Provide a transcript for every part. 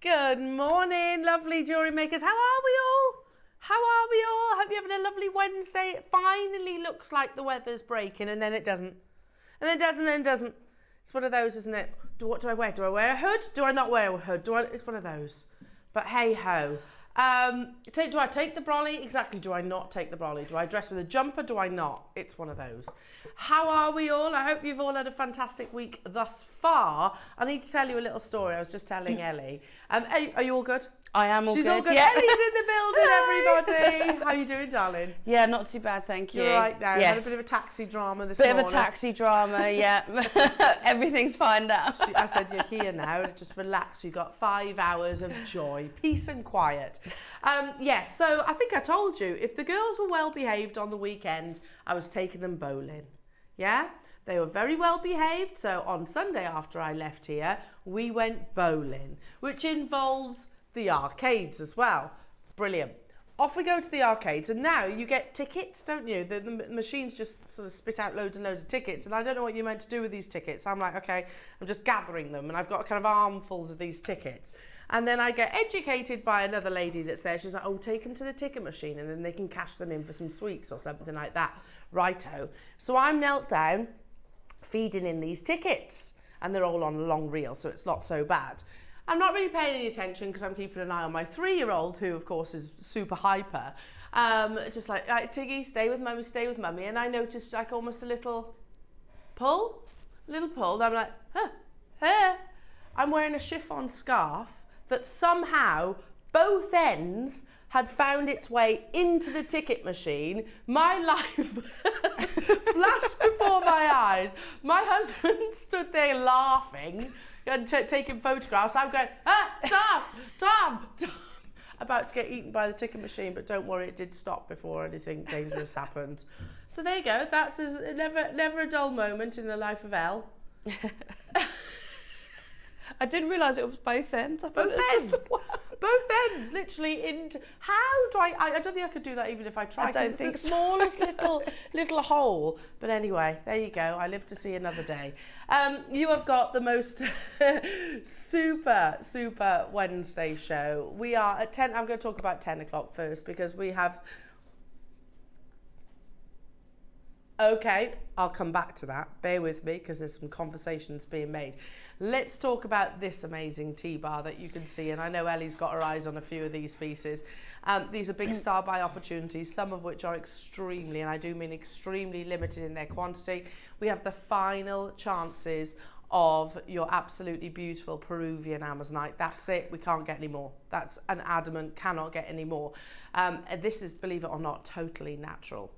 Good morning, lovely jewellery makers. How are we all? How are we all? I hope you're having a lovely Wednesday. It finally looks like the weather's breaking, and then it doesn't. And then it doesn't, then it doesn't. It's one of those, isn't it? What do I wear? Do I wear a hood? Do I not wear a hood? It's one of those. But hey-ho. Do I take the brolly? Exactly. Do I not take the brolly? Do I dress with a jumper? Do I not? It's one of those. How are we all? I hope you've all had a fantastic week thus far. I need to tell you a little story. I was just telling Ellie. Are you all good? I am all She's good. all good. Yeah. Ellie's in the building, everybody. How are you doing, darling? Yeah, not too bad, thank you. You're right now. Yes. Had a bit of a taxi drama this morning. Bit of a taxi drama, yeah. Everything's fine now. I said, you're here now, just relax. You've got 5 hours of joy, peace and quiet. Yes, so I think I told you, if the girls were well behaved on the weekend, I was taking them bowling. Yeah? They were very well behaved. So on Sunday after I left here, we went bowling, which involves the arcades as well. Brilliant. Off we go to the arcades, and now you get tickets, don't you? The machines just sort of spit out loads and loads of tickets, and I don't know what you're meant to do with these tickets. I'm like, okay, I'm just gathering them, and I've got kind of armfuls of these tickets. And then I get educated by another lady that's there. She's like, oh, take them to the ticket machine, and then they can cash them in for some sweets or something like that. Righto. So I'm knelt down, feeding in these tickets, and they're all on a long reel, so it's not so bad. I'm not really paying any attention because I'm keeping an eye on my 3-year-old, who of course is super hyper. Just like, Tiggy, stay with mummy. And I noticed like almost a little pull. And I'm like, huh. I'm wearing a chiffon scarf that somehow both ends had found its way into the ticket machine. My life flashed before my eyes. My husband stood there laughing and taking photographs. I'm going, Tom, about to get eaten by the ticket machine, but don't worry, it did stop before anything dangerous happened. So there you go. That's never a dull moment in the life of Elle. I didn't realise it was both ends. I thought Both ends. Both ends, literally into. How do I don't think I could do that even if I tried. I don't think it's the so. smallest little hole. But anyway, there you go. I live to see another day. You have got the most super Wednesday show. We are at 10. I'm going to talk about 10 o'clock first because we have. Okay, I'll come back to that. Bear with me because there's some conversations being made. Let's talk about this amazing tea bar that you can see, and I know Ellie's got her eyes on a few of these pieces. These are big star buy opportunities, some of which are extremely, and I do mean extremely limited in their quantity. We have the final chances of your absolutely beautiful Peruvian Amazonite. That's it, we can't get any more. That's an adamant, cannot get any more. This is, believe it or not, totally natural.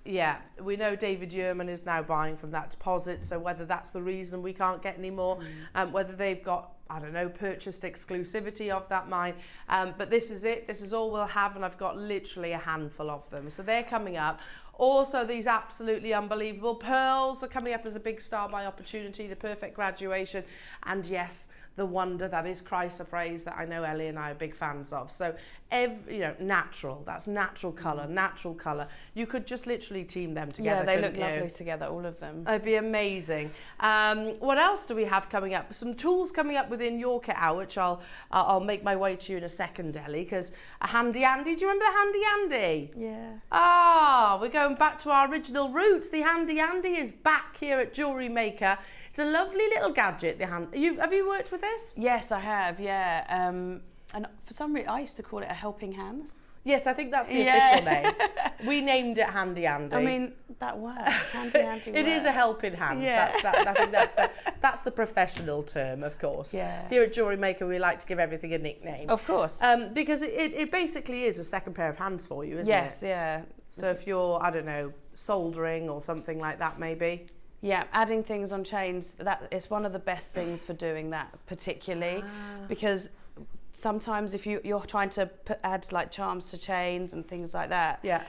Yeah, we know David Yerman is now buying from that deposit, so whether that's the reason we can't get any more, whether they've got, I don't know, purchased exclusivity of that mine, but this is it, this is all we'll have, and I've got literally a handful of them, so they're coming up. Also, these absolutely unbelievable pearls are coming up as a big star buy opportunity, the perfect graduation, and yes, the wonder that is Chrysoprase that I know Ellie and I are big fans of. So, natural. That's natural colour. You could just literally team them together. Yeah, they look lovely together, all of them. It'd be amazing. What else do we have coming up? Some tools coming up within your kit out, which I'll make my way to you in a second, Ellie, because a handy Andy. Do you remember the handy Andy? Yeah. We're going back to our original roots. The handy Andy is back here at JewelleryMaker. It's a lovely little gadget. Have you worked with this? Yes, I have. Yeah. And for some reason, I used to call it a helping hands. Yes, I think that's the official name. We named it Handy Andy. I mean, that works. Handy Andy works. It is a helping hand. Yeah. I think that's the professional term, of course. Yeah. Here at JewelleryMaker, we like to give everything a nickname. Of course. Because it basically is a second pair of hands for you, isn't it? Yes, yeah. So if you're, I don't know, soldering or something like that, maybe. Yeah, adding things on chains, that is one of the best things for doing that particularly, because sometimes if you're trying to add like charms to chains and things like that, yeah,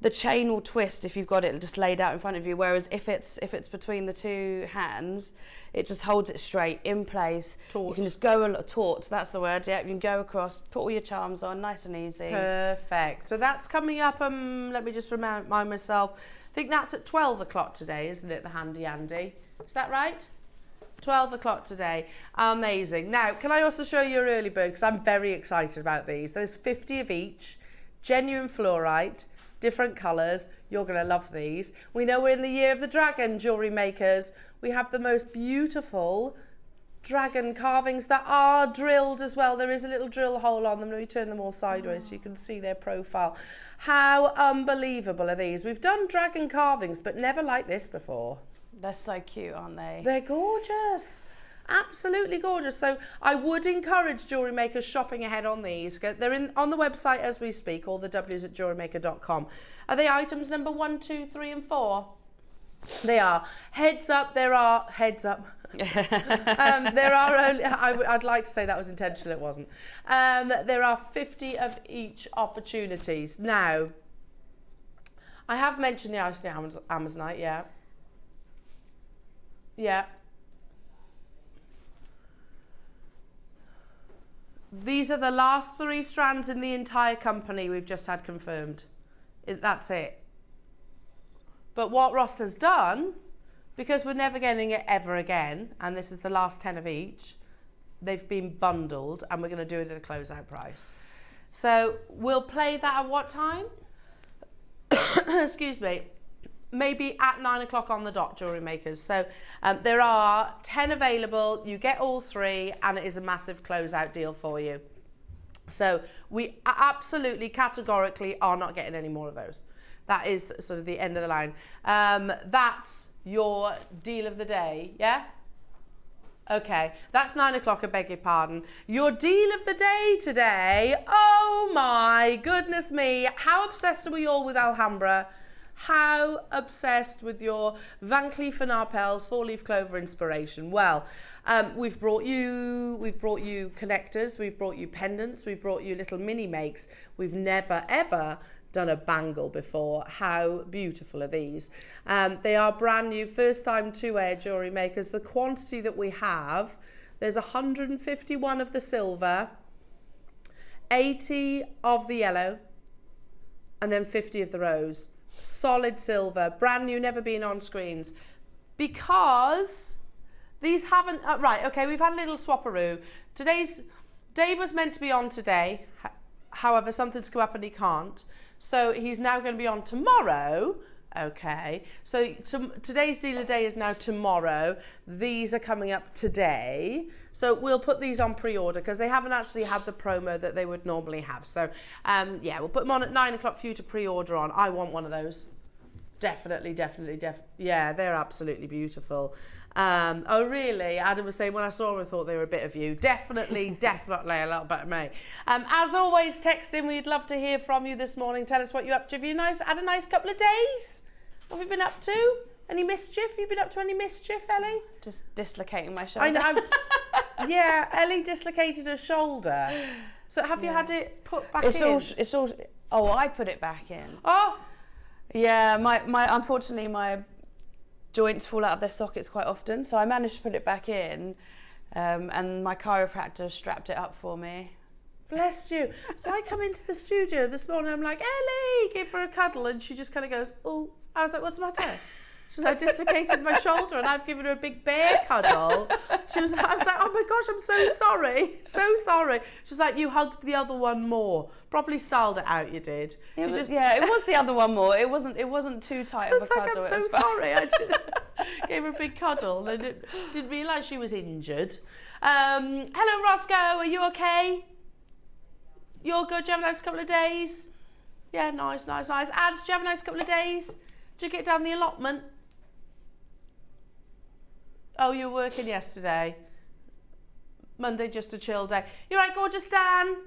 the chain will twist if you've got it just laid out in front of you, whereas if it's between the two hands, it just holds it straight in place. Taut. You can just go taut, that's the word. Yeah, you can go across, put all your charms on, nice and easy. Perfect. So that's coming up. Let me just remind myself. I think that's at 12 o'clock today, isn't it? The Handy Andy. Is that right? 12 o'clock today. Amazing. Now, can I also show you your early bird? Because I'm very excited about these. There's 50 of each, genuine fluorite, different colours. You're going to love these. We know we're in the year of the dragon, jewellery makers. We have the most beautiful dragon carvings that are drilled as well. There is a little drill hole on them. Let me turn them all sideways so you can see their profile. How unbelievable are these? We've done dragon carvings, but never like this before. They're so cute, aren't they? They're gorgeous. Absolutely gorgeous. So I would encourage jewellery makers shopping ahead on these. They're on the website as we speak, all the W's at jewellerymaker.com. Are they items number 1, 2, 3 and 4? They are. Heads up, there are... Heads up. There are only... I'd like to say that was intentional, it wasn't. There are 50 of each opportunities. Now, I have mentioned the Ice Amazonite, yeah. Yeah. These are the last 3 strands in the entire company we've just had confirmed. That's it. But what Ross has done, because we're never getting it ever again, and this is the last 10 of each, they've been bundled and we're going to do it at a closeout price. So we'll play that at what time? Excuse me. Maybe at 9 o'clock on the dot, jewellery makers. So there are 10 available. You get all 3 and it is a massive closeout deal for you. So we absolutely categorically are not getting any more of those. That is sort of the end of the line. That's your deal of the day, yeah? Okay, that's 9 o'clock, I beg your pardon. Your deal of the day today, oh my goodness me. How obsessed are we all with Alhambra? How obsessed with your Van Cleef & Arpels 4-leaf clover inspiration? Well, we've brought you connectors, we've brought you pendants, we've brought you little mini makes. We've never ever done a bangle before. How beautiful are these? They are brand new, first time to wear, jewellery makers. The quantity that we have, there's 151 of the silver, 80 of the yellow, and then 50 of the rose. Solid silver, brand new, never been on screens. Because these haven't, right, okay, we've had a little swapperoo. Dave was meant to be on today, however, something's come up and he can't. So he's now going to be on tomorrow. Okay, so today's deal of the day is now tomorrow. These are coming up today. So we'll put these on pre-order because they haven't actually had the promo that they would normally have. So yeah, we'll put them on at 9 o'clock for you to pre-order on. I want one of those. Definitely. Yeah, they're absolutely beautiful. Oh really? Adam was saying when I saw them I thought they were a bit of you. Definitely a little bit of me. As always, text in. We'd love to hear from you this morning. Tell us what you're up to. Have you had a nice couple of days? What have you been up to? Any mischief? You been up to any mischief, Ellie? Just dislocating my shoulder. I know. Yeah, Ellie dislocated her shoulder. So have you had it put back in? It's all. Oh, I put it back in. Oh. Yeah, unfortunately my joints fall out of their sockets quite often, so I managed to put it back in, and my chiropractor strapped it up for me. Bless you. So I come into the studio this morning, I'm like, Ellie, give her a cuddle, and she just kind of goes, oh. I was like, what's the matter? She's like, I dislocated my shoulder and I've given her a big bear cuddle. I was like, oh my gosh, I'm so sorry. She's like, you hugged the other one more. Probably styled it out, you did. It was the other one more. It wasn't too tight of a cuddle. I'm so sorry. I gave her a big cuddle and didn't realise she was injured. Hello, Roscoe, are you okay? You're good? Do you have a nice couple of days? Yeah, nice. Ads, do you have a nice couple of days? Did you get down the allotment? Oh, you were working yesterday. Monday, just a chill day. You right, gorgeous Dan?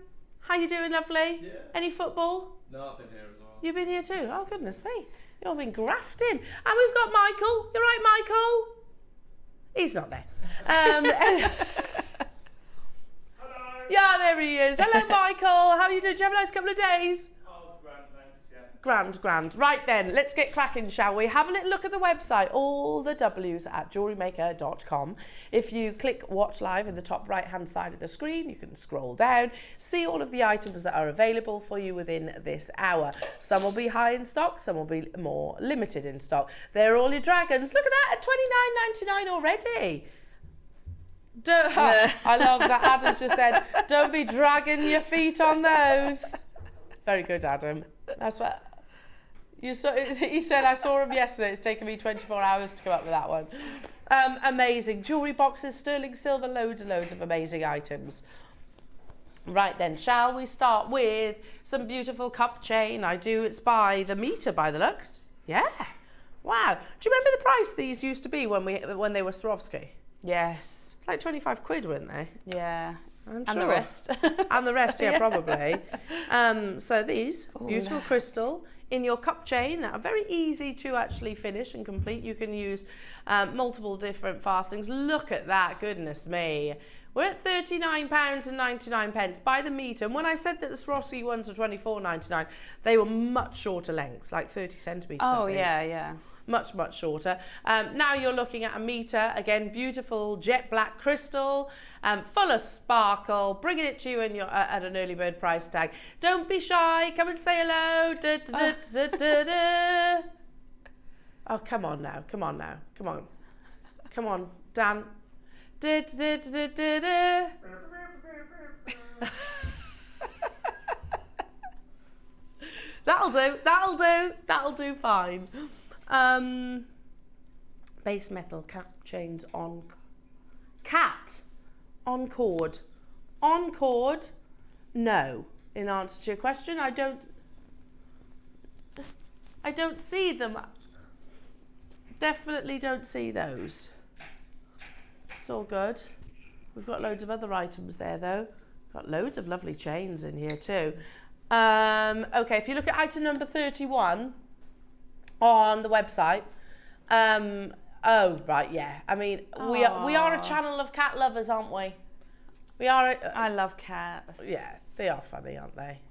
How you doing, lovely? Yeah. Any football? No, I've been here as well. You've been here too? Oh, goodness me. You've been grafting. And we've got Michael. You right, Michael? He's not there. Hello. Yeah, there he is. Hello, Michael. How are you doing? Did you have a nice couple of days? Grand. Right then, let's get cracking, shall we? Have a little look at the website, all the W's at jewellerymaker.com. If you click watch live in the top right hand side of the screen, you can scroll down, see all of the items that are available for you within this hour. Some will be high in stock, some will be more limited in stock. They're all your dragons. Look at that, at $29.99 already. I love that. Adam just said, don't be dragging your feet on those. Very good, Adam. That's what you saw. He said, I saw him yesterday. It's taken me 24 hours to come up with that one. Amazing. Jewellery boxes, sterling silver, loads and loads of amazing items. Right then, shall we start with some beautiful cup chain? It's by the meter by the looks. Yeah. Wow. Do you remember the price these used to be when they were Swarovski? Yes. It's like 25 quid, weren't they? Yeah. I'm and sure. the rest. And the rest, yeah, probably. So these, Ooh, beautiful no. crystal in your cup chain, that are very easy to actually finish and complete. You can use multiple different fastings. Look at that, goodness me. We're at £39.99 by the metre. And when I said that the Swarovski ones were £24.99, they were much shorter lengths, like 30 centimetres. Oh, yeah. Much, much shorter. Now you're looking at a metre, again, beautiful jet black crystal, full of sparkle, bringing it to you in at an early bird price tag. Don't be shy, come and say hello. Da, da, da, da, da. Oh, come on, Dan. Da, da, da, da, da. That'll do fine. Base metal cap chains on cord. On cord, no. In answer to your question, I don't see them. Definitely don't see those. It's all good. We've got loads of other items there though. Got loads of lovely chains in here too. Okay, if you look at item number 31 on the website, oh right, yeah. I mean, we are a channel of cat lovers, aren't we? We are. I love cats. Yeah, they are funny, aren't they?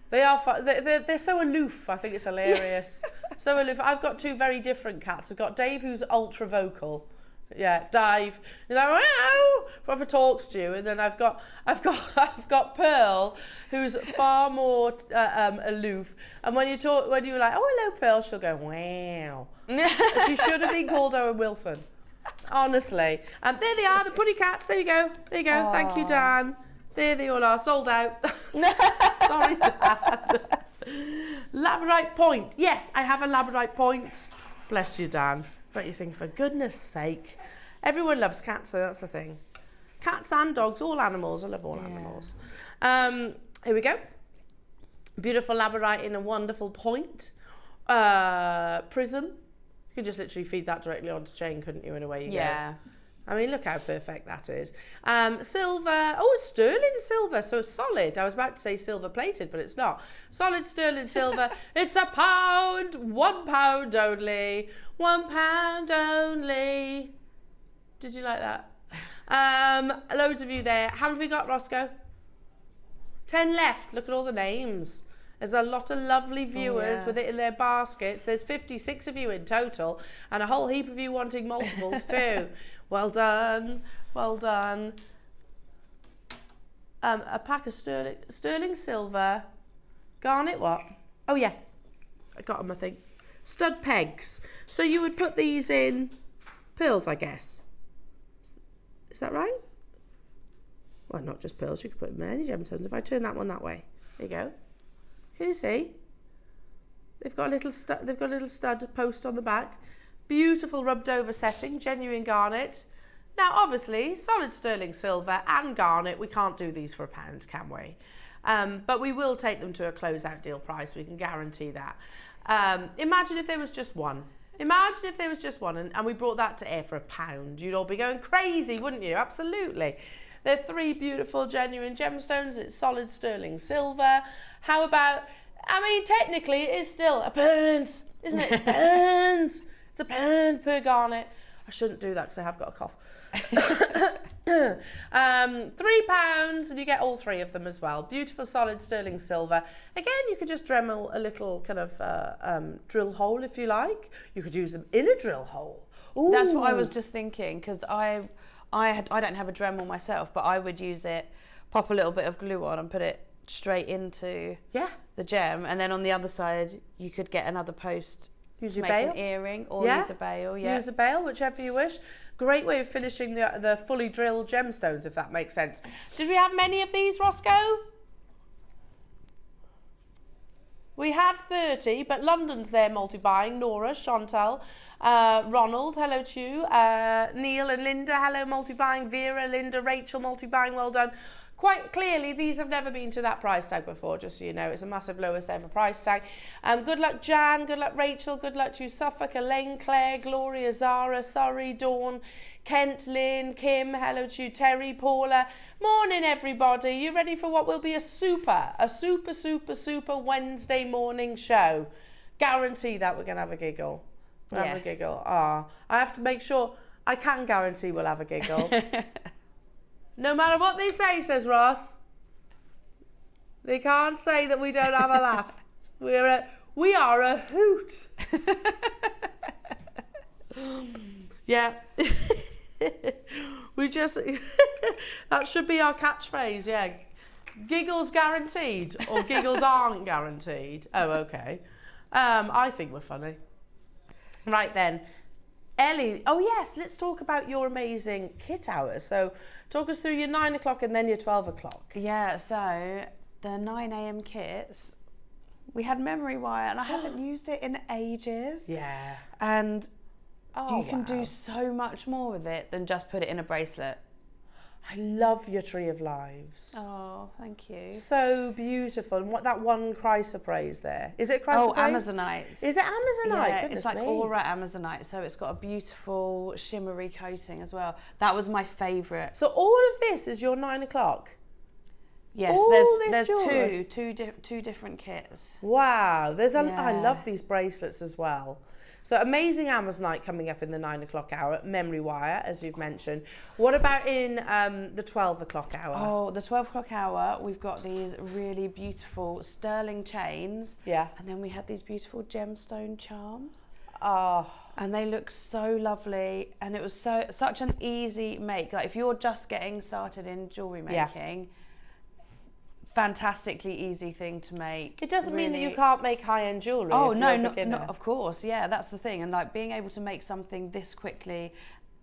They are fun. They're so aloof. I think it's hilarious. So aloof. I've got two very different cats. I've got Dave, who's ultra vocal. Yeah, Dive. You know, meow, proper talks to you, and then I've got Pearl, who's far more aloof. And when you're like, oh hello Pearl, she'll go wow. She should have been called Owen Wilson. Honestly. There they are, the putty cats. There you go. Aww. Thank you, Dan. There they all are, sold out. Sorry, Dan. Labradorite point. Yes, I have a labradorite point. Bless you, Dan. But you think, for goodness sake, everyone loves cats, so that's the thing. Cats and dogs, all animals. I love all animals. Here we go. Beautiful labradorite in a wonderful point. Prism. You could just literally feed that directly onto chain, couldn't you, in a way you go. I mean, look how perfect that is. Silver. Oh, it's sterling silver, so it's solid. I was about to say silver plated, but it's not. Solid sterling silver. It's £1, £1 only. £1 only. Did you like that? Loads of you there. How many have we got, Roscoe? 10 left. Look at all the names. There's a lot of lovely viewers with it in their baskets. There's 56 of you in total, and a whole heap of you wanting multiples too. Well done. Well done. A pack of sterling silver. Garnet what? Oh yeah. I got them, I think. Stud pegs. So you would put these in pearls, I guess. Is that right? Well, not just pearls. You could put them in any gemstones. If I turn that one that way, there you go. Can you see? They've got a little stud post on the back. Beautiful rubbed over setting, genuine garnet. Now, obviously, solid sterling silver and garnet. We can't do these for £1, can we? But we will take them to a closeout deal price. We can guarantee that. Imagine if there was just one. Imagine if there was just one and we brought that to air for £1. You'd all be going crazy, wouldn't you? Absolutely. They're 3 beautiful, genuine gemstones. It's solid sterling silver. How about, I mean, technically it is still £1, isn't it? It's £1. It's £1 per garnet. I shouldn't do that because I have got a cough. £3 and you get all 3 of them as well. Beautiful solid sterling silver. Again, you could just Dremel a little kind of drill hole if you like. You could use them in a drill hole. Ooh. That's what I was just thinking, because I don't have a Dremel myself, but I would use it, pop a little bit of glue on and put it straight into the gem, and then on the other side you could get another post Use to your make bail. an earring or Yeah. use a bail. Yeah. Use a bail, whichever you wish. Great way of finishing the fully drilled gemstones, if that makes sense. Did we have many of these, Roscoe? We had 30, but London's there multi-buying. Nora, Chantal, Ronald, hello to you. Neil and Linda, hello, multi-buying. Vera, Linda, Rachel, multi-buying, well done. Quite clearly, these have never been to that price tag before, just so you know. It's a massive lowest ever price tag. Good luck, Jan. Good luck, Rachel. Good luck to you, Suffolk, Elaine, Claire, Gloria, Zara, Surrey, Dawn, Kent, Lynn, Kim. Hello to you, Terry, Paula. Morning, everybody. You ready for what will be a super Wednesday morning show? Guarantee that we're going to have a giggle. We'll have a giggle. I have to make sure. I can guarantee we'll have a giggle. No matter what they say, says Ross. They can't say that we don't have a laugh. We are a hoot. Yeah. We just that should be our catchphrase, yeah. Giggles guaranteed or giggles aren't guaranteed. Oh, okay. I think we're funny. Right then. Ellie, oh yes, let's talk about your amazing kit hours. So talk us through your 9 o'clock and then your 12 o'clock. Yeah, so the 9 a.m. kits, we had memory wire and I haven't used it in ages. Yeah. And you can do so much more with it than just put it in a bracelet. I love your Tree of Lives. Oh, thank you. So beautiful. And what that one chrysoprase there. Is it chrysoprase? Oh, Amazonite. Is it Amazonite? Yeah, Goodness it's like me. aura Amazonite, so it's got a beautiful shimmery coating as well. That was my favourite. So all of this is your 9 o'clock? Yes, All there's this jewellery? two different kits. Wow. I Yeah. love these bracelets as well. So amazing Amazonite coming up in the 9 o'clock hour, memory wire, as you've mentioned. What about in the 12 o'clock hour? Oh, the 12 o'clock hour, we've got these really beautiful sterling chains. Yeah. And then we had these beautiful gemstone charms. Oh. And they look so lovely. And it was such an easy make. Like if you're just getting started in jewellery making, fantastically easy thing to make. It doesn't mean that Really- you can't make high-end jewellery. Oh if no, you're a no, beginner. of course, yeah, that's the thing. And like being able to make something this quickly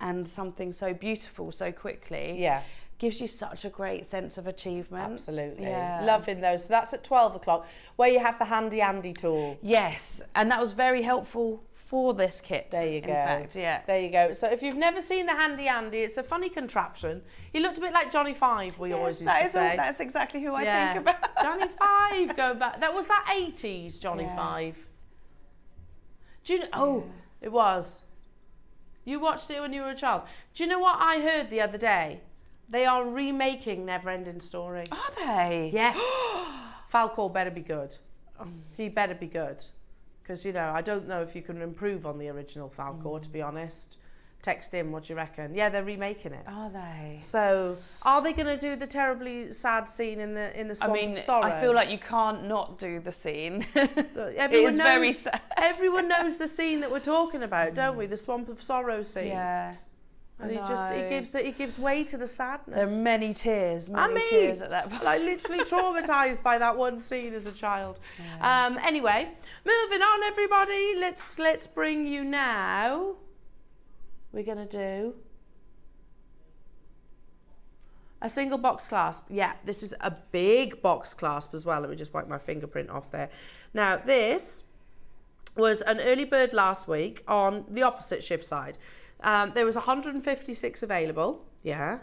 and something so beautiful so quickly, Yeah. gives you such a great sense of achievement. Absolutely. Yeah. Loving those. So that's at 12 o'clock, where you have the handy Andy tool. Yes, and that was very helpful for this kit. There you go. In fact, yeah. There you go. So if you've never seen the handy Andy, it's a funny contraption. He looked a bit like Johnny Five, we always used to say. That's exactly who I think about. Johnny Five, go back. That was that 80s Johnny Yeah. Five. Do you know? Oh, it was. You watched it when you were a child. Do you know what I heard the other day? They are remaking Neverending Story. Are they? Yes. Falcor better be good. He better be good. Because, you know, I don't know if you can improve on the original Falcor, to be honest. Text him, what do you reckon? Yeah, they're remaking it. Are they? So, are they going to do the terribly sad scene in the Swamp of Sorrow? I feel like you can't not do the scene. Everyone it is knows, very sad. Everyone knows the scene that we're talking about, don't we? The Swamp of Sorrow scene. Yeah. And it gives way to the sadness. There are many tears tears at that point. Like literally traumatized by that one scene as a child. Yeah. Anyway, moving on, everybody. Let's bring you now. We're gonna do a single box clasp. Yeah, this is a big box clasp as well. Let me just wipe my fingerprint off there. Now this was an early bird last week on the opposite shift side. There was 156 available. Yeah.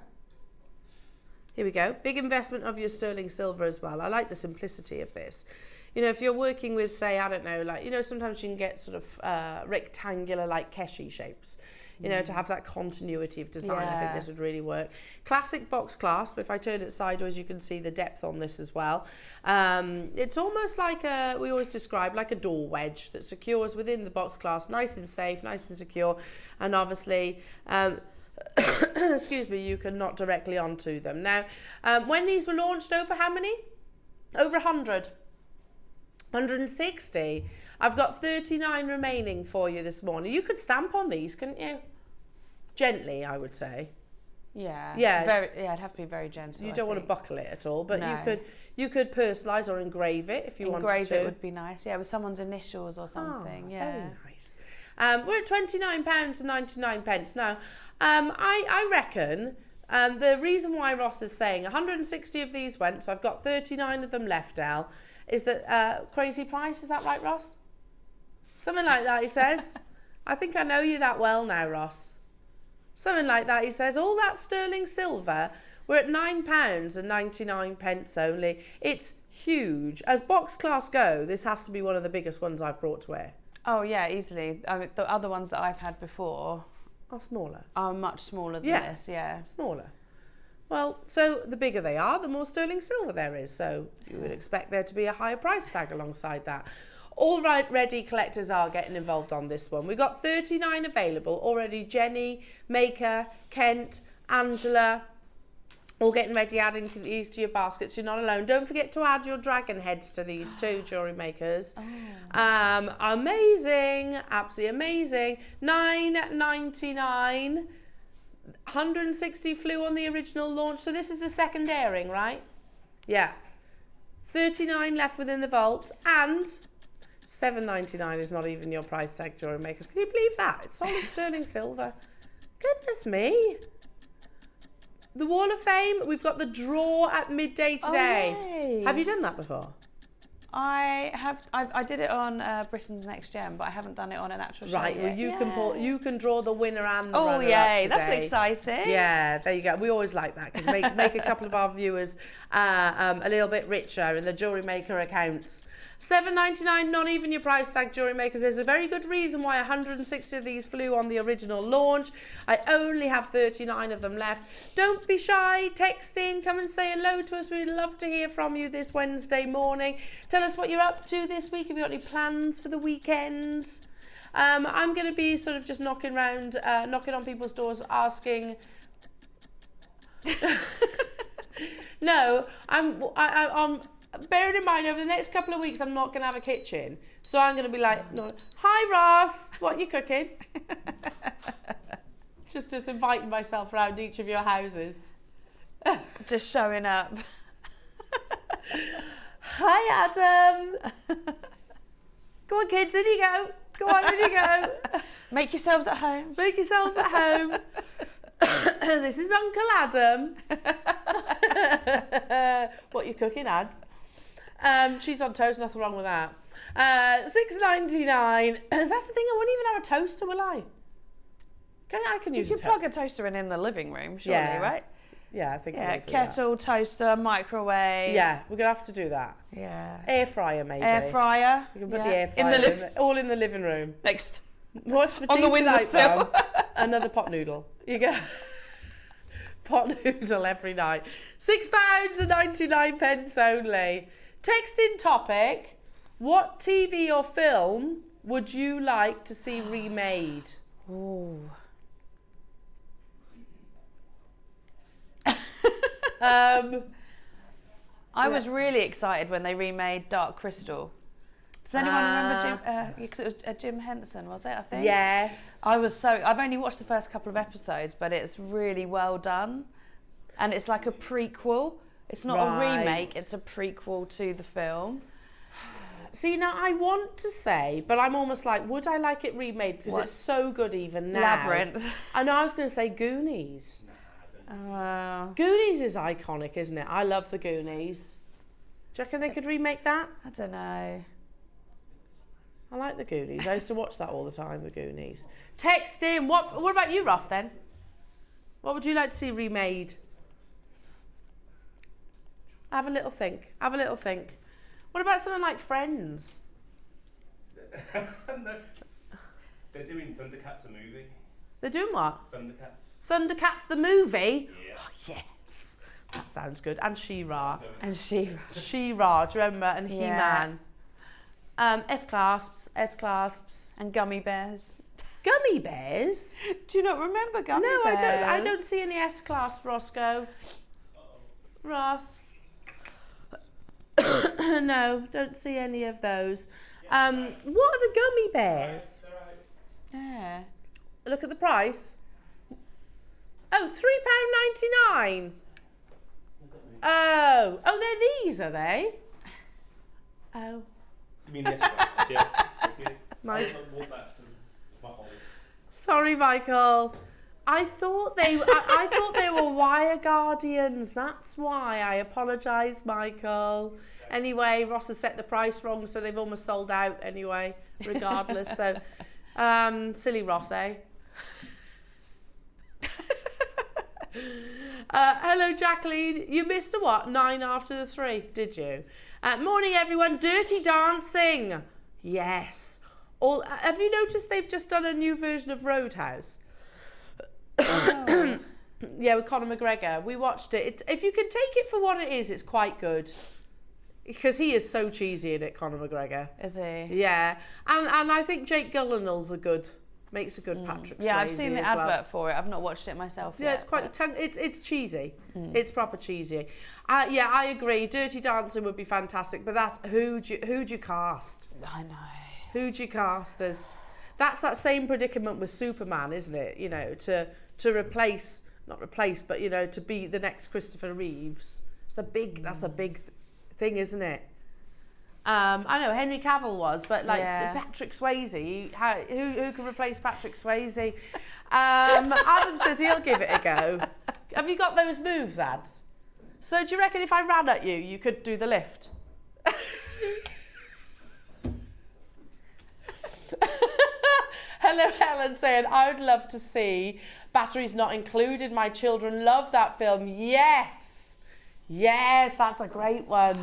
Here we go. Big investment of your sterling silver as well. I like the simplicity of this. You know, if you're working with, say, I don't know, like, you know, sometimes you can get sort of rectangular, like Keshi shapes. You know, to have that continuity of design, I think this would really work. Classic box clasp. If I turn it sideways, you can see the depth on this as well. It's almost like we always describe like a door wedge that secures within the box clasp, nice and safe, nice and secure. And obviously, excuse me, you can knot directly onto them. Now, when these were launched, over how many? Over 100. 160. I've got 39 remaining for you this morning. You could stamp on these, couldn't you? Gently, I would say. Yeah. Yeah. It'd have to be very gentle. You don't want to buckle it at all, but No. you could personalise or engrave it if you wanted to. Engrave it would be nice. Yeah, with someone's initials or something. Oh, yeah. very nice. We're at £29.99. Now, I reckon the reason why Ross is saying 160 of these went, so I've got 39 of them left, Al, is that crazy price. Is that right, Ross? Something like that, he says. I think I know you that well now, Ross. Something like that, he says. All that sterling silver, we're at £9.99 only. It's huge. As box class go, this has to be one of the biggest ones I've brought to wear. Oh yeah, easily. I mean, the other ones that I've had before Are smaller. are much smaller than Yeah. this. Yeah. Smaller. Well, so the bigger they are, the more sterling silver there is. So you would expect there to be a higher price tag alongside that. All right, ready collectors are getting involved on this one. We've got 39 available already. Jenny, Maker, Kent, Angela, all getting ready, adding these to your baskets. You're not alone. Don't forget to add your dragon heads to these too, jewellery makers. Oh. Amazing, absolutely amazing. $9.99. 160 flew on the original launch. So this is the second airing, right? Yeah. 39 left within the vault, and $7.99 is not even your price tag, jewellery makers. Can you believe that? It's solid sterling silver. Goodness me. The Wall of Fame, we've got the draw at midday today. Oh, yay. Have you done that before? I did it on Britain's Next Gem, but I haven't done it on an actual show Right, yet. well you can draw the winner and the Oh runner-up yay, today. that's exciting. Yeah, there you go. We always like that because make a couple of our viewers a little bit richer in the Jewellery Maker accounts. $7.99, not even your price tag, jewellery makers. There's a very good reason why 160 of these flew on the original launch. I only have 39 of them left. Don't be shy, text in, come and say hello to us. We'd love to hear from you this Wednesday morning. Tell us what you're up to this week. Have you got any plans for the weekend? I'm going to be sort of just knocking on people's doors asking... No, I'm bearing in mind over the next couple of weeks I'm not going to have a kitchen, so I'm going to be like, no, hi Ross, what are you cooking? just inviting myself around each of your houses. Just showing up. Hi Adam. Go on kids, in you go. Go on, in you go. Make yourselves at home. Make yourselves at home. This is Uncle Adam. What you cooking, Ads? Cheese on toast, nothing wrong with that. $6.99. That's the thing, I won't even have a toaster, will I? I can use You could plug a toaster in the living room, surely, Yeah. right? Yeah, I think I Yeah, will do kettle, toaster, microwave. that. Yeah, we're going to have to do that. Yeah. Air fryer, maybe. Air fryer. You can put yeah. the air fryer in the all in the living room. next What's for on tea the tonight, windowsill. Mum? Another pot noodle. You go. Pot noodle every night. £6.99 only. Text in topic. What TV or film would you like to see remade? Ooh. I was really excited when they remade Dark Crystal. Does anyone remember Jim? Because it was Jim Henson, was it? I think. Yes. I've only watched the first couple of episodes, but it's really well done, and it's like a prequel. It's not a remake; it's a prequel to the film. See, now I want to say, but I'm almost like, would I like it remade? Because it's so good even now. Labyrinth. I know I was going to say Goonies. Goonies is iconic, isn't it? I love the Goonies. Do you reckon they could remake that? I don't know. I like the Goonies. I used to watch that all the time, the Goonies. Text in. What about you, Ross, then? What would you like to see remade? Have a little think. Have a little think. What about something like Friends? No. They're doing Thundercats the movie. They're doing what? Thundercats. Thundercats the movie? Yeah. Oh, yes. That sounds good. And She-Ra. And she. She-Ra, do you remember? And Yeah. He-Man. S-clasps. And gummy bears. Gummy bears? Do you not remember gummy No, bears? I don't see any S-class, Roscoe. Ross. No, don't see any of those. What are the gummy bears? They're right. Yeah. Look at the price. Oh, £3.99. Oh, they're these, are they? Oh. You mean the extras? Yeah. My- Walk back to my hole. Sorry, Michael. I thought they were wire guardians. That's why. I apologise, Michael. Anyway, Ross has set the price wrong, so they've almost sold out anyway, regardless. So, silly Ross, eh? Hello, Jacqueline. You missed a what? 9 after the 3, did you? Morning, everyone. Dirty Dancing. Yes. Have you noticed they've just done a new version of Roadhouse? Oh. Yeah, with Conor McGregor. We watched it. If you can take it for what it is, it's quite good. Because he is so cheesy in it, Conor McGregor. Is he? Yeah. And I think Jake Gyllenhaal's makes a good Patrick Swayze. Yeah, I've seen the advert well. for it. I've not watched it myself yet. Yeah, it's quite it's cheesy. It's proper cheesy. Yeah, I agree. Dirty Dancing would be fantastic, but that's who'd you cast? I know. Who'd you cast as? That's that same predicament with Superman, isn't it? You know, to replace, not replace, but you know, to be the next Christopher Reeves. That's a big thing, isn't it? I know Henry Cavill was, but like Patrick Swayze, who can replace Patrick Swayze? Adam says he'll give it a go. Have you got those moves, ads? So do you reckon if I ran at you, you could do the lift? Hello, Helen saying, I would love to see Batteries Not Included. My children love that film. Yes, that's a great one.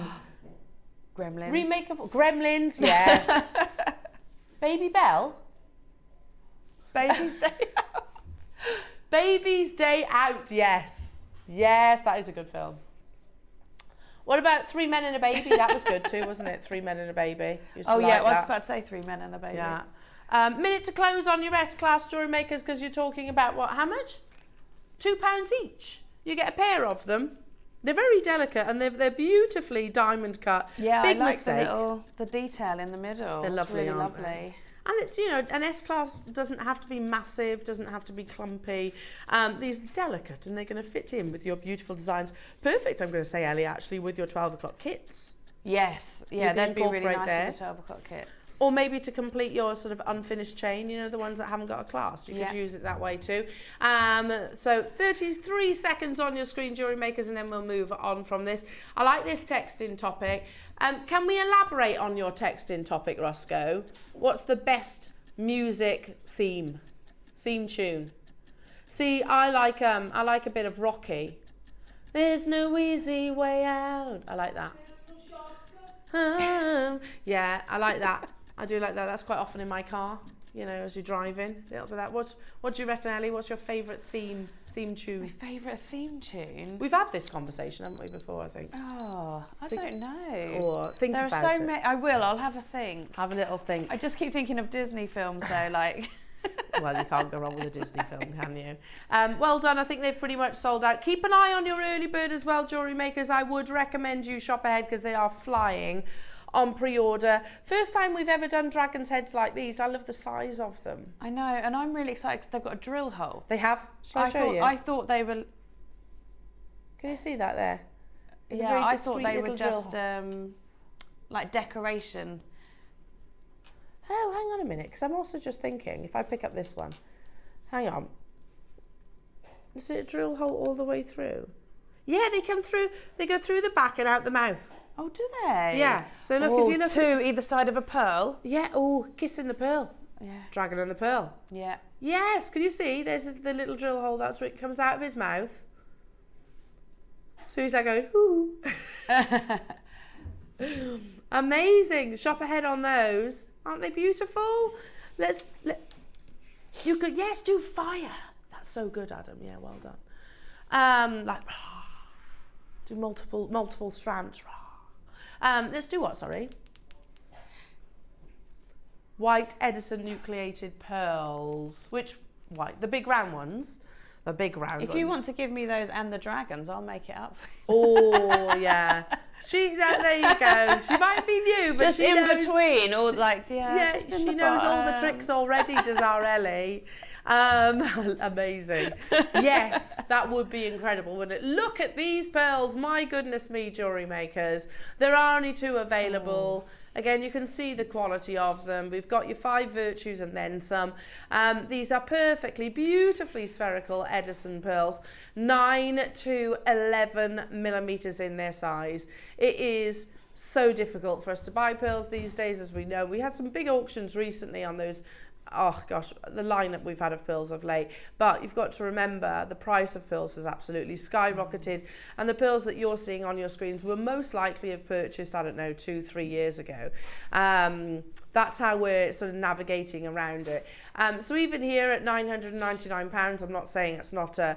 Gremlins. Remake of Gremlins, yes. Baby Bell? Baby's Day Out. Baby's Day Out, yes. Yes, that is a good film. What about 3 Men and a Baby? That was good too, wasn't it? 3 Men and a Baby. Oh yeah, I was about to say 3 Men and a Baby. Yeah. Minute to close on your S-Class jewellery makers because you're talking about what? How much? £2 each. You get a pair of them. They're very delicate and they're beautifully diamond cut. Yeah, Big I like mistake. the detail in the middle. They're lovely, it's really aren't lovely. They? And it's, you know, an S-Class doesn't have to be massive, doesn't have to be clumpy. These are delicate and they're going to fit in with your beautiful designs. Perfect, I'm going to say, Ellie, actually, with your 12 o'clock kits. Yes, yeah, they'd be really nice there. with the 12 o'clock kits. Or maybe to complete your sort of unfinished chain, you know, the ones that haven't got a clasp. You could use it that way too. So 33 seconds on your screen, jewellery makers, and then we'll move on from this. I like this text-in topic. Can we elaborate on your text-in topic, Roscoe? What's the best music theme tune? See, I like a bit of Rocky. There's no easy way out. I like that. Yeah, I like that. I do like that. That's quite often in my car, you know, as you're driving. A little bit of that. What do you reckon, Ellie? What's your favourite theme tune? My favourite theme tune? We've had this conversation, haven't we, before, I think? Oh, I don't know. Or think there about are it. so many. I'll have a think. Have a little think. I just keep thinking of Disney films though, like. Well, you can't go wrong with a Disney film, can you? Well done. I think they've pretty much sold out. Keep an eye on your early bird as well, jewellery makers. I would recommend you shop ahead because they are flying on pre-order. First time we've ever done dragon's heads like these. I love the size of them. I know, and I'm really excited because they've got a drill hole. They have. Shall I show you? I thought they were. Can you see that there? It's a yeah, very I thought they discreet were little just like decoration. Oh, hang on a minute, because I'm also just thinking, if I pick up this one, hang on. Is it a drill hole all the way through? Yeah, they come through, they go through the back and out the mouth. Oh, do they? Yeah, so look, oh, if you look... two either side of a pearl? Yeah, oh, kissing the pearl. Yeah. Dragon and the pearl. Yeah. Yes, can you see? There's the little drill hole, that's where it comes out of his mouth. So he's like going, ooh. Amazing, shop ahead on those. Aren't they beautiful? You could, yes, do fire. That's so good, Adam. Yeah, well done. Like, do multiple strands. Let's do what, sorry? White Edison nucleated pearls. Which white? The big round ones? The big round ones. If you want to give me those and the dragons, I'll make it up. Oh, yeah. There you go. She might be new, but just she in knows, between, or like, yeah just in she the knows all the bottom. tricks already, does our Ellie. Amazing. Yes, that would be incredible, wouldn't it? Look at these pearls. My goodness me, jewellery makers. There are only 2 available. Again, you can see the quality of them. We've got your 5 virtues and then some. These are perfectly, beautifully spherical Edison pearls, 9 to 11 millimeters in their size. It is so difficult for us to buy pearls these days, as we know. We had some big auctions recently on those. Oh gosh, the lineup we've had of pearls of late. But you've got to remember the price of pearls has absolutely skyrocketed, and the pearls that you're seeing on your screens were most likely have purchased, I don't know, 2-3 years ago. That's how we're sort of navigating around it. So even here at £999, I'm not saying it's not a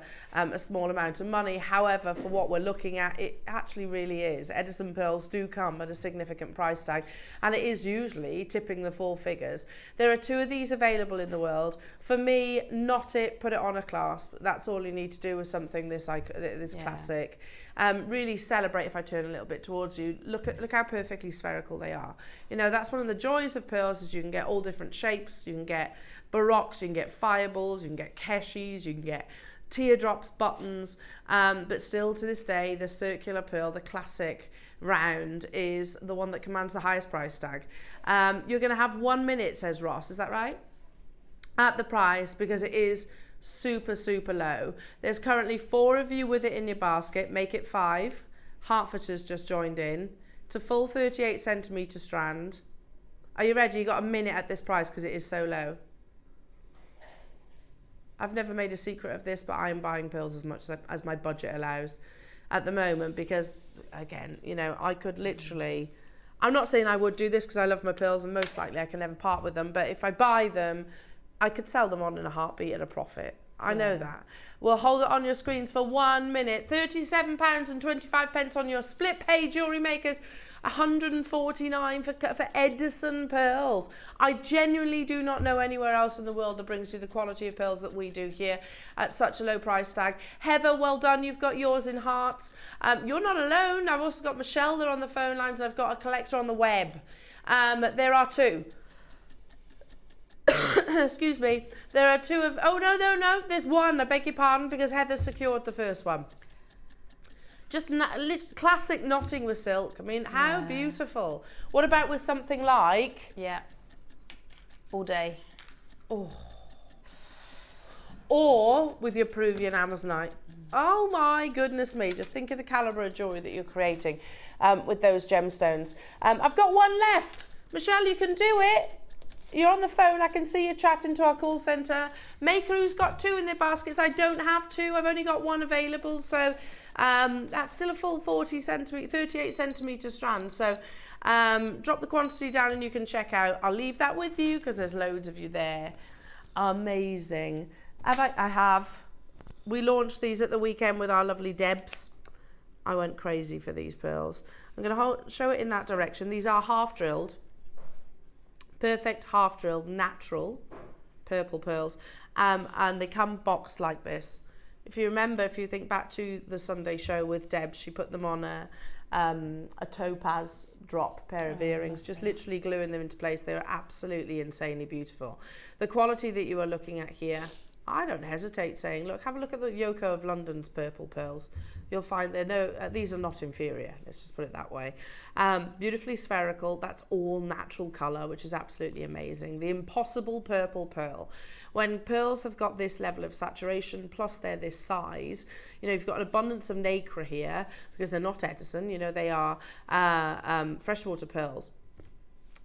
small amount of money. However, for what we're looking at, it actually really is. Edison pearls do come at a significant price tag, and it is usually tipping the 4 figures. There are 2 of these available in the world. For me, knot it, put it on a clasp. That's all you need to do with something this classic. Really celebrate. If I turn a little bit towards you, look how perfectly spherical they are. You know, that's one of the joys of pearls, is you can get all different shapes. You can get baroques, you can get fireballs, you can get keshis, you can get teardrops, buttons, but still to this day, the circular pearl, the classic round, is the one that commands the highest price tag. You're going to have 1 minute, says Ross, is that right? At the price, because it is super, super low. There's currently 4 of you with it in your basket. Make it 5. Hertforder's just joined in. It's a full 38 centimetre strand. Are you ready? You got a minute at this price because it is so low. I've never made a secret of this, but I am buying pearls as much as my budget allows at the moment, because again, you know, I could literally, I'm not saying I would do this because I love my pearls and most likely I can never part with them, but if I buy them, I could sell them on in a heartbeat at a profit. I know that. We'll hold it on your screens for 1 minute. £37.25 on your split pay jewellery makers. £149 for Edison pearls. I genuinely do not know anywhere else in the world that brings you the quality of pearls that we do here at such a low price tag. Heather, well done. You've got yours in hearts. You're not alone. I've also got Michelle there on the phone lines, and I've got a collector on the web. There are 2. Excuse me. There are 2 of... Oh, no. There's 1. I beg your pardon, because Heather secured the first one. Just classic knotting with silk. I mean, how beautiful. What about with something like... Yeah. All day. Oh. Or with your Peruvian Amazonite. Oh my goodness me. Just think of the calibre of jewellery that you're creating with those gemstones. I've got 1 left. Michelle, you can do it. You're on the phone. I can see you chatting to our call centre. Maker, who's got 2 in their baskets. I don't have 2. I've only got 1 available. So that's still a full 38 centimetre strand. So drop the quantity down and you can check out. I'll leave that with you because there's loads of you there. Amazing. I have. We launched these at the weekend with our lovely Debs. I went crazy for these pearls. I'm going to show it in that direction. These are half drilled. Perfect half drilled, natural purple pearls. And they come boxed like this. If you remember, if you think back to the Sunday show with Deb, she put them on a topaz drop pair of earrings, just literally gluing them into place. They were absolutely insanely beautiful. The quality that you are looking at here, I don't hesitate saying, look, have a look at the Yoko of London's purple pearls. You'll find these are not inferior. Let's just put it that way. Beautifully spherical. That's all natural colour, which is absolutely amazing. The impossible purple pearl. When pearls have got this level of saturation, plus they're this size, you know, you've got an abundance of nacre here because they're not Edison. You know, they are freshwater pearls.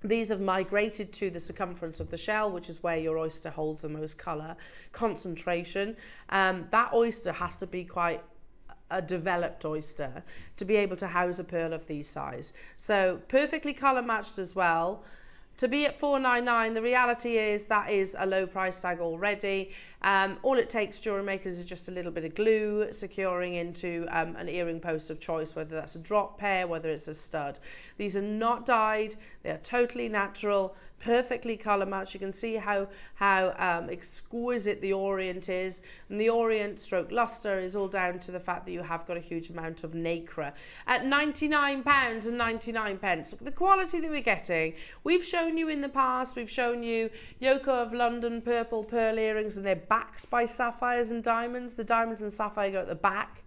These have migrated to the circumference of the shell, which is where your oyster holds the most colour concentration. That oyster has to be quite a developed oyster to be able to house a pearl of these size. So perfectly colour matched as well. To be at $499, the reality is that is a low price tag already. All it takes, jewellery makers, is just a little bit of glue securing into an earring post of choice, whether that's a drop pair, whether it's a stud. These are not dyed, they are totally natural, perfectly colour matched. You can see how exquisite the orient is, and the orient stroke luster is all down to the fact that you have got a huge amount of nacre at £99.99. The quality that we're getting, we've shown you in the past, we've shown you Yoko of London purple pearl earrings, and they're backed by sapphires and diamonds. The diamonds and sapphire go at the back.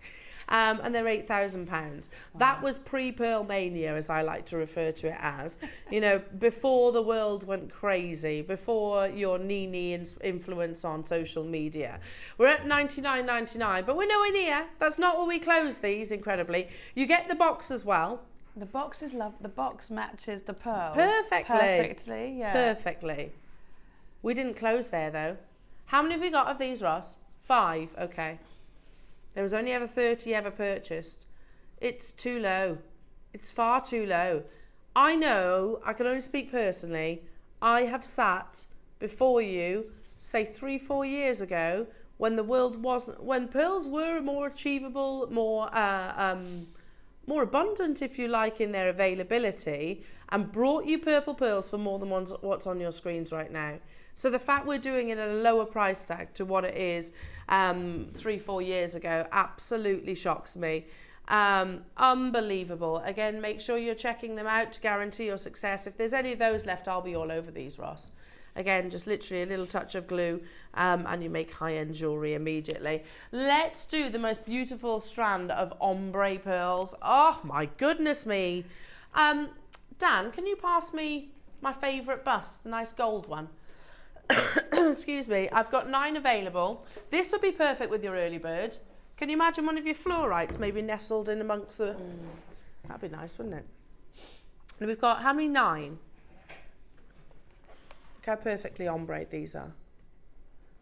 And they're £8,000. Wow. That was pre-Pearl Mania, as I like to refer to it as. You know, before the world went crazy, before your Nini influence on social media. We're at $99.99, but we're nowhere near. That's not what we close these, incredibly. You get the box as well. The box is the box matches the pearls. Perfectly. Yeah. Perfectly. We didn't close there, though. How many have we got of these, Ross? 5, okay. There was only ever 30 ever purchased. It's too low. It's far too low. I know, I can only speak personally, I have sat before you, say 3-4 years ago, when the world wasn't, when pearls were more achievable, more abundant, if you like, in their availability, and brought you purple pearls for more than what's on your screens right now. So the fact we're doing it at a lower price tag to what it is 3-4 years ago absolutely shocks me. Unbelievable. Again, make sure you're checking them out to guarantee your success. If there's any of those left, I'll be all over these, Ross. Again, just literally a little touch of glue and you make high-end jewellery immediately. Let's do the most beautiful strand of ombre pearls. Oh, my goodness me. Dan, can you pass me my favourite bust, the nice gold one? Excuse me, I've got 9 available. This would be perfect with your early bird. Can you imagine one of your fluorites maybe nestled in amongst the... That'd be nice, wouldn't it? And we've got, how many? 9? Look how perfectly ombre these are.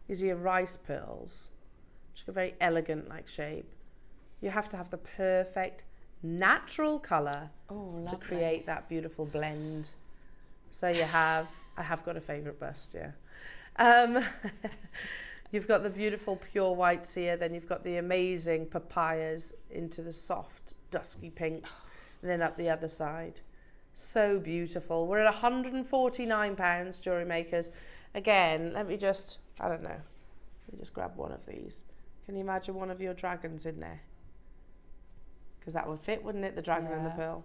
These are your rice pearls, which are a very elegant like shape. You have to have the perfect natural colour to create that beautiful blend. So you have... I have got a favourite bust, yeah. You've got the beautiful pure whites here, then you've got the amazing papayas into the soft dusky pinks, and then up the other side. So beautiful. We're at £149, jewellery makers. Again, let me just, I don't know, let me just grab one of these. Can you imagine one of your dragons in there? Because that would fit, wouldn't it? The dragon and the pearl.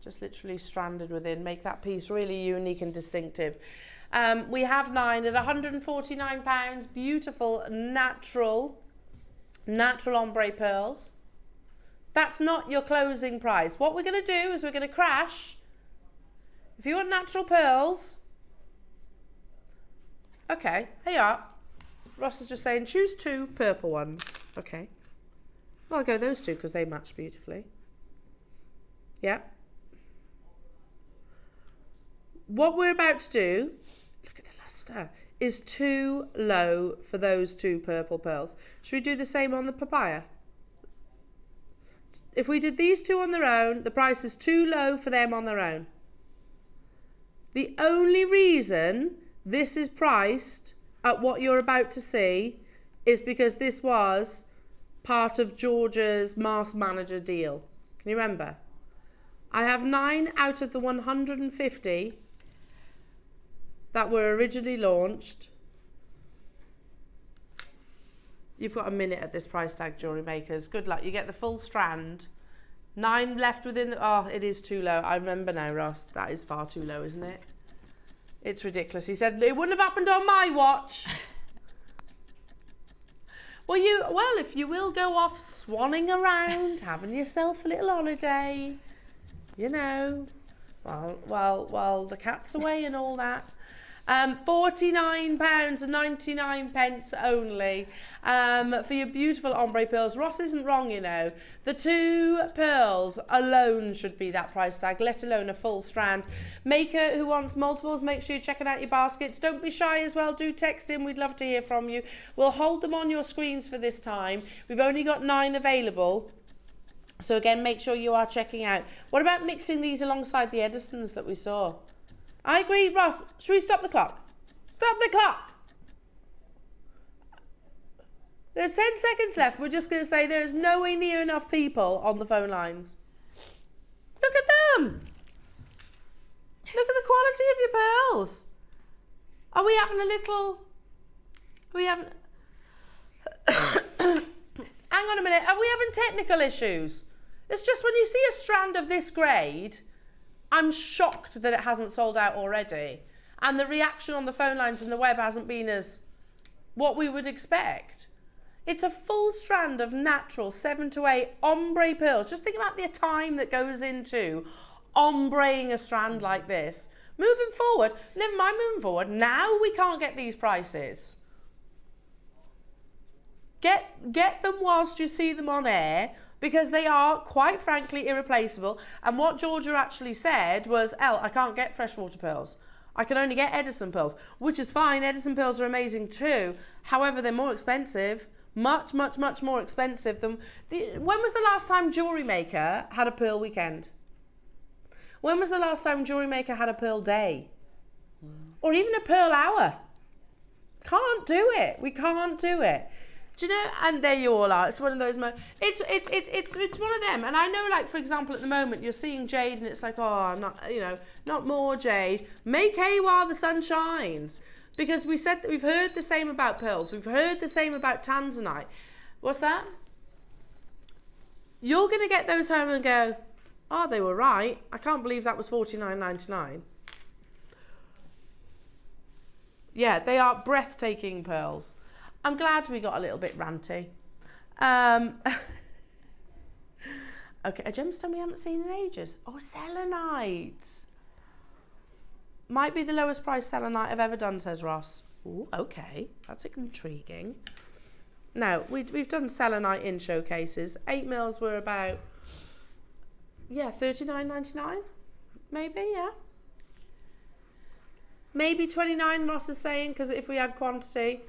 Just literally stranded within, make that piece really unique and distinctive. We have 9 at £149, beautiful natural ombre pearls. That's not your closing price. What we're going to do is we're going to crash. If you want natural pearls, okay, here you are. Ross is just saying choose 2 purple ones. Okay, well, I'll go those 2 because they match beautifully. Yeah. What we're about to do, look at the luster, is too low for those 2 purple pearls. Should we do the same on the papaya? If we did these 2 on their own, the price is too low for them on their own. The only reason this is priced at what you're about to see is because this was part of Georgia's Mass Manager deal. Can you remember? I have 9 out of the 150 that were originally launched. You've got a minute at this price tag, jewellery makers. Good luck. You get the full strand. 9 left within the... Oh, it is too low. I remember now, Ross. That is far too low, isn't it? It's ridiculous. He said, it wouldn't have happened on my watch. Well, if you will go off swanning around, having yourself a little holiday, you know, while the cat's away and all that. £49.99 only for your beautiful ombre pearls. Ross isn't wrong, you know. The 2 pearls alone should be that price tag, let alone a full strand. Maker who wants multiples, make sure you're checking out your baskets. Don't be shy as well. Do text in. We'd love to hear from you. We'll hold them on your screens for this time. We've only got 9 available. So again, make sure you are checking out. What about mixing these alongside the Edisons that we saw? I agree, Ross. Should we stop the clock? Stop the clock! There's 10 seconds left. We're just going to say there's nowhere near enough people on the phone lines. Look at them! Look at the quality of your pearls. Are we having a little... Are we having... Hang on a minute. Are we having technical issues? It's just when you see a strand of this grade, I'm shocked that it hasn't sold out already. And the reaction on the phone lines and the web hasn't been as what we would expect. It's a full strand of natural 7 to 8 ombre pearls. Just think about the time that goes into ombreing a strand like this. Moving forward, never mind moving forward, now we can't get these prices. Get them whilst you see them on air, because they are, quite frankly, irreplaceable. And what Georgia actually said was, I can't get freshwater pearls. I can only get Edison pearls, which is fine. Edison pearls are amazing too. However, they're more expensive. Much, much, much more expensive than... When was the last time JewelleryMaker had a pearl weekend? When was the last time JewelleryMaker had a pearl day? Or even a pearl hour? Can't do it. We can't do it. Do you know? And there you all are. It's one of those moments. It's one of them. And I know, like, for example, at the moment you're seeing jade, and it's like, oh, not more jade. Make hay while the sun shines, because we said that we've heard the same about pearls. We've heard the same about tanzanite. What's that? You're gonna get those home and go, oh, they were right. I can't believe that was $49.99. Yeah, they are breathtaking pearls. I'm glad we got a little bit ranty. Okay, a gemstone we haven't seen in ages. Oh, selenite. Might be the lowest price selenite I've ever done, says Ross. Ooh, okay, that's intriguing. Now, we've done selenite in showcases. 8 mils were about, yeah, $39.99, maybe, yeah. Maybe 29, Ross is saying, because if we had quantity.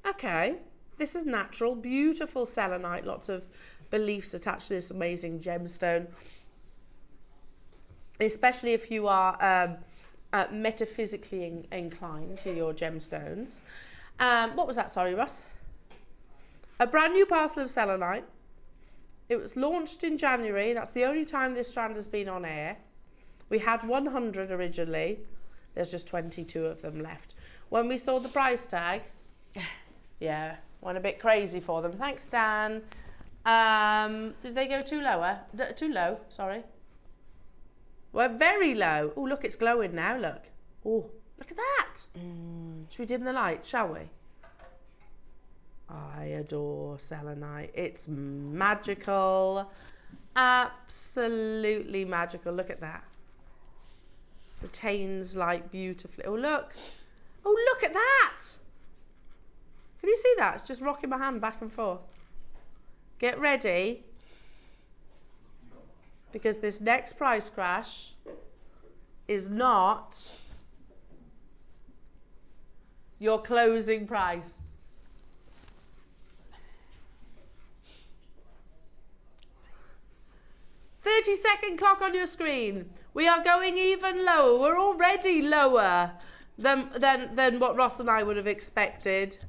Okay, this is natural, beautiful selenite, lots of beliefs attached to this amazing gemstone, especially if you are metaphysically inclined to your gemstones. What was that, sorry, Ross? A brand new parcel of selenite. It was launched in January. That's the only time this strand has been on air. We had 100 originally. There's just 22 of them left. When we saw the price tag, yeah, went a bit crazy for them. Thanks, Dan. Did they go too low? Sorry. We're very low. Oh, look, it's glowing now. Look. Oh, look at that. Should we dim the light, shall we? I adore selenite. It's magical. Absolutely magical. Look at that. Retains light beautifully. Oh, look. Oh, look at that. Can you see that? It's just rocking my hand back and forth. Get ready, because this next price crash is not your closing price. 30-second clock on your screen. We are going even lower. We're already lower than what Ross and I would have expected.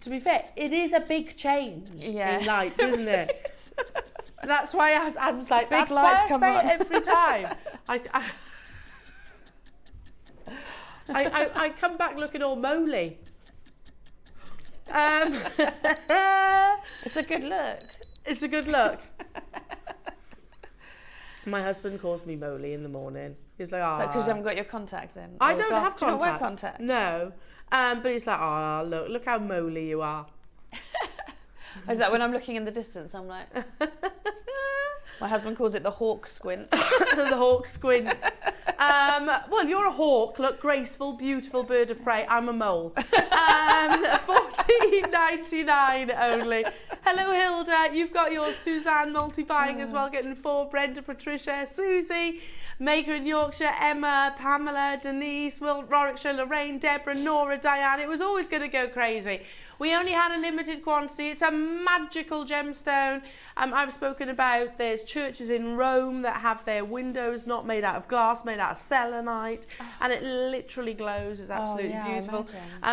To be fair, it is a big change in lights, isn't it? That's why I was like, big that's lights why come I on say it every time. I come back looking all moly. It's a good look. It's a good look. My husband calls me moly in the morning. He's like, Is that because you haven't got your contacts in? I don't have Do you not wear contacts. contacts? No. But he's like, oh, look how moly you are. Is that when I'm looking in the distance, I'm like... My husband calls it the hawk squint. The hawk squint. Well, you're a hawk. Look, graceful, beautiful bird of prey. I'm a mole. $14.99 only. Hello, Hilda. You've got yours. Suzanne multi-buying as well, getting 4. Brenda, Patricia, Susie, Maker in Yorkshire, Emma, Pamela, Denise, Will, Warwickshire, Lorraine, Deborah, Nora, Diane. It was always going to go crazy. We only had a limited quantity. It's a magical gemstone. I've spoken about there's churches in Rome that have their windows not made out of glass, made out of selenite, and it literally glows. It's absolutely beautiful.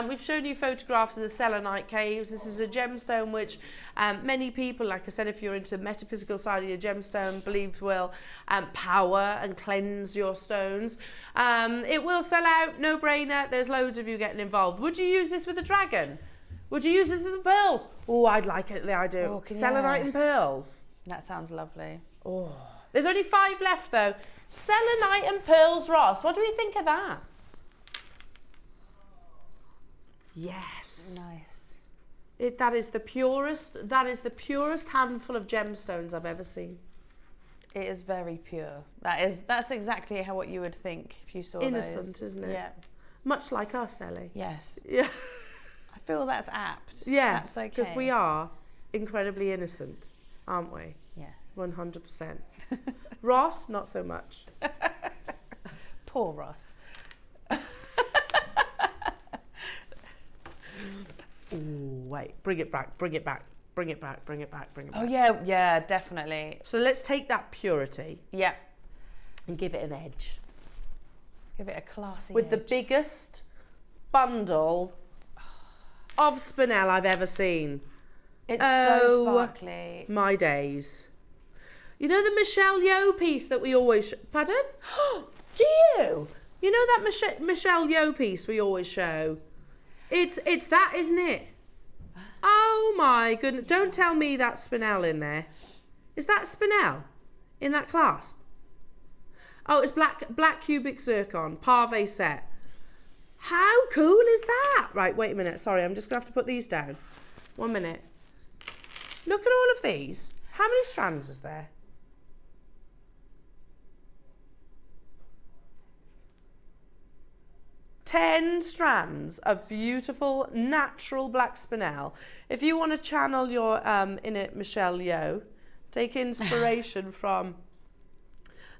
We've shown you photographs of the selenite caves. This is a gemstone which many people, like I said, if you're into the metaphysical side of your gemstone, believes will power and cleanse your stones. It will sell out, no brainer. There's loads of you getting involved. Would you use this with a dragon? Would you use this with the pearls? Oh, I'd like it, the idea. Oh, selenite and pearls. That sounds lovely. Oh, there's only 5 left though. Selenite and pearls, Ross. What do we think of that? Yes. Nice. That is the purest. That is the purest handful of gemstones I've ever seen. It is very pure. That's exactly what you would think if you saw Innocent, those. isn't it? Yeah. Much like us, Ellie. Yes. Yeah. I feel that's apt. Yeah. That's okay. Because we are incredibly innocent, aren't we? Yes. 100%. Ross, not so much. Poor Ross. Ooh, wait, bring it back. Oh yeah, definitely. So let's take that purity Yeah. and give it an edge. Give it a classy With edge. the biggest bundle of spinel I've ever seen. It's so sparkly. My days. You know the Michelle Yeoh piece that we always... Pardon? Do you? You know that Michelle Yeoh piece we always show? It's that, isn't it? Oh my goodness. Don't tell me that's spinel in there. Is that spinel in that clasp? Oh, it's black cubic zircon, parve set. How cool is that? Right, wait a minute. Sorry, I'm just going to have to put these down. 1 minute. Look at all of these. How many strands is there? 10 strands of beautiful, natural black spinel. If you want to channel your inner Michelle Yeoh, take inspiration from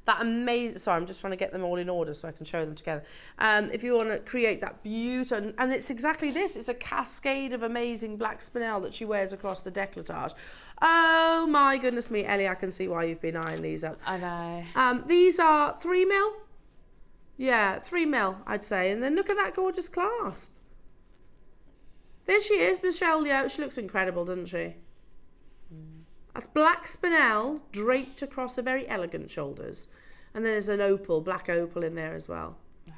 that amazing... Sorry, I'm just trying to get them all in order so I can show them together. If you want to create that beauty... And it's exactly this. It's a cascade of amazing black spinel that she wears across the décolletage. Oh, my goodness me. Ellie, I can see why you've been eyeing these up. I know. These are 3 mil. Yeah, 3 mil, I'd say. And then look at that gorgeous clasp. There she is, Michelle Yeoh. She looks incredible, doesn't she? That's black spinel draped across a very elegant shoulders. And then there's an opal, black opal in there as well. Wow.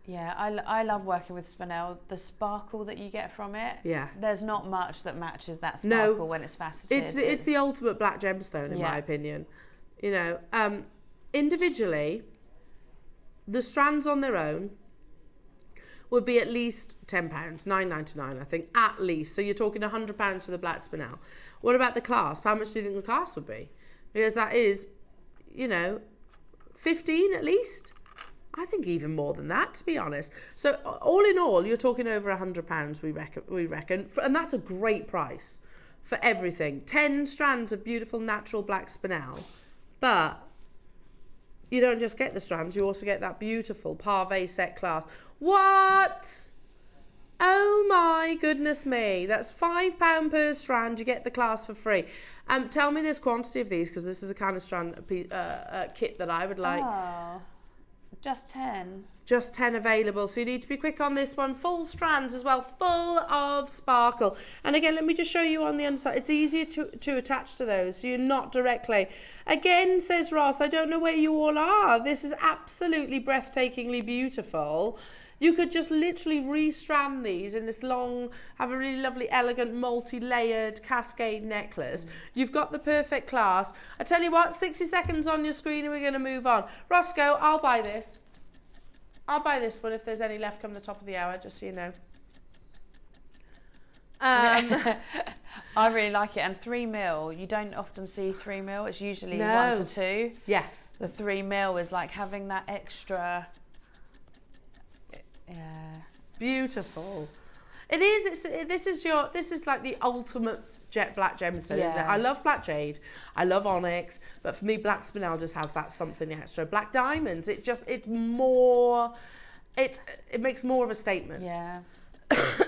Yeah, I love working with spinel. The sparkle that you get from it. Yeah. There's not much that matches that sparkle when it's faceted. It's the ultimate black gemstone, in my opinion. You know, individually, the strands on their own would be at least £10, $9.99, I think, at least. So you're talking £100 for the black spinel. What about the clasp? How much do you think the clasp would be? Because that is, you know, 15 at least. I think even more than that, to be honest. So all in all, you're talking over £100, we reckon. And that's a great price for everything. 10 strands of beautiful natural black spinel. But you don't just get the strands, you also get that beautiful parve set clasp. What? Oh my goodness me. That's £5 per strand. You get the clasp for free. Tell me this quantity of these, because this is a kind of strand kit that I would like. Oh, just 10. Just 10 available, so you need to be quick on this one. Full strands as well, full of sparkle. And again, let me just show you on the underside. It's easier to attach to those, so you're not directly. Again, says Ross, I don't know where you all are. This is absolutely breathtakingly beautiful. You could just literally restrand these in this long, have a really lovely, elegant, multi-layered cascade necklace. You've got the perfect clasp. I tell you what, 60 seconds on your screen and we're going to move on. Roscoe, I'll buy this. I'll buy this one if there's any left come the top of the hour, just so you know. I really like it. And 3 mil, you don't often see 3 mil. It's usually 1 to 2. Yeah. The 3 mil is like having that extra... Yeah. Beautiful. It is. This is like the ultimate jet black gemstone, isn't it? Yeah. I love black jade. I love onyx, but for me, black spinel just has that something extra. Black diamonds. It's more. It makes more of a statement. Yeah.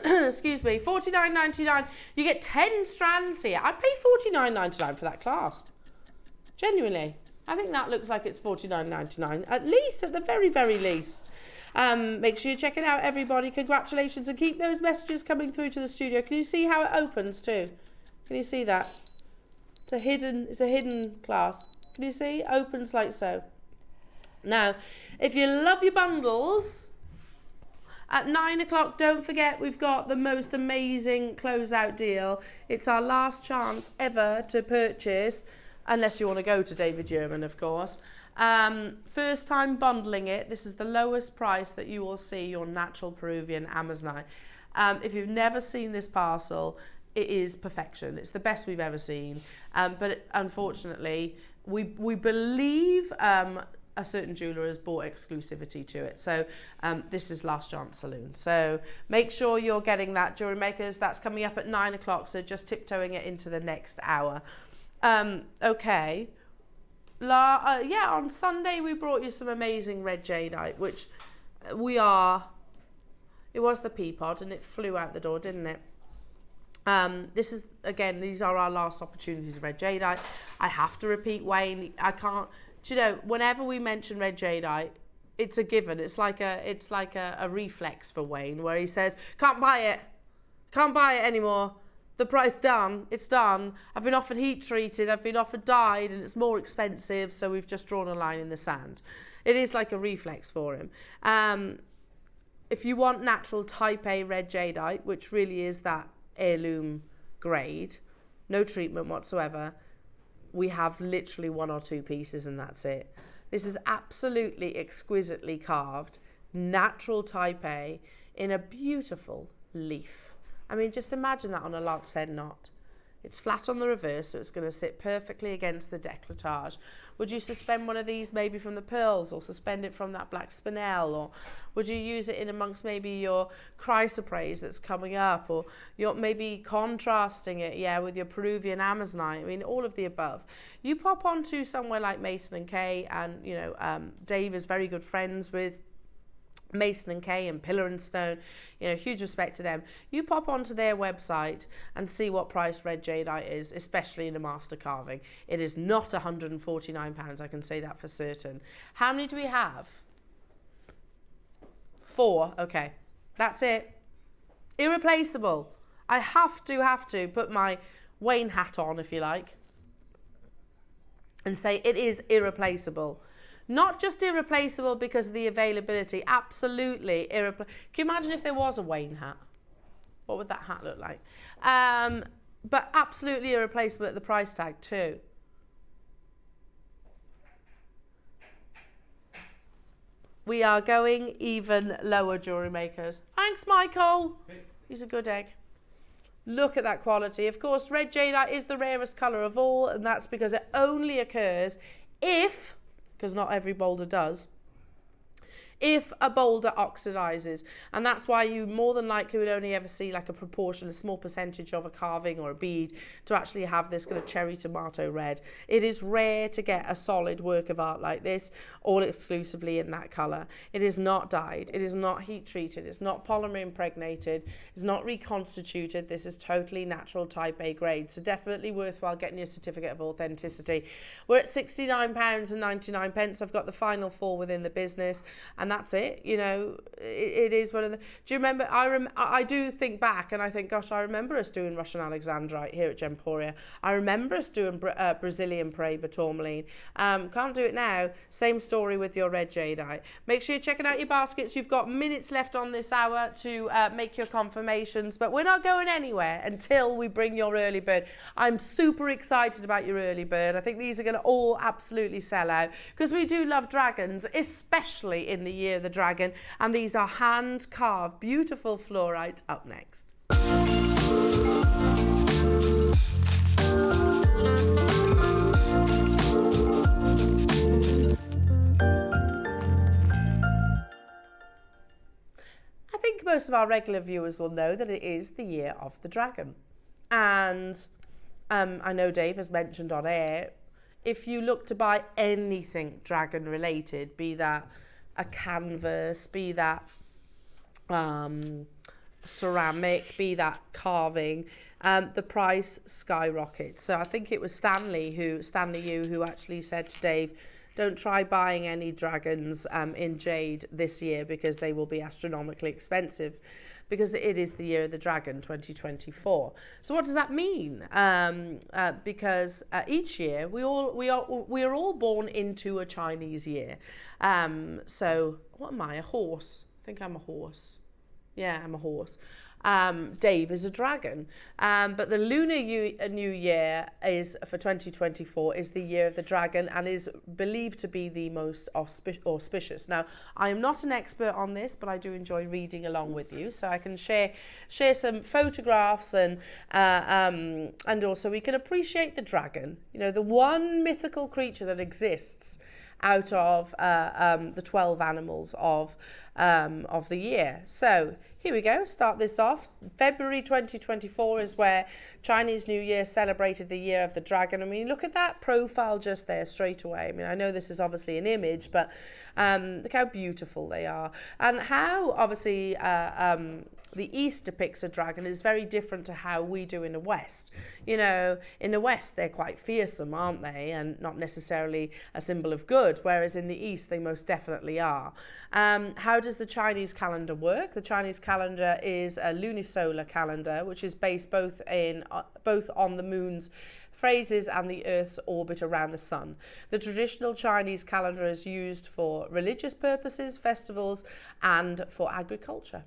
Excuse me. $49.99. You get 10 strands here. I'd pay $49.99 for that clasp. Genuinely, I think that looks like it's $49.99 at least, at the very, very least. Make sure you check it out, everybody. Congratulations, and keep those messages coming through to the studio. Can you see how it opens too? Can you see that? It's a hidden clasp. Can you see? Opens like so. Now, if you love your bundles, at 9 o'clock, don't forget we've got the most amazing closeout deal. It's our last chance ever to purchase, unless you want to go to David Yurman, of course. First time bundling it, this is the lowest price that you will see your natural Peruvian Amazonite. If you've never seen this parcel, it is perfection. It's the best we've ever seen. But unfortunately, we believe a certain jeweller has bought exclusivity to it. So this is last chance saloon. So make sure you're getting that, jewellery makers. That's coming up at 9 o'clock. So just tiptoeing it into the next hour. Okay. Yeah, on Sunday we brought you some amazing red jadeite, which it was the pea pod and it flew out the door, didn't it? This is, again, these are our last opportunities of red jadeite. I have to repeat, Wayne, I can't, do you know, whenever we mention red jadeite, it's a given. It's like a reflex for Wayne, where he says, can't buy it anymore. The price done, it's done. I've been offered heat treated, I've been offered dyed, and it's more expensive, so we've just drawn a line in the sand. It is like a reflex for him. If you want natural type A red jadeite, which really is that heirloom grade, no treatment whatsoever, we have literally 1 or 2 pieces and that's it. This is absolutely exquisitely carved, natural type A in a beautiful leaf. I mean, just imagine that on a lark's head knot. It's flat on the reverse, so it's going to sit perfectly against the décolletage. Would you suspend one of these maybe from the pearls, or suspend it from that black spinel, or would you use it in amongst maybe your chrysoprase that's coming up, or you're maybe contrasting it, yeah, with your Peruvian Amazonite? I mean, all of the above. You pop onto somewhere like Mason & Kay, and, you know, Dave is very good friends with Mason & Kay and Pillar & Stone, you know, huge respect to them. You pop onto their website and see what price red jadeite is, especially in a master carving. It is not £149, I can say that for certain. How many do we have? 4, okay, that's it. Irreplaceable. I have to put my Wayne hat on, if you like, and say it is irreplaceable. Not just irreplaceable because of the availability, absolutely irreplaceable. Can you imagine if there was a Wayne hat? What would that hat look like? But absolutely irreplaceable at the price tag too. We are going even lower, jewellery makers. Thanks, Michael. He's a good egg. Look at that quality. Of course, red jadeite is the rarest colour of all, and that's because it only occurs if, because not every boulder does, if a boulder oxidizes, and that's why you more than likely would only ever see like a proportion, a small percentage of a carving or a bead to actually have this kind of cherry tomato red. It is rare to get a solid work of art like this all exclusively in that color. It is not dyed, it is not heat treated, it's not polymer impregnated, it's not reconstituted. This is totally natural type A grade, so definitely worthwhile getting your certificate of authenticity. We're at £69.99. I've got the final 4 within the business, and that's it. You know, it is one of the, do you remember, I do think back and I think, gosh, I remember us doing Russian Alexandrite here at Gemporia. I remember us doing Brazilian Paraiba tourmaline. Can't do it now. Same story with your red jadeite. Make sure you're checking out your baskets. You've got minutes left on this hour to make your confirmations, but we're not going anywhere until we bring your early bird. I'm super excited about your early bird. I think these are going to all absolutely sell out because we do love dragons, especially in the year of the dragon, and these are hand carved beautiful fluorites. Up next. I think most of our regular viewers will know that it is the year of the dragon. And I know Dave has mentioned on air, if you look to buy anything dragon related, be that a canvas, be that ceramic, be that carving, the price skyrockets. So I think it was Stanley Yu who actually said to Dave, don't try buying any dragons in jade this year because they will be astronomically expensive, because it is the year of the dragon 2024. So what does that mean? Because each year we are all born into a Chinese year. So what am I? A horse? I think I'm a horse. Yeah, I'm a horse. Dave is a dragon. But the Lunar New Year is for 2024 is the year of the dragon and is believed to be the most auspicious. Now, I am not an expert on this, but I do enjoy reading along with you, so I can share some photographs and also we can appreciate the dragon. You know, the one mythical creature that exists out of the 12 animals of the year. So here we go, start this off. February 2024 is where Chinese New Year celebrated the year of the dragon. I mean, look at that profile just there straight away. I mean, I know this is obviously an image, but look how beautiful they are. And how obviously the East depicts a dragon is very different to how we do in the West. You know, in the West, they're quite fearsome, aren't they? And not necessarily a symbol of good, whereas in the East, they most definitely are. How does the Chinese calendar work? The Chinese calendar is a lunisolar calendar, which is based both on the moon's phases and the Earth's orbit around the sun. The traditional Chinese calendar is used for religious purposes, festivals, and for agriculture.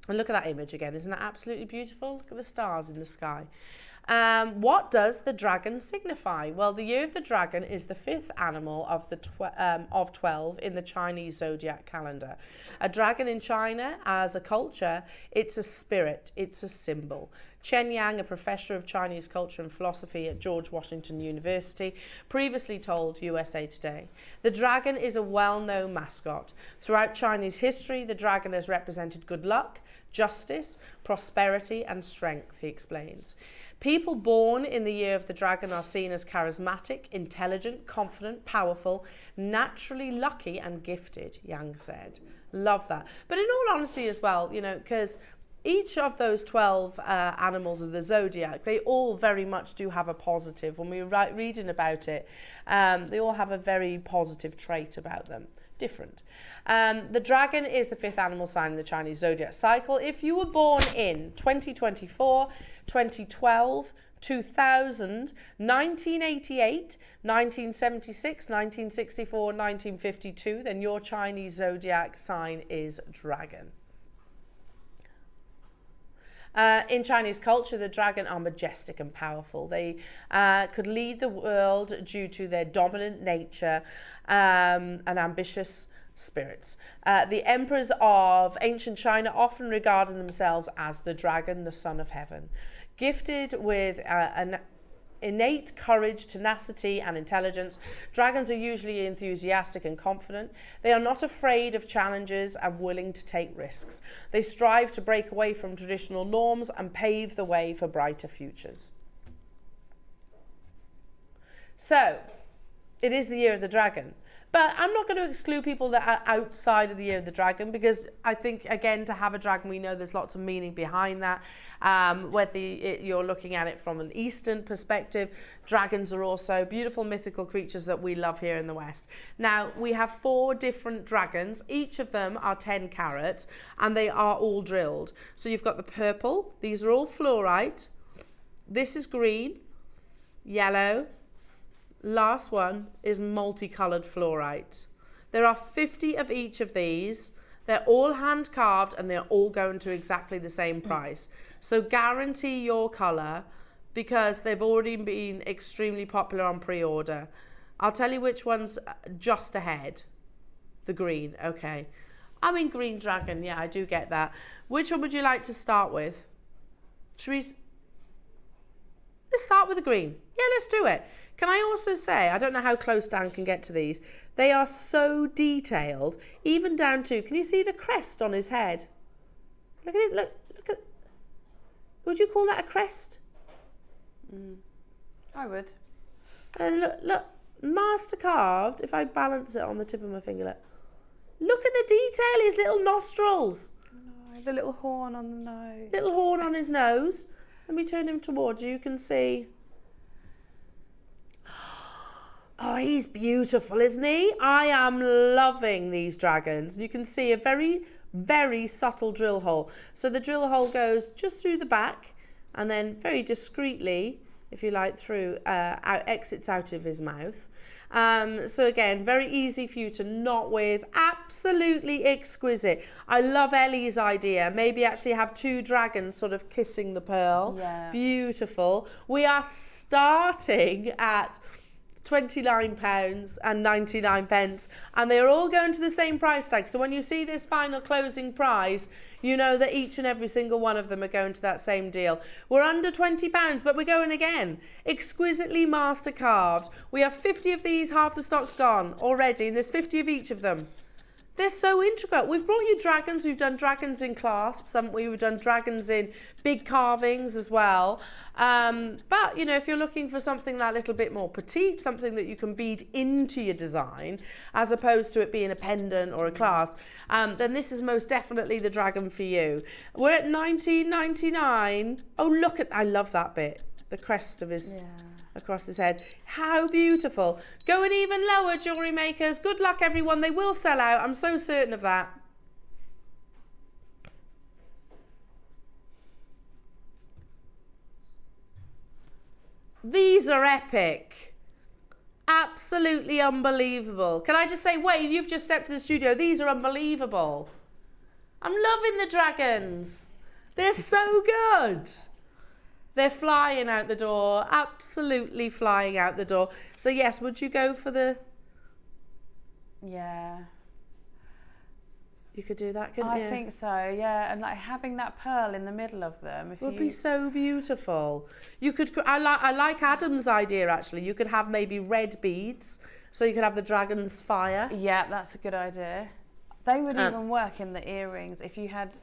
And look at that image again. Isn't that absolutely beautiful? Look at the stars in the sky. What does the dragon signify? Well, the year of the dragon is the fifth animal of the 12 in the Chinese zodiac calendar. A dragon in China, as a culture, it's a spirit, it's a symbol. Chen Yang, a professor of Chinese culture and philosophy at George Washington University, previously told USA Today, the dragon is a well-known mascot. Throughout Chinese history, the dragon has represented good luck, justice, prosperity, and strength, he explains. People born in the year of the dragon are seen as charismatic, intelligent, confident, powerful, naturally lucky, and gifted, Yang said. Love that. But in all honesty as well, you know, because each of those 12 animals of the zodiac, they all very much do have a positive. When we were reading about it, they all have a very positive trait about them. Different. The dragon is the fifth animal sign in the Chinese zodiac cycle. If you were born in 2024, 2012, 2000, 1988, 1976, 1964, 1952, then your Chinese zodiac sign is dragon. In Chinese culture, the dragon are majestic and powerful. They could lead the world due to their dominant nature and ambitious spirits. The emperors of ancient China often regarded themselves as the dragon, the son of heaven. Gifted with an innate courage, tenacity, and intelligence, dragons are usually enthusiastic and confident. They are not afraid of challenges and willing to take risks. They strive to break away from traditional norms and pave the way for brighter futures. So, it is the year of the dragon. But I'm not going to exclude people that are outside of the year of the dragon, because I think, again, to have a dragon, we know there's lots of meaning behind that. Whether you're looking at it from an Eastern perspective, dragons are also beautiful mythical creatures that we love here in the West. Now, we have 4 different dragons. Each of them are 10 carats, and they are all drilled. So you've got the purple. These are all fluorite. This is green, yellow. Last one is multicolored fluorite. There are 50 of each of these. They're all hand carved and they're all going to exactly the same price. So guarantee your color, because they've already been extremely popular on pre-order. I'll tell you which one's just ahead. The green, okay. I mean green dragon, yeah, I do get that. Which one would you like to start with? Let's start with the green. Yeah, let's do it. Can I also say, I don't know how close Dan can get to these, they are so detailed, even down to, can you see the crest on his head? Look at it. Look at. Would you call that a crest? I would. And look, master carved. If I balance it on the tip of my finger, look at the detail. His little nostrils. No, the little horn on the nose. Little horn on his nose. Let me turn him towards you. You can see. Oh, he's beautiful, isn't he? I am loving these dragons. You can see a very, very subtle drill hole. So the drill hole goes just through the back and then very discreetly, if you like, through, exits out of his mouth. So again, very easy for you to knot with, absolutely exquisite. I love Ellie's idea. Maybe actually have two dragons sort of kissing the pearl. Yeah. Beautiful. We are starting at £29.99, and they're all going to the same price tag. So when you see this final closing price, you know that each and every single one of them are going to that same deal. We're under £20, but we're going again. Exquisitely master carved. We have 50 of these, half the stock's gone already, and there's 50 of each of them. They're so intricate. We've brought you dragons. We've done dragons in clasps. We've done dragons in big carvings as well. But, you know, if you're looking for something that little bit more petite, something that you can bead into your design, as opposed to it being a pendant or a clasp, then this is most definitely the dragon for you. We're at £19.99. Oh, look at, I love that bit. The crest of his... Yeah. Across his head. How beautiful. Going even lower, jewellery makers. Good luck, everyone. They will sell out. I'm so certain of that. These are epic. Absolutely unbelievable. Can I just say, Wade, you've just stepped to the studio. These are unbelievable. I'm loving the dragons. They're so good. They're flying out the door, absolutely flying out the door. So yes, would you go for the... Yeah. You could do that, couldn't you? I think so, yeah. And like having that pearl in the middle of them. Would be so beautiful. You could, I like Adam's idea actually. You could have maybe red beads. So you could have the dragon's fire. Yeah, that's a good idea. They would even work in the earrings if you had...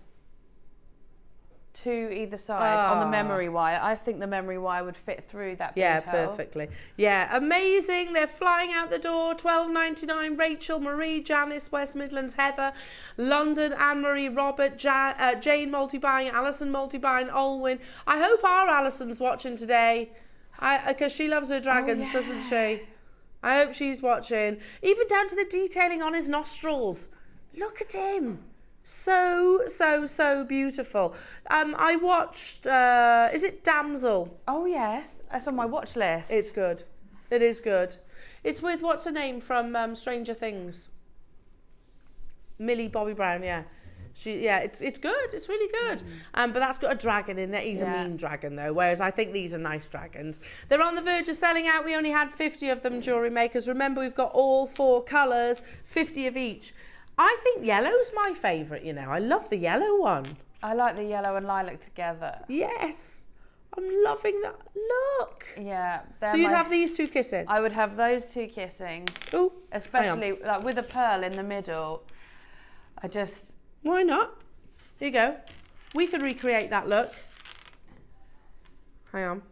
two either side on the memory wire. I think the memory wire would fit through that bead Yeah, hole. perfectly. Yeah, amazing. They're flying out the door. £12.99. Rachel, Marie, Janice, West Midlands, Heather, London, Anne-Marie, Robert, Jane multi-buying, Alison multi-buying, Olwyn. I hope our Alison's watching today, because she loves her dragons, doesn't she? I hope she's watching. Even down to the detailing on his nostrils. Look at him. So, so, so beautiful. I watched, is it Damsel? Oh yes, that's on my watch list. It's good. It is good. It's with, what's her name from Stranger Things? Millie Bobby Brown, yeah. It's good. It's really good. But that's got a dragon in there. He's a mean dragon though, whereas I think these are nice dragons. They're on the verge of selling out. We only had 50 of them, jewellery makers. Remember, we've got all 4 colours, 50 of each. I think yellow's my favourite, you know. I love the yellow one. I like the yellow and lilac together. Yes. I'm loving that. Look. Yeah. So you'd have these two kissing? I would have those two kissing. Oh. Especially like with a pearl in the middle. Why not? Here you go. We could recreate that look. Hang on.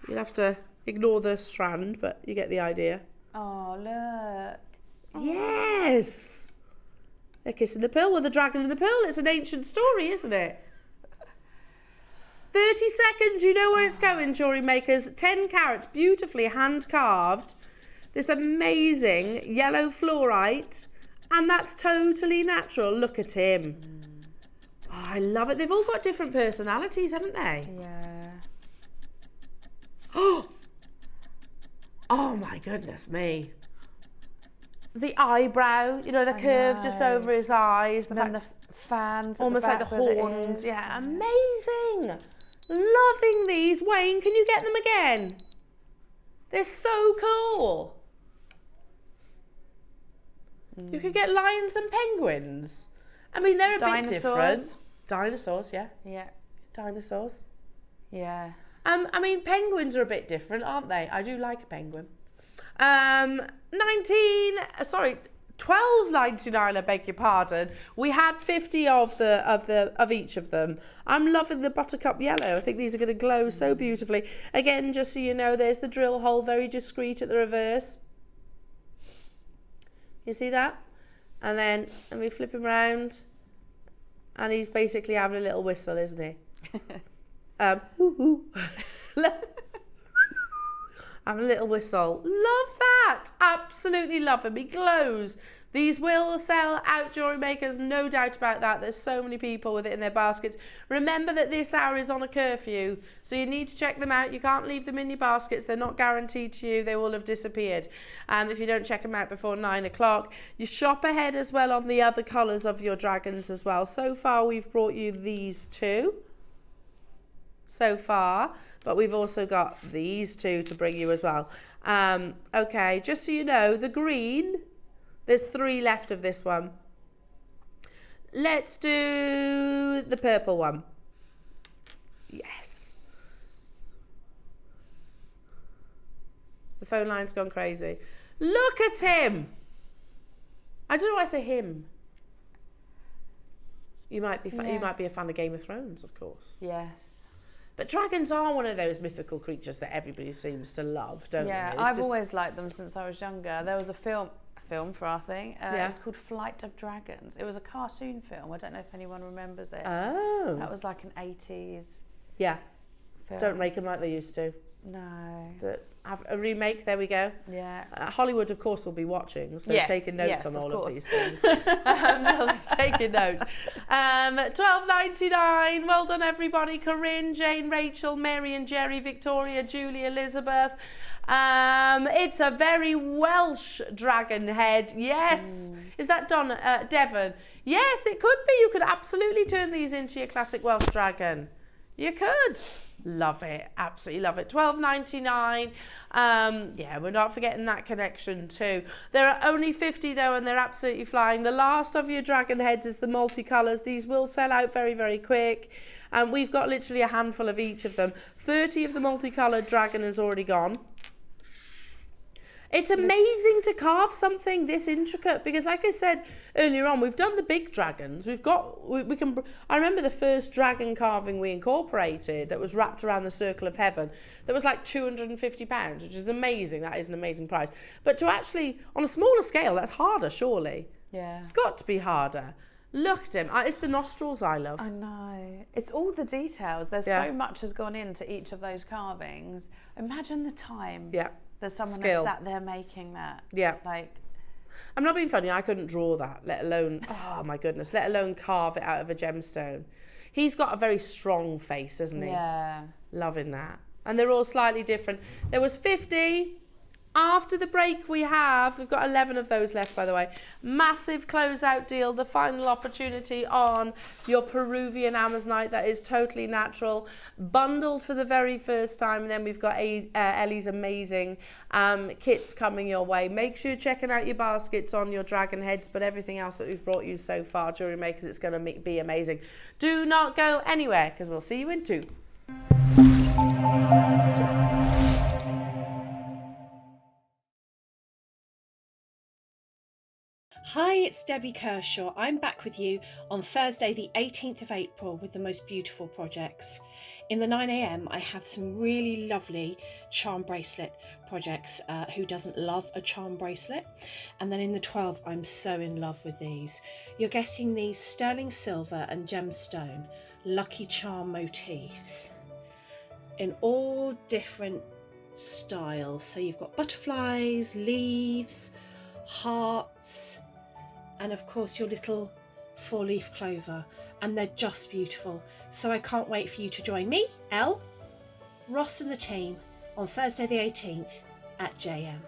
You'll have to ignore the strand, but you get the idea. Oh, look. Yes. They're kissing the pearl with the dragon and the pearl. It's an ancient story, isn't it? 30 seconds, you know where it's going, jewellery makers. 10 carats, beautifully hand carved. This amazing yellow fluorite. And that's totally natural. Look at him. Oh, I love it. They've all got different personalities, haven't they? Yeah. Oh my goodness me. The eyebrow, you know, the curve just over his eyes. And then the fans. Almost like the horns. Yeah, amazing. Loving these. Wayne, can you get them again? They're so cool. You could get lions and penguins. I mean, they're a bit different. Dinosaurs, yeah. Yeah. Dinosaurs. Yeah. I mean, penguins are a bit different, aren't they? I do like a penguin. $12.99, I beg your pardon. We had 50 of each of them. I'm loving the buttercup yellow. I think these are going to glow so beautifully. Again, just so you know, there's the drill hole, very discreet at the reverse. You see that? And then let me flip him around, and he's basically having a little whistle, isn't he? Hoo-hoo. Having a little whistle. Love that. Absolutely love him. He glows. These will sell out, jewellery makers, no doubt about that. There's so many people with it in their baskets. Remember that this hour is on a curfew, so you need to check them out. You can't leave them in your baskets. They're not guaranteed to you. They will have disappeared if you don't check them out before 9 o'clock. You shop ahead as well on the other colours of your dragons as well. So far, we've brought you these two. So far. But we've also got these two to bring you as well. Okay, just so you know, the green, there's 3 left of this one. Let's do the purple one. Yes. The phone line's gone crazy. Look at him. I don't know why I say him. You might be a fan of Game of Thrones, of course. Yes. But dragons are one of those mythical creatures that everybody seems to love, don't they? Yeah, I've always liked them since I was younger. There was a film for our thing. It was called Flight of Dragons. It was a cartoon film. I don't know if anyone remembers it. Oh. That was like an 80s film. Don't make them like they used to. No. Have a remake, there we go. Yeah. Hollywood, of course, will be watching, so taking notes on all of these things. Taking notes. $12.99. Well done, everybody. Corinne, Jane, Rachel, Mary and Jerry, Victoria, Julie, Elizabeth. It's a very Welsh dragon head. Yes. Is that Devon? Yes, it could be. You could absolutely turn these into your classic Welsh dragon. You could. Love it. Absolutely love it. $12.99. Yeah, we're not forgetting that connection too. There are only 50 though, and they're absolutely flying. The last of your dragon heads is the multicolours. These will sell out very, very quick. We've got literally a handful of each of them. 30 of the multicoloured dragon is already gone. It's amazing to carve something this intricate because, like I said earlier on, we've done the big dragons. We can. I remember the first dragon carving we incorporated that was wrapped around the circle of heaven. That was like £250, which is amazing. That is an amazing price. But to actually, on a smaller scale, that's harder, surely. Yeah. It's got to be harder. Look at him. It's the nostrils I love. I know. It's all the details. There's so much has gone into each of those carvings. Imagine the time. Yeah. There's someone that sat there making that. Yeah. Like, I'm not being funny. I couldn't draw that, let alone, oh my goodness, let alone carve it out of a gemstone. He's got a very strong face, hasn't he? Yeah. Loving that. And they're all slightly different. There was 50. After the break we've got 11 of those left, by the way. Massive closeout deal, the final opportunity on your Peruvian Amazonite that is totally natural, bundled for the very first time. And then we've got Ellie's amazing kits coming your way. Make sure you're checking out your baskets on your dragon heads, but everything else that we've brought you so far, jewellery makers, it's going to be amazing. Do not go anywhere because we'll see you in 2. Hi, it's Debbie Kershaw. I'm back with you on Thursday the 18th of April with the most beautiful projects. In the 9 a.m. I have some really lovely charm bracelet projects. Who doesn't love a charm bracelet? And then in the 12 I'm so in love with these. You're getting these sterling silver and gemstone lucky charm motifs in all different styles. So you've got butterflies, leaves, hearts, and of course your little 4-leaf clover, and they're just beautiful. So I can't wait for you to join me, Elle, Ross and the team on Thursday the 18th at JM.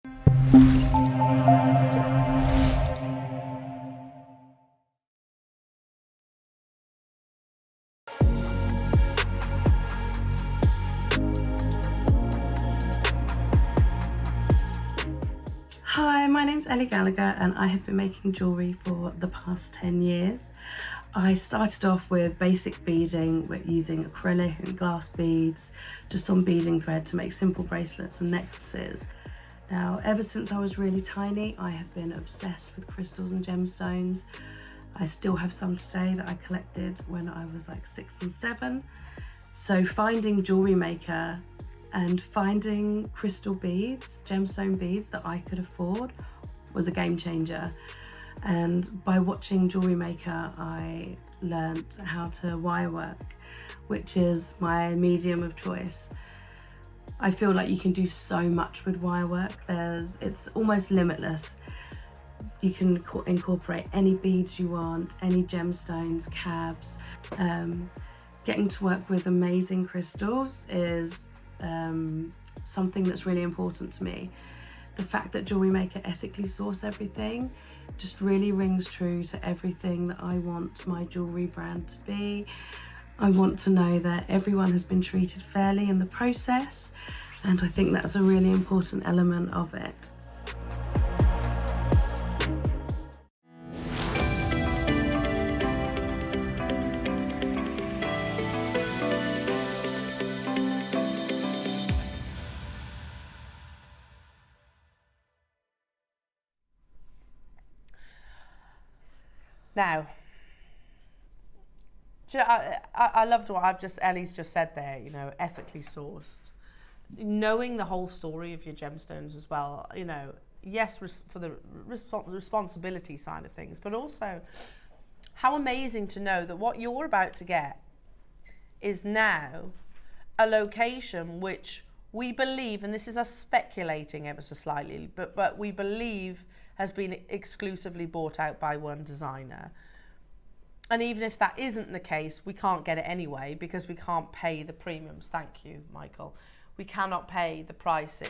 Hi, my name's Ellie Gallagher and I have been making jewellery for the past 10 years. I started off with basic beading, using acrylic and glass beads, just on beading thread to make simple bracelets and necklaces. Now, ever since I was really tiny, I have been obsessed with crystals and gemstones. I still have some today that I collected when I was like 6 and 7. So finding JewelleryMaker and finding crystal beads, gemstone beads that I could afford was a game changer. And by watching JewelleryMaker, I learnt how to wire work, which is my medium of choice. I feel like you can do so much with wire work. It's almost limitless. You can incorporate any beads you want, any gemstones, cabs. Getting to work with amazing crystals is something that's really important to me. The fact that JewelleryMaker ethically source everything just really rings true to everything that I want my jewellery brand to be. I want to know that everyone has been treated fairly in the process, and I think that's a really important element of it. Now, I loved what Ellie's just said there, you know, ethically sourced. Knowing the whole story of your gemstones as well, you know, yes, for the responsibility side of things, but also how amazing to know that what you're about to get is now a location which we believe, and this is us speculating ever so slightly, but we believe has been exclusively bought out by one designer. And even if that isn't the case, we can't get it anyway because we can't pay the premiums. Thank you, Michael. We cannot pay the prices.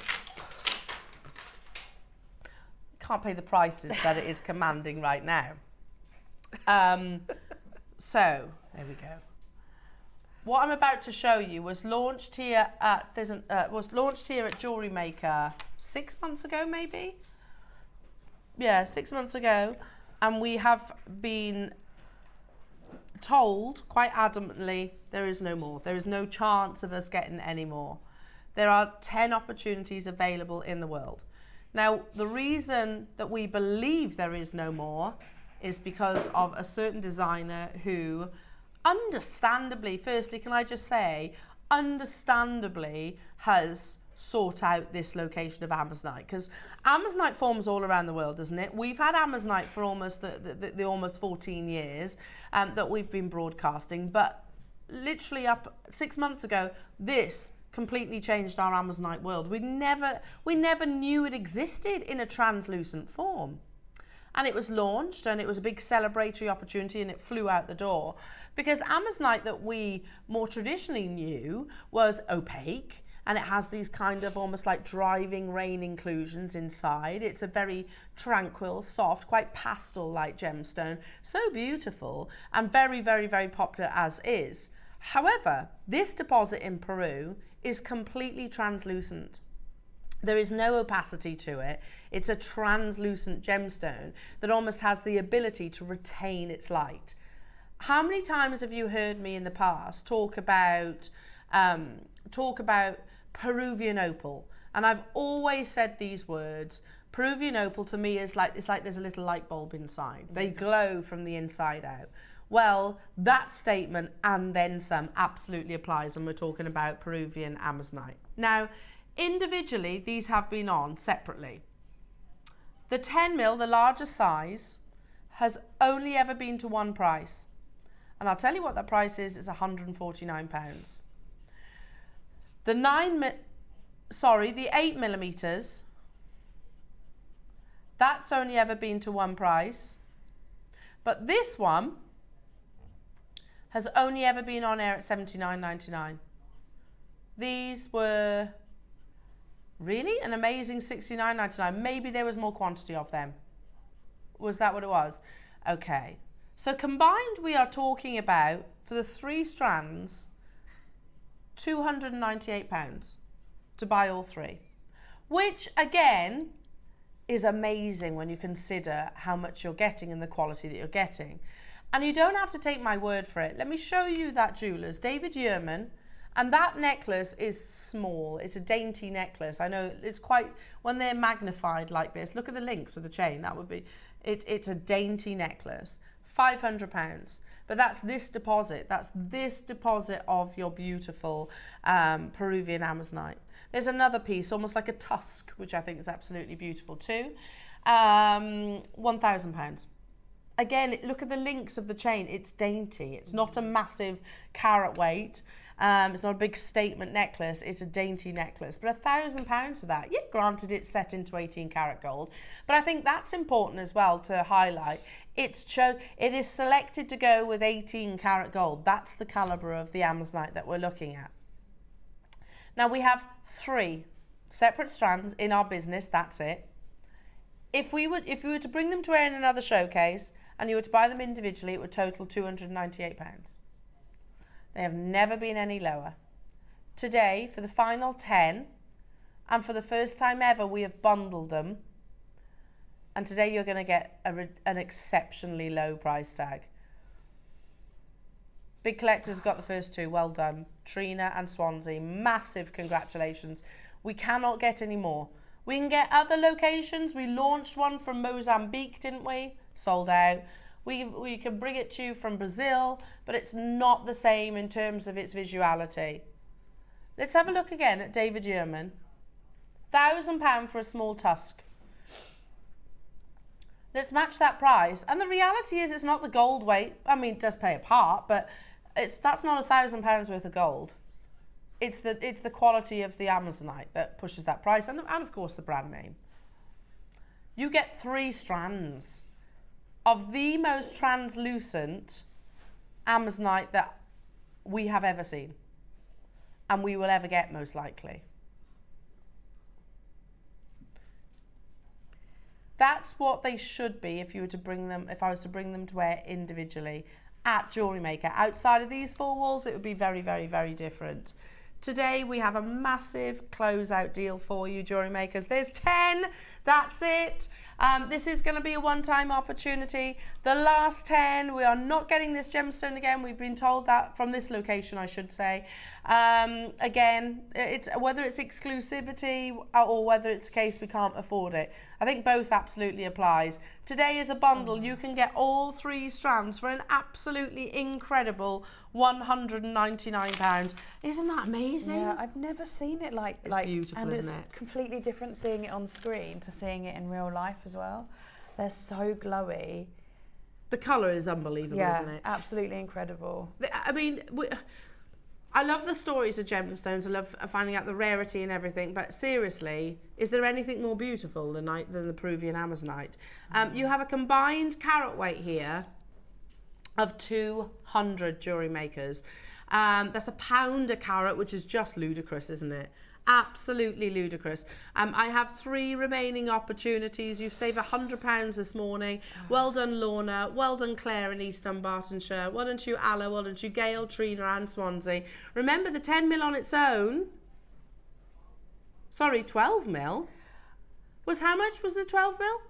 Can't pay the prices that it is commanding right now. So there we go. What I'm about to show you was launched here at JewelleryMaker 6 months ago, maybe. Yeah, 6 months ago, and we have been told quite adamantly there is no more. There is no chance of us getting any more. There are 10 opportunities available in the world. Now, the reason that we believe there is no more is because of a certain designer who, understandably, firstly, can I just say, understandably has sought out this location of Amazonite, because Amazonite forms all around the world, doesn't it? We've had Amazonite for almost the almost 14 years that we've been broadcasting, but literally up 6 months ago, this completely changed our Amazonite world. We never knew it existed in a translucent form. And it was launched, and it was a big celebratory opportunity, and it flew out the door. Because Amazonite that we more traditionally knew was opaque, and it has these kind of almost like driving rain inclusions inside. It's a very tranquil, soft, quite pastel-like gemstone. So beautiful, and very, very, very popular as is. However, this deposit in Peru is completely translucent. There is no opacity to it. It's a translucent gemstone that almost has the ability to retain its light. How many times have you heard me in the past talk about Peruvian opal? And I've always said these words. Peruvian opal to me is like, it's like there's a little light bulb inside. They glow from the inside out. Well, that statement and then some absolutely applies when we're talking about Peruvian Amazonite. Now, individually, these have been on separately. The 10mm, the largest size, has only ever been to one price. And I'll tell you what that price is, it's £149. The 8mm, that's only ever been to one price. But this one has only ever been on air at £79.99. These were Really? An amazing $69.99. Maybe there was more quantity of them. Was that what it was? Okay. So combined, we are talking about, for the 3 strands, £298 to buy all 3. Which, again, is amazing when you consider how much you're getting and the quality that you're getting. And you don't have to take my word for it. Let me show you that jeweller's, David Yurman. And that necklace is small. It's a dainty necklace. I know it's quite, when they're magnified like this, look at the links of the chain. That would be, it's a dainty necklace. £500. But that's this deposit. That's this deposit of your beautiful Peruvian Amazonite. There's another piece, almost like a tusk, which I think is absolutely beautiful too. £1,000. Again, look at the links of the chain. It's dainty. It's not a massive carat weight. It's not a big statement necklace. It's a dainty necklace. But £1,000 for that. Yeah, granted, it's set into 18 karat gold. But I think that's important as well to highlight. It is selected to go with 18 karat gold. That's the calibre of the Amazonite that we're looking at. Now we have 3 separate strands in our business. That's it. If we were to bring them to air in another showcase and you were to buy them individually, it would total £298. They have never been any lower. Today, for the final 10, and for the first time ever, we have bundled them. And today you're going to get an exceptionally low price tag. Big Collector's got the first 2. Well done. Trina and Swansea. Massive congratulations. We cannot get any more. We can get other locations. We launched one from Mozambique, didn't we? Sold out. We can bring it to you from Brazil, but it's not the same in terms of its visuality. Let's have a look again at David Yurman. £1,000 for a small tusk. Let's match that price. And the reality is it's not the gold weight. I mean, it does play a part, but that's not £1,000 worth of gold. It's the quality of the Amazonite that pushes that price, and of course the brand name. You get 3 strands of the most translucent Amazonite that we have ever seen, and we will ever get, most likely. That's what they should be if I was to bring them to wear individually at JewelleryMaker. Outside of these 4 walls, it would be very, very, very different. Today, we have a massive closeout deal for you, Jewellery Makers. There's 10, that's it. This is going to be a one-time opportunity. The last 10, we are not getting this gemstone again. We've been told that from this location, I should say. Again, whether it's exclusivity or whether it's a case we can't afford it. I think both absolutely applies. Today is a bundle. You can get all 3 strands for an absolutely incredible £199. Isn't that amazing? Yeah, I've never seen it like beautiful, and isn't it's it? completely different seeing it on screen to seeing it in real life as well. They're so glowy. The colour is unbelievable, isn't it? Absolutely incredible. I mean, I love the stories of gemstones. I love finding out the rarity and everything. But seriously, is there anything more beautiful than the Peruvian Amazonite? You have a combined carat weight here of 200 jewellery makers. That's £1 a carat, which is just ludicrous, isn't it? Absolutely ludicrous. I have 3 remaining opportunities. You've saved £100 this morning. Well done, Lorna. Well done, Claire in East Dunbartonshire. Well done to you, Alla. Well done to you, Gail, Trina and Swansea. Remember the 10 mil on its own. Sorry, 12 mil. How much was the 12 mil?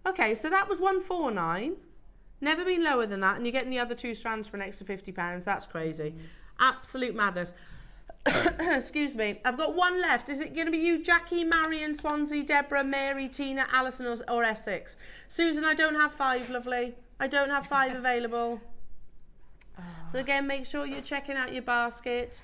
Okay, so that was 149. Never been lower than that, and you're getting the other 2 strands for an extra £50. That's crazy. Absolute madness. Excuse me. I've got 1 left. Is it going to be you, Jackie, Marion, Swansea, Deborah, Mary, Tina, Alison, or Essex? Susan, I don't have 5, lovely. I don't have 5 available. So again, make sure you're checking out your basket.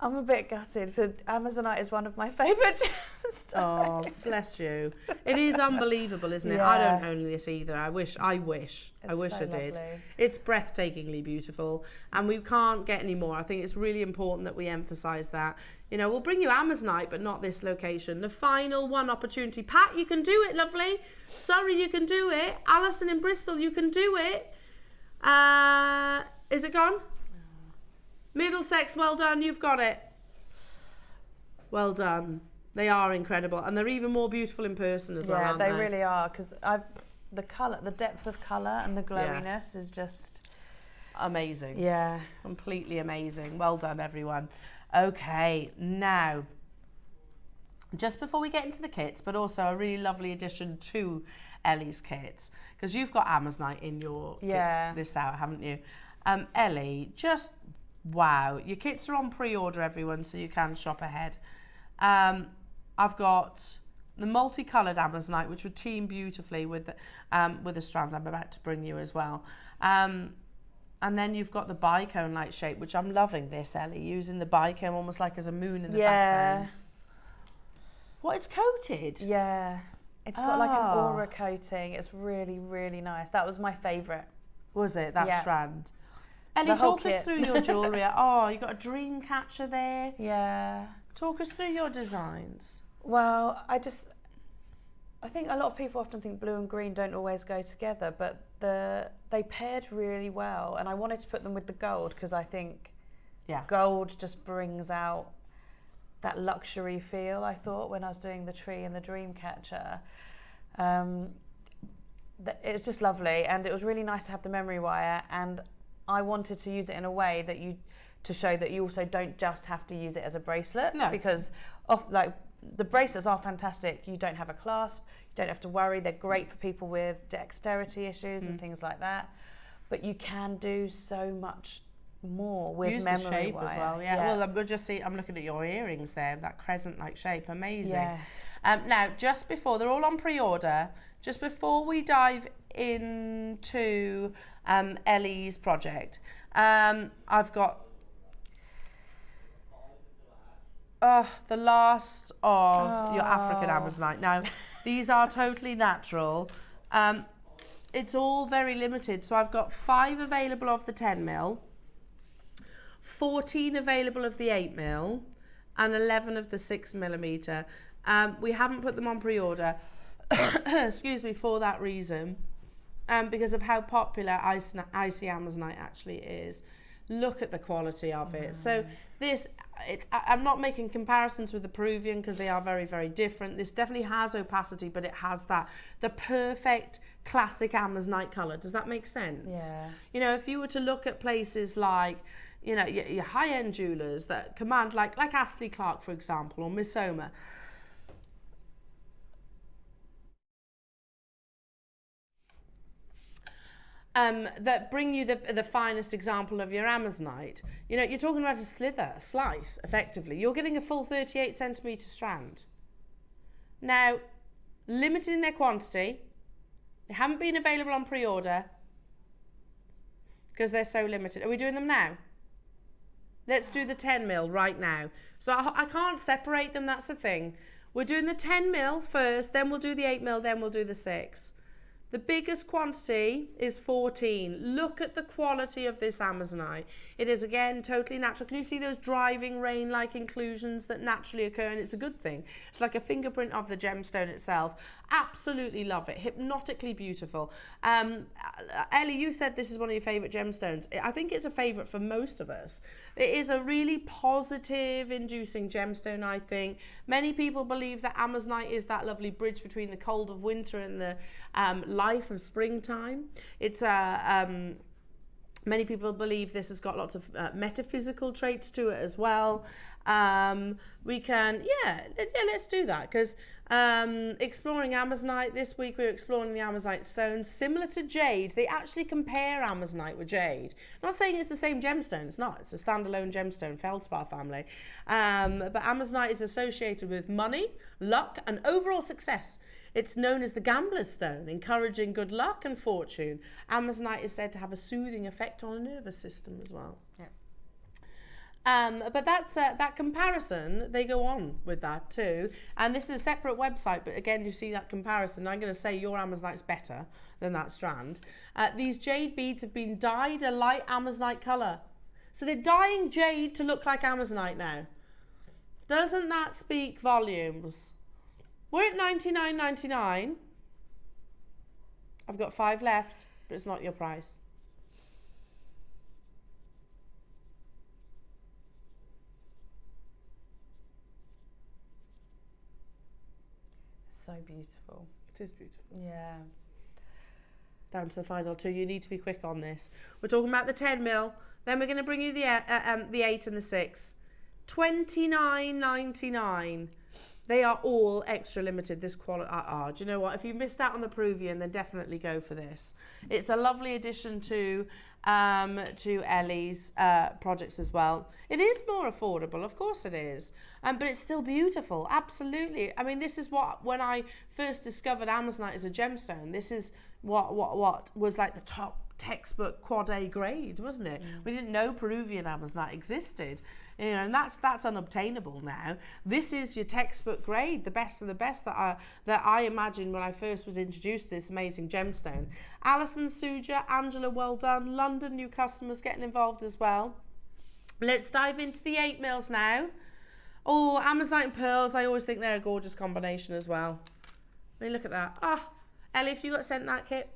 I'm a bit gutted. So Amazonite is one of my favourite gemstones. Oh, bless you. It is unbelievable, isn't it? Yeah. I don't own this either. I wish I so did. lovely. It's breathtakingly beautiful, and we can't get any more. I think it's really important that we emphasise that. You know, we'll bring you Amazonite, but not this location. The final 1 opportunity. Pat, you can do it, lovely. Surrey, you can do it. Alison in Bristol, you can do it. Is it gone? Middlesex, well done, you've got it. Well done. They are incredible, and they're even more beautiful in person as well, Yeah, aren't they really are, because the colour, the depth of colour and the glowiness is just amazing. yeah. Completely amazing. Well done, everyone. Okay, now, just before we get into the kits, but also a really lovely addition to Ellie's kits, because you've got Amazonite in your kits this hour, haven't you? Ellie, just wow. Your kits are on pre-order, everyone, so you can shop ahead. I've got the multicoloured Amazonite, which would team beautifully with the strand I'm about to bring you as well. And then you've got the bicone light shape, which I'm loving this, Ellie, using the bicone almost like as a moon in the background. What, it's coated? Yeah. It's got like an aura coating. It's really, really nice. That was my favourite. Was it, that strand? Ellie, The whole talk us kit. through your jewellery. Oh, you got a dream catcher there. Yeah. Talk us through your designs. Well, I think a lot of people often think blue and green don't always go together, but they paired really well, and I wanted to put them with the gold because I think gold just brings out that luxury feel, I thought, when I was doing the tree and the dream catcher. It was just lovely, and it was really nice to have the memory wire, and I wanted to use it in a way that to show that you also don't just have to use it as a bracelet, because the bracelets are fantastic. You don't have a clasp, you don't have to worry. They're great for people with dexterity issues and things like that. But you can do so much more with use memory the shape wire. as well. Yeah. Well, we'll just see. I'm looking at your earrings there. That crescent-like shape, amazing. Yes. Now, just before they're all on pre-order, just before we dive into Ellie's project, I've got the last of your African Amazonite. Now, these are totally natural. It's all very limited. So I've got 5 available of the 10mm, 14 available of the 8mm, and 11 of the 6mm. We haven't put them on pre-order, excuse me, for that reason, because of how popular icy Amazonite actually is. Look at the quality of it. So this, I'm not making comparisons with the Peruvian because they are very, very different. This definitely has opacity, but it has the perfect classic Amazonite colour. Does that make sense? Yeah. You know, if you were to look at places like, you know, your high-end jewellers that command, like Astley Clark, for example, or Miss Soma, that bring you the finest example of your Amazonite. You know, you're talking about a slice, effectively. You're getting a full 38 centimetre strand. Now, limited in their quantity. They haven't been available on pre-order because they're so limited. Are we doing them now? Let's do the 10mm right now. So I can't separate them, that's the thing. We're doing the 10mm first, then we'll do the 8mm, then we'll do the 6. The biggest quantity is 14. Look at the quality of this Amazonite. It is, again, totally natural. Can you see those driving rain-like inclusions that naturally occur? And it's a good thing. It's like a fingerprint of the gemstone itself. Absolutely love it. Hypnotically beautiful. Ellie, you said this is one of your favourite gemstones. I think it's a favourite for most of us. It is a really positive inducing gemstone, I think. Many people believe that Amazonite is that lovely bridge between the cold of winter and the life of springtime. It's many people believe this has got lots of metaphysical traits to it as well. We can, let's do that, because exploring Amazonite, this week we're exploring the Amazonite stones. Similar to jade, they actually compare Amazonite with jade. I'm not saying it's the same gemstone, it's not. It's a standalone gemstone, feldspar family. But Amazonite is associated with money, luck, and overall success. It's known as the gambler's stone, encouraging good luck and fortune. Amazonite is said to have a soothing effect on the nervous system as well. Yeah. But that's that comparison, they go on with that too. And this is a separate website, but again, you see that comparison. I'm going to say your Amazonite's better than that strand. These jade beads have been dyed a light Amazonite colour. So they're dyeing jade to look like Amazonite now. Doesn't that speak volumes? We're at $99.99. I've got 5 left, but it's not your price. So beautiful. It is beautiful. Yeah. Down to the final two. You need to be quick on this. We're talking about the 10 mil. Then we're going to bring you the 8 and the 6. $29.99. They are all extra limited. This quality. Do you know what? If you missed out on the Peruvian, then definitely go for this. It's a lovely addition to Ellie's projects as well. It is more affordable, of course it is, but it's still beautiful. Absolutely. I mean, this is what, when I first discovered Amazonite as a gemstone, this is what was like the top textbook quad A grade, wasn't it? We didn't know Peruvian Amazonite existed. You know, and that's unobtainable now. This is your textbook grade, the best of the best that I imagined when I first was introduced to this amazing gemstone. Alison, Suja, Angela, well done. London, new customers getting involved as well. Let's dive into the 8 mils now. Oh, Amazonite and pearls, I always think they're a gorgeous combination as well. I mean, look at that. Ellie, if you got sent that kit,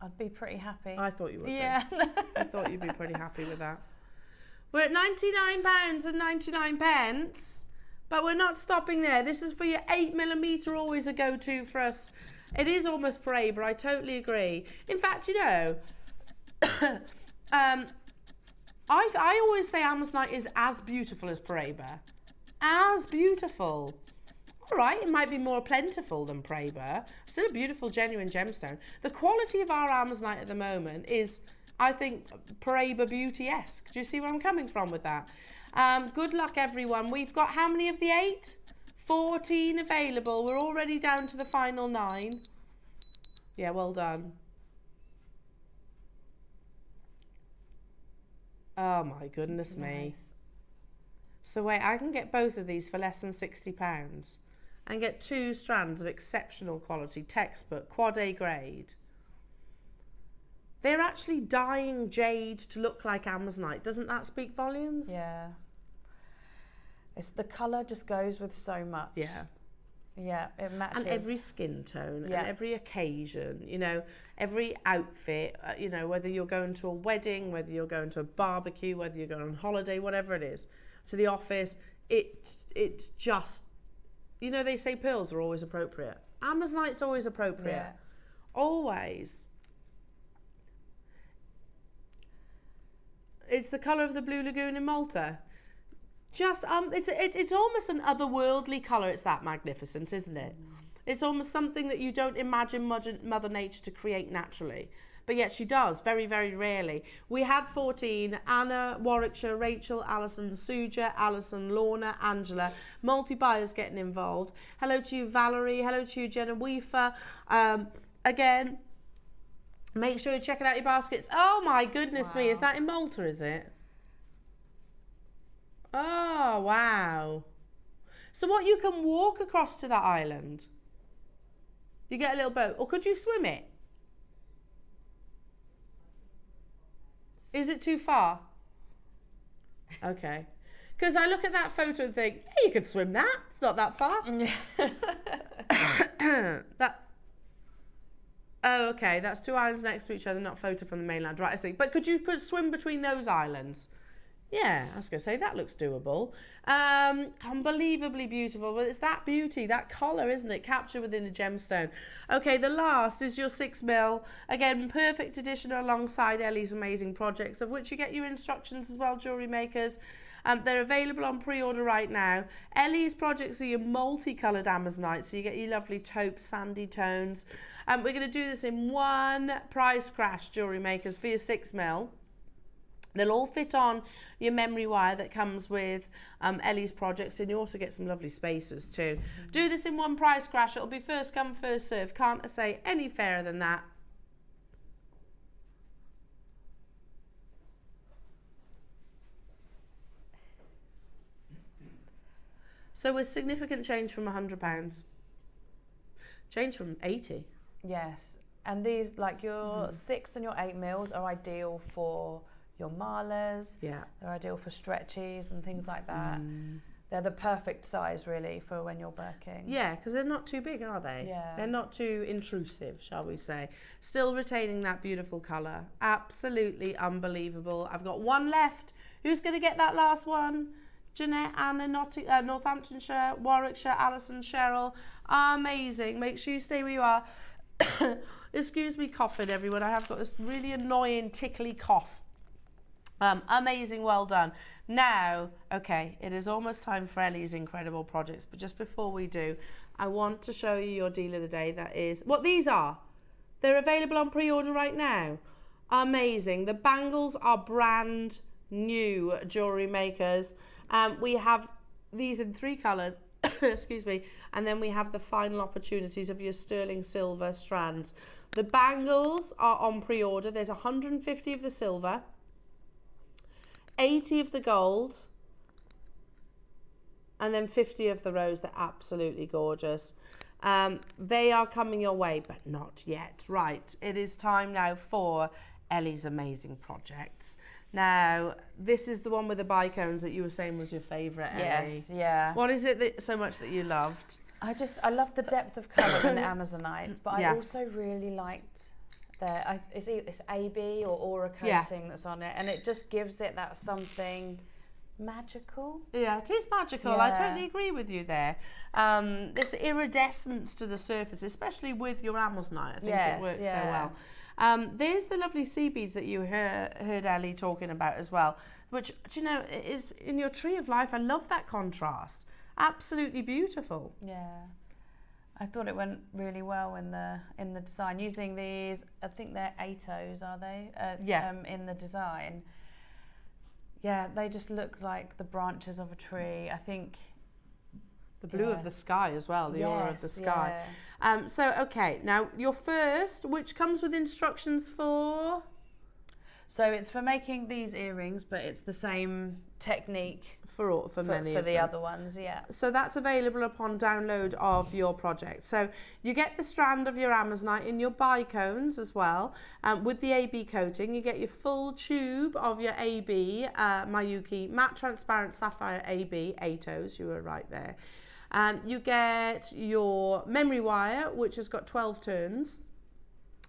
I'd be pretty happy. I thought you would. Yeah. I thought you'd be pretty happy with that. We're at £99.99, but we're not stopping there. This is for your 8mm, always a go-to for us. It is almost Paraiba, I totally agree. In fact, you know, I always say Amazonite is as beautiful as Paraiba. As beautiful. All right, it might be more plentiful than Paraiba. Still a beautiful, genuine gemstone. The quality of our Amazonite at the moment is, I think, Paraiba Beauty-esque. Do you see where I'm coming from with that? Good luck, everyone. We've got how many of the 8? 14 available. We're already down to the final 9. Yeah, well done. Oh, my goodness me. So wait, I can get both of these for less than £60 and get 2 strands of exceptional quality, textbook, quad A grade. They're actually dyeing jade to look like Amazonite. Doesn't that speak volumes? Yeah. It's the colour just goes with so much. Yeah. Yeah, it matches. And every skin tone Yeah. and every occasion, you know, every outfit, you know, whether you're going to a wedding, whether you're going to a barbecue, whether you're going on holiday, whatever it is, to the office, it's just, you know, they say pearls are always appropriate. Amazonite's always appropriate. Yeah. Always. It's the colour of the Blue Lagoon in Malta. Just it's almost an otherworldly colour. It's that magnificent, isn't it? It's almost something that you don't imagine Mother Nature to create naturally, but yet she does very, very rarely. We had 14: Anna, Warwickshire, Rachel, Alison, Suja, Alison, Lorna, Angela. Multi-buyers getting involved. Hello to you, Valerie. Hello to you, Genevieve. Again, make sure you're checking out your baskets. Oh my goodness me, is that in Malta, is it? Oh, wow. So what, you can walk across to that island? You get a little boat, or could you swim it? Is it too far? Okay. Because I look at that photo and think, hey, you could swim that. It's not that far. Oh, okay. That's 2 islands next to each other, not photo from the mainland. Right, I see. But could you swim between those islands? Yeah, I was going to say, that looks doable. Unbelievably beautiful. But it's that beauty, that colour, isn't it? Captured within a gemstone. Okay, the last is your 6mm. Again, perfect addition alongside Ellie's amazing projects, of which you get your instructions as well, jewellery makers. They're available on pre-order right now. Ellie's projects are your multicoloured Amazonite, so you get your lovely taupe, sandy tones. We're going to do this in one price crash, jewellery makers, for your 6mm. They'll all fit on your memory wire that comes with Ellie's projects, and you also get some lovely spacers too. Do this in one price crash. It'll be first come, first serve. Can't say any fairer than that. So with significant change from £100. Change from 80. Yes. And these, like your 6 and your 8mm, are ideal for your malas. Yeah. They're ideal for stretchies and things like that. They're the perfect size, really, for when you're working. Yeah, because they're not too big, are they? Yeah. They're not too intrusive, shall we say. Still retaining that beautiful colour. Absolutely unbelievable. I've got one left. Who's going to get that last one? Jeanette, Anna, Northamptonshire, Warwickshire, Alison, Cheryl. Amazing. Make sure you stay where you are. Excuse me coughing, everyone. I have got this really annoying tickly cough. Amazing, well done. Now, okay, it is almost time for Ellie's incredible projects, but just before we do, I want to show you your deal of the day. That is what these are. They're available on pre-order right now. Amazing. The bangles are brand new, jewellery makers. We have these in 3 colours, excuse me, and then we have the final opportunities of your sterling silver strands. The bangles are on pre-order. There's 150 of the silver, 80 of the gold, and then 50 of the rose. They're absolutely gorgeous. They are coming your way, but not yet. Right, it is time now for Ellie's amazing projects. Now, this is the one with the bicones that you were saying was your favourite, Ellie. Yes, yeah. What is it that so much that you loved? I love the depth of colour in the Amazonite, but I also really liked it's AB or aura coating that's on it, and it just gives it that something magical. Yeah, it is magical. I totally agree with you there. This iridescence to the surface, especially with your Amazonite, I think it works so well. There's the lovely sea beads that you heard Ellie talking about as well, which, do you know, is in your tree of life. I love that contrast. Absolutely beautiful. Yeah, I thought it went really well in the design. Using these, I think they're ATOs, are they? In the design. Yeah, they just look like the branches of a tree. I think the blue of the sky as well, the aura of the sky. So, okay, now your first, which comes with instructions for? So it's for making these earrings, but it's the same technique for many of the them. other ones, yeah. So that's available upon download of your project. So you get the strand of your Amazonite in your bicones as well, with the AB coating. You get your full tube of your AB Mayuki matte transparent sapphire AB ATOs. You were right there. You get your memory wire, which has got 12 turns.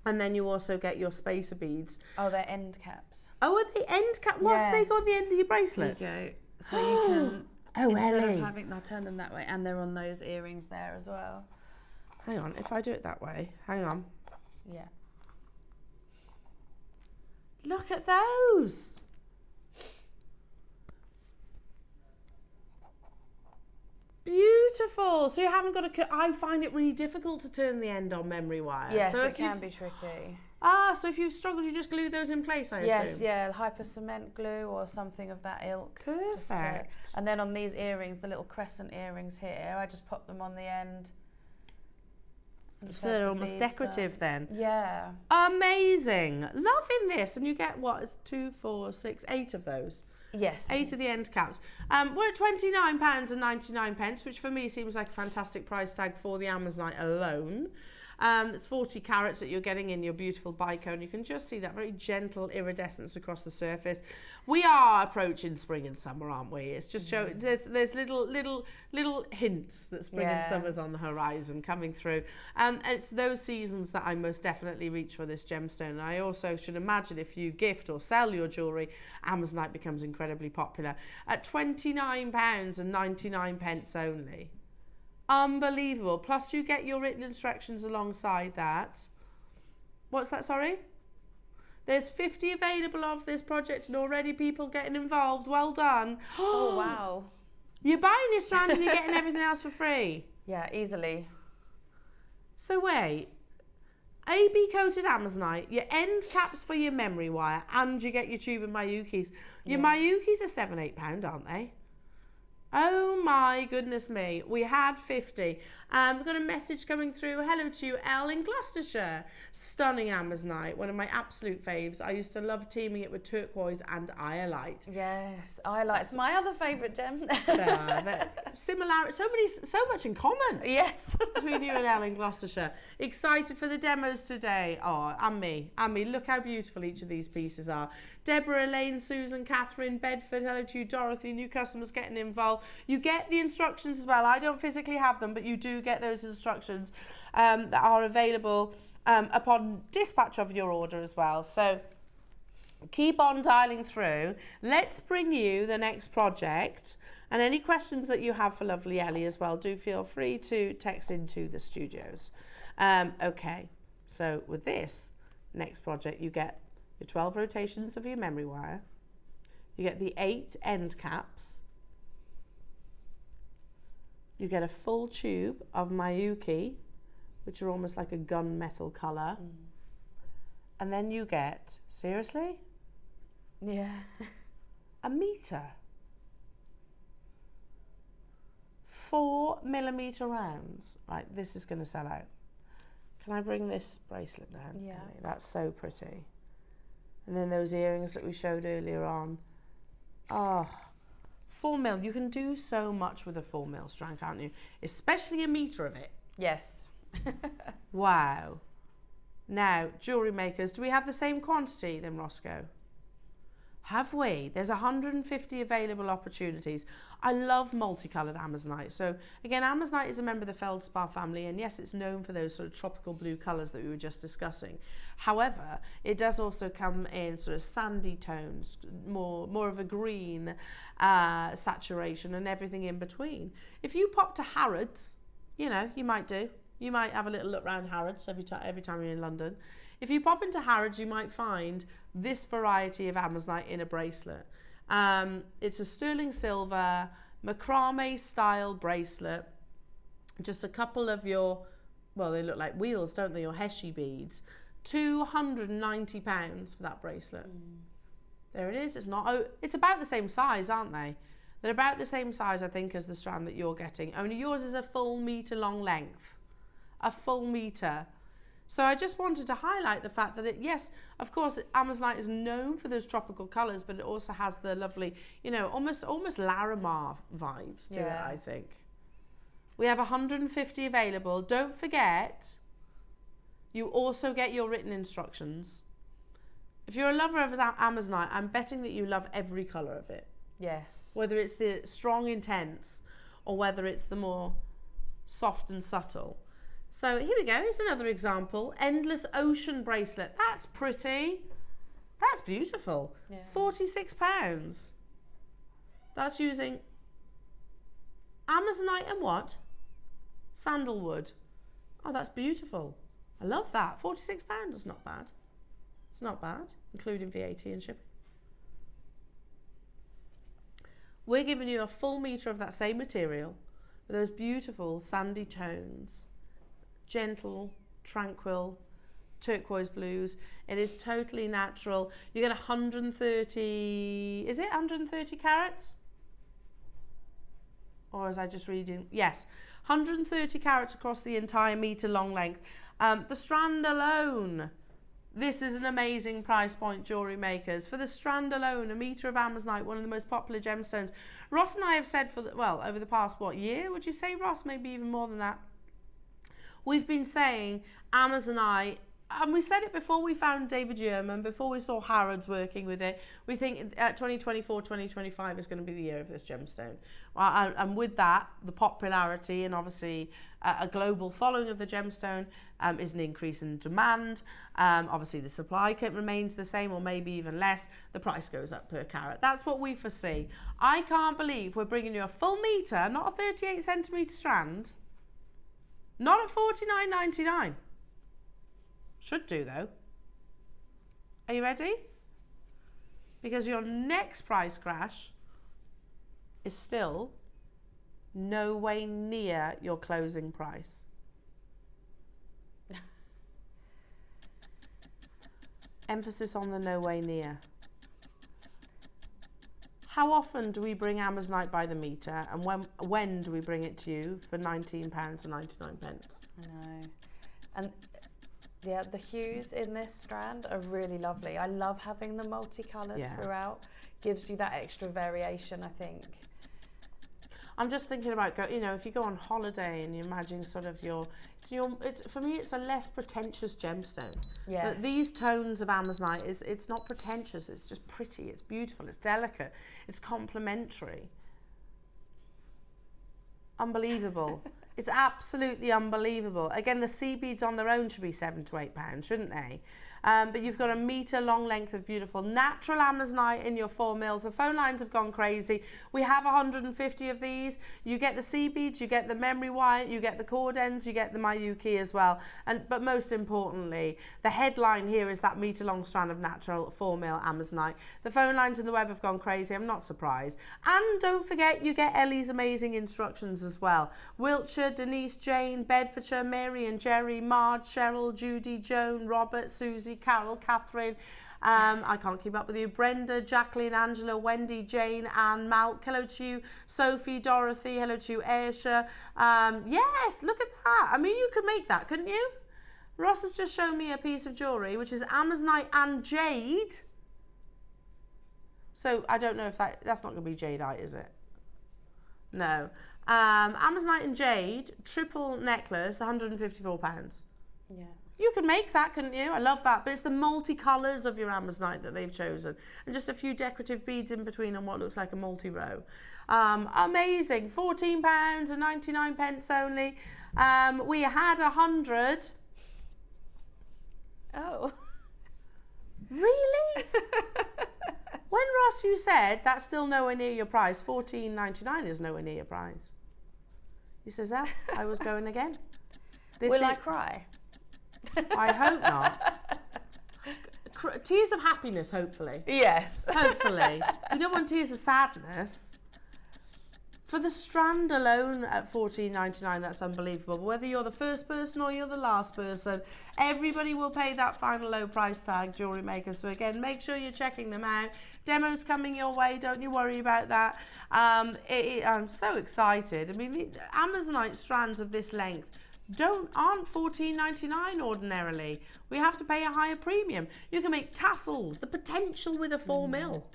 And then you also get your spacer beads. Oh, they're end caps. Oh, are they end caps? What's they got the end of your bracelets? There you go. So you can, instead of having, I'll turn them that way, and they're on those earrings there as well. Hang on, if I do it that way, hang on. Yeah. Look at those. Beautiful. So you haven't got to. I find it really difficult to turn the end on memory wire. Yes, so it can be tricky. So if you've struggled, you just glue those in place, I assume? Yes, yeah, hyper cement glue or something of that ilk. Perfect. And then on these earrings, the little crescent earrings here, I just pop them on the end. So they're almost decorative then. Yeah. Amazing. Loving this. And you get what? 2, 4, 6, 8 of those. Yes. 8 of the end caps. We're at £29.99, which for me seems like a fantastic price tag for the Amazonite alone. It's 40 carats that you're getting in your beautiful bicone. You can just see that very gentle iridescence across the surface. We are approaching spring and summer, aren't we? It's just showing there's little hints that spring and summer's on the horizon coming through. And it's those seasons that I most definitely reach for this gemstone. And I also should imagine if you gift or sell your jewellery, Amazonite becomes incredibly popular at £29.99 only. Unbelievable. Plus you get your written instructions alongside that. What's that, sorry? There's 50 available of this project and already people getting involved. Well done. Oh, wow. You're buying your strand and you're getting everything else for free. Yeah, easily. So wait. AB coated Amazonite, your end caps for your memory wire, and you get your tube of Mayukis. Your Mayukis are £7-8, aren't they? Oh my goodness me, we had 50. We've got a message coming through. Hello to you, Elle in Gloucestershire. Stunning Amazonite, one of my absolute faves. I used to love teaming it with turquoise and iolite. Yes, iolite's my other favourite gem. Similar, so much in common. Yes. Between you and Elle in Gloucestershire. Excited for the demos today. Oh, and me. Look how beautiful each of these pieces are. Deborah, Elaine, Susan, Catherine, Bedford, hello to you, Dorothy, new customers getting involved. You get the instructions as well. I don't physically have them, but you do get those instructions that are available upon dispatch of your order as well. So keep on dialing through. Let's bring you the next project. And any questions that you have for lovely Ellie as well, do feel free to text into the studios. Okay, so with this next project, you get your 12 rotations of your memory wire. You get the 8 end caps. You get a full tube of Miyuki, which are almost like a gunmetal colour. And then you get, seriously? Yeah. A metre. 4mm rounds. Right, this is going to sell out. Can I bring this bracelet down? Yeah. Ellie? That's so pretty. And then those earrings that we showed earlier on. Oh, 4mm. You can do so much with a 4mm strand, can't you? Especially a metre of it. Yes. Wow. Now, jewellery makers, do we have the same quantity then, Roscoe? Have we? There's 150 available opportunities. I love multicoloured Amazonite. So again, Amazonite is a member of the feldspar family, and yes, it's known for those sort of tropical blue colours that we were just discussing. However, it does also come in sort of sandy tones, more of a green saturation, and everything in between. If you pop to Harrods, you know, you might do. You might have a little look around Harrods every time you're in London. If you pop into Harrods, you might find this variety of Amazonite in a bracelet. It's a sterling silver macrame style bracelet. Just a couple of your, well, they look like wheels, don't they? Your Heshi beads. £290 for that bracelet. There it is. It's not. Oh, it's about the same size, aren't they? They're about the same size, I think, as the strand that you're getting. Only yours is a full metre long length. A full metre. So I just wanted to highlight the fact that yes, of course, Amazonite is known for those tropical colours, but it also has the lovely, you know, almost Larimar vibes to it, I think. We have 150 available. Don't forget, you also get your written instructions. If you're a lover of Amazonite, I'm betting that you love every colour of it. Yes. Whether it's the strong, intense, or whether it's the more soft and subtle. So here we go, here's another example. Endless Ocean bracelet. That's pretty. That's beautiful. Yeah. £46. That's using Amazonite and what? Sandalwood. Oh, that's beautiful. I love that. £46 is not bad. It's not bad, including VAT and shipping. We're giving you a full metre of that same material with those beautiful sandy tones. Gentle, tranquil, turquoise blues. It is totally natural. You get 130, is it 130 carats? Or was I just reading? Yes, 130 carats across the entire metre long length. The strand alone, this is an amazing price point, jewellery makers. For the strand alone, a metre of Amazonite, one of the most popular gemstones. Ross and I have said over the past, year, would you say, Ross? Maybe even more than that. We've been saying Amazonite, and we said it before we found David Yerman, before we saw Harrods working with it. We think 2024, 2025 is going to be the year of this gemstone. And with that, the popularity and obviously a global following of the gemstone is an increase in demand. Obviously, the supply remains the same or maybe even less. The price goes up per carat. That's what we foresee. I can't believe we're bringing you a full metre, not a 38 centimetre strand. Not at $49.99. Should do though. Are you ready? Because your next price crash is still no way near your closing price. Emphasis on the no way near. How often do we bring Amazonite by the metre, and when do we bring it to you for £19.99? I know. And yeah, the hues in this strand are really lovely. I love having the multicoloured throughout. Gives you that extra variation, I think. I'm just thinking about if you go on holiday and you imagine sort of for me it's a less pretentious gemstone. Yeah. But these tones of Amazonite it's not pretentious, it's just pretty, it's beautiful, it's delicate, it's complementary. Unbelievable. It's absolutely unbelievable. Again, the sea beads on their own should be £7 to £8, shouldn't they? But you've got a metre long length of beautiful natural amazonite in your 4 mils. The phone lines have gone crazy. We have 150 of these. You get the sea beads, you get the memory wire, you get the cord ends, you get the Mayuki as well. But most importantly, the headline here is that metre long strand of natural 4 mil amazonite. The phone lines in the web have gone crazy. I'm not surprised. And don't forget, you get Ellie's amazing instructions as well. Wiltshire, Denise, Jane, Bedfordshire, Mary and Jerry, Marge, Cheryl, Judy, Joan, Robert, Susie, Carol, Catherine. I can't keep up with you. Brenda, Jacqueline, Angela, Wendy, Jane, Anne, Malk. Hello to you. Sophie, Dorothy. Hello to you. Aisha. Yes, look at that. I mean, you could make that, couldn't you? Ross has just shown me a piece of jewellery, which is amazonite and jade. So I don't know if that's not going to be jadeite, is it? No. Amazonite and jade, triple necklace, £154. Yeah. You could make that, couldn't you? I love that. But it's the multicolours of your amazonite that they've chosen. And just a few decorative beads in between on what looks like a multi-row. Amazing. £14.99 only. We had 100. Oh. Really? When, Ross, you said that's still nowhere near your price, £14.99 is nowhere near your price. You says that? I was going again. Will I cry? I hope not. Tears of happiness, hopefully. Yes. Hopefully. You don't want tears of sadness. For the strand alone at £14.99, that's unbelievable. Whether you're the first person or you're the last person, everybody will pay that final low price tag, Jewellery Maker. So again, make sure you're checking them out. Demos coming your way, don't you worry about that. I'm so excited. I mean, the amazonite strands of this length aren't £14.99 ordinarily. We have to pay a higher premium. You can make tassels, the potential with a 4 mil.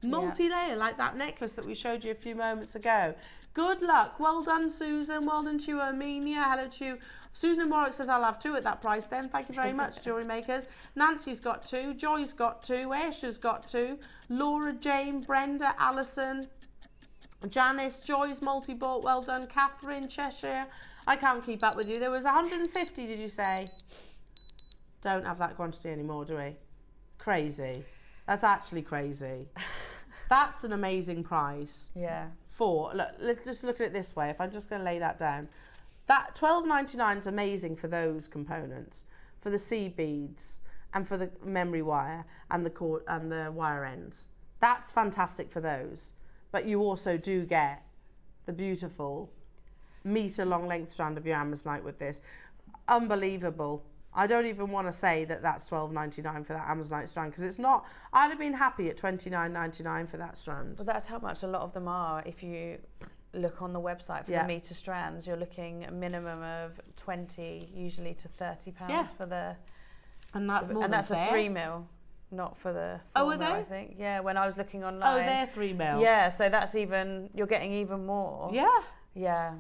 Multi-layer, like that necklace that we showed you a few moments ago. Good luck. Well done, Susan. Well done to you, Armenia. Hello to you. Susan and Warwick says, I'll have 2 at that price then. Thank you very much, Jewellery Makers. Nancy's got 2. Joy's got 2. Aisha's got 2. Laura, Jane, Brenda, Alison, Janice, Joy's multi-bought. Well done. Catherine, Cheshire. I can't keep up with you. There was 150, did you say? Don't have that quantity anymore, do we? Crazy. That's actually crazy. That's an amazing price. Yeah. Let's just look at it this way. If I'm just going to lay that down, that £12.99 is amazing for those components, for the sea beads and for the memory wire and the cord and the wire ends. That's fantastic for those. But you also do get the beautiful metre long length strand of your amazonite with this. Unbelievable. I don't even want to say that that's £12.99 for that amazonite strand, because it's not. I'd have been happy at £29.99 for that strand. Well, that's how much a lot of them are. If you look on the website for the metre strands, you're looking a minimum of 20, usually to £30 for the. And that's more and than that's fair. a 3 mil, not for the 4 mil, I think. Yeah, when I was looking online. Oh, they're 3 mil. Yeah, so that's you're getting even more. Yeah. Yeah.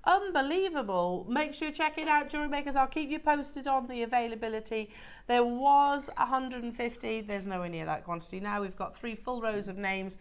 Unbelievable. Make sure you check it out, Jewellery Makers. I'll keep you posted on the availability. There was 150. There's nowhere near that quantity now. We've got 3 full rows of names.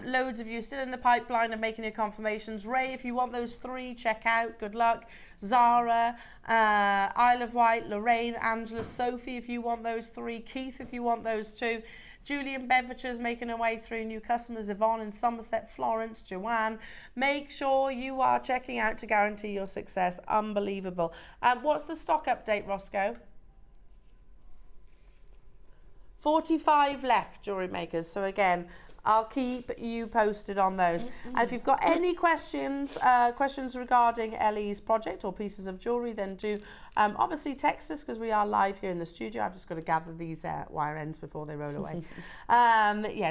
Loads of you still in the pipeline of making your confirmations. Ray, if you want those 3, check out. Good luck. Zara, Isle of Wight, Lorraine, Angela, Sophie, if you want those 3. Keith, if you want those 2. Julie in Bedfordshire's making her way through. New customers, Yvonne in Somerset, Florence, Joanne. Make sure you are checking out to guarantee your success. Unbelievable. What's the stock update, Roscoe? 45 left, Jewellery Makers. So again, I'll keep you posted on those. And if you've got any questions regarding Ellie's project or pieces of jewellery, then do obviously text us, because we are live here in the studio. I've just got to gather these wire ends before they roll away.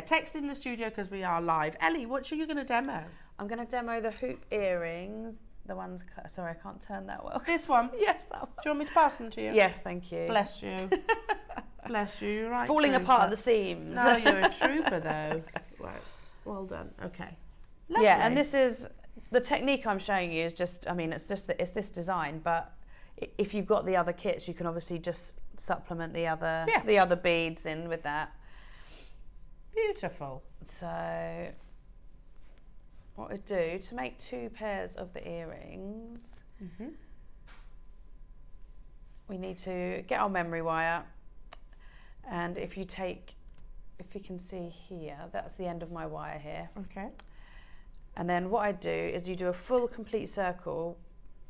Text in the studio because we are live. Ellie, what are you going to demo? I'm going to demo the hoop earrings. The ones, sorry, I can't turn that well. This one? Yes, that one. Do you want me to pass them to you? Yes, thank you. Bless you. Bless you. You're right. Falling trooper. apart at the seams. No, you're a trooper though. Right. Well done. Okay. Lovely. Yeah, and this is the technique I'm showing you is just. I mean, it's this design, but if you've got the other kits, you can obviously just supplement the other beads in with that. Beautiful. So, what we do to make 2 pairs of the earrings, we need to get our memory wire. And if you can see here, that's the end of my wire here. Okay. And then what I do is you do a full complete circle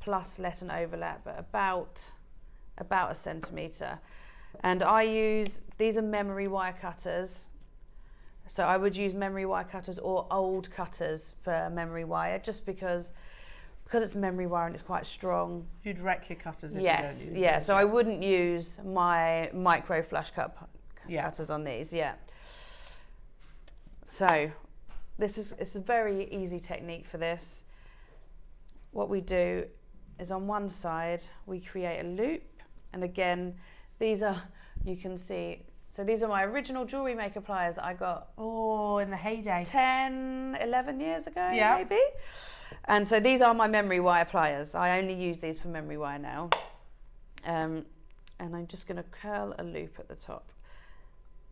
plus let an overlap at about a centimetre. And these are memory wire cutters. So I would use memory wire cutters or old cutters for memory wire, just because it's memory wire and it's quite strong. You'd wreck your cutters if you don't use Yes. So I wouldn't use my micro flush cutters on these, So it's a very easy technique for this. What we do is on one side we create a loop, and again these are, you can see, so these are my original JewelleryMaker pliers that I got in the heyday 10, 11 years ago maybe. And so these are my memory wire pliers. I only use these for memory wire now. And I'm just going to curl a loop at the top.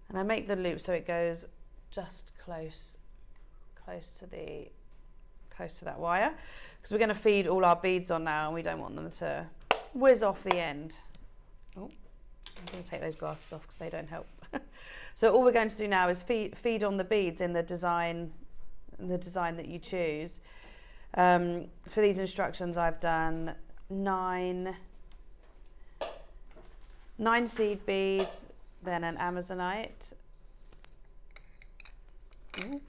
And I make the loop so it goes just close to that wire, because we're going to feed all our beads on now and we don't want them to whiz off the end. Oh, I'm going to take those glasses off because they don't help. So all we're going to do now is feed on the beads in the design that you choose. For these instructions I've done 9 seed beads, then an Amazonite. Ooh.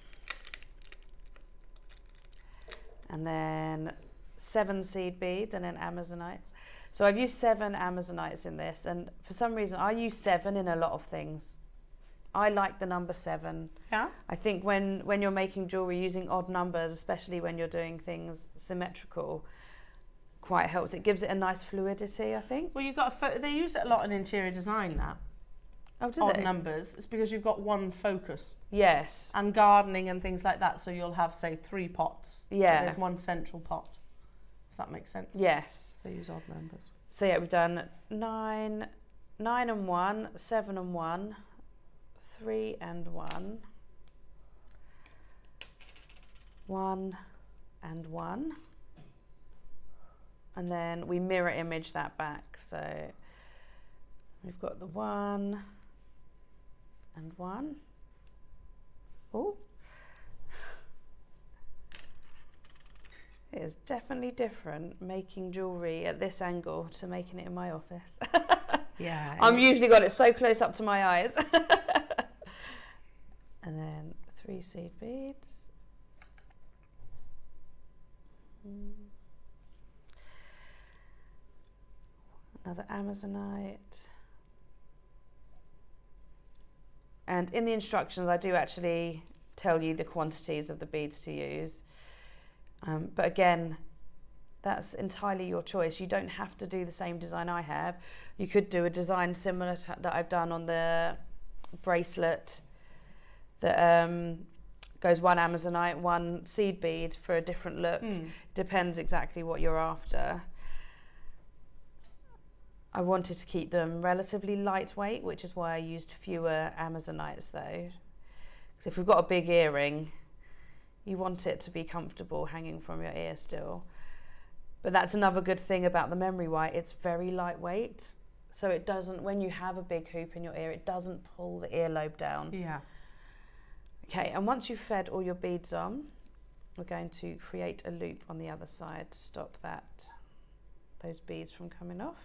And then 7 seed beads and an Amazonite. So I've used 7 Amazonites in this, and for some reason I use 7 in a lot of things. I like the number 7. Yeah. I think when you're making jewellery, using odd numbers, especially when you're doing things symmetrical, quite helps. It gives it a nice fluidity, I think. Well, you've got they use it a lot in interior design now. Oh, do Odd they? numbers. It's because you've got one focus. Yes. And gardening and things like that, so you'll have, say, 3 pots. Yeah. But there's one central pot. If that makes sense. Yes. They use odd numbers. So yeah, we've done 9 and 1, 7 and 1, 3 and 1, 1 and 1, and then we mirror image that back. So we've got the 1 and 1. Oh, it is definitely different making jewellery at this angle to making it in my office. Yeah. I'm usually got it so close up to my eyes. And then 3 seed beads. Another Amazonite. And in the instructions, I do actually tell you the quantities of the beads to use. But again, that's entirely your choice. You don't have to do the same design I have. You could do a design similar to that I've done on the bracelet that goes 1 Amazonite, 1 seed bead for a different look. Depends exactly what you're after. I wanted to keep them relatively lightweight, which is why I used fewer Amazonites though. Because if we've got a big earring, you want it to be comfortable hanging from your ear still. But that's another good thing about the memory wire, it's very lightweight. So it doesn't, when you have a big hoop in your ear, it doesn't pull the earlobe down. Yeah. Okay, and once you've fed all your beads on, we're going to create a loop on the other side to stop those beads from coming off.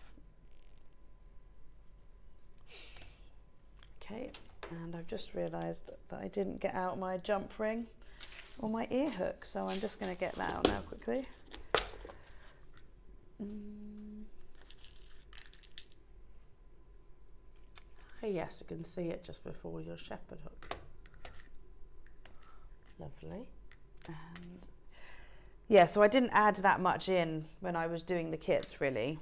Okay, and I've just realised that I didn't get out my jump ring or my ear hook, so I'm just going to get that out now quickly. Oh yes, you can see it just before your shepherd hook. Lovely. And yeah, so I didn't add that much in when I was doing the kits really.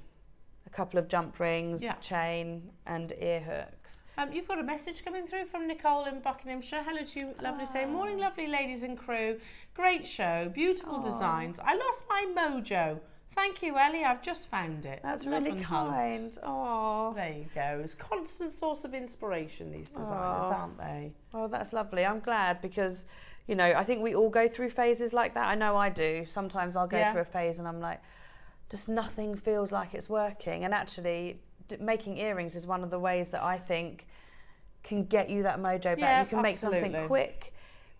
A couple of jump rings, chain and ear hooks. You've got a message coming through from Nicole in Buckinghamshire. Hello to you, lovely. Saying, morning, lovely ladies and crew. Great show, beautiful designs. I lost my mojo. Thank you, Ellie. I've just found it. That's Love really and kind. hugs. Oh, There you go. It's a constant source of inspiration, these designers, aren't they? well, that's lovely. I'm glad because, you know, I think we all go through phases like that. I know I do. Sometimes I'll go through a phase and I'm like, just nothing feels like it's working. And actually, making earrings is one of the ways that I think can get you that mojo back. Yeah, you can make something absolutely. quick,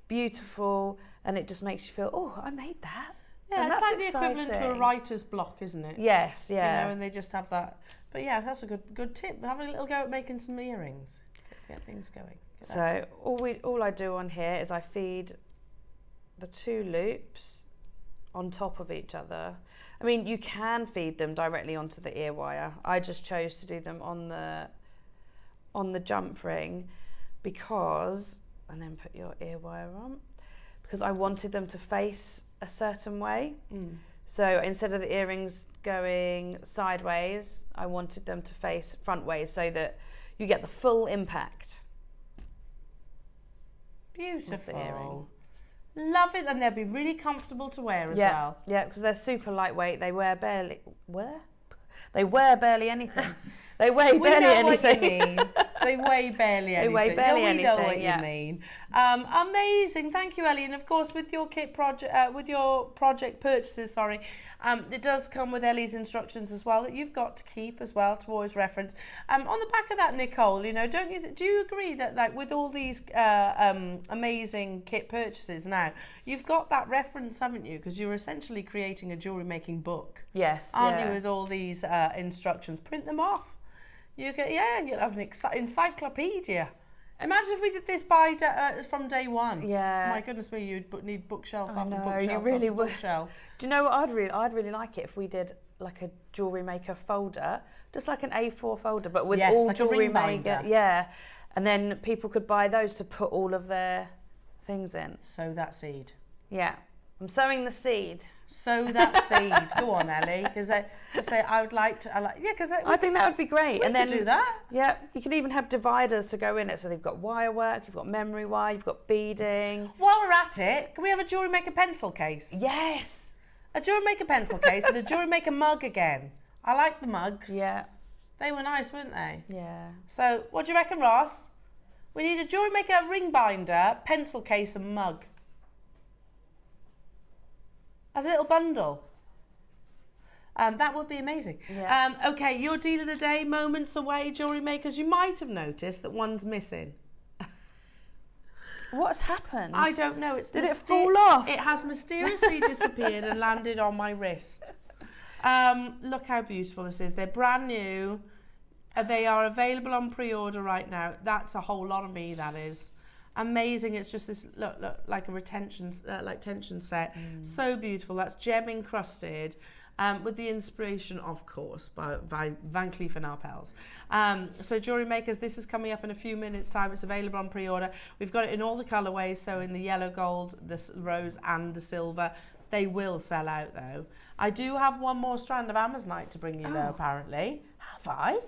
beautiful, and it just makes you feel, oh, I made that. Yeah, And it's that's like the equivalent to a exciting. writer's block, isn't it? Yes, yeah. You know, and they just have that. But yeah, that's a good tip. Have a little go at making some earrings. Get things going. So all I do on here is I feed the 2 loops on top of each other. I mean, you can feed them directly onto the ear wire. I just chose to do them on the jump ring because, and then put your ear wire on, because I wanted them to face a certain way. So instead of the earrings going sideways, I wanted them to face front ways so that you get the full impact. Beautiful. The earring. Love it, and they'll be really comfortable to wear as well. Yeah, because they're super lightweight. They wear barely anything. They weigh We barely know anything. what you mean. They weigh barely anything. weigh barely We know what anything, yeah. you mean. Amazing, thank you, Ellie. And of course, with your kit project, with your project purchases, it does come with Ellie's instructions as well that you've got to keep as well to always reference. On the back of that, Nicole, you know, do you agree that like with all these amazing kit purchases now, you've got that reference, haven't you? Because you're essentially creating a jewellery making book. Yes, Aren't yeah. you, with all these instructions? Print them off. You'll have an encyclopedia. Imagine if we did this from day one. Yeah. My goodness me, you'd need bookshelf I after know, bookshelf you really after would. bookshelf. Do you know what I'd really like it if we did like a jewellery maker folder, just like an A4 folder, but with Yes, all like a jewellery ring maker. binder. Yeah, and then people could buy those to put all of their things in. Sow that seed. Yeah, I'm sowing the seed. Sow that seed. Go on, Ellie, because just say I like. Yeah, because I think that would be great. we And could then do that. Yeah, you can even have dividers to go in it. So they've got wire work, you've got memory wire, you've got beading. While we're at it, can we have a jewellery maker pencil case? Yes. A jewellery maker pencil case and a jewellery maker mug again. I like the mugs. Yeah. They were nice, weren't they? Yeah. So, what do you reckon, Ross? We need a jewellery maker ring binder, pencil case and mug. As a little bundle. That would be amazing. Yeah. Okay, your deal of the day, moments away, jewellery makers. You might have noticed that one's missing. What's happened? I don't know. Did it fall off? It has mysteriously disappeared and landed on my wrist. Look how beautiful this is. They're brand new. They are available on pre-order right now. That's a whole lot of me, that is. Amazing. It's just this, look, like a tension set. So beautiful. That's gem encrusted. With the inspiration, of course, by Van Cleef & Arpels. So jewellery makers, this is coming up in a few minutes' time. It's available on pre-order. We've got it in all the colourways, so in the yellow gold, the rose and the silver. They will sell out, though. I do have one more strand of Amazonite to bring you, though, apparently. Have I?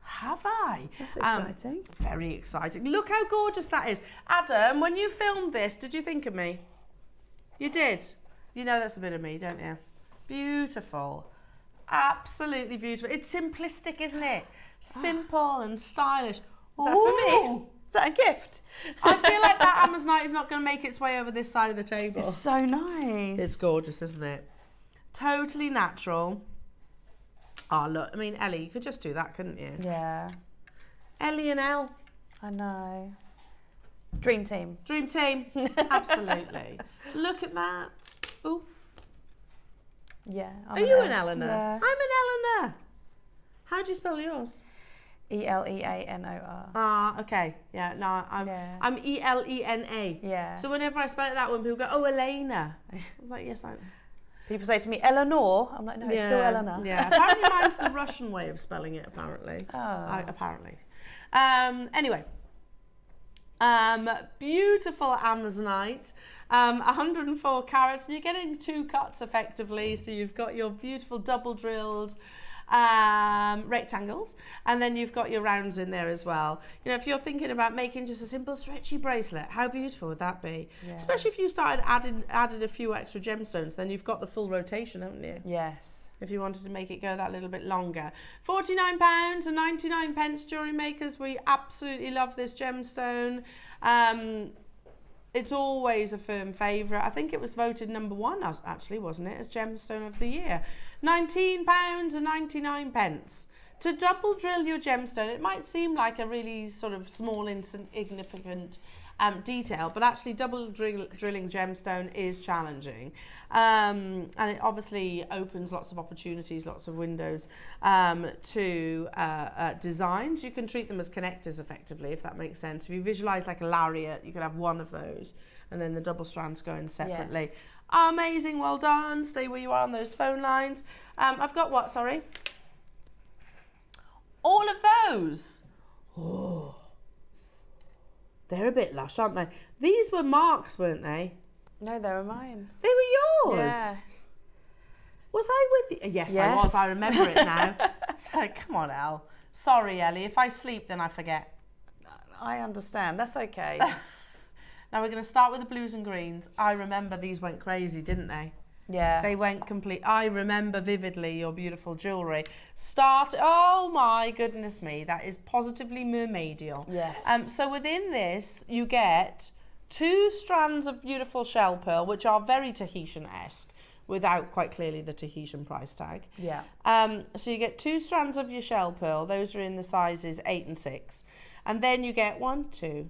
Have I? That's exciting. Very exciting. Look how gorgeous that is. Adam, when you filmed this, did you think of me? You did? You know that's a bit of me, don't you? Beautiful. Absolutely beautiful. It's simplistic, isn't it? Simple and stylish. Is that for me? Is that a gift? I feel like that Amazonite is not going to make its way over this side of the table. It's so nice. It's gorgeous, isn't it? Totally natural. Oh, look. I mean, Ellie, you could just do that, couldn't you? Yeah. Ellie and Elle. I know. Dream team. Dream team. Absolutely. Look at that. Ooh. Yeah. Are you an Eleanor? Yeah. I'm an Eleanor. How do you spell yours? Eleanor. Ah, okay. Yeah, no, I'm Elena. Yeah. So whenever I spell it that way, people go, oh, Elena. I was like, yes, I'm. People say to me, Eleanor. I'm like, no, it's still Eleanor. Yeah, apparently mine's the Russian way of spelling it, apparently. Oh. Apparently. Anyway. Beautiful Amazonite. 104 carats, and you're getting 2 cuts effectively, so you've got your beautiful double drilled rectangles, and then you've got your rounds in there as well. You know, if you're thinking about making just a simple stretchy bracelet, how beautiful would that be? Yeah. Especially if you started added a few extra gemstones, then you've got the full rotation, haven't you? Yes. If you wanted to make it go that little bit longer. £49 and 99 pence, jewellery makers. We absolutely love this gemstone. It's always a firm favourite. I think it was voted #1, actually, wasn't it, as gemstone of the year. £19 and 99 pence. To double drill your gemstone, it might seem like a really sort of small, insignificant detail, but actually drilling gemstone is challenging. And it obviously opens lots of opportunities, lots of windows to designs. You can treat them as connectors effectively, if that makes sense. If you visualize like a lariat, you could have one of those and then the double strands going separately. Yes. Amazing, well done. Stay where you are on those phone lines. I've got what, sorry? All of those. Oh, they're a bit lush, aren't they? These were Mark's, weren't they? No, they were mine. They were yours? Yeah. Was I with you? Yes, I was. I remember it now. Come on, Elle. Sorry, Ellie. If I sleep, then I forget. I understand. That's okay. Now we're going to start with the blues and greens. I remember these went crazy, didn't they? Yeah. They went complete. I remember vividly your beautiful jewellery. Oh my goodness me. That is positively mermaidial. Yes. So within this, you get 2 strands of beautiful shell pearl, which are very Tahitian-esque, without quite clearly the Tahitian price tag. Yeah. So you get 2 strands of your shell pearl. Those are in the sizes 8 and 6. And then you get 1, 2,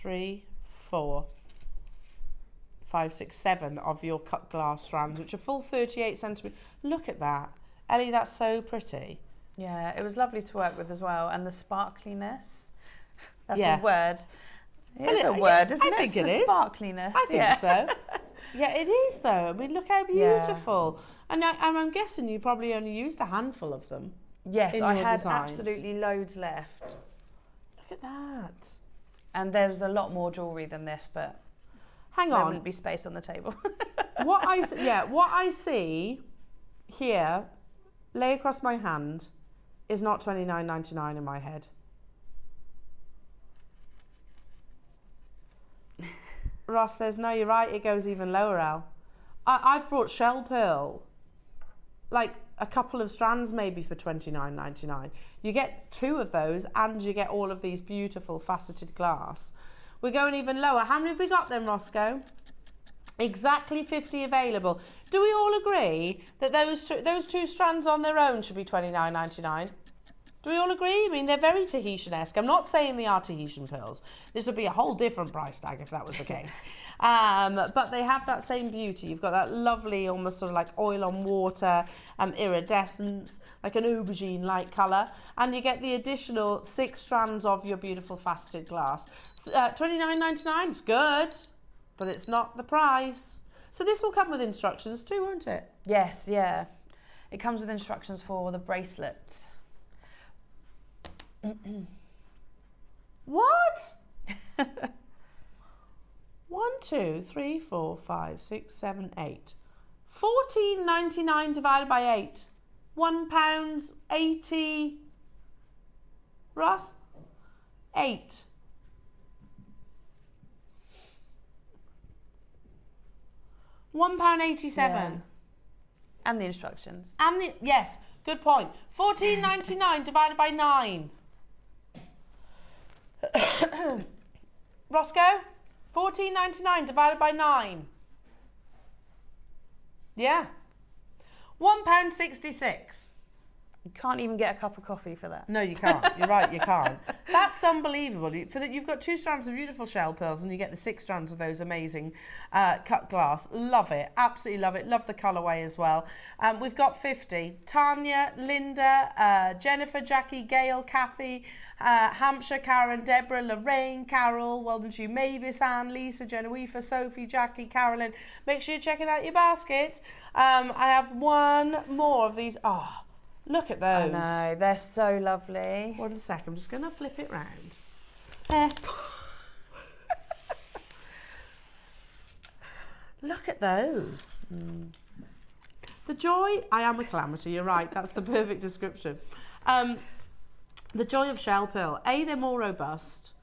3, 4, 5, 6, 7 of your cut glass strands, which are full 38 centimetres. Look at that. Ellie, that's so pretty. Yeah, it was lovely to work with as well. And the sparkliness, that's a word. It's a word, isn't it? I think it is. Sparkliness. I think so. Yeah, it is though. I mean, look how beautiful. Yeah. And I'm guessing you probably only used a handful of them. Yes, I had designs. Absolutely loads left. Look at that. And there was a lot more jewellery than this, but hang there on, wouldn't be space on the table. what I see here, lay across my hand, is not $29.99 in my head. Ross says, no, you're right, it goes even lower, Elle. I've brought shell pearl, like a couple of strands maybe for $29.99. You get 2 of those and you get all of these beautiful faceted glass. We're going even lower. How many have we got then, Roscoe? Exactly 50 available. Do we all agree that those two strands on their own should be $29.99? Do we all agree? I mean, they're very Tahitian-esque. I'm not saying they are Tahitian pearls. This would be a whole different price tag if that was the case. But they have that same beauty. You've got that lovely, almost sort of like oil on water, iridescence, like an aubergine-like colour. And you get the additional 6 strands of your beautiful faceted glass. $29.99 is good, but it's not the price. So this will come with instructions too, won't it? Yes, yeah. It comes with instructions for the bracelet. What? 1, 2, 3, 4, 5, 6, 7, 8. $14.99 divided by 8. £1.80. Ross? 8. £1.87. Yeah. And the instructions. And yes, good point. $14.99 divided by 9. Roscoe? $14.99 divided by 9. Yeah. £1.66. You can't even get a cup of coffee for that. No, you can't. You're right, you can't. That's unbelievable. You've got 2 strands of beautiful shell pearls and you get the 6 strands of those amazing cut glass. Love it. Absolutely love it. Love the colourway as well. We've got 50. Tanya, Linda, Jennifer, Jackie, Gail, Kathy, Hampshire, Karen, Deborah, Lorraine, Carol, well done to you, Mavis, Anne, Lisa, Genevieve, Sophie, Jackie, Carolyn. Make sure you're checking out your baskets. I have 1 more of these. Oh, look at those. I know, they're so lovely. 1 sec, I'm just going to flip it round. Look at those. The joy, I am a calamity, you're right, that's the perfect description. The joy of shell pearl. A, they're more robust.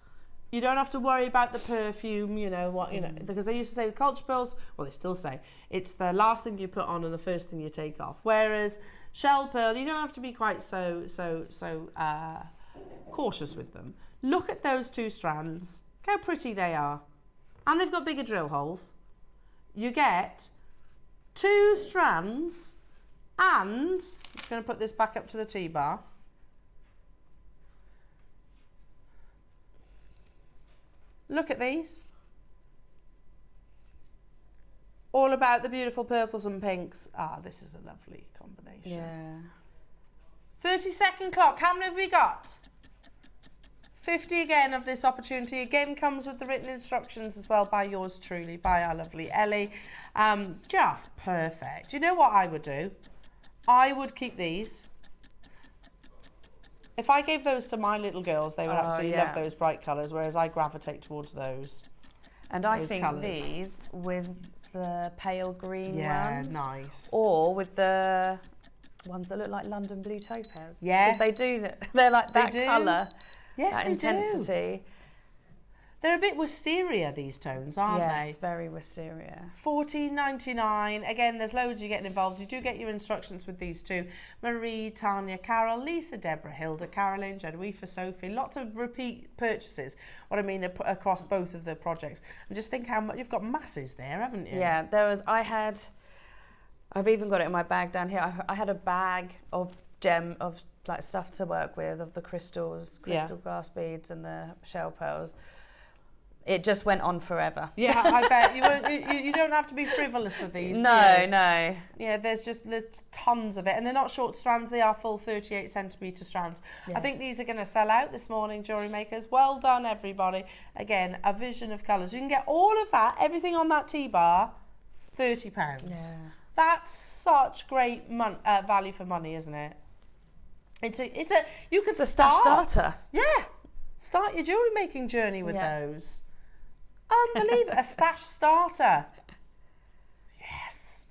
You don't have to worry about the perfume, because they used to say with culture pearls, well, they still say, it's the last thing you put on and the first thing you take off. Whereas shell pearl, you don't have to be quite so cautious with them. Look at those 2 strands. Look how pretty they are. And they've got bigger drill holes. You get 2 strands And I'm just going to put this back up to the T-bar. Look at these. All about the beautiful purples and pinks. Ah, this is a lovely combination. Yeah. 30-second clock. How many have we got? 50 again of this opportunity. Again comes with the written instructions as well by yours truly, by our lovely Ellie. Just perfect. You know what I would do? I would keep these. If I gave those to my little girls, they would absolutely love those bright colours, whereas I gravitate towards those. And I think these with the pale green ones. Yeah, nice. Or with the ones that look like London Blue Topaz. Yes. Because they do, they're like that colour. Yes, that they intensity. do. They're a bit wisteria, these tones, aren't they? Yes, very wisteria. $14.99. Again, there's loads you're getting involved. You do get your instructions with these too. Marie, Tanya, Carol, Lisa, Deborah, Hilda, Caroline, Genevieve, Sophie. Lots of repeat purchases. What I mean across both of the projects. And just think how much you've got masses there, haven't you? Yeah, I've even got it in my bag down here. I had a bag of like stuff to work with, of the crystal glass beads and the shell pearls. It just went on forever. Yeah, I bet. You don't have to be frivolous with these. No. Yeah, there's tons of it. And they're not short strands, they are full 38 centimetre strands. Yes. I think these are going to sell out this morning, jewellery makers. Well done, everybody. Again, a vision of colours. You can get all of that, everything on that T-bar, £30. Yeah. That's such great value for money, isn't it? You could stash starter. Yeah. Start your jewellery making journey with those. Unbelievable. A stash starter. Yes.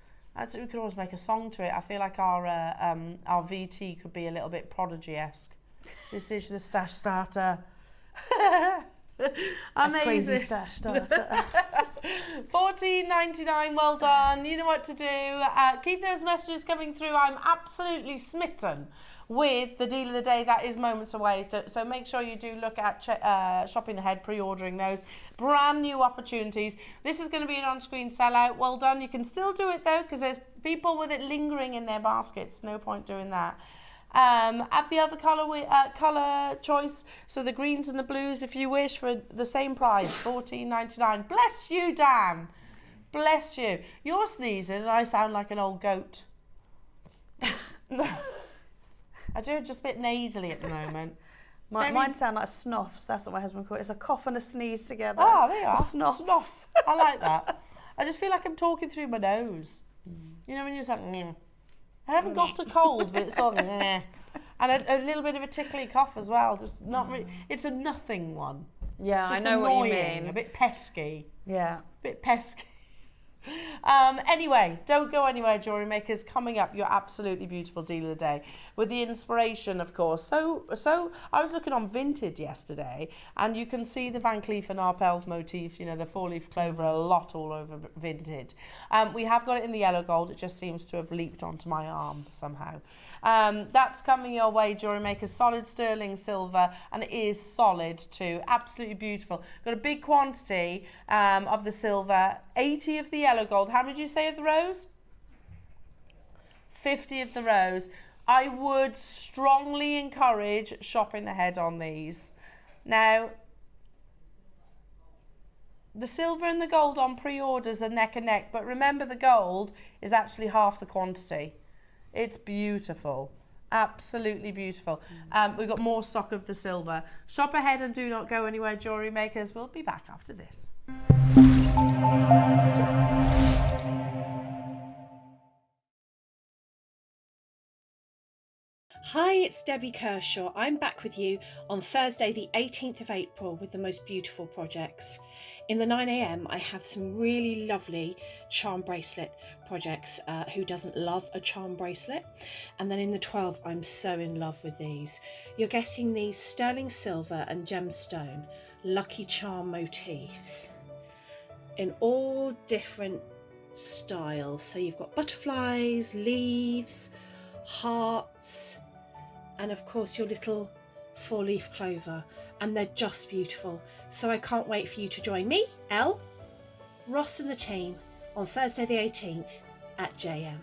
We could always make a song to it. I feel like our VT could be a little bit Prodigy-esque. This is the stash starter. Amazing. A crazy stash starter. $14.99. Well done. You know what to do. Keep those messages coming through. I'm absolutely smitten with the deal of the day that is moments away. So make sure you do look at shopping ahead, pre-ordering those. Brand new opportunities. This is going to be an on-screen sellout. Well done. You can still do it though, because there's people with it lingering in their baskets. No point doing that. At the other colour choice, so the greens and the blues, if you wish, for the same price, $14.99. Bless you, Dan. Bless you. You're sneezing and I sound like an old goat. I do it just a bit nasally at the moment. Mine sound like snoffs. That's what my husband calls it. It's a cough and a sneeze together. Oh, they are. Snoff. I like that. I just feel like I'm talking through my nose. You know when you're just like, mm. I haven't got a cold, but it's all meh. And a little bit of a tickly cough as well. Just not really. It's a nothing one. Yeah, just I know annoying, what you mean. A bit pesky. Yeah. A bit pesky. Anyway, don't go anywhere, jewellery makers. Coming up, your absolutely beautiful deal of the day with the inspiration, of course. So I was looking on Vinted yesterday, and you can see the Van Cleef and Arpels motifs, you know, the 4-leaf clover, a lot all over Vinted. We have got it in the yellow gold. It just seems to have leaped onto my arm somehow. That's coming your way, jewellery makers. Solid sterling silver, and it is solid too. Absolutely beautiful. Got a big quantity of the silver, 80 of the yellow gold. How many did you say of the rose? 50 of the rose. I would strongly encourage shopping ahead on these. Now, the silver and the gold on pre-orders are neck and neck, but remember the gold is actually half the quantity. It's beautiful. Absolutely beautiful. We've got more stock of the silver. Shop ahead and do not go anywhere, jewellery makers. We'll be back after this. Hi, it's Debbie Kershaw. I'm back with you on Thursday the 18th of April with the most beautiful projects. In the 9 a.m. I have some really lovely charm bracelet projects. Who doesn't love a charm bracelet? And then in the 12 I'm so in love with these. You're getting these sterling silver and gemstone lucky charm motifs in all different styles. So you've got butterflies, leaves, hearts, and of course your little 4-leaf clover, and they're just beautiful. So I can't wait for you to join me, Elle, Ross and the team on Thursday the 18th at JM.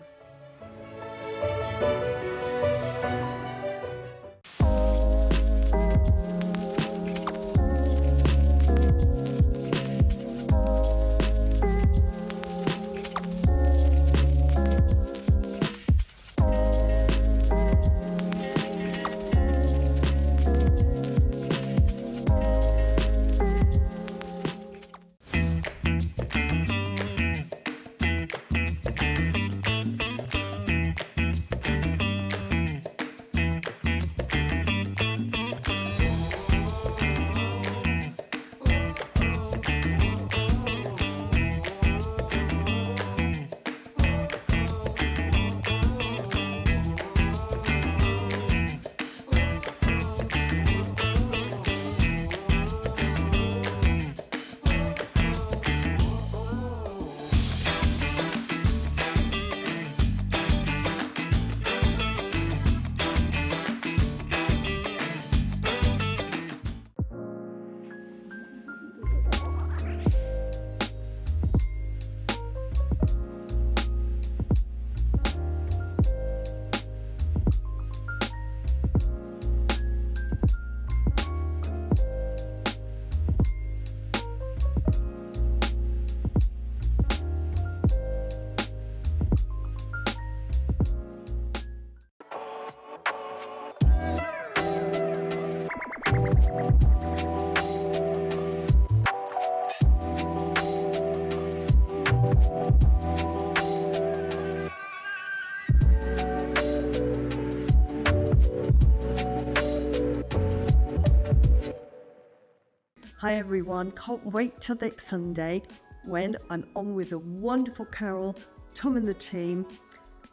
Hi everyone, can't wait till next Sunday when I'm on with a wonderful Carol, Tom and the team,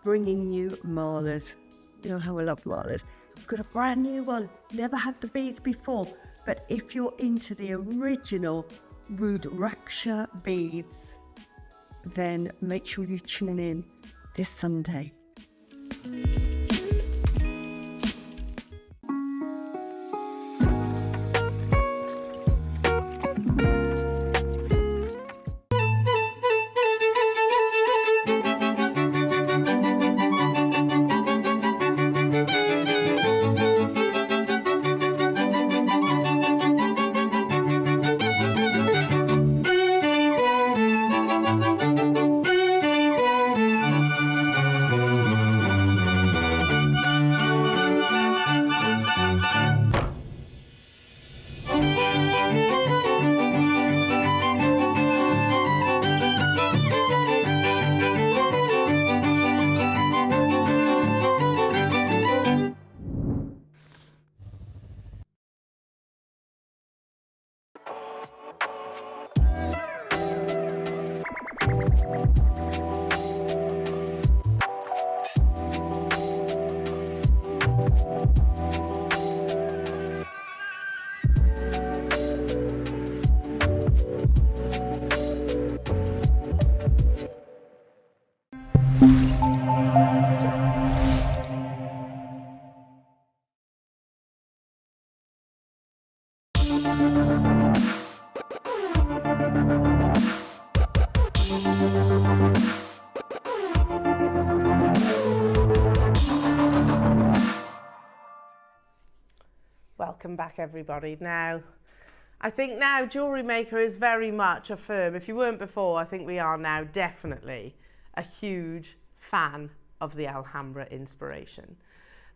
bringing you Marlas. You know how I love Marlas. I've got a brand new one, never had the beads before, but if you're into the original Rudraksha beads, then make sure you tune in this Sunday. Welcome back everybody. Now, I think now JewelleryMaker is very much a firm, if you weren't before, I think we are now definitely a huge fan of the Alhambra inspiration.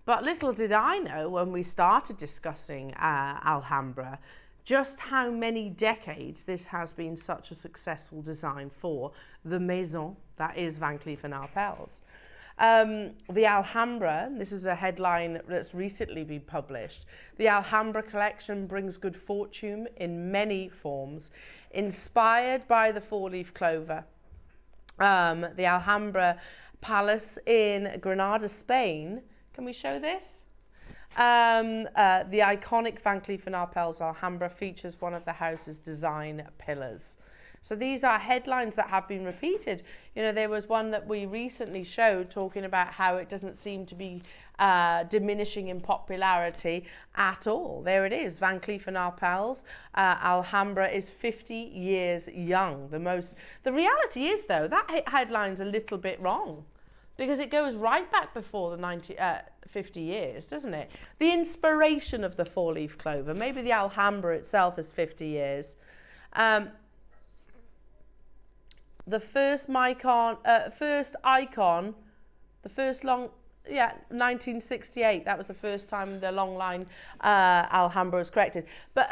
But little did I know when we started discussing Alhambra, just how many decades this has been such a successful design for the maison that is Van Cleef & Arpels. The Alhambra, this is a headline that's recently been published. The Alhambra collection brings good fortune in many forms, inspired by the four-leaf clover. The Alhambra Palace in Granada, Spain. Can we show this? The iconic Van Cleef & Arpels Alhambra features one of the house's design pillars. So these are headlines that have been repeated. You know, there was one that we recently showed talking about how it doesn't seem to be diminishing in popularity at all. There it is, Van Cleef & Arpels Alhambra is 50 years young. The reality is though, that headline's a little bit wrong. because it goes right back before the 50 years, doesn't it? The inspiration of the four-leaf clover, maybe the Alhambra itself is 50 years. The first icon, 1968. That was the first time the long line Alhambra was created, But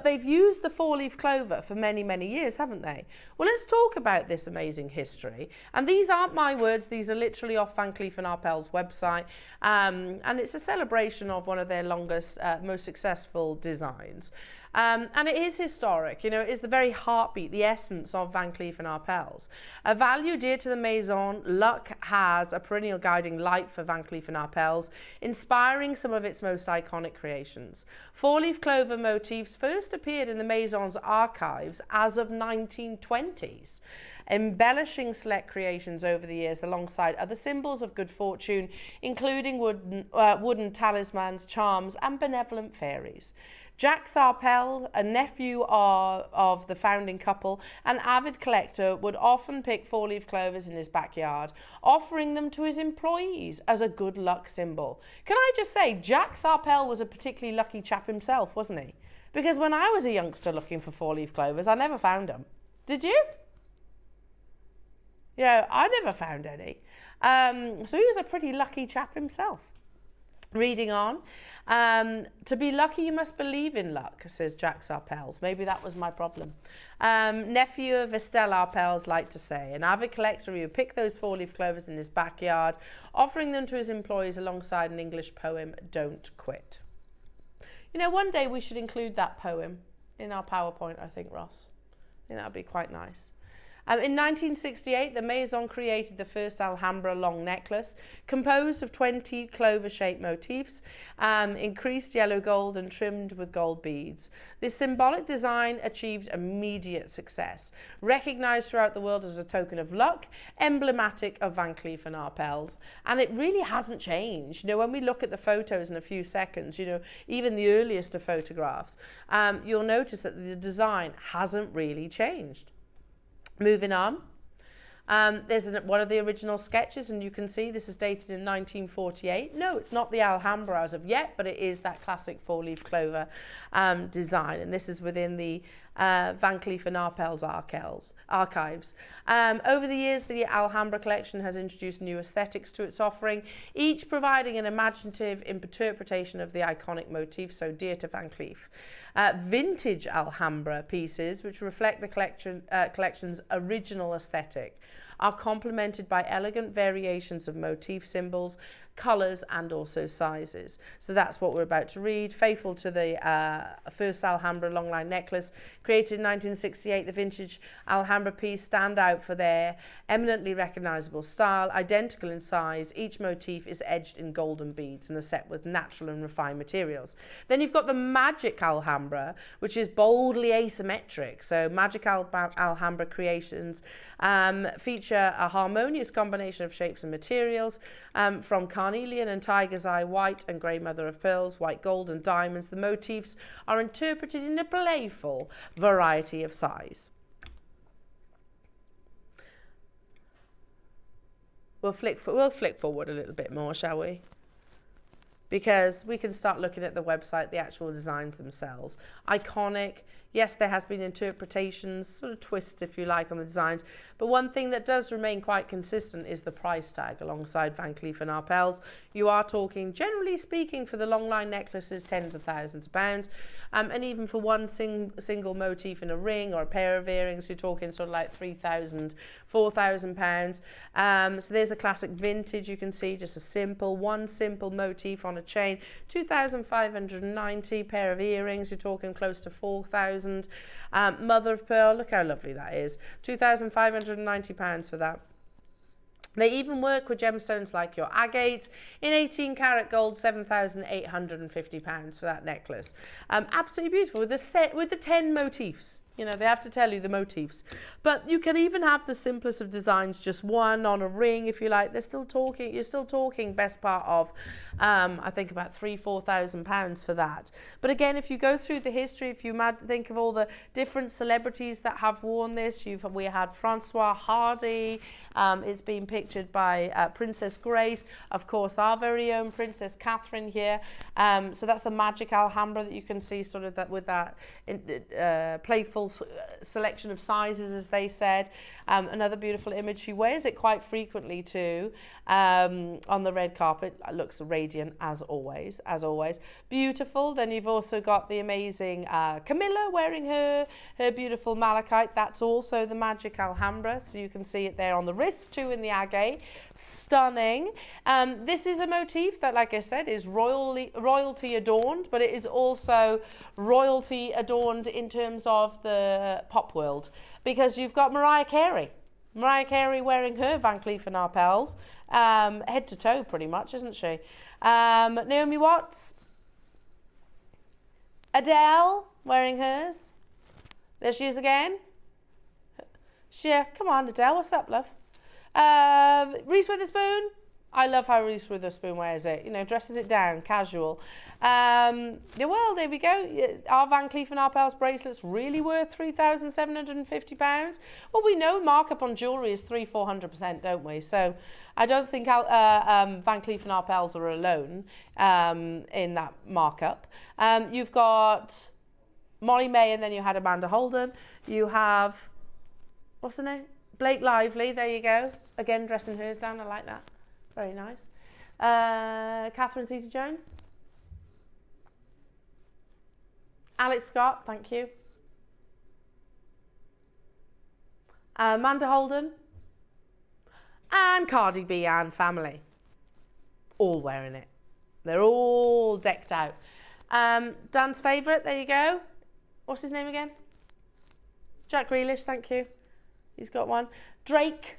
they've used the four-leaf clover for many, many years, haven't they? Well, let's talk about this amazing history. And these aren't my words; these are literally off Van Cleef & Arpels' website, and it's a celebration of one of their longest, most successful designs. And it is historic, you know, it is the very heartbeat, the essence of Van Cleef & Arpels. A value dear to the Maison, luck has a perennial guiding light for Van Cleef & Arpels, inspiring some of its most iconic creations. Four-leaf clover motifs first appeared in the Maison's archives as of 1920s, embellishing select creations over the years alongside other symbols of good fortune, including wooden talismans, charms, and benevolent fairies. Jacques Arpels, a nephew of the founding couple, an avid collector, would often pick four-leaf clovers in his backyard, offering them to his employees as a good luck symbol. Can I just say, Jacques Arpels was a particularly lucky chap himself, wasn't he? Because when I was a youngster looking for four-leaf clovers, I never found them. Did you? Yeah, I never found any. So he was a pretty lucky chap himself. Reading on, to be lucky you must believe in luck, says Jacques Arpels. Maybe that was my problem. Nephew of Estelle Arpels liked to say, an avid collector who would pick those four-leaf clovers in his backyard, offering them to his employees alongside an English poem, Don't Quit. You know, one day we should include that poem in our PowerPoint, I think, Ross. I think that would be quite nice. In 1968, the Maison created the first Alhambra long necklace, composed of 20 clover-shaped motifs, increased yellow gold and trimmed with gold beads. This symbolic design achieved immediate success, recognized throughout the world as a token of luck, emblematic of Van Cleef & Arpels. And it really hasn't changed. You know, when we look at the photos in a few seconds, you know, even the earliest of photographs, you'll notice that the design hasn't really changed. Moving on, there's one of the original sketches, and you can see this is dated in 1948. No, it's not the Alhambra as of yet, but it is that classic four-leaf clover design, and this is within the Van Cleef & Arpels archives. Over the years, the Alhambra collection has introduced new aesthetics to its offering, each providing an imaginative interpretation of the iconic motif so dear to Van Cleef. Vintage Alhambra pieces, which reflect the collection's original aesthetic, are complemented by elegant variations of motif symbols, colours and also sizes. So that's what we're about to read. Faithful to the first Alhambra longline necklace, created in 1968, the vintage Alhambra piece stand out for their eminently recognisable style. Identical in size, each motif is edged in golden beads and are set with natural and refined materials. Then you've got the Magic Alhambra, which is boldly asymmetric. So Magic Alhambra creations feature a harmonious combination of shapes and materials, from carnelian and tiger's eye, white and grey mother of pearls, white gold and diamonds. The motifs are interpreted in a playful variety of size. We'll flick forward a little bit more, shall we? Because we can start looking at the website, the actual designs themselves. Iconic. Yes, there has been interpretations, sort of twists, if you like, on the designs. But one thing that does remain quite consistent is the price tag alongside Van Cleef & Arpels. You are talking, generally speaking, for the long line necklaces, tens of thousands of pounds. And even for one single motif in a ring or a pair of earrings, you're talking sort of like £3,000, £4,000. So there's the classic vintage. You can see just one simple motif on a chain, 2,590. Pair of earrings, you're talking close to 4,000. Mother of pearl, look how lovely that is, £2,590 for that. They even work with gemstones like your agate in 18 karat gold, £7,850 for that necklace. Absolutely beautiful with the 10 motifs. You know, they have to tell you the motifs. But you can even have the simplest of designs, just one on a ring, if you like. You're still talking best part of, I think about £3,000-4,000 for that. But again, if you go through the history, if you think of all the different celebrities that have worn this, we had Francois Hardy, it's been pictured by Princess Grace, of course, our very own Princess Catherine here. So that's the magic Alhambra that you can see sort of that with that playful selection of sizes, as they said. Another beautiful image. She wears it quite frequently too on the red carpet. It looks radiant as always. Beautiful. Then you've also got the amazing Camilla wearing her beautiful malachite. That's also the magic Alhambra, so you can see it there on the wrist too in the agate. Stunning. This is a motif that, like I said, is royalty adorned, but it is also royalty adorned in terms of the pop world, because you've got Mariah Carey wearing her Van Cleef & Arpels, head to toe pretty much, isn't she? Naomi Watts, Adele wearing hers. There she is again. Come on, Adele, what's up, love? Reese Witherspoon. I love how Reese Witherspoon wears it. You know, dresses it down, casual. Yeah, well, there we go. Are Van Cleef & Arpels bracelets really worth £3,750? Well, we know markup on jewellery is 300-400%, don't we? So I don't think Van Cleef & Arpels are alone in that markup. You've got Molly May, and then you had Amanda Holden. You have, what's her name? Blake Lively, there you go. Again, dressing hers down, I like that. Very nice. Catherine Zeta-Jones. Alex Scott, thank you. Amanda Holden. And Cardi B and family. All wearing it. They're all decked out. Dan's favourite, there you go. What's his name again? Jack Grealish, thank you. He's got one. Drake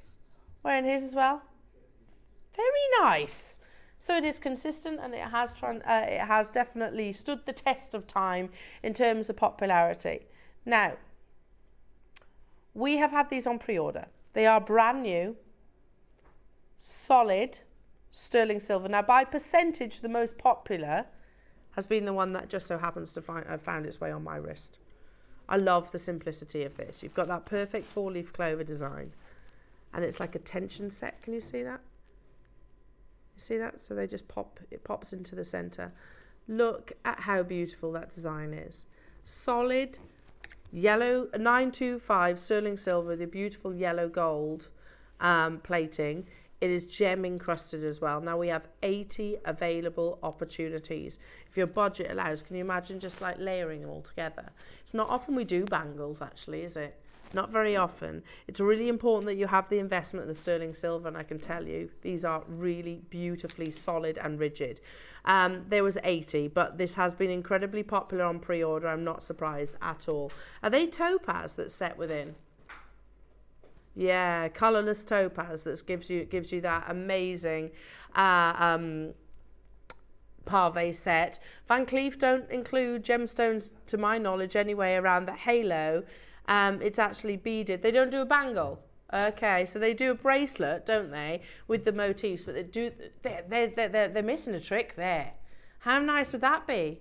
wearing his as well. Very nice. So it is consistent, and it has definitely stood the test of time in terms of popularity. Now, we have had these on pre-order. They are brand new, solid, sterling silver. Now, by percentage, the most popular has been the one that just so happens to have found its way on my wrist. I love the simplicity of this. You've got that perfect 4-leaf clover design, and it's like a tension set. Can you see that? You see that? So they just it pops into the center. Look at how beautiful that design is. Solid yellow 925 sterling silver, the beautiful yellow gold plating. It is gem encrusted as well. Now we have 80 available opportunities. If your budget allows, can you imagine just like layering them all together? It's not often we do bangles, actually, is it? Not very often. It's really important that you have the investment in the sterling silver, and I can tell you these are really beautifully solid and rigid. There was 80, but this has been incredibly popular on pre-order. I'm not surprised at all. Are they topaz that's set within? Yeah, colourless topaz that gives you that amazing pave set. Van Cleef don't include gemstones, to my knowledge anyway, around the halo. It's actually beaded. They don't do a bangle. Okay, so they do a bracelet, don't they, with the motifs, but they're missing a trick there. How nice would that be?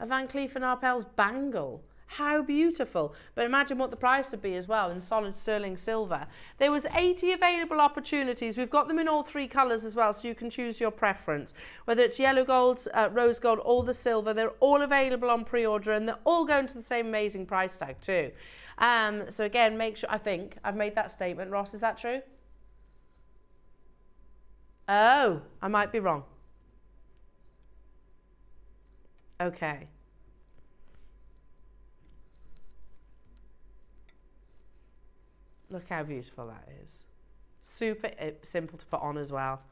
A Van Cleef & Arpels bangle. How beautiful. But imagine what the price would be as well in solid sterling silver. There was 80 available opportunities. We've got them in all 3 colours as well, so you can choose your preference. Whether it's yellow gold, rose gold, or the silver, they're all available on pre-order, and they're all going to the same amazing price tag too. So again, make sure, I think I've made that statement. Ross, is that true? Oh, I might be wrong. Okay. Look how beautiful that is. Super simple to put on as well.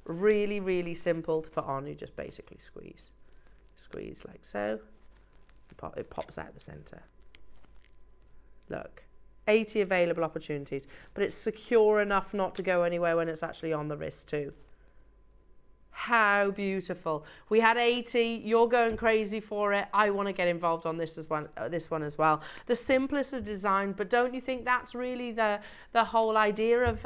Really, really simple to put on. You just basically squeeze like so. It pops out the center. Look, 80 available opportunities, but it's secure enough not to go anywhere when it's actually on the wrist too. How beautiful. We had 80, you're going crazy for it. I want to get involved on this one as well. The simplest of design, but don't you think that's really the whole idea of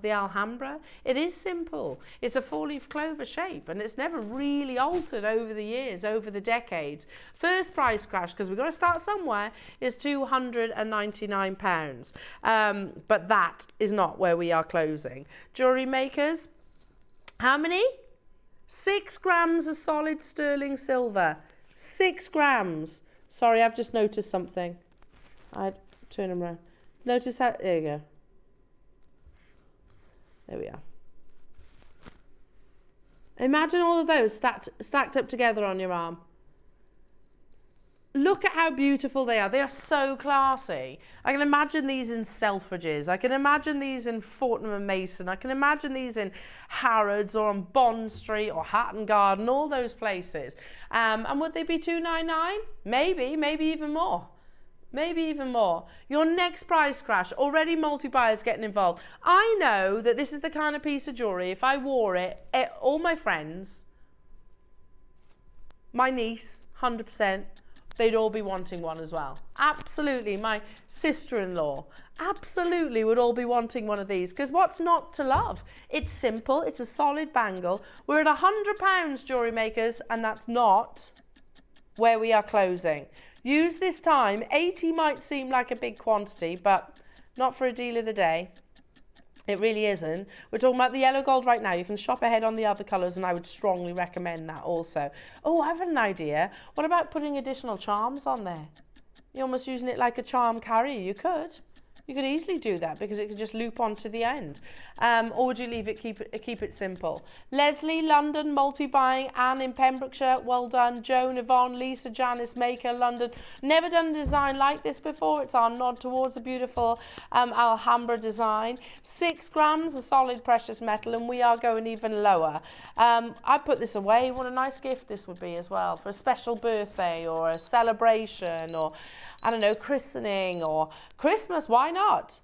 the Alhambra? It is simple. It's a 4-leaf clover shape, and it's never really altered over the years, over the decades. First price crash, because we've got to start somewhere, is £299. But that is not where we are closing. Jewellery makers, how many? 6 grams of solid sterling silver. 6 grams. Sorry, I've just noticed something. I'd turn them around. Notice how, there you go. There we are. Imagine all of those stacked up together on your arm. Look at how beautiful they are. They are so classy. I can imagine these in Selfridges. I can imagine these in Fortnum and Mason. I can imagine these in Harrods or on Bond Street or Hatton Garden, all those places. And would they be $299? Maybe even more. Maybe even more. Your next price crash, already multi-buyers getting involved. I know that this is the kind of piece of jewellery, if I wore it, all my friends, my niece, 100%, they'd all be wanting one as well. Absolutely. My sister-in-law absolutely would all be wanting one of these, because what's not to love? It's simple. It's a solid bangle. We're at £100, jewellery makers, and that's not where we are closing. Use this time. 80 might seem like a big quantity, but not for a deal of the day. It really isn't. We're talking about the yellow gold right now. You can shop ahead on the other colours, and I would strongly recommend that also. Oh, I have an idea. What about putting additional charms on there? You're almost using it like a charm carrier. You could. You could easily do that because it could just loop onto the end. Or would you leave it, keep it simple? Leslie, London, multi-buying. Anne in Pembrokeshire, well done. Joan, Yvonne, Lisa, Janice, Maker, London. Never done a design like this before. It's our nod towards a beautiful Alhambra design. 6 grams of solid precious metal, and we are going even lower. I put this away. What a nice gift this would be as well for a special birthday or a celebration, or I don't know, christening or Christmas. Why not?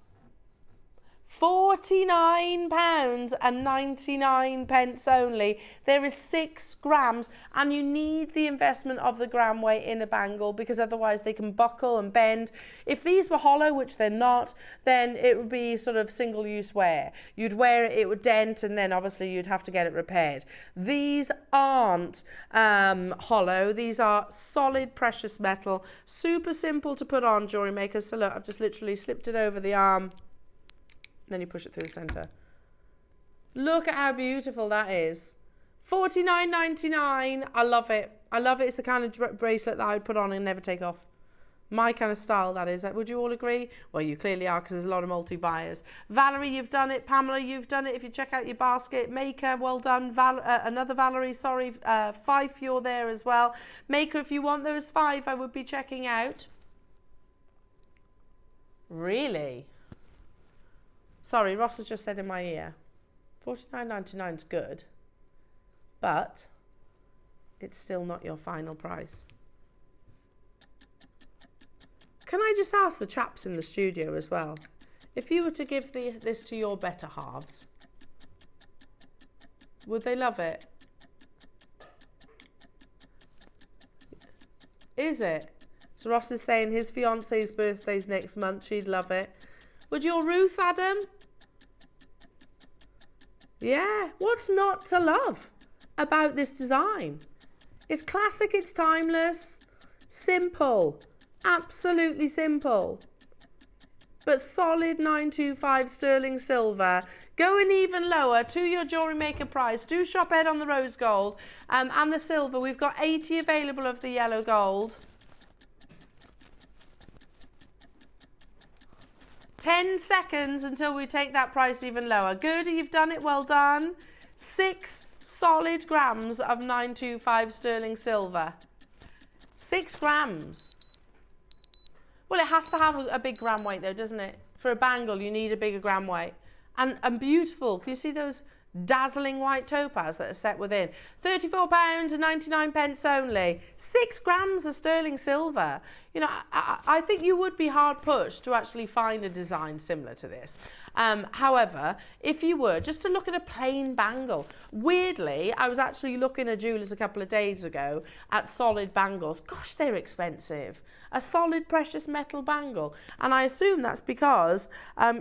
£49.99 only. There is 6 grams, and you need the investment of the gram weight in a bangle, because otherwise they can buckle and bend. If these were hollow, which they're not, then it would be sort of single-use wear. You'd wear it, it would dent, and then obviously you'd have to get it repaired. These aren't hollow. These are solid precious metal. Super simple to put on, jewellery makers. So look, I've just literally slipped it over the arm. Then you push it through the centre. Look at how beautiful that is. $49.99. I love it. I love it. It's the kind of bracelet that I would put on and never take off. My kind of style, that is. Would you all agree? Well, you clearly are, because there's a lot of multi-buyers. Valerie, you've done it. Pamela, you've done it. If you check out your basket. Maker, well done. Another Valerie, sorry. Fife, you're there as well. Maker, if you want those 5, I would be checking out. Really? Sorry, Ross has just said in my ear, $49.99 is good, but it's still not your final price. Can I just ask the chaps in the studio as well, if you were to give this to your better halves, would they love it? Is it? So Ross is saying his fiance's birthday's next month, she'd love it. Would your Ruth, Adam? Yeah, what's not to love about this design? It's classic, it's timeless, simple, absolutely simple. But solid 925 sterling silver. Going even lower to your jewellery maker price. Do shop ahead on the rose gold and the silver. We've got 80 available of the yellow gold. 10 seconds until we take that price even lower. Gerda, you've done it, well done. 6 solid grams of 925 sterling silver. 6 grams. Well, it has to have a big gram weight though, doesn't it? For a bangle, you need a bigger gram weight. And beautiful. Can you see those dazzling white topaz that are set within? £34.99 only. 6 grams of sterling silver. You know, I think you would be hard pushed to actually find a design similar to this. However, if you were just to look at a plain bangle, weirdly, I was actually looking at jewellers a couple of days ago at solid bangles. Gosh, they're expensive. A solid precious metal bangle. And I assume that's because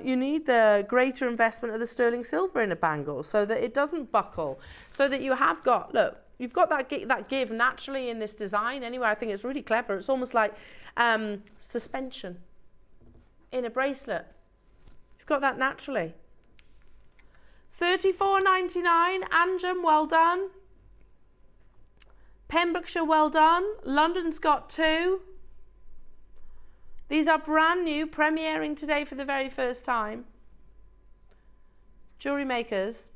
you need the greater investment of the sterling silver in a bangle so that it doesn't buckle, so that you have got, look, you've got that give naturally in this design. Anyway, I think it's really clever. It's almost like suspension in a bracelet. You've got that naturally. $34.99. Anjum, well done. Pembrokeshire, well done. London's got 2. These are brand new, premiering today for the very first time. Jewellery makers,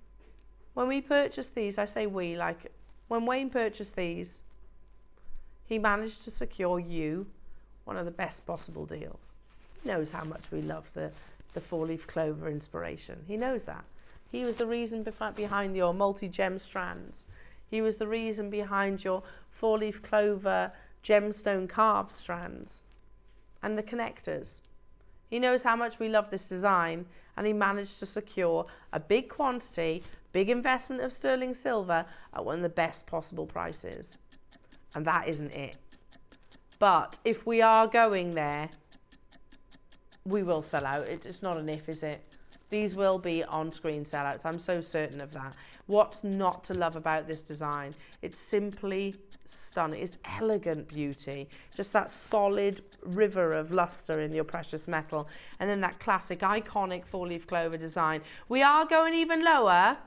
when we purchased these, I say we, like when Wayne purchased these, he managed to secure you one of the best possible deals. He knows how much we love the 4-leaf clover inspiration. He knows that. He was the reason behind your multi-gem strands. He was the reason behind your 4-leaf clover gemstone carved strands and the connectors. He knows how much we love this design, and he managed to secure a big quantity, big investment of sterling silver at one of the best possible prices. And that isn't it. But if we are going there, we will sell out. It's not an if, is it? These will be on-screen sellouts. I'm so certain of that. What's not to love about this design? It's simply stunning. It's elegant beauty. Just that solid river of luster in your precious metal. And then that classic, iconic 4-leaf clover design. We are going even lower.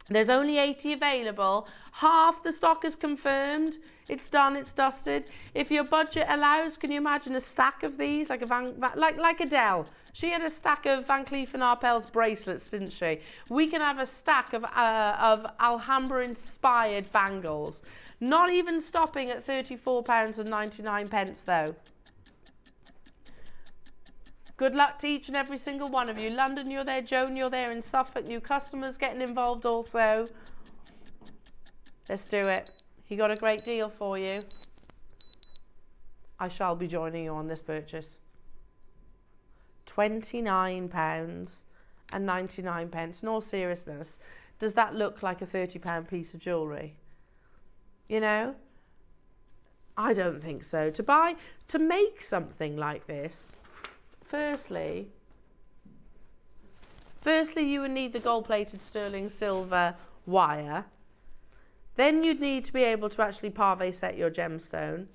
There's only 80 available. Half the stock is confirmed. It's done, it's dusted. If your budget allows, can you imagine a stack of these? Like Adele. She had a stack of Van Cleef & Arpels bracelets, didn't she? We can have a stack of Alhambra-inspired bangles. Not even stopping at £34.99 though. Good luck to each and every single one of you. London, you're there. Joan, you're there. In Suffolk, new customers getting involved also. Let's do it. He got a great deal for you. I shall be joining you on this purchase. £29.99. In all seriousness, does that look like a £30 piece of jewellery? You know? I don't think so. To make something like this, Firstly, you would need the gold-plated sterling silver wire. Then you'd need to be able to actually parve set your gemstone.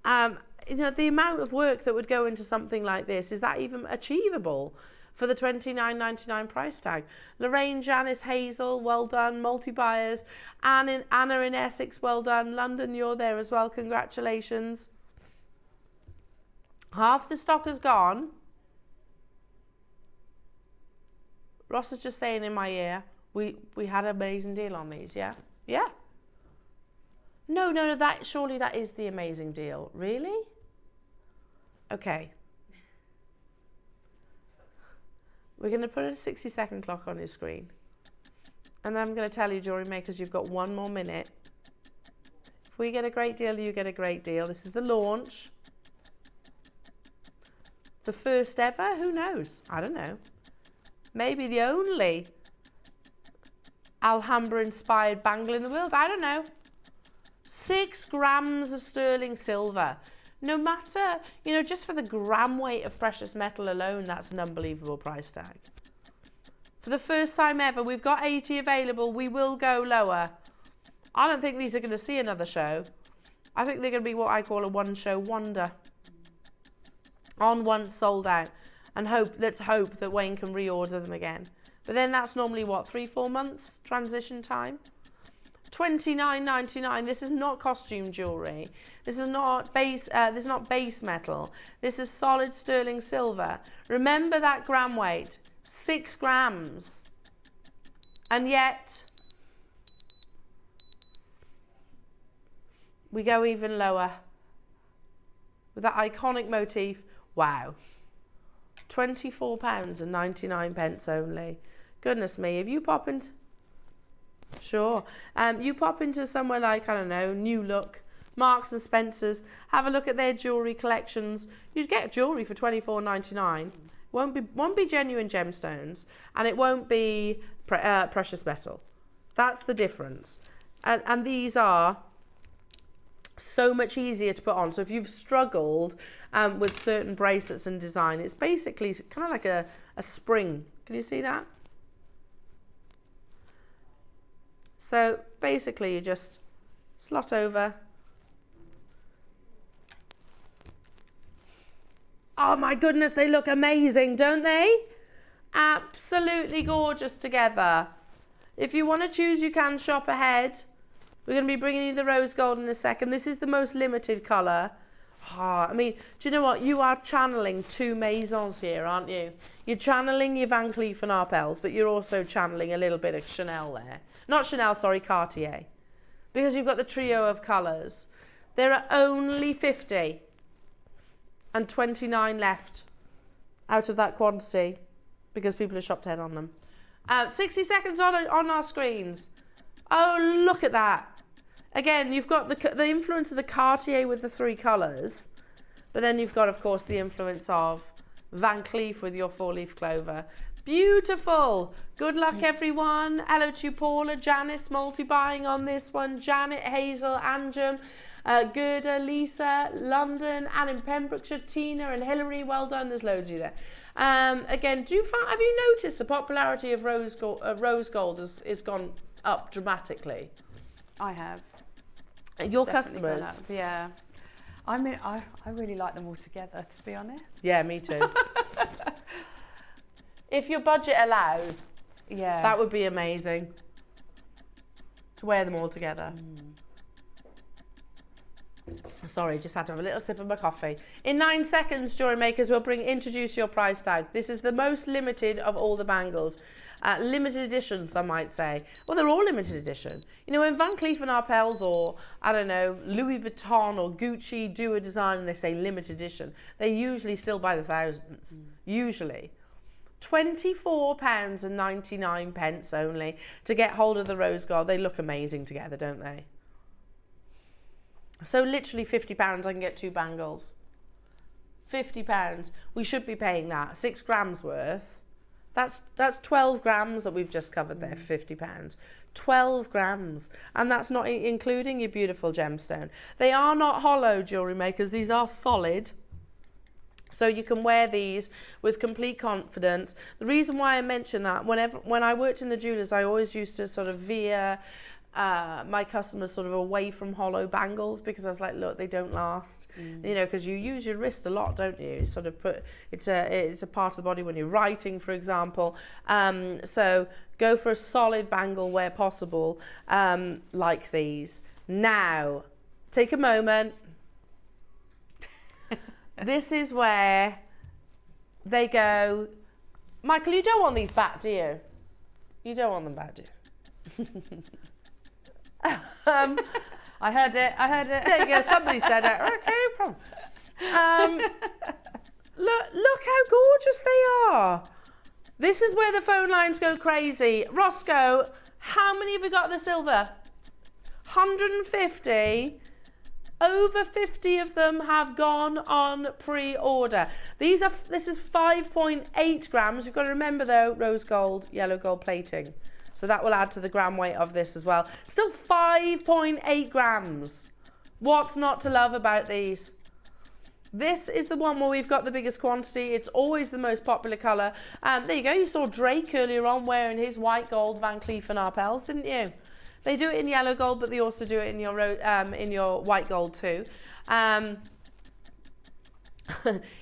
You know, the amount of work that would go into something like this, is that even achievable for the $29.99 price tag? Lorraine, Janice, Hazel, well done. Multi-buyers. Anna in Essex, well done. London, you're there as well. Congratulations. Half the stock is gone. Ross is just saying in my ear, we had an amazing deal on these, yeah? Yeah. No, surely that is the amazing deal. Really? Okay. We're going to put a 60-second clock on your screen. And I'm going to tell you, jewellery makers, you've got 1 more minute. If we get a great deal, you get a great deal. This is the launch. The first ever? Who knows? I don't know. Maybe the only Alhambra-inspired bangle in the world. I don't know. 6 grams of sterling silver. No matter, you know, just for the gram weight of precious metal alone, that's an unbelievable price tag. For the first time ever, we've got 80 available. We will go lower. I don't think these are going to see another show. I think they're going to be what I call a one-show wonder. On once, sold out. And let's hope that Wayne can reorder them again. But then that's normally what, 3-4 months transition time? $29.99. This is not costume jewellery. This is not base metal. This is solid sterling silver. Remember that gram weight, 6 grams. And yet we go even lower with that iconic motif. Wow. £24.99 only. Goodness me, if you pop into... Sure. You pop into somewhere like, I don't know, New Look, Marks and Spencer's, have a look at their jewellery collections. You'd get jewellery for £24.99. Won't be genuine gemstones, and it won't be precious metal. That's the difference. And these are so much easier to put on. So if you've struggled with certain bracelets and design, it's basically kind of like a spring. Can you see that? So basically you just slot over. Oh my goodness, they look amazing, don't they? Absolutely gorgeous together. If you want to choose, you can shop ahead. We're going to be bringing you the rose gold in a second. This is the most limited colour. I mean, do you know what? You are channeling two maisons here, aren't you? You're channeling your Van Cleef & Arpels, but you're also channeling a little bit of Chanel there. Not Chanel, sorry, Cartier. Because you've got the trio of colours. There are only 50 and 29 left out of that quantity because people have shopped ahead on them. 60 seconds on our screens. Oh, look at that. Again, you've got the influence of the Cartier with the three colours, but then you've got, of course, the influence of Van Cleef with your 4-leaf clover. Beautiful. Good luck, everyone. Hello to you, Paula, Janice, multi-buying on this one. Janet, Hazel, Anjum, Gerda, Lisa, London, Anne in Pembrokeshire, Tina and Hilary. Well done. There's loads of you there. Again, have you noticed the popularity of rose gold has gone up dramatically? I have. Your Definitely customers? gone up, yeah. I mean, I really like them all together, to be honest. Yeah, me too. If your budget allows, yeah, that would be amazing to wear them all together. Sorry, just had to have a little sip of my coffee. In 9 seconds, jewellery makers will introduce your price tag. This is the most limited of all the bangles. Limited edition, some might say. Well, they're all limited edition. You know, when Van Cleef & Arpels or, I don't know, Louis Vuitton or Gucci do a design and they say limited edition, they usually still by the thousands. Usually. £24.99 only to get hold of the rose gold. They look amazing together, don't they? So literally £50 I can get 2 bangles. £50. We should be paying that. 6 grams worth. That's 12 grams that we've just covered there for £50. 12 grams. And that's not including your beautiful gemstone. They are not hollow, jewellery makers. These are solid. So you can wear these with complete confidence. The reason why I mention that, when I worked in the jewellers, I always used to sort of veer my customers sort of away from hollow bangles because I was like, look, they don't last. You know, because you use your wrist a lot, don't you? You sort of it's a part of the body when you're writing, for example. So go for a solid bangle where possible, like these. Now, take a moment. This is where they go, Michael, you don't want these back, do you? You don't want them back, do you? I heard it. There you go, somebody said it. Okay, no problem. Look how gorgeous they are. This is where the phone lines go crazy. Roscoe, how many have we got in the silver? 150. Over 50 of them have gone on pre-order. This is 5.8 grams. You've got to remember though, rose gold, yellow gold plating. So that will add to the gram weight of this as well. Still 5.8 grams. What's not to love about these? This is the one where we've got the biggest quantity. It's always the most popular colour. There you go. You saw Drake earlier on wearing his white gold Van Cleef & Arpels, didn't you? They do it in yellow gold, but they also do it in your white gold too.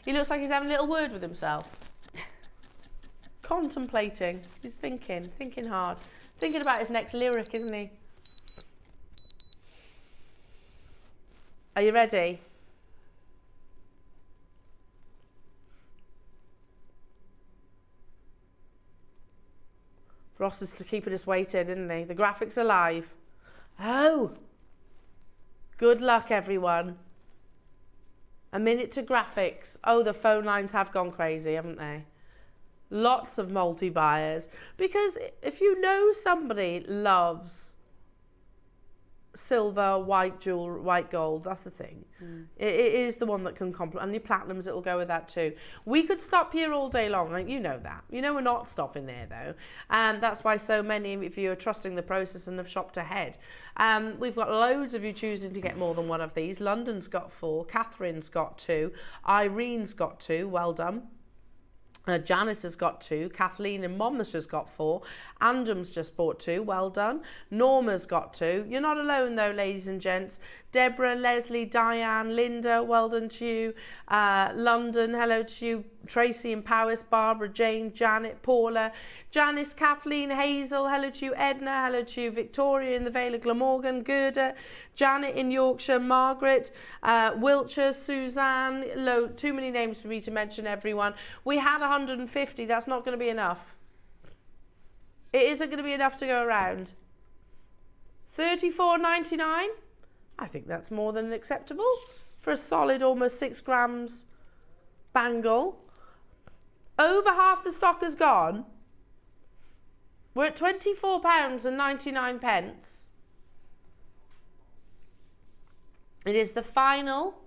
He looks like he's having a little word with himself. Contemplating. He's thinking hard. Thinking about his next lyric, isn't he? Are you ready? Ross is keeping us waiting, isn't he? The graphics are live. Oh! Good luck, everyone. A minute to graphics. Oh, the phone lines have gone crazy, haven't they? Lots of multi-buyers. Because if you know somebody loves silver, white jewelry, white gold. That's the thing. It is the one that can complement. And your platinums, it'll go with that too. We could stop here all day long. Like, you know that. You know we're not stopping there though. And that's why so many of you are trusting the process and have shopped ahead. We've got loads of you choosing to get more than one of these. London's got 4. Catherine's got 2. Irene's got 2. Well done. Janice has got 2, Kathleen and Monmouth has got 4, Andrum's just bought 2, well done. Norma's got 2. You're not alone though, ladies and gents. Deborah, Leslie, Diane, Linda, well done to you. London, hello to you. Tracy in Powys, Barbara, Jane, Janet, Paula, Janice, Kathleen, Hazel, hello to you. Edna, hello to you. Victoria in the Vale of Glamorgan, Gerda, Janet in Yorkshire, Margaret, Wiltshire, Suzanne, too many names for me to mention everyone. We had 150, that's not going to be enough. It isn't going to be enough to go around. $34.99? I think that's more than acceptable for a solid almost 6 grams bangle. Over half the stock has gone. We're at £24.99. It is the final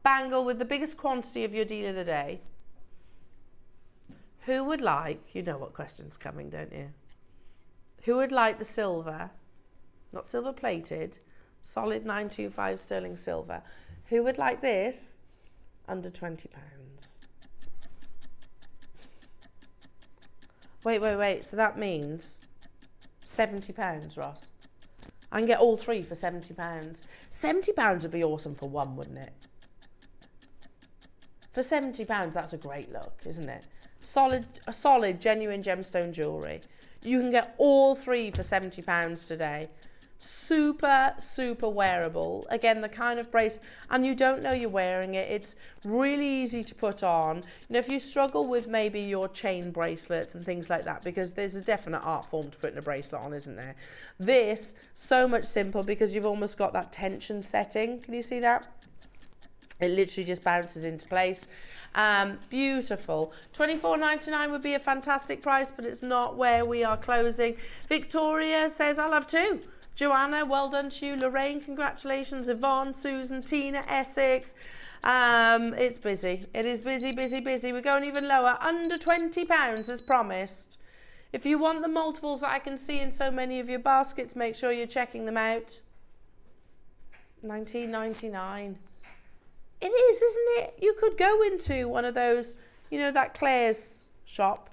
bangle with the biggest quantity of your deal of the day. Who would like, you know what question's coming, don't you? Who would like the silver, not silver plated, solid 925 sterling silver? Who would like this under £20? Wait, so that means £70, Ross. I can get all 3 for £70. £70 would be awesome for one, wouldn't it? For £70, that's a great look, isn't it? Solid, genuine gemstone jewellery. You can get all 3 for £70 today. Super, super wearable. Again, the kind of brace, and you don't know you're wearing it. It's really easy to put on. You know, if you struggle with maybe your chain bracelets and things like that, because there's a definite art form to putting a bracelet on, isn't there? This, so much simple because you've almost got that tension setting. Can you see that? It literally just bounces into place. Beautiful. $24.99 would be a fantastic price, but it's not where we are closing. Victoria says, I'll have 2. Joanna, well done to you. Lorraine, congratulations. Yvonne, Susan, Tina, Essex. It's busy. It is busy, busy, busy. We're going even lower. Under £20 as promised. If you want the multiples that I can see in so many of your baskets, make sure you're checking them out. $19.99. It is, isn't it? You could go into one of those, you know, that Claire's shop.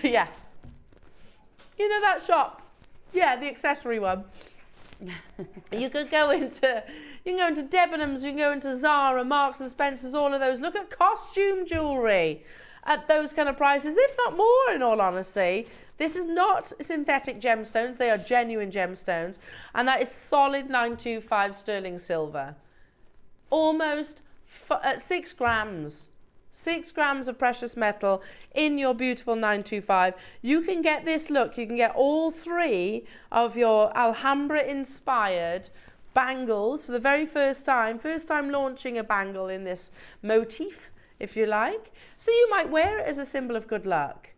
Yeah. You know that shop? Yeah, the accessory one. You can go into Debenhams, you can go into Zara, Marks and Spencer's, all of those. Look at costume jewellery at those kind of prices, if not more, in all honesty. This is not synthetic gemstones, they are genuine gemstones, and that is solid 925 sterling silver. Almost 6 grams. 6 grams of precious metal in your beautiful 925. You can get this look, you can get all 3 of your Alhambra inspired bangles for the very first time launching a bangle in this motif, if you like. So you might wear it as a symbol of good luck.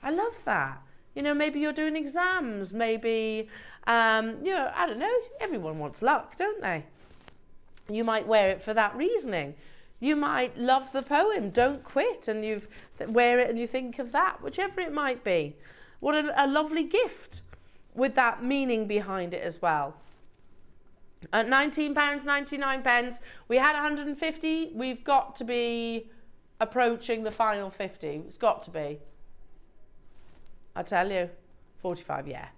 I love that. You know, maybe you're doing exams, maybe, you know, I don't know, everyone wants luck, don't they? You might wear it for that reasoning. You might love the poem, Don't Quit, and you wear it and you think of that, whichever it might be. What a lovely gift with that meaning behind it as well. At £19.99, we had 150. We've got to be approaching the final 50. It's got to be. I tell you, 45, yeah.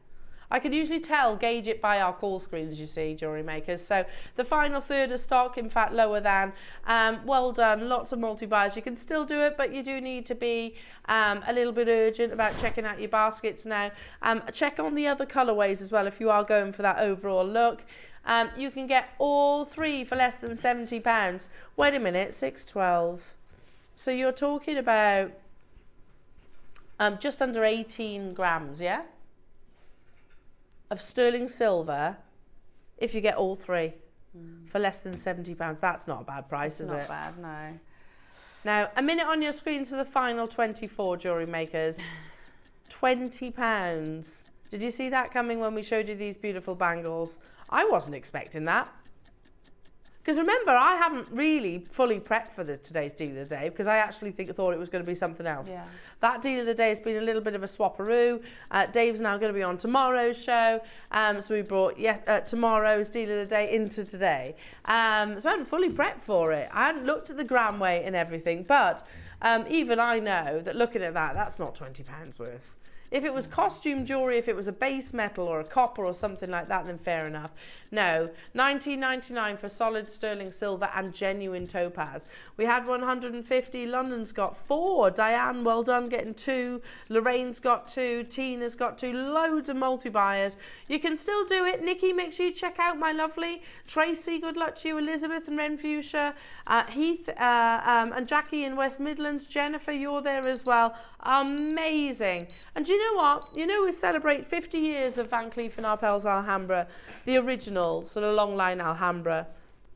I can usually gauge it by our call screens, you see, jewellery makers. So the final third of stock, in fact, lower than. Well done, lots of multi-buys. You can still do it, but you do need to be a little bit urgent about checking out your baskets now. Check on the other colourways as well if you are going for that overall look. You can get all 3 for less than £70. Wait a minute, 612. So you're talking about just under 18 grams, yeah? Of sterling silver, if you get all 3 for less than £70. That's not a bad price, is it? Not bad, no. Now, a minute on your screens for the final 24, jewellery makers. £20 Did you see that coming when we showed you these beautiful bangles? I wasn't expecting that. Because remember, I haven't really fully prepped for today's deal of the day because I actually thought it was going to be something else. Yeah. That deal of the day has been a little bit of a swapperoo. Dave's now going to be on tomorrow's show. So we brought tomorrow's deal of the day into today. So I hadn't fully prepped for it. I hadn't looked at the gram weight and everything. But even I know that looking at that, that's not £20 worth. If it was costume jewellery, if it was a base metal or a copper or something like that, then fair enough. No, $19.99 for solid sterling silver and genuine topaz. We had 150. London's got 4. Diane, well done, getting 2. Lorraine's got 2. Tina's got 2. Loads of multi-buyers. You can still do it. Nikki, make sure you check out my lovely. Tracy, good luck to you. Elizabeth and Renfuchsia. Heath and Jackie in West Midlands. Jennifer, you're there as well. Amazing. And do you know what? You know, we celebrate 50 years of Van Cleef & Arpels Alhambra, the original sort of long line Alhambra.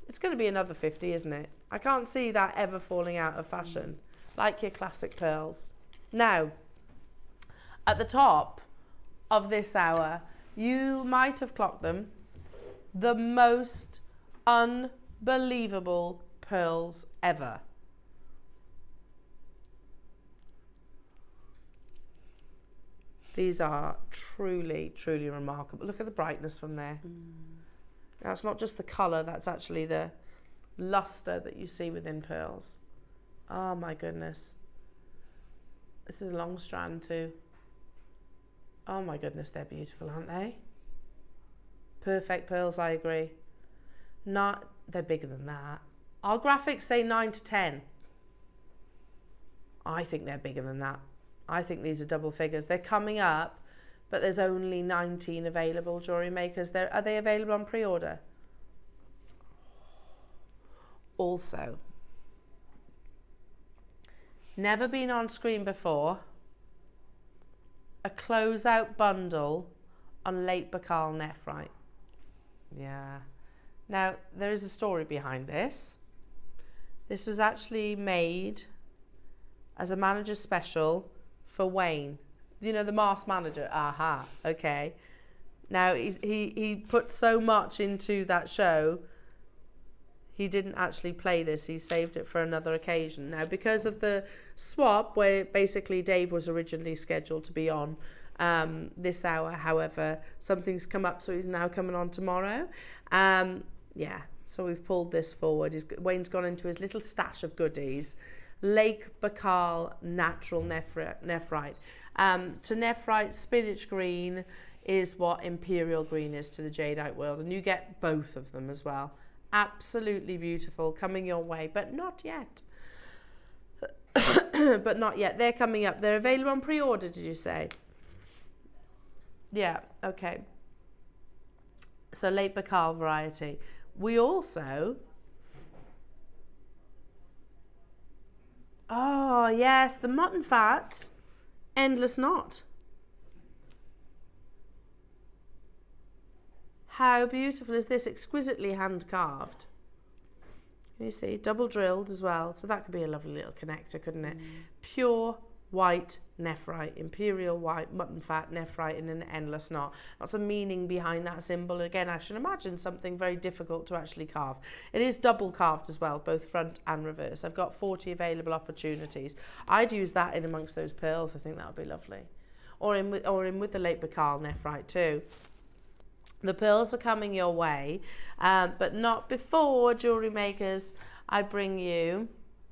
It's going to be another 50, isn't it? I can't see that ever falling out of fashion, like your classic pearls. Now, at the top of this hour, you might have clocked them, the most unbelievable pearls ever. These are truly, truly remarkable. Look at the brightness from there. Now, it's not just the colour, that's actually the lustre that you see within pearls. Oh my goodness. This is a long strand too. Oh my goodness, they're beautiful, aren't they? Perfect pearls, I agree. They're bigger than that. Our graphics say 9 to 10. I think they're bigger than that. I think these are double figures. They're coming up, but there's only 19 available jewellery makers. Are they available on pre-order? Also, never been on screen before, a closeout bundle on late Bacall nephrite. Yeah. Now, there is a story behind this. This was actually made as a manager special for Wayne, you know, the masked manager. Aha, okay. Now he put so much into that show, he didn't actually play this. He saved it for another occasion. Now, because of the swap, where basically Dave was originally scheduled to be on this hour, however, something's come up, so he's now coming on tomorrow. Yeah, so we've pulled this forward. Wayne's gone into his little stash of goodies. Lake Bacall natural nephrite. To nephrite, spinach green is what imperial green is to the jadeite world, and you get both of them as well. Absolutely beautiful, coming your way, but not yet. But not yet. They're coming up. They're available on pre-order, did you say? Yeah, okay. So late Bacall variety. We also... Oh, yes, the mutton fat, endless knot. How beautiful is this? Exquisitely hand carved. Can you see? Double drilled as well. So that could be a lovely little connector, couldn't it? Pure white nephrite, imperial white mutton fat nephrite in an endless knot. That's the meaning behind that symbol. Again, I should imagine something very difficult to actually carve. It is double carved as well, both front and reverse. I've got 40 available opportunities. I'd use that in amongst those pearls. I think that would be lovely. Or in with the late Bacall nephrite too. The pearls are coming your way, but not before, jewellery makers. I bring you...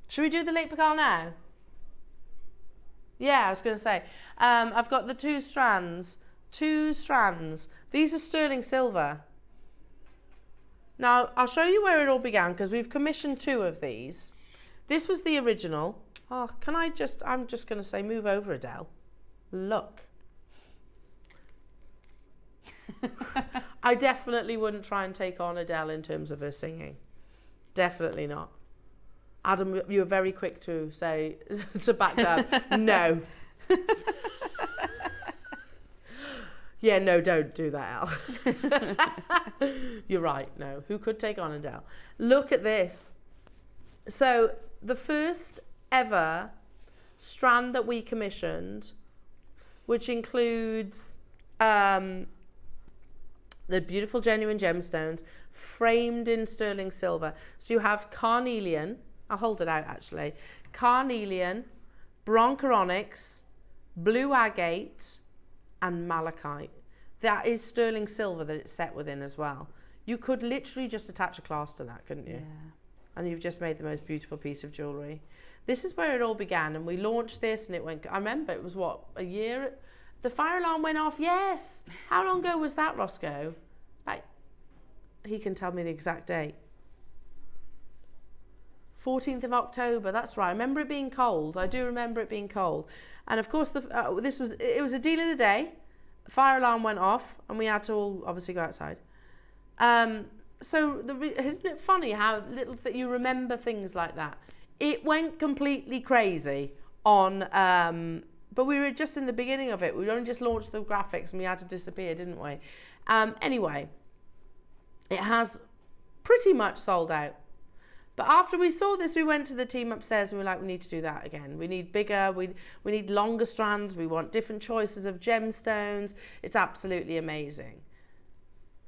Should we do the late Bacall now? Yeah, I was going to say, I've got the two strands. These are sterling silver. Now, I'll show you where it all began because we've commissioned 2 of these. This was the original. Oh, I'm just going to say, move over, Adele. Look. I definitely wouldn't try and take on Adele in terms of her singing. Definitely not. Adam, you were very quick to say, to back up, no. Yeah, no, don't do that, Al. You're right, no. Who could take on Adele? Look at this. So, the first ever strand that we commissioned, which includes the beautiful genuine gemstones framed in sterling silver. So you have carnelian, I'll hold it out actually, carnelian, bronzer onyx, blue agate and malachite. That is sterling silver that it's set within as well. You could literally just attach a clasp to that, couldn't you? Yeah. And you've just made the most beautiful piece of jewellery. This is where it all began, and we launched this and it went, I remember it was what, a year? The fire alarm went off, yes. How long ago was that, Roscoe? He can tell me the exact date. 14th of October, that's right. I remember it being cold. I do remember it being cold. And of course, it was a deal of the day. The fire alarm went off and we had to all obviously go outside. So isn't it funny how little that you remember things like that? It went completely crazy on, but we were just in the beginning of it. We only just launched the graphics and we had to disappear, didn't we? Anyway, it has pretty much sold out. But after we saw this, we went to the team upstairs and we were like, we need to do that again. We need bigger, we need longer strands. We want different choices of gemstones. It's absolutely amazing.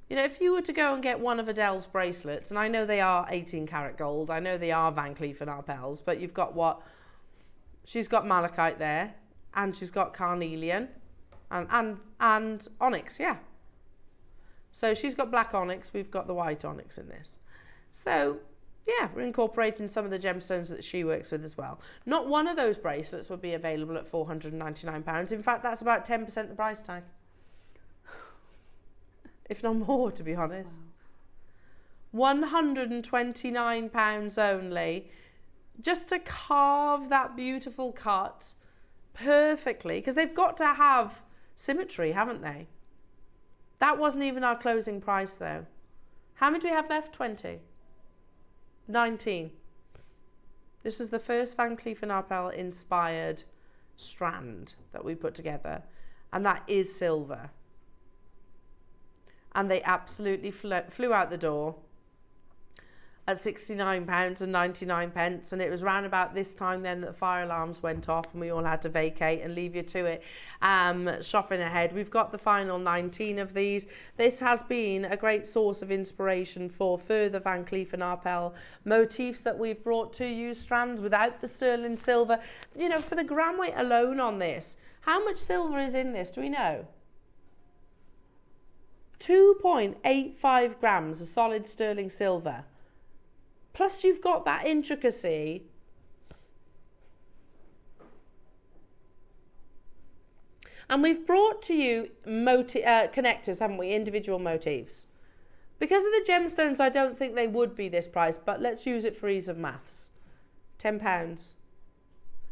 You know, if you were to go and get one of Adele's bracelets, and I know they are 18 karat gold, I know they are Van Cleef & Arpels, but you've got what? She's got malachite there, and she's got carnelian, and onyx, yeah. So she's got black onyx, we've got the white onyx in this. So, yeah, we're incorporating some of the gemstones that she works with as well. Not one of those bracelets would be available at £499. In fact, that's about 10% the price tag. If not more, to be honest. Wow. £129 only, just to carve that beautiful cut perfectly, because they've got to have symmetry, haven't they? That wasn't even our closing price though. How many do we have left? 20. 19. This was the first Van Cleef & Arpels inspired strand that we put together, and that is silver. And they absolutely flew out the door at £69.99, and it was round about this time then that the fire alarms went off and we all had to vacate and leave you to it, shopping ahead. We've got the final 19 of these. This has been a great source of inspiration for further Van Cleef & Arpels motifs that we've brought to you, strands without the sterling silver. You know, for the gram weight alone on this, how much silver is in this, do we know? 2.85 grams of solid sterling silver. Plus you've got that intricacy. And we've brought to you connectors, haven't we? Individual motifs. Because of the gemstones, I don't think they would be this price, but let's use it for ease of maths. £10.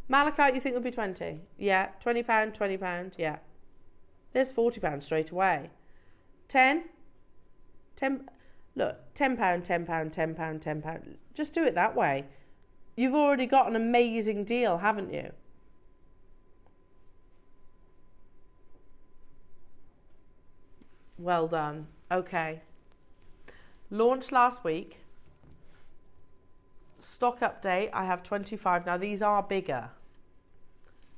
Malachite, you think would be 20? Yeah. £20, £20, yeah. There's £40 straight away. 10? Look, £10, £10, £10, £10. Just do it that way. You've already got an amazing deal, haven't you? Well done. Okay. Launched last week. Stock update, I have 25. Now these are bigger.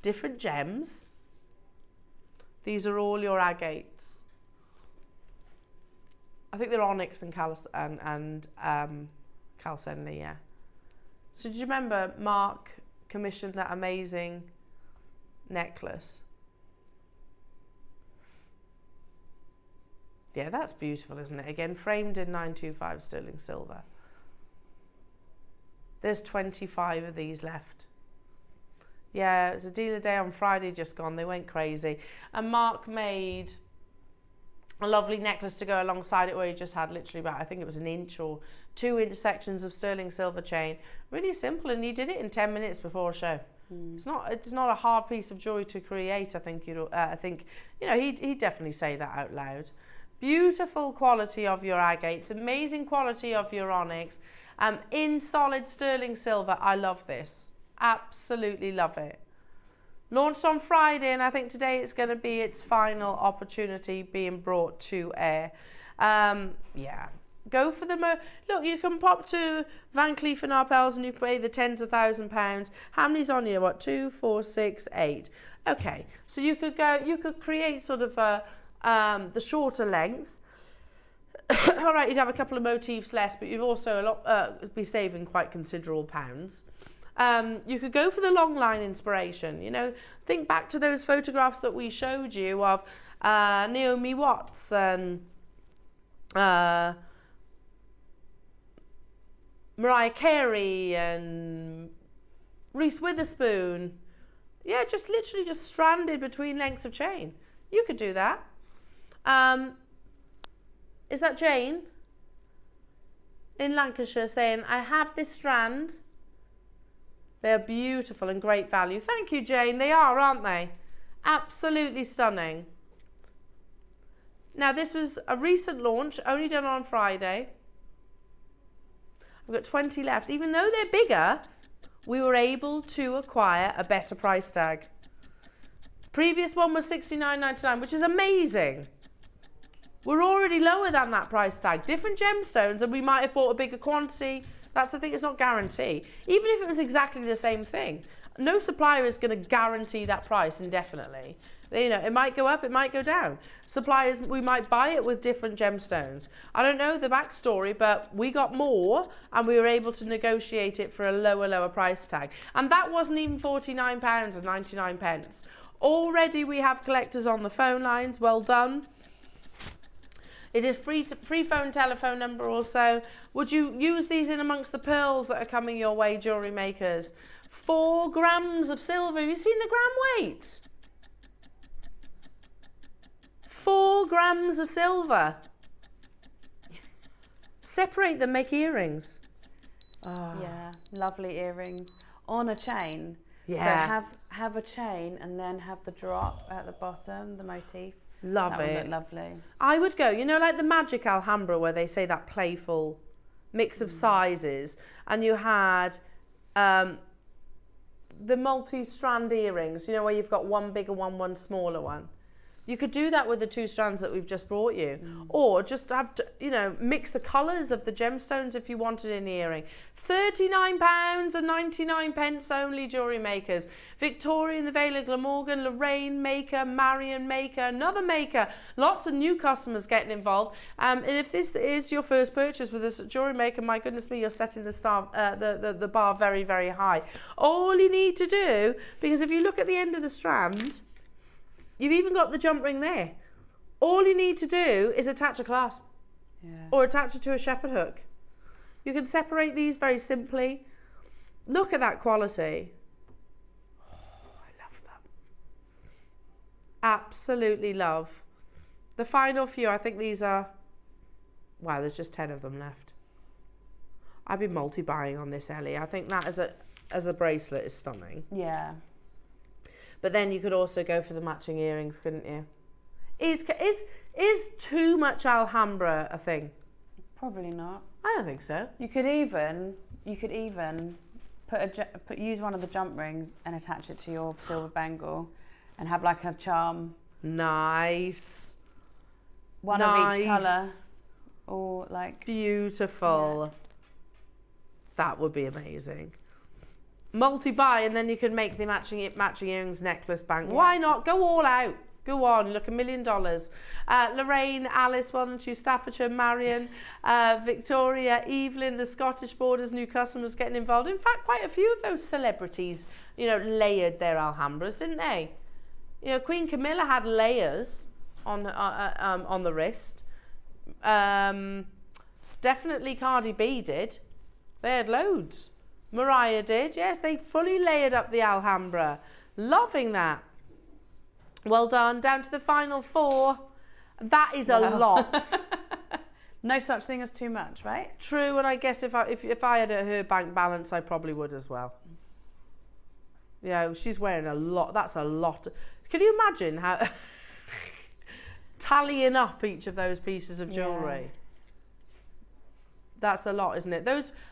Different gems. These are all your agates. I think they're onyx and chalcedony, yeah. So do you remember Mark commissioned that amazing necklace? Yeah, that's beautiful, isn't it? Again, framed in 925 sterling silver. There's 25 of these left. Yeah, it was a dealer day on Friday just gone. They went crazy. And Mark made a lovely necklace to go alongside it where he just had literally about, I think it was 1 inch or 2 inch sections of sterling silver chain. Really simple, and he did it in 10 minutes before a show. It's not a hard piece of jewelry to create. I think you know he'd definitely say that out loud. Beautiful quality of your agates, amazing quality of your onyx, in solid sterling silver. I love this, absolutely love it. Launched on Friday, and I think today it's going to be its final opportunity being brought to air. Yeah, go for the look. You can pop to Van Cleef & Arpels and you pay the tens of £1,000s. How many's on here? What, 2, 4, 6, 8? Okay, so you could go. You could create sort of a the shorter lengths, all right, you'd have a couple of motifs less, but you'd also be saving quite considerable pounds. You could go for the long line inspiration. You know, think back to those photographs that we showed you of Naomi Watts and Mariah Carey and Reese Witherspoon. Yeah, just literally just stranded between lengths of chain. You could do that. Is that Jane in Lancashire saying, I have this strand. They're beautiful and great value. Thank you, Jane. They are, aren't they? Absolutely stunning. Now, this was a recent launch, only done on Friday. I've got 20 left. Even though they're bigger, we were able to acquire a better price tag. Previous one was $69.99, which is amazing. We're already lower than that price tag. Different gemstones, and we might have bought a bigger quantity. That's the thing, it's not guaranteed. Even if it was exactly the same thing, no supplier is going to guarantee that price indefinitely. You know, it might go up, it might go down. Suppliers, we might buy it with different gemstones. I don't know the backstory, but we got more and we were able to negotiate it for a lower price tag. And that wasn't even £49.99. Already we have collectors on the phone lines. Well done. It is free phone telephone number also. Would you use these in amongst the pearls that are coming your way, jewellery makers? 4 grams of silver. Have you seen the gram weight? 4 grams of silver. Separate them, make earrings. Oh. Yeah, lovely earrings on a chain. Yeah. So have a chain and then have the drop at the bottom, the motif. Love that it. Would look lovely. I would go, you know, like the Magic Alhambra where they say that playful mix of sizes, and you had the multi-strand earrings, you know, where you've got one bigger one smaller one. You could do that with the 2 strands that we've just brought you. Or just have to, you know, mix the colours of the gemstones if you wanted an earring. £39.99 only, jewellery makers. Victoria in the Vale of Glamorgan, Lorraine Maker, Marion Maker, another maker. Lots of new customers getting involved. And if this is your first purchase with a jewellery maker, my goodness me, you're setting the bar very, very high. All you need to do, because if you look at the end of the strand, you've even got the jump ring there. All you need to do is attach a clasp or attach it to a shepherd hook. You can separate these very simply. Look at that quality. Oh, I love that. Absolutely love. The final few, I think these are, wow, there's just 10 of them left. I've been multi-buying on this, Ellie. I think that as a bracelet is stunning. Yeah. But then you could also go for the matching earrings, couldn't you? Is too much Alhambra a thing? Probably not. I don't think so. You could even use one of the jump rings and attach it to your silver bangle, and have like a charm. Nice. One of each colour, or like beautiful. Yeah. That would be amazing. Multi-buy, and then you can make the matching earrings, necklace, bangle. Yeah. Why not? Go all out. Go on, look, $1 million. Lorraine, Alice, 1-2, Staffordshire, Marion, Victoria, Evelyn, the Scottish Borders, new customers getting involved. In fact, quite a few of those celebrities, you know, layered their Alhambras, didn't they? You know, Queen Camilla had layers on the wrist. Definitely Cardi B did. They had loads. Mariah did, yes, they fully layered up the Alhambra. Loving that. Well done. Down to the final 4. That is a lot. No such thing as too much, right? True, and I guess if I had her bank balance, I probably would as well. Yeah, she's wearing a lot. That's a lot. Can you imagine how tallying up each of those pieces of jewellery? Yeah. That's a lot, isn't it?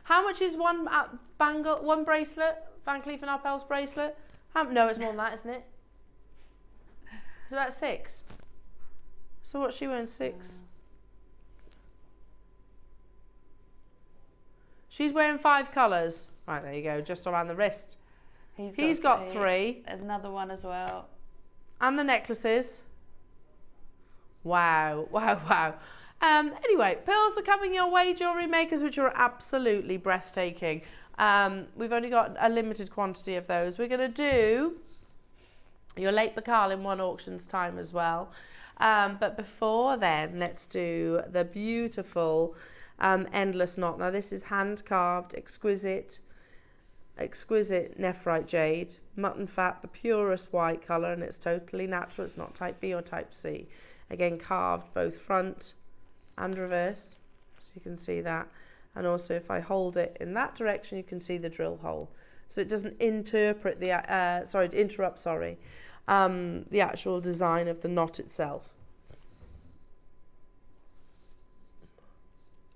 How much is one bangle, one bracelet? Van Cleef & Arpels bracelet? No, it's more than that, isn't it? It's about 6. So what's she wearing? 6. She's wearing 5 colours. Right, there you go, just around the wrist. He's got 3. There's another one as well. And the necklaces. Wow, wow, wow. Anyway, pearls are coming your way, jewellery makers, which are absolutely breathtaking. We've only got a limited quantity of those. We're going to do your late Bacall in one auction's time as well. But before then, let's do the beautiful endless knot. Now this is hand carved, exquisite nephrite jade, mutton fat, the purest white colour, and it's totally natural. It's not type B or type C. Again, carved both front and reverse, so you can see that. And also if I hold it in that direction, you can see the drill hole. So it doesn't interrupt the actual design of the knot itself.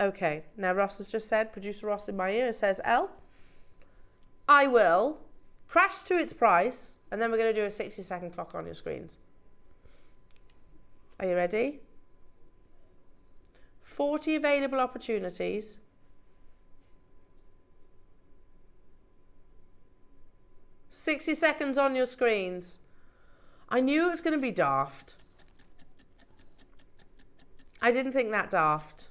Okay, now Ross has just said, producer Ross in my ear says, Elle, I will crash to its price, and then we're going to do a 60-second clock on your screens. Are you ready? 40 available opportunities. 60 seconds on your screens. I knew it was going to be daft. I didn't think that daft.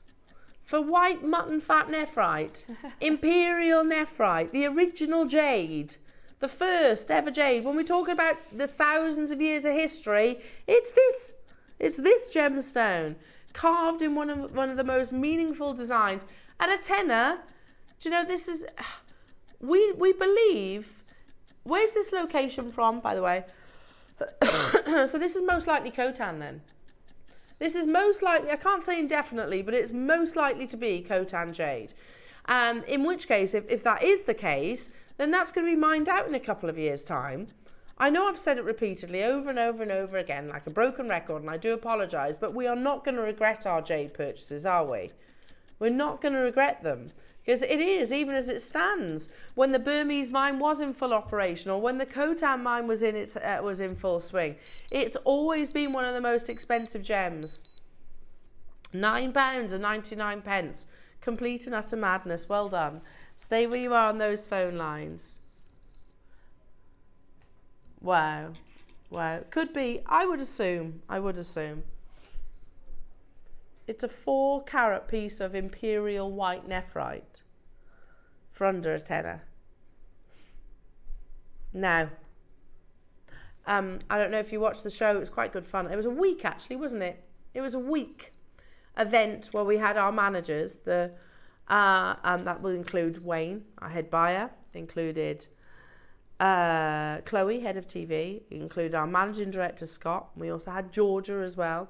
For white mutton fat nephrite, imperial nephrite, the original jade, the first ever jade. When we talk about the thousands of years of history, it's this gemstone, carved in one of the most meaningful designs. At a tenner, do you know, this is, we believe, where's this location from, by the way? So this is most likely Khotan then. This is most likely, I can't say indefinitely, but it's most likely to be Khotan jade. In which case, if that is the case, then that's going to be mined out in a couple of years' time. I know I've said it repeatedly over and over and over again, like a broken record, and I do apologise, but we are not going to regret our jade purchases, are we? We're not going to regret them. Because it is, even as it stands, when the Burmese mine was in full operation, or when the Khotan mine was in full swing, it's always been one of the most expensive gems. £9.99, complete and utter madness. Well done. Stay where you are on those phone lines. Wow, wow. Could be. I would assume. It's a 4-carat piece of imperial white nephrite for under a tenner. Now, I don't know if you watched the show. It was quite good fun. It was a week, actually, wasn't it? It was a week event where we had our managers. That will include Wayne, our head buyer. Included Chloe, head of TV. Included our managing director, Scott. We also had Georgia as well.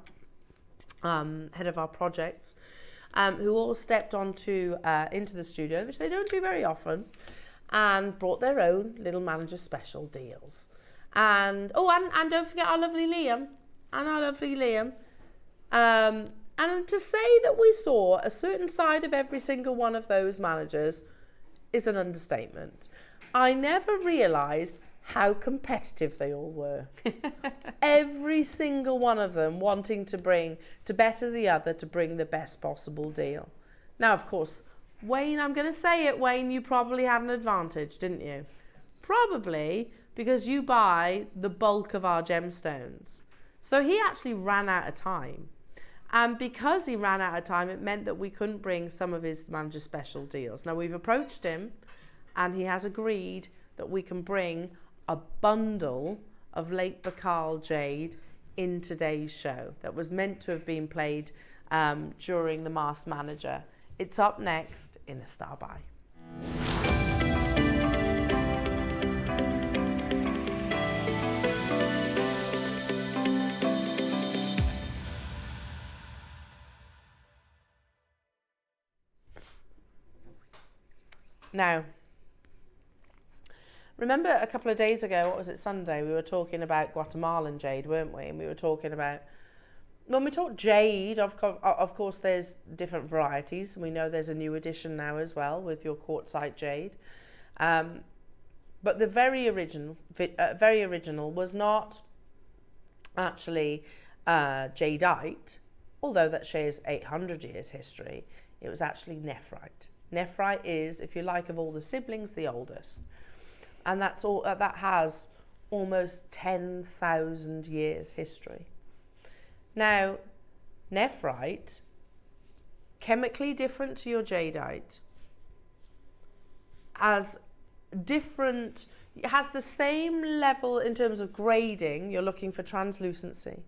Head of our projects, who all stepped onto into the studio, which they don't do very often, and brought their own little manager special deals. And and don't forget our lovely Liam, and to say that we saw a certain side of every single one of those managers is an understatement. I never realised how competitive they all were. Every single one of them wanting to better the other, to bring the best possible deal. Now, of course, Wayne, I'm going to say it, Wayne, you probably had an advantage, didn't you? Probably because you buy the bulk of our gemstones. So he actually ran out of time. And because he ran out of time, it meant that we couldn't bring some of his manager special deals. Now, we've approached him and he has agreed that we can bring a bundle of late Bacall jade in today's show that was meant to have been played during the Masked Manager. It's up next in A Star By. Now, remember a couple of days ago, what was it, Sunday, we were talking about Guatemalan jade, weren't we? And we were talking about, when we talk jade, of course there's different varieties. We know there's a new edition now as well with your quartzite jade. But the very original was not actually jadeite, although that shares 800 years history. It was actually nephrite. Nephrite is, if you like, of all the siblings, the oldest. And that's all that has almost 10,000 years history. Now, nephrite, chemically different to your jadeite, as different, it has the same level in terms of grading. You're looking for translucency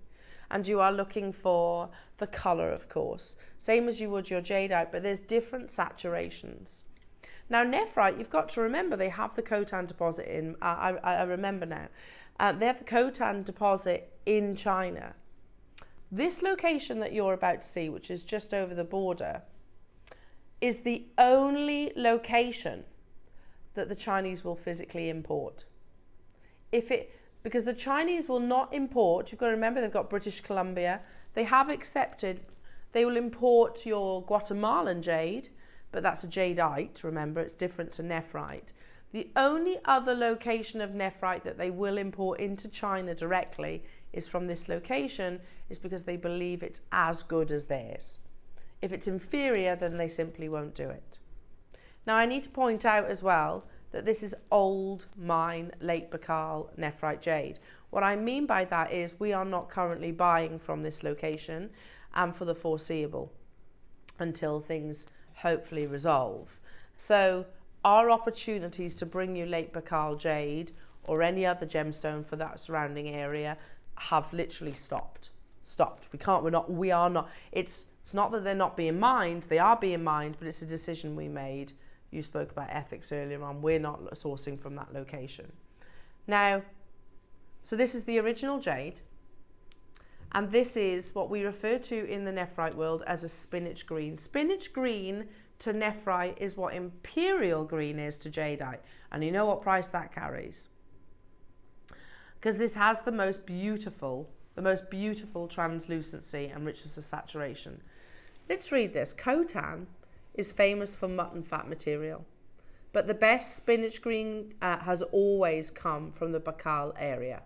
and you are looking for the colour, of course, same as you would your jadeite, but there's different saturations. Now nephrite, you've got to remember they have the coltan deposit in, I remember now, they have the coltan deposit in China. This location that you're about to see, which is just over the border, is the only location that the Chinese will physically import. Because the Chinese will not import, you've got to remember they've got British Columbia, they have accepted, they will import your Guatemalan jade, but that's a jadeite, remember, it's different to nephrite. The only other location of nephrite that they will import into China directly is from this location, is because they believe it's as good as theirs. If it's inferior, then they simply won't do it. Now I need to point out as well that this is old mine late Bacal nephrite jade. What I mean by that is we are not currently buying from this location and for the foreseeable until things hopefully resolve. So our opportunities to bring you late Bacal jade or any other gemstone for that surrounding area have literally stopped. We are not, it's not that they're not being mined, they are being mined, but it's a decision we made. You spoke about ethics earlier on, we're not sourcing from that location. Now, so this is the original jade, and this is what we refer to in the nephrite world as a spinach green. Spinach green to nephrite is what imperial green is to jadeite, and you know what price that carries? Because this has the most beautiful translucency and richness of saturation. Let's read this. Coltan is famous for mutton fat material, but the best spinach green has always come from the Bacal area.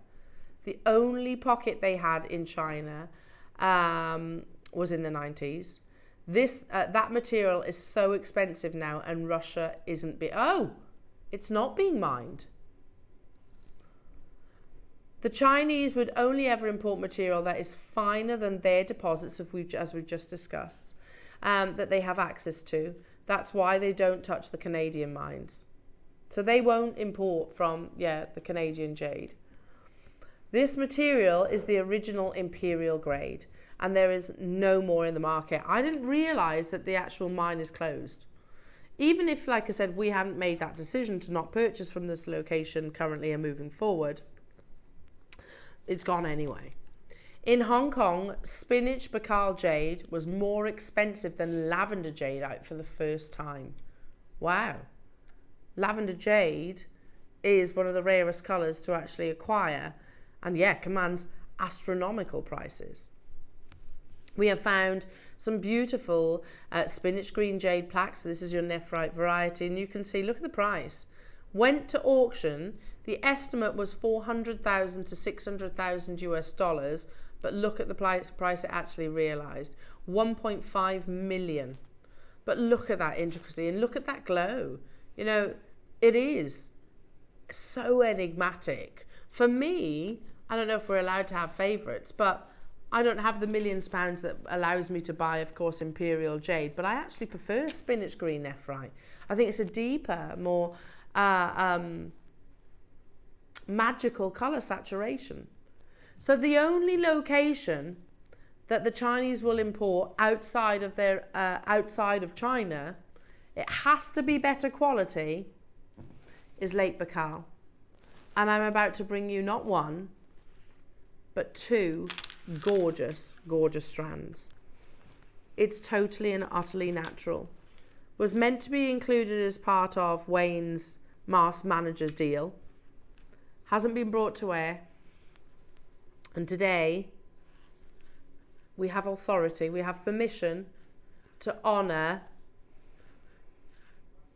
The only pocket they had in China was in the 90s. That material is so expensive now, and Russia isn't it's not being mined. The Chinese would only ever import material that is finer than their deposits, as we've just discussed, that they have access to. That's why they don't touch the Canadian mines. So they won't import from, the Canadian jade. This material is the original imperial grade, and there is no more in the market. I didn't realise that the actual mine is closed. Even if, like I said, we hadn't made that decision to not purchase from this location currently and moving forward, it's gone anyway. In Hong Kong, spinach Bacal jade was more expensive than lavender jadeite for the first time. Wow. Lavender jade is one of the rarest colours to actually acquire, and commands astronomical prices. We have found some beautiful spinach green jade plaques. This is your nephrite variety, and you can see, look at the price. Went to auction, the estimate was $400,000 to $600,000 US, but look at the price it actually realised, 1.5 million. But look at that intricacy and look at that glow. You know, it is so enigmatic. For me, I don't know if we're allowed to have favourites, but I don't have the millions pounds that allows me to buy, of course, imperial jade, but I actually prefer spinach green nephrite. I think it's a deeper, more magical colour saturation. So the only location that the Chinese will import outside of their outside of China, it has to be better quality, is late Bacal. And I'm about to bring you not one, but two gorgeous, gorgeous strands. It's totally and utterly natural. Was meant to be included as part of Wayne's mask manager deal. Hasn't been brought to air. And today, we have authority, we have permission to honour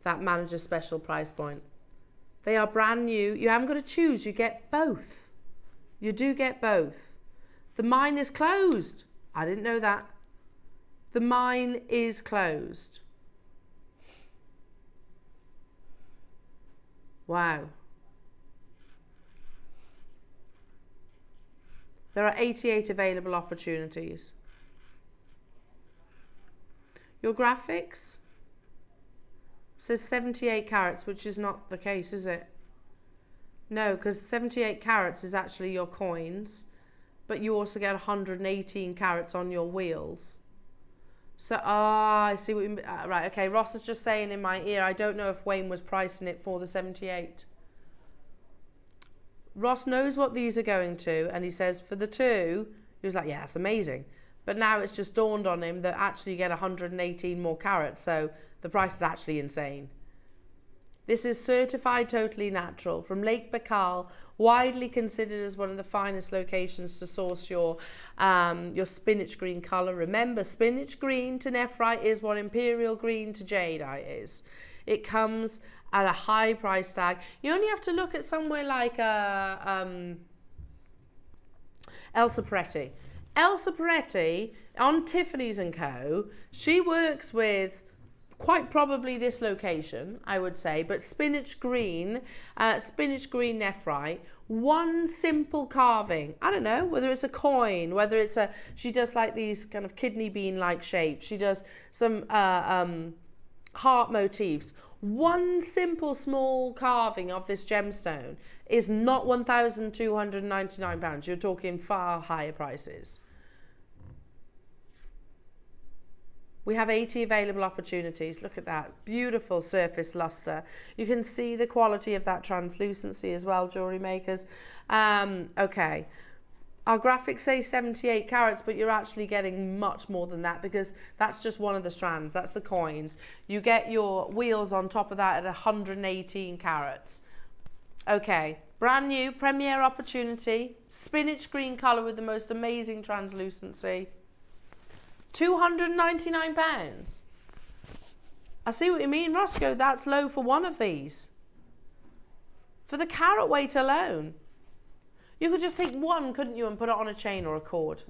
that manager special price point. They are brand new. You haven't got to choose, you get both. You do get both. The mine is closed. I didn't know that. The mine is closed. Wow. There are 88 available opportunities. Your graphics says 78 carats, which is not the case, is it? No, because 78 carats is actually your coins, but you also get 118 carats on your wheels. So, I see what you mean. Right, okay, Ross is just saying in my ear, I don't know if Wayne was pricing it for the 78. Ross knows what these are going to, and he says for the two, he was like, yeah, that's amazing. But now it's just dawned on him that actually you get 118 more carats, so the price is actually insane. This is certified totally natural from Lake Baikal, widely considered as one of the finest locations to source your spinach green colour. Remember, spinach green to nephrite is what imperial green to jadeite is. It comes at a high price tag. You only have to look at somewhere like Elsa Peretti. Elsa Peretti on Tiffany's & Co. She works with quite probably this location, I would say, but spinach green nephrite, one simple carving, I don't know, whether it's a coin, whether it's she does like these kind of kidney bean like shapes, she does some heart motifs. One simple small carving of this gemstone is not £1,299. You're talking far higher prices. We have 80 available opportunities. Look at that. Beautiful surface luster. You can see the quality of that translucency as well, jewellery makers. Okay. Our graphics say 78 carats, but you're actually getting much more than that because that's just one of the strands. That's the coins. You get your wheels on top of that at 118 carats. Okay. Brand new, premiere opportunity. Spinach green colour with the most amazing translucency. £299. I see what you mean, Roscoe. That's low for one of these. For the carat weight alone. You could just take one, couldn't you, and put it on a chain or a cord.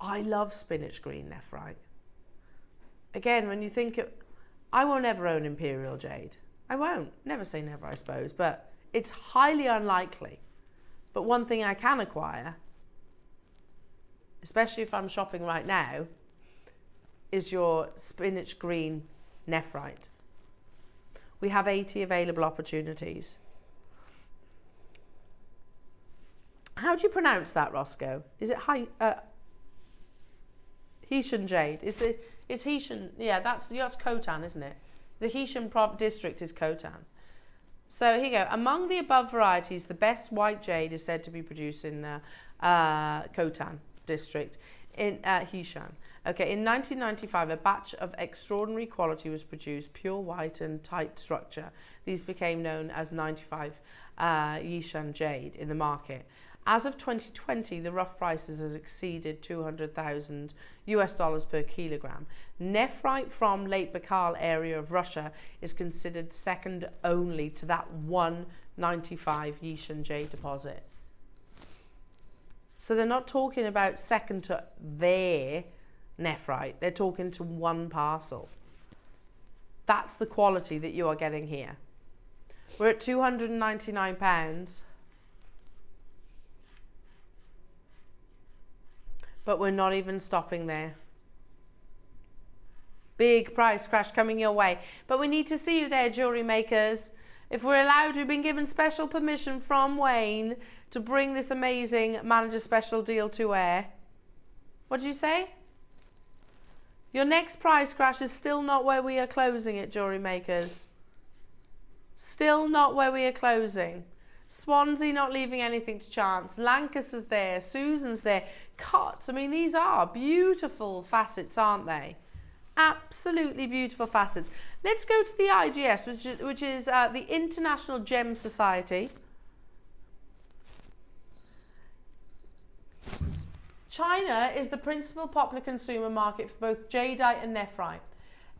I love spinach green nephrite. Again, when you think of, I won't ever own imperial jade. I won't. Never say never, I suppose. But it's highly unlikely. But one thing I can acquire, especially if I'm shopping right now, is your spinach green nephrite. We have 80 available opportunities. How do you pronounce that, Roscoe? Is it Hessian jade? It's Hessian, yeah, that's Khotan, isn't it? The Hessian district is Khotan. So here you go. Among the above varieties, the best white jade is said to be produced in Khotan district in Hessian. Okay, in 1995, a batch of extraordinary quality was produced, pure white and tight structure. These became known as 95 Hessian jade in the market. As of 2020, the rough prices has exceeded $200,000 per kilogram. Nephrite from Lake Baikal area of Russia is considered second only to that 195 Hessian jade deposit. So they're not talking about second to their nephrite, they're talking to one parcel. That's the quality that you are getting here. We're at £299, but we're not even stopping there. Big price crash coming your way, but we need to see you there, jewellery makers. If we're allowed, we've been given special permission from Wayne to bring this amazing manager special deal to air. What did you say? Your next price crash is still not where we are closing it, jewellery makers. Still not where we are closing. Swansea not leaving anything to chance. Lancaster's there. Susan's there. Cuts. I mean, these are beautiful facets, aren't they? Absolutely beautiful facets. Let's go to the IGS, which is the International Gem Society. China is the principal popular consumer market for both jadeite and nephrite.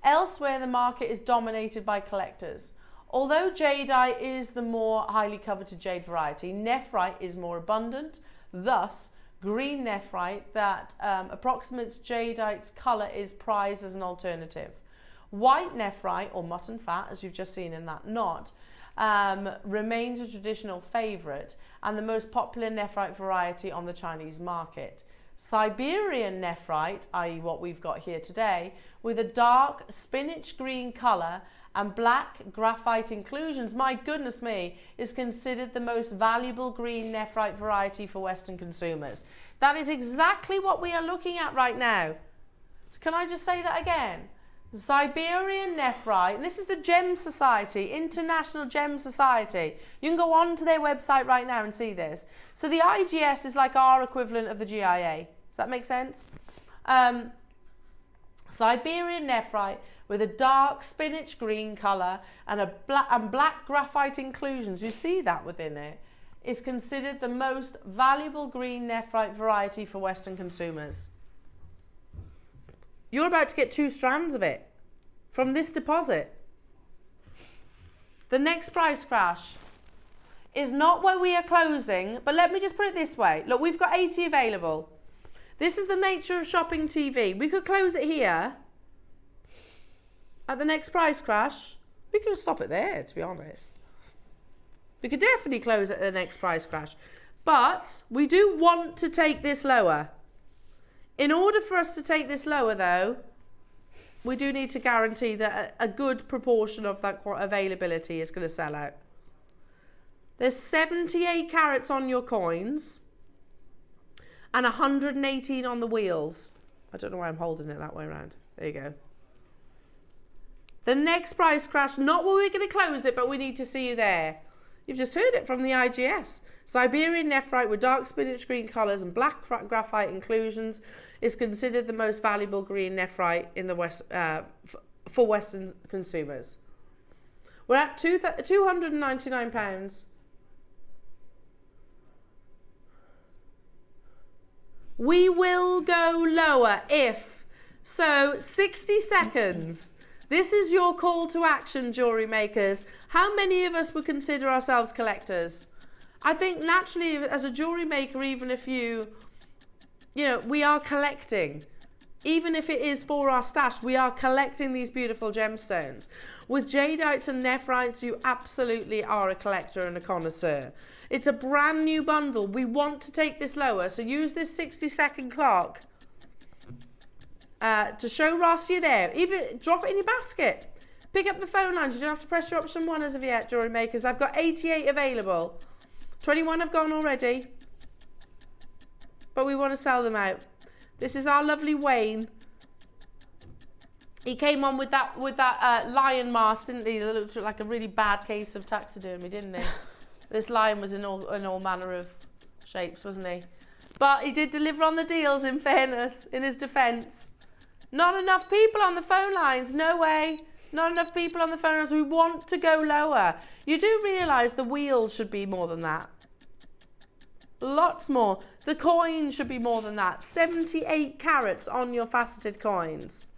Elsewhere, the market is dominated by collectors. Although jadeite is the more highly coveted jade variety, nephrite is more abundant. Thus, green nephrite that approximates jadeite's colour is prized as an alternative. White nephrite, or mutton fat, as you've just seen in that knot, remains a traditional favourite and the most popular nephrite variety on the Chinese market. Siberian nephrite, i.e. what we've got here today, with a dark spinach green colour and black graphite inclusions, my goodness me, is considered the most valuable green nephrite variety for Western consumers. That is exactly what we are looking at right now. Can I just say that again? Siberian nephrite, and this is the Gem Society, International Gem Society. You can go on to their website right now and see this. So the IGS is like our equivalent of the GIA. Does that make sense? Siberian nephrite with a dark spinach green colour and black graphite inclusions, you see that within it, is considered the most valuable green nephrite variety for Western consumers. You're about to get 2 strands of it from this deposit. The next price crash is not where we are closing, but let me just put it this way. Look, we've got 80 available. This is the nature of shopping TV. We could close it here at the next price crash. We could stop it there, to be honest. We could definitely close at the next price crash. But we do want to take this lower. In order for us to take this lower, though, we do need to guarantee that a good proportion of that availability is going to sell out. There's 78 carats on your coins and 118 on the wheels. I don't know why I'm holding it that way around. There you go. The next price crash, not where we're going to close it, but we need to see you there. You've just heard it from the IGS. Siberian nephrite with dark spinach green colours and black graphite inclusions is considered the most valuable green nephrite in the West for Western consumers. We're at £299. We will go lower if. So 60 seconds. This is your call to action, jewellery makers. How many of us would consider ourselves collectors? I think naturally as a jewellery maker, even if you know, we are collecting. Even if it is for our stash, we are collecting these beautiful gemstones. With jadites and nephrites, you absolutely are a collector and a connoisseur. It's a brand new bundle. We want to take this lower, so use this 60-second clock to show Ross you're there. Even drop it in your basket. Pick up the phone lines. You don't have to press your option 1 as of yet, jewellery makers. I've got 88 available. 21 have gone already. But we want to sell them out. This is our lovely Wayne. He came on with that lion mask, didn't he? It looked like a really bad case of taxidermy, didn't he? This lion was in all manner of shapes, wasn't he? But he did deliver on the deals, in fairness, in his defence. Not enough people on the phone lines. No way. Not enough people on the phone lines. We want to go lower. You do realise the wheels should be more than that. Lots more. The coin should be more than that. 78 carats on your faceted coins.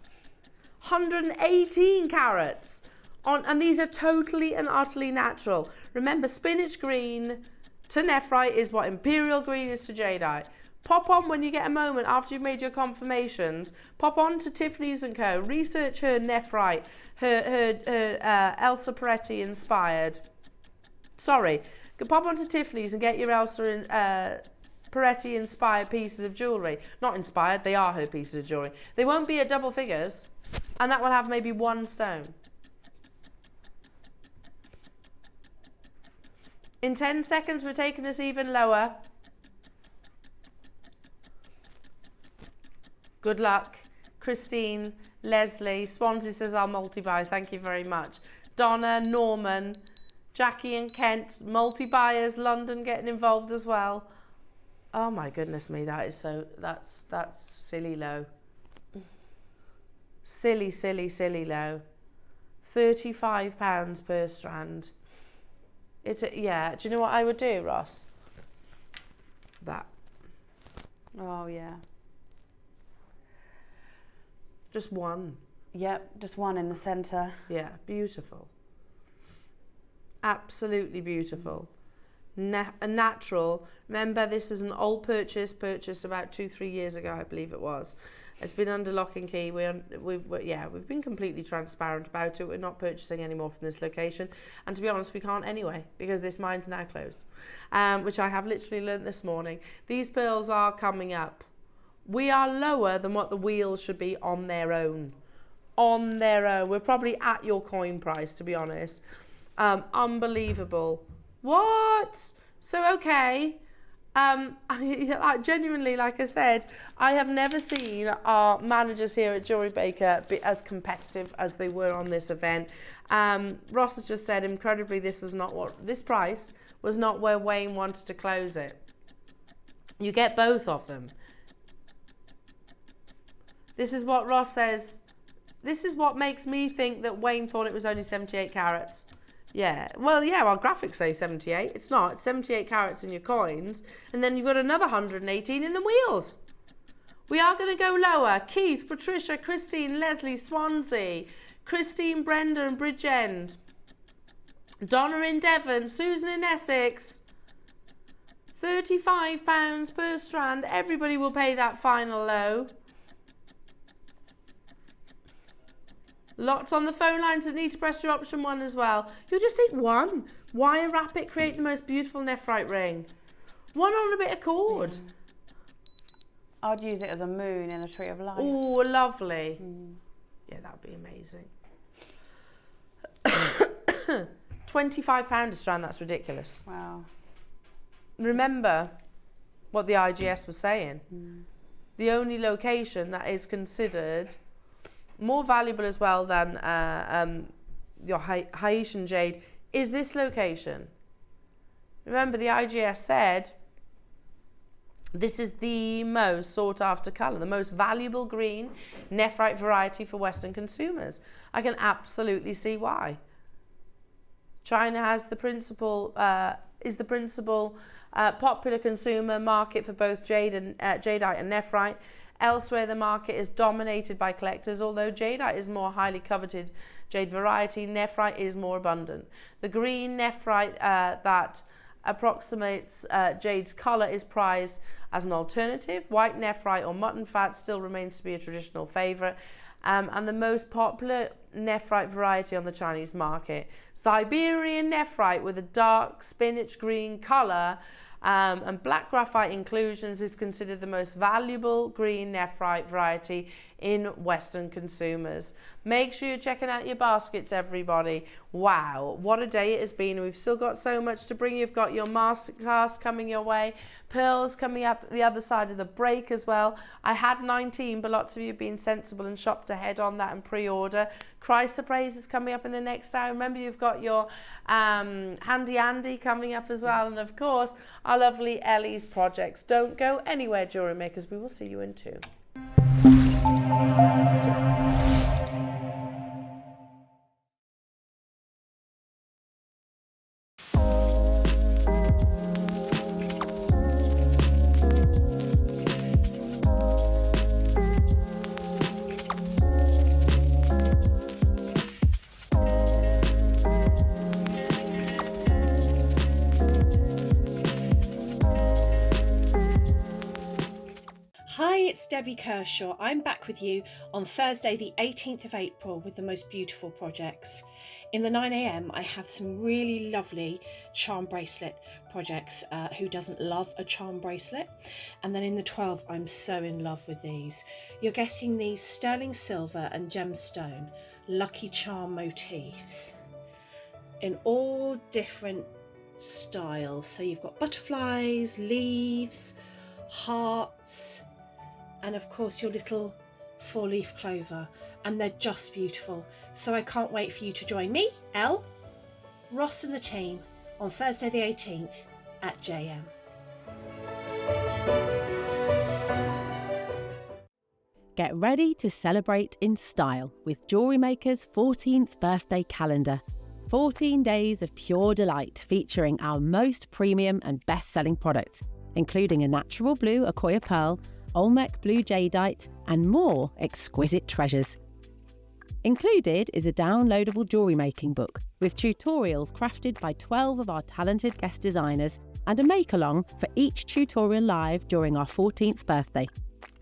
118 carats on, and these are totally and utterly natural. Remember, spinach green to nephrite is what imperial green is to jadeite. Pop on when you get a moment after you've made your confirmations. Pop on to Tiffany's & Co. Research her nephrite, her Elsa Peretti inspired. Sorry, go pop on to Tiffany's and get your Elsa Peretti inspired pieces of jewellery. Not inspired, they are her pieces of jewellery. They won't be at double figures, and that will have maybe 1 stone. In 10 seconds, we're taking this even lower. Good luck. Christine, Leslie, Swansea says I'll multi-buy. Thank you very much. Donna, Norman, Jackie and Kent, multi-buyers, London getting involved as well. Oh my goodness me, that is so, that's silly low. Silly, silly, silly low. £35 per strand. Yeah, do you know what I would do, Ross? That. Oh, yeah. Just one. Yep, just one in the centre. Yeah, beautiful. Absolutely beautiful. Natural. Remember, this is an old purchased about 2-3 years ago, I believe it was. It's been under lock and key. We've been completely transparent about it. We're not purchasing anymore from this location, and to be honest, we can't anyway because this mine's now closed, which I have literally learnt this morning. These pearls are coming up We are lower than what the wheels should be on their own. On their own. We're probably at your coin price, to be honest. Unbelievable. What? So, okay. I genuinely, like I said, I have never seen our managers here at JewelleryMaker be as competitive as they were on this event. Ross has just said, incredibly, this price was not where Wayne wanted to close it. You get both of them. This is what Ross says. This is what makes me think that Wayne thought it was only 78 carats. Yeah, well, yeah, our graphics say 78. It's not. It's 78 carats in your coins. And then you've got another 118 in the wheels. We are going to go lower. Keith, Patricia, Christine, Leslie, Swansea, Christine, Brenda and Bridgend, Donna in Devon, Susan in Essex. £35 per strand. Everybody will pay that final low. Lots on the phone lines that need to press your option 1 as well. You'll just take one. Wire wrap it, create the most beautiful nephrite ring. One on a bit of cord. I'd use it as a moon in a tree of life. Oh, lovely. Yeah, that would be amazing. £25 a strand, that's ridiculous. Wow. Remember what the IGS was saying. The only location that is considered more valuable as well than your Haitian jade is this location. Remember, the IGS said this is the most sought after colour, the most valuable green nephrite variety for Western consumers. I can absolutely see why. China has the principal popular consumer market for both jade and jadeite and nephrite. Elsewhere, the market is dominated by collectors, although jadeite is more highly coveted jade variety, nephrite is more abundant. The green nephrite that approximates jade's colour is prized as an alternative. White nephrite or mutton fat still remains to be a traditional favourite, and the most popular nephrite variety on the Chinese market. Siberian nephrite with a dark spinach green colour and black graphite inclusions is considered the most valuable green nephrite variety in Western consumers. Make sure you're checking out your baskets, everybody. Wow, what a day it has been. We've still got so much to bring. You've got your Masterclass coming your way, pearls coming up the other side of the break as well. I had 19, but lots of you have been sensible and shopped ahead on that and pre-order. Chrysoprase is coming up in the next hour. Remember, you've got your Handy Andy coming up as well, and of course our lovely Ellie's projects. Don't go anywhere, jewellery makers. We will see you in 2. It's Debbie Kershaw. I'm back with you on Thursday the 18th of April with the most beautiful projects. In the 9 a.m. I have some really lovely charm bracelet projects. Who doesn't love a charm bracelet? And then in the 12 I'm so in love with these. You're getting these sterling silver and gemstone lucky charm motifs in all different styles. So you've got butterflies, leaves, hearts, and of course your little 4-leaf clover, and they're just beautiful. So I can't wait for you to join me, Elle, Ross and the team on Thursday the 18th at JM. Get ready to celebrate in style with JewelleryMaker's 14th birthday calendar. 14 days of pure delight featuring our most premium and best-selling products, including a natural blue Akoya pearl, Olmec blue jadeite, and more exquisite treasures. Included is a downloadable jewellery making book with tutorials crafted by 12 of our talented guest designers and a make-along for each tutorial live during our 14th birthday.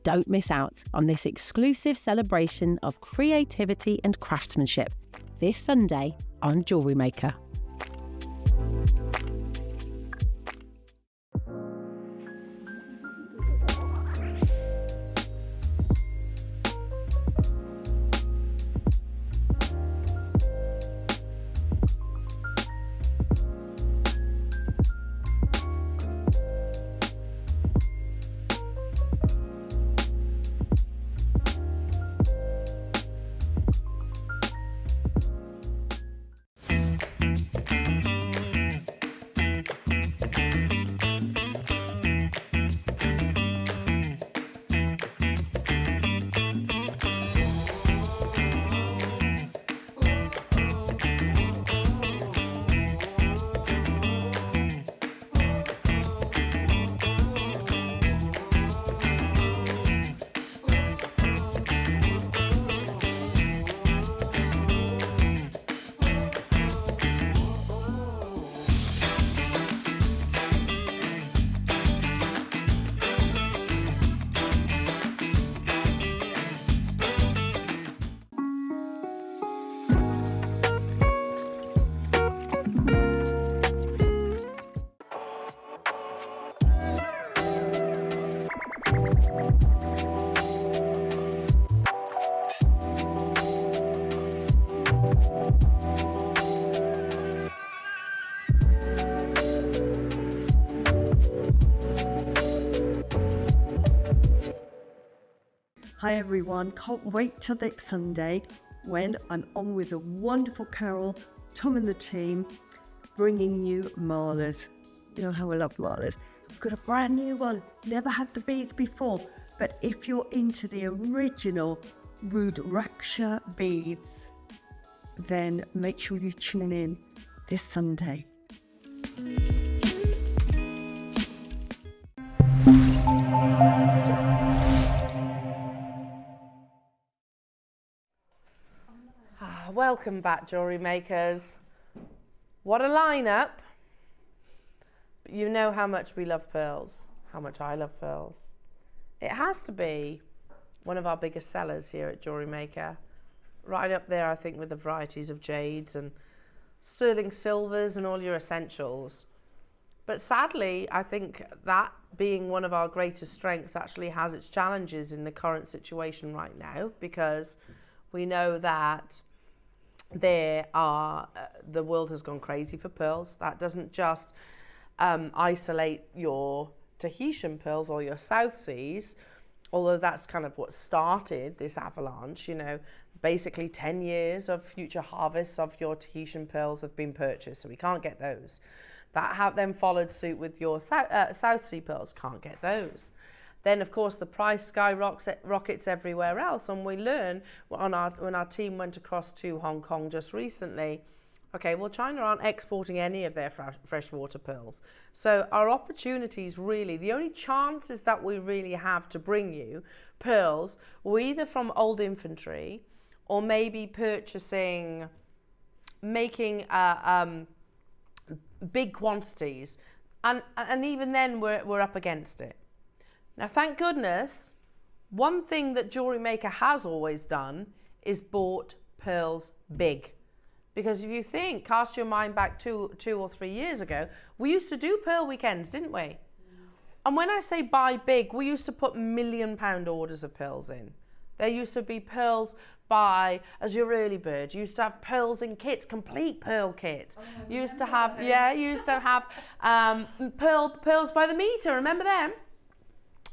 Don't miss out on this exclusive celebration of creativity and craftsmanship this Sunday on JewelleryMaker. Hi everyone, can't wait till next Sunday when I'm on with a wonderful Carol, Tom and the team, bringing you marlers. You know how I love marlers. I've got a brand new one, never had the beads before, but if you're into the original Rudraksha beads, then make sure you tune in this Sunday. Welcome back, jewellery makers. What a lineup. But you know how much we love pearls, how much I love pearls. It has to be one of our biggest sellers here at Jewellery Maker. Right up there, I think, with the varieties of jades and sterling silvers and all your essentials. But sadly, I think that being one of our greatest strengths actually has its challenges in the current situation right now, because we know that the world has gone crazy for pearls. That doesn't just isolate your Tahitian pearls or your South Seas, although that's kind of what started this avalanche. You know, basically 10 years of future harvests of your Tahitian pearls have been purchased, so we can't get those. That have then followed suit with your South Sea pearls, can't get those. Then, of course, the price skyrockets everywhere else, and we learn when our team went across to Hong Kong just recently, okay, well, China aren't exporting any of their freshwater pearls. So our opportunities really, the only chances that we really have to bring you pearls were either from old inventory or maybe making big quantities. And even then, we're up against it. Now, thank goodness, one thing that Jewellery Maker has always done is bought pearls big. Because if you think, cast your mind back two or 3 years ago, we used to do pearl weekends, didn't we? And when I say buy big, we used to put £1 million orders of pearls in. There used to be pearls buy as your early bird. You used to have pearls in kits, complete pearl kits. You used to have pearls by the meter. Remember them?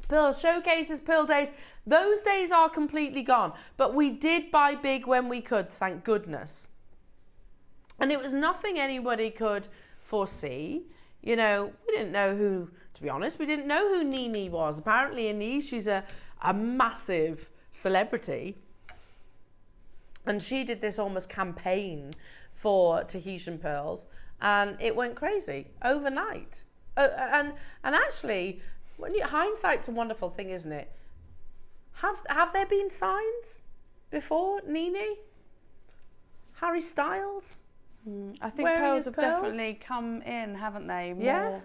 Pearl showcases, pearl days. Those days are completely gone. But we did buy big when we could, thank goodness. And it was nothing anybody could foresee. You know, we didn't know who, to be honest, we didn't know who Nini was. Apparently in she's a massive celebrity. And she did this almost campaign for Tahitian pearls. And it went crazy overnight. And actually, hindsight's a wonderful thing, isn't it? Have there been signs before Nini? Harry Styles? I think pearls have definitely come in, haven't they?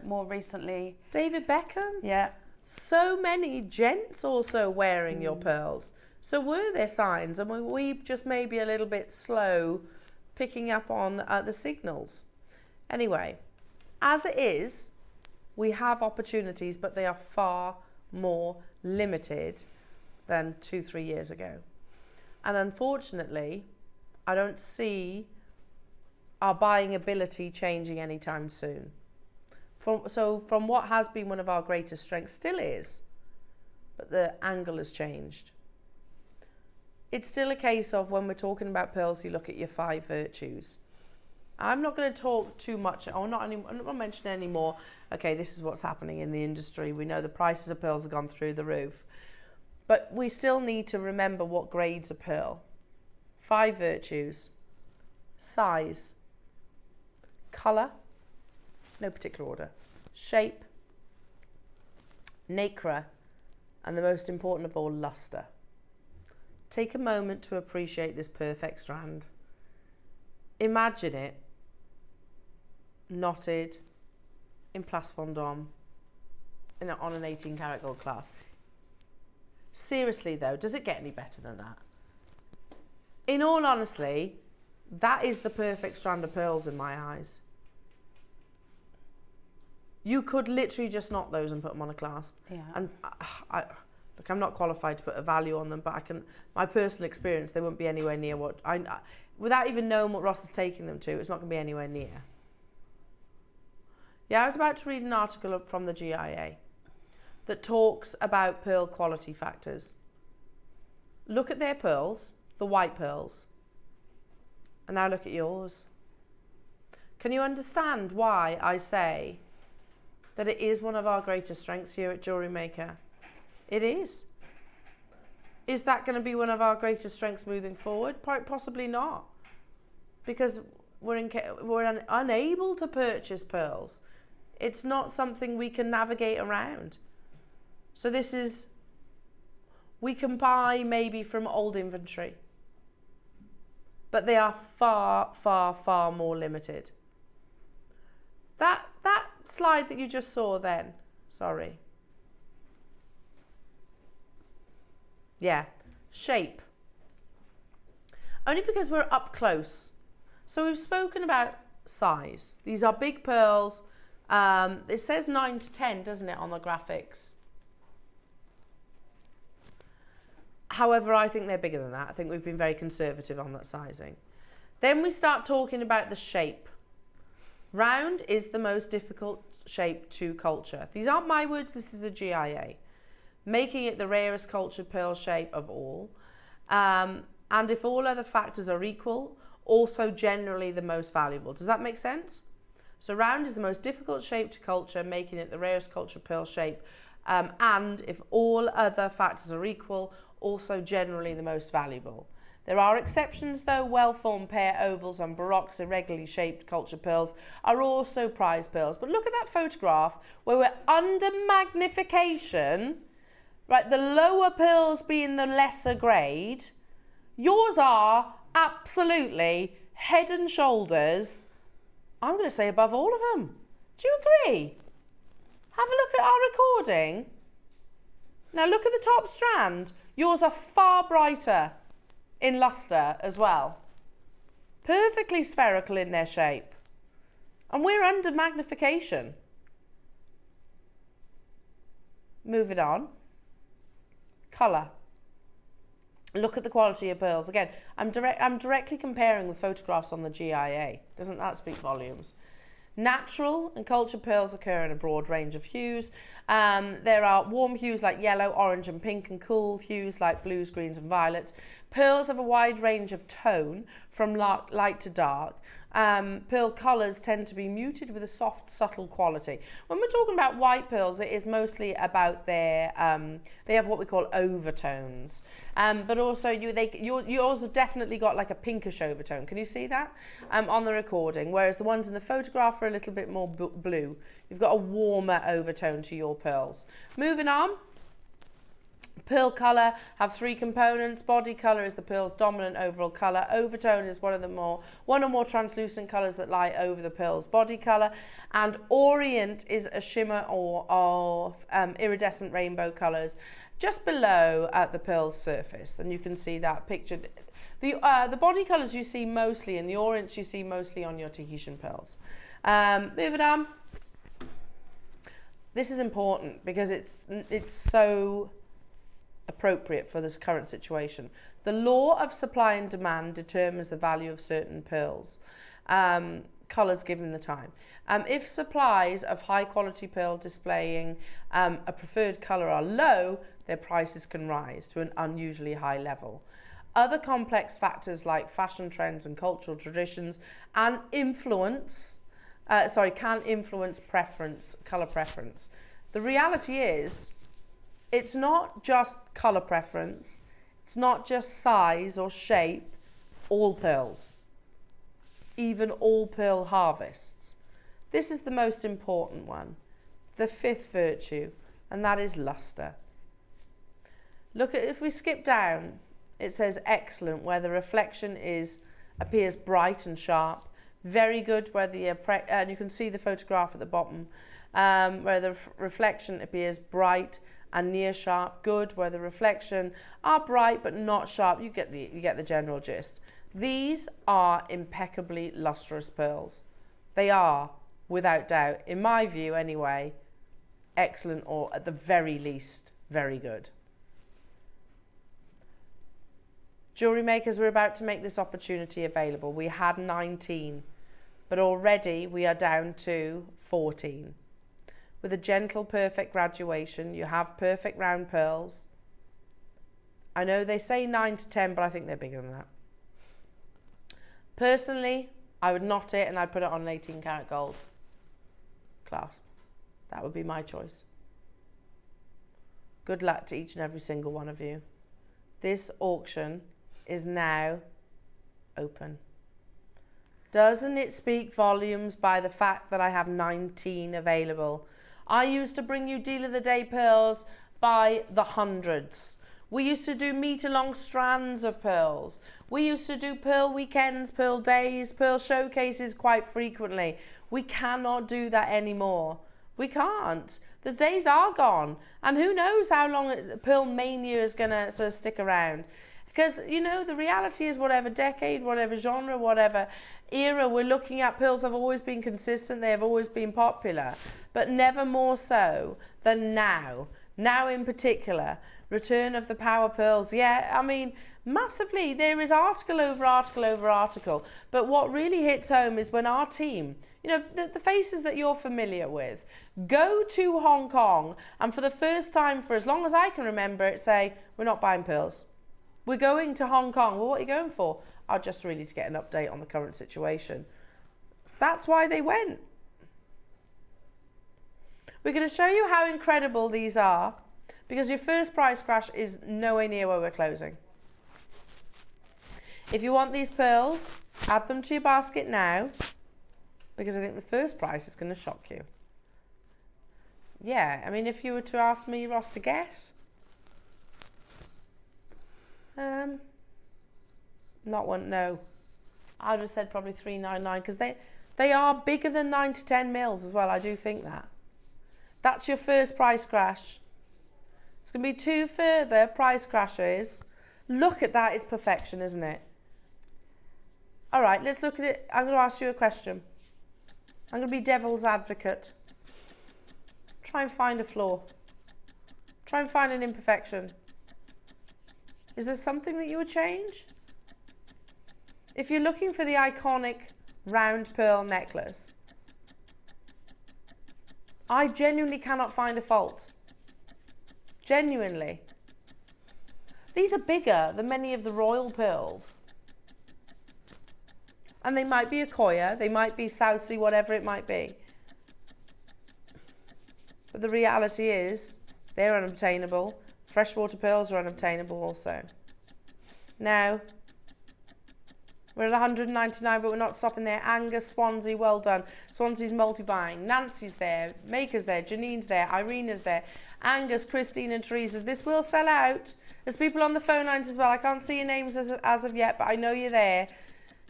More recently. David Beckham? Yeah. So many gents also wearing your pearls. So were there signs? And were we just maybe a little bit slow picking up on the signals? Anyway, as it is, we have opportunities, but they are far more limited than 2-3 years ago. And unfortunately, I don't see our buying ability changing anytime soon. From what has been one of our greatest strengths, still is, but the angle has changed. It's still a case of when we're talking about pearls, you look at your 5 virtues. I'm not going to talk too much, I'm not going to mention any more. Okay, this is what's happening in the industry. We know the prices of pearls have gone through the roof. But we still need to remember what grades a pearl. 5 virtues. Size. Colour. No particular order. Shape. Nacre. And the most important of all, lustre. Take a moment to appreciate this perfect strand. Imagine it knotted in place fondant on an 18 karat gold clasp. Seriously though, does it get any better than that? In all honesty, that is the perfect strand of pearls in my eyes. You could literally just knot those and put them on a clasp. Yeah. And look, I'm not qualified to put a value on them, but my personal experience, they wouldn't be anywhere near what without even knowing what Ross is taking them to, it's not going to be anywhere near. Yeah, I was about to read an article from the GIA that talks about pearl quality factors. look at their pearls, the white pearls, and now look at yours. Can you understand why I say that it is one of our greatest strengths here at Jewellery Maker? It is. Is that going to be one of our greatest strengths moving forward? Possibly not, because we're unable to purchase pearls. It's not something we can navigate around. So this is, we can buy maybe from old inventory, but they are far, far, far more limited. That slide that you just saw then, sorry. Yeah, shape. Only because we're up close. So we've spoken about size. These are big pearls. It says 9 to 10, doesn't it, on the graphics? However, I think they're bigger than that. I think we've been very conservative on that sizing. Then we start talking about the shape. Round is the most difficult shape to culture. These aren't my words, this is a GIA. Making it the rarest cultured pearl shape of all. And if all other factors are equal, also generally the most valuable. Does that make sense? So round is the most difficult shape to culture, making it the rarest cultured pearl shape. And if all other factors are equal, also generally the most valuable. There are exceptions though. Well-formed pear ovals and baroques, irregularly shaped cultured pearls are also prized pearls. But look at that photograph where we're under magnification, right? The lower pearls being the lesser grade. Yours are absolutely head and shoulders, I'm going to say above all of them. Do you agree? Have a look at our recording. Now look at the top strand. Yours are far brighter in luster as well. Perfectly spherical in their shape. And we're under magnification. Moving on. Colour. Look at the quality of pearls. Again, I'm directly comparing with photographs on the GIA. Doesn't that speak volumes? Natural and cultured pearls occur in a broad range of hues. There are warm hues like yellow, orange and pink, and cool hues like blues, greens and violets. Pearls have a wide range of tone from light to dark. Pearl colours tend to be muted with a soft, subtle quality. When we're talking about white pearls, it is mostly about their, they have what we call overtones. But also yours have definitely got like a pinkish overtone. Can you see that on the recording? Whereas the ones in the photograph are a little bit more blue. You've got a warmer overtone to your pearls. Moving on. Pearl colour have 3 components. Body colour is the pearl's dominant overall colour. Overtone is one or more translucent colours that lie over the pearl's body colour. And orient is a shimmer of iridescent rainbow colours just below at the pearl's surface. And you can see that pictured. The body colours you see mostly, and the orients you see mostly on your Tahitian pearls. Moving on. This is important because it's so appropriate for this current situation. The law of supply and demand determines the value of certain pearls, colours given the time. If supplies of high quality pearl displaying a preferred colour are low, their prices can rise to an unusually high level. Other complex factors like fashion trends and cultural traditions can influence colour preference. The reality is, it's not just colour preference, it's not just size or shape, all pearls, even all pearl harvests. This is the most important one, the 5th virtue, and that is luster. Look at, if we skip down, it says excellent, where the reflection appears bright and sharp, very good where and you can see the photograph at the bottom, where the reflection appears bright and near sharp. Good where the reflection are bright but not sharp. You get the general gist. These are impeccably lustrous pearls. They are, without doubt, in my view anyway, excellent, or at the very least, very good. Jewellery makers, we're about to make this opportunity available. We had 19, but already we are down to 14. With a gentle, perfect graduation, you have perfect round pearls, I know they say 9 to 10, but I think they're bigger than that. Personally, I would knot it and I'd put it on an 18 karat gold clasp. That would be my choice. Good luck to each and every single one of you. This auction is now open. Doesn't it speak volumes by the fact that I have 19 available? I used to bring you Deal of the Day pearls by the hundreds. We used to do meter-long strands of pearls. We used to do pearl weekends, pearl days, pearl showcases quite frequently. We cannot do that anymore. We can't. Those days are gone. And who knows how long pearl mania is going to sort of stick around. Because, you know, the reality is whatever decade, whatever genre, whatever era we're looking at, pearls have always been consistent. They have always been popular. But never more so than now. Now in particular. Return of the power pearls. Yeah, I mean, massively. There is article over article over article. But what really hits home is when our team, you know, the faces that you're familiar with, go to Hong Kong and for the first time for as long as I can remember it, say, we're not buying pearls. We're going to Hong Kong. Well, what are you going for? Oh, just really to get an update on the current situation. That's why they went. We're going to show you how incredible these are because your first price crash is nowhere near where we're closing. If you want these pearls, add them to your basket now because I think the first price is going to shock you. Yeah, I mean, if you were to ask me, Ross, to guess, not one, no. I would have said probably 399 because they are bigger than 9 to 10 mils as well. I do think that. That's your first price crash. It's going to be 2 further price crashes. Look at that. It's perfection, isn't it? All right, let's look at it. I'm going to ask you a question. I'm going to be devil's advocate. Try and find a flaw. Try and find an imperfection. Is there something that you would change? If you're looking for the iconic round pearl necklace, I genuinely cannot find a fault. Genuinely. These are bigger than many of the royal pearls. And they might be a Koya, they might be South Sea, whatever it might be. But the reality is, they're unobtainable. Freshwater pearls are unobtainable also. Now, we're at 199, but we're not stopping there. Angus, Swansea, well done. Swansea's multi-buying. Nancy's there. Maker's there. Janine's there. Irina's there. Angus, Christine and Teresa. This will sell out. There's people on the phone lines as well. I can't see your names as of yet, but I know you're there.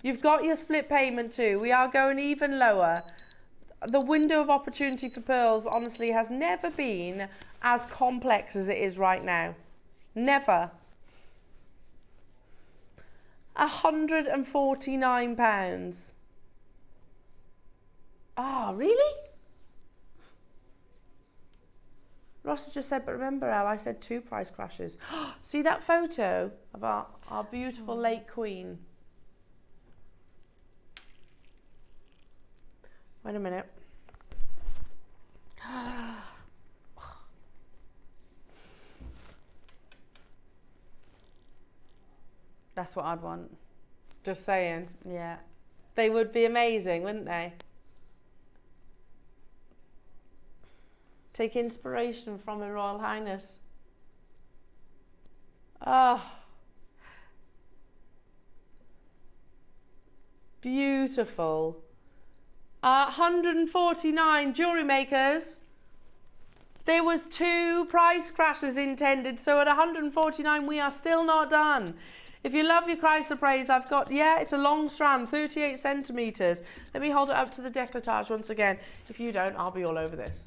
You've got your split payment too. We are going even lower. The window of opportunity for pearls, honestly, has never been as complex as it is right now. Never. £149. Ah, really? Ross has just said, but remember, Elle, I said 2 price crashes. See that photo of our beautiful late queen? Wait a minute. That's what I'd want. Just saying. Yeah. They would be amazing, wouldn't they? Take inspiration from Her Royal Highness. Oh. Beautiful. 149 jewellery makers. There was 2 price crashes intended, so at 149 we are still not done. If you love your chrysoprase, I've got, yeah, it's a long strand, 38 centimetres. Let me hold it up to the décolletage once again. If you don't, I'll be all over this.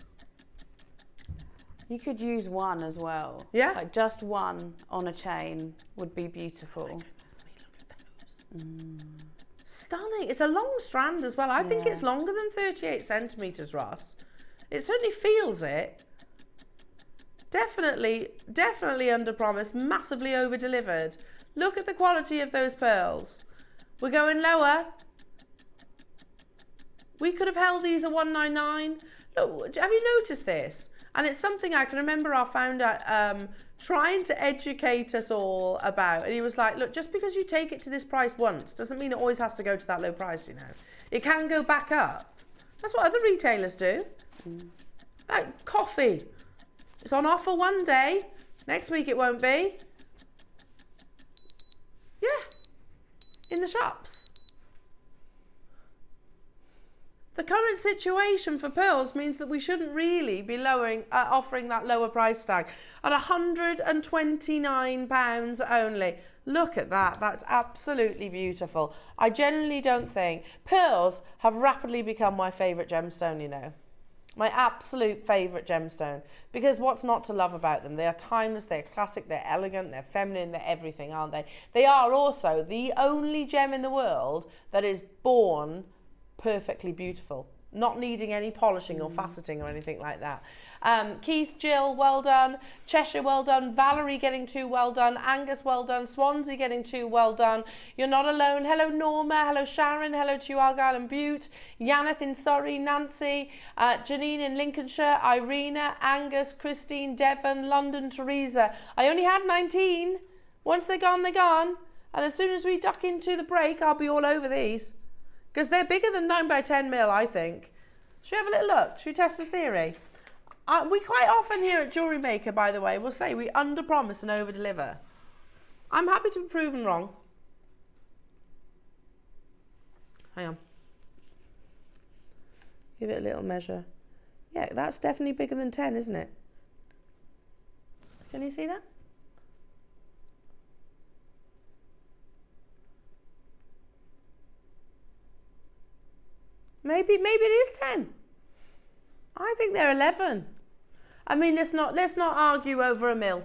You could use one as well. Yeah? Like just one on a chain would be beautiful. Stunning. It's a long strand as well. I think it's longer than 38 centimetres, Ross. It certainly feels it. Definitely under promised, massively over delivered. Look at the quality of those pearls. We're going lower. We could have held these at 199. Look, have you noticed this? And it's something I can remember our founder trying to educate us all about. And he was like, look, just because you take it to this price once doesn't mean it always has to go to that low price, you know. It can go back up. That's what other retailers do. Like coffee. It's on offer one day. Next week it won't be. Yeah. In the shops. The current situation for pearls means that we shouldn't really be offering that lower price tag at £129 only. Look at that. That's absolutely beautiful. I generally don't think pearls have rapidly become my favourite gemstone, you know. My absolute favourite gemstone. Because what's not to love about them? They are timeless, they're classic, they're elegant, they're feminine, they're everything, aren't they? They are also the only gem in the world that is born perfectly beautiful, not needing any polishing or faceting or anything like that. Keith, Jill, well done. Cheshire, well done. Valerie getting 2, well done. Angus, well done. Swansea getting 2, well done. You're not alone. Hello Norma, hello Sharon, hello to you Argyle and Butte, Yaneth in Surrey, Nancy, Janine in Lincolnshire, Irina, Angus, Christine, Devon, London, Teresa. I only had 19. Once they're gone, they're gone. And as soon as we duck into the break, I'll be all over these. Because they're bigger than 9x10 mil, I think. Should we have a little look? Should we test the theory? We quite often here at JewelleryMaker, by the way, will say we under-promise and over-deliver. I'm happy to be proven wrong. Hang on. Give it a little measure. Yeah, that's definitely bigger than 10, isn't it? Can you see that? Maybe it is 10. I think they're 11. I mean, let's not argue over a mil.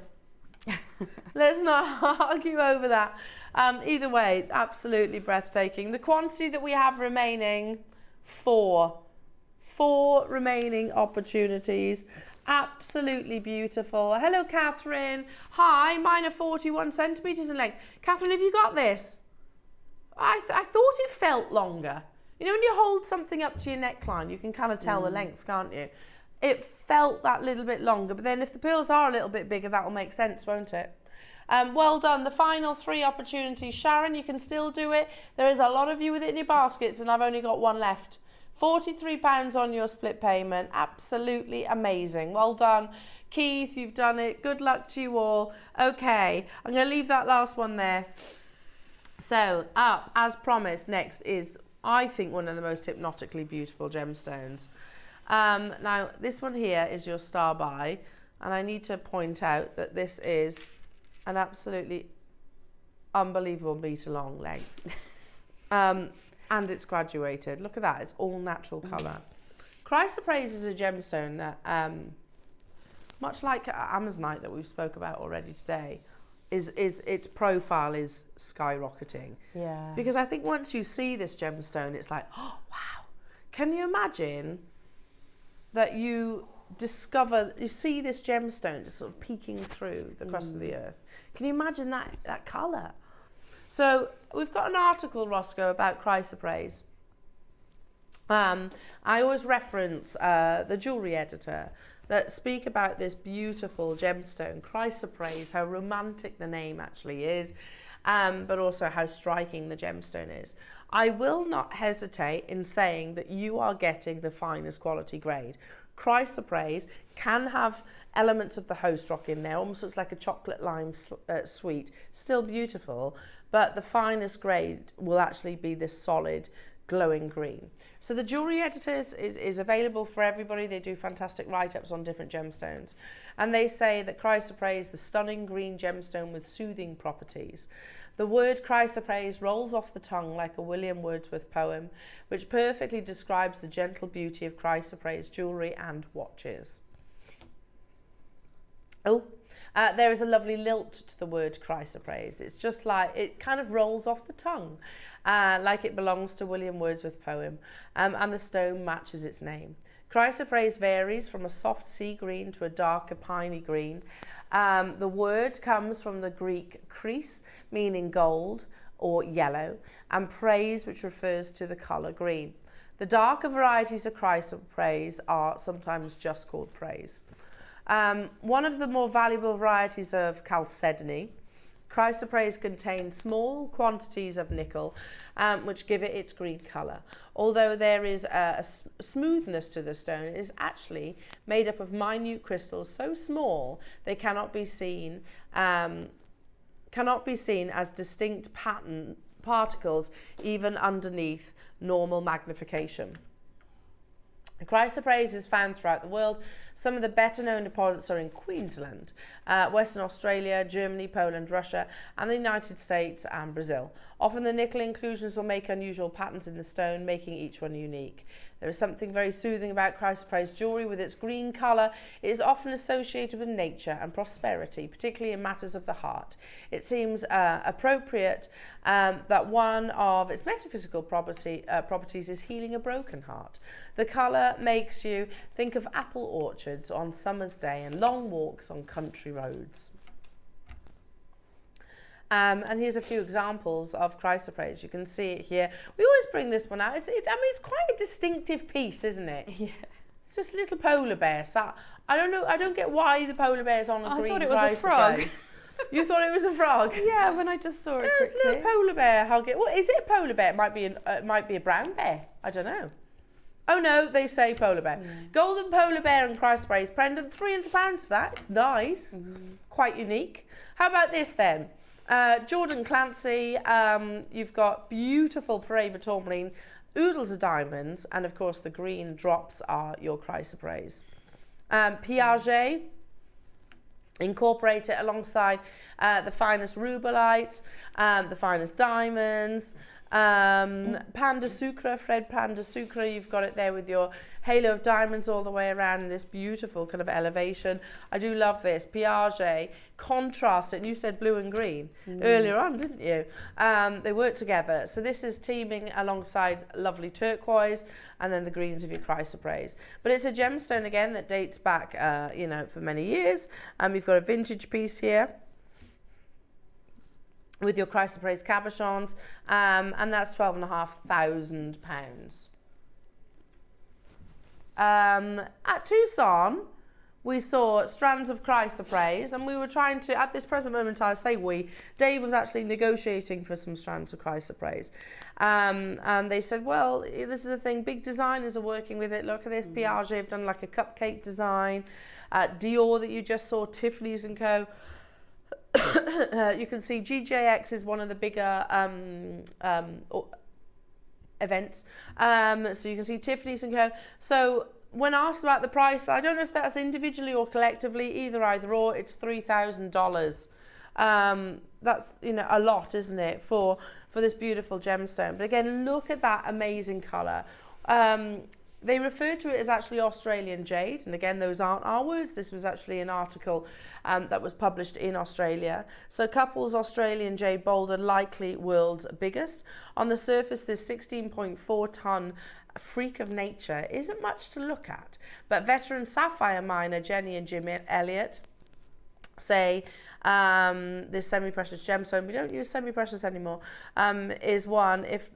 Let's not argue over that. Either way, absolutely breathtaking. The quantity that we have remaining, 4. 4 remaining opportunities. Absolutely beautiful. Hello, Catherine. Hi, mine are 41 centimetres in length. Catherine, have you got this? I thought it felt longer. You know, when you hold something up to your neckline, you can kind of tell the length, can't you? It felt that little bit longer, but then if the pearls are a little bit bigger, that will make sense, won't it? Well done. The final 3 opportunities. Sharon, you can still do it. There is a lot of you with it in your baskets, and I've only got 1 left. £43 on your split payment. Absolutely amazing. Well done. Keith, you've done it. Good luck to you all. Okay, I'm going to leave that last one there. So, up, as promised, next is, I think, one of the most hypnotically beautiful gemstones. Now, this one here is your star buy, and I need to point out that this is an absolutely unbelievable metre-long length. And it's graduated. Look at that, it's all natural colour. Chrysoprase is a gemstone that, much like Amazonite that we've spoke about already today, is its profile is skyrocketing. Yeah. Because I think once you see this gemstone, it's like, oh, wow. Can you imagine that you see this gemstone just sort of peeking through the crust of the earth? Can you imagine that colour? So we've got an article, Roscoe, about Chrysoprase. I always reference the jewellery editor that speak about this beautiful gemstone, Chrysoprase, how romantic the name actually is, but also how striking the gemstone is. I will not hesitate in saying that you are getting the finest quality grade. Chrysoprase can have elements of the host rock in there, almost looks like a chocolate lime sweet, still beautiful, but the finest grade will actually be this solid glowing green. So the jewellery editors is available for everybody. They do fantastic write-ups on different gemstones, and they say that Chrysoprase, the stunning green gemstone with soothing properties. The word chrysoprase rolls off the tongue like a William Wordsworth poem, which perfectly describes the gentle beauty of chrysoprase jewellery and watches. Oh, there is a lovely lilt to the word chrysoprase. It's just like, it kind of rolls off the tongue, like it belongs to William Wordsworth poem, and the stone matches its name. Chrysoprase varies from a soft sea green to a darker piney green. The word comes from the Greek chrys, meaning gold or yellow, and praise, which refers to the colour green. The darker varieties of chrysoprase are sometimes just called praise. One of the more valuable varieties of chalcedony, chrysoprase contains small quantities of nickel, which give it its green colour. Although there is a smoothness to the stone, it is actually made up of minute crystals so small they cannot be seen as distinct particles even underneath normal magnification. Chrysoprase is found throughout the world. Some of the better known deposits are in Queensland, Western Australia, Germany, Poland, Russia, and the United States and Brazil. Often the nickel inclusions will make unusual patterns in the stone, making each one unique. There is something very soothing about chrysoprase jewellery. With its green colour, it is often associated with nature and prosperity, particularly in matters of the heart. It seems appropriate that one of its metaphysical properties is healing a broken heart. The colour makes you think of apple orchards on summer's day and long walks on country roads. And here's a few examples of chrysoprase. You can see it here. We always bring this one out. It's quite a distinctive piece, isn't it? Yeah. Just a little polar bear. So I don't know. I don't get why the polar bear's on a green. I thought it was a frog. You thought it was a frog? Yeah, when I just saw it. It's a little polar bear hugging. What is it? A polar bear? It might be a brown bear. I don't know. Oh no, they say polar bear. Golden polar bear and chrysoprase pendant, £300 for that. It's nice, quite unique. How about this then? Jordan Clancy, you've got beautiful Paraiba tourmaline, oodles of diamonds, and of course the green drops are your chrysoprase. Piaget, incorporate it alongside the finest rubellite, the finest diamonds. Panda Sucre, Fred Panda Sucre, you've got it there with your halo of diamonds all the way around in this beautiful kind of elevation. I do love this. Piaget, contrast it, and you said blue and green earlier on, didn't you? They work together. So this is teaming alongside lovely turquoise and then the greens of your chrysoprase. But it's a gemstone again that dates back, for many years. You've got a vintage piece here with your chrysoprase cabochons, and that's £12,500. At Tucson, we saw strands of chrysoprase, and we were trying to, at this present moment, I say Dave was actually negotiating for some strands of chrysoprase. And they said, well, this is the thing, big designers are working with it. Look at this, Piaget have done like a cupcake design. Dior that you just saw, Tiffany's & Co. You can see GJX is one of the bigger events. So you can see Tiffany's & Co. So when asked about the price, I don't know if that's individually or collectively, either or, it's $3,000. That's a lot, isn't it, for this beautiful gemstone. But again, look at that amazing colour. They refer to it as actually Australian jade, and again, those aren't our words. This was actually an article that was published in Australia. So Couples Australian jade boulder, likely world's biggest. On the surface, this 16.4 tonne freak of nature isn't much to look at, but veteran sapphire miner Jenny and Jim Elliott say this semi-precious gemstone, we don't use semi-precious anymore, is one, if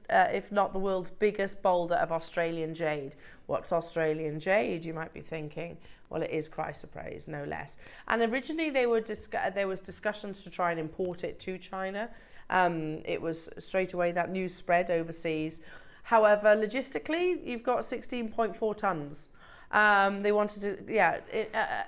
not the world's biggest boulder of Australian jade. What's Australian jade, you might be thinking? Well, it is chrysoprase, no less. And originally there was discussions to try and import it to China. It was straight away that news spread overseas. However, logistically, you've got 16.4 tonnes. They wanted to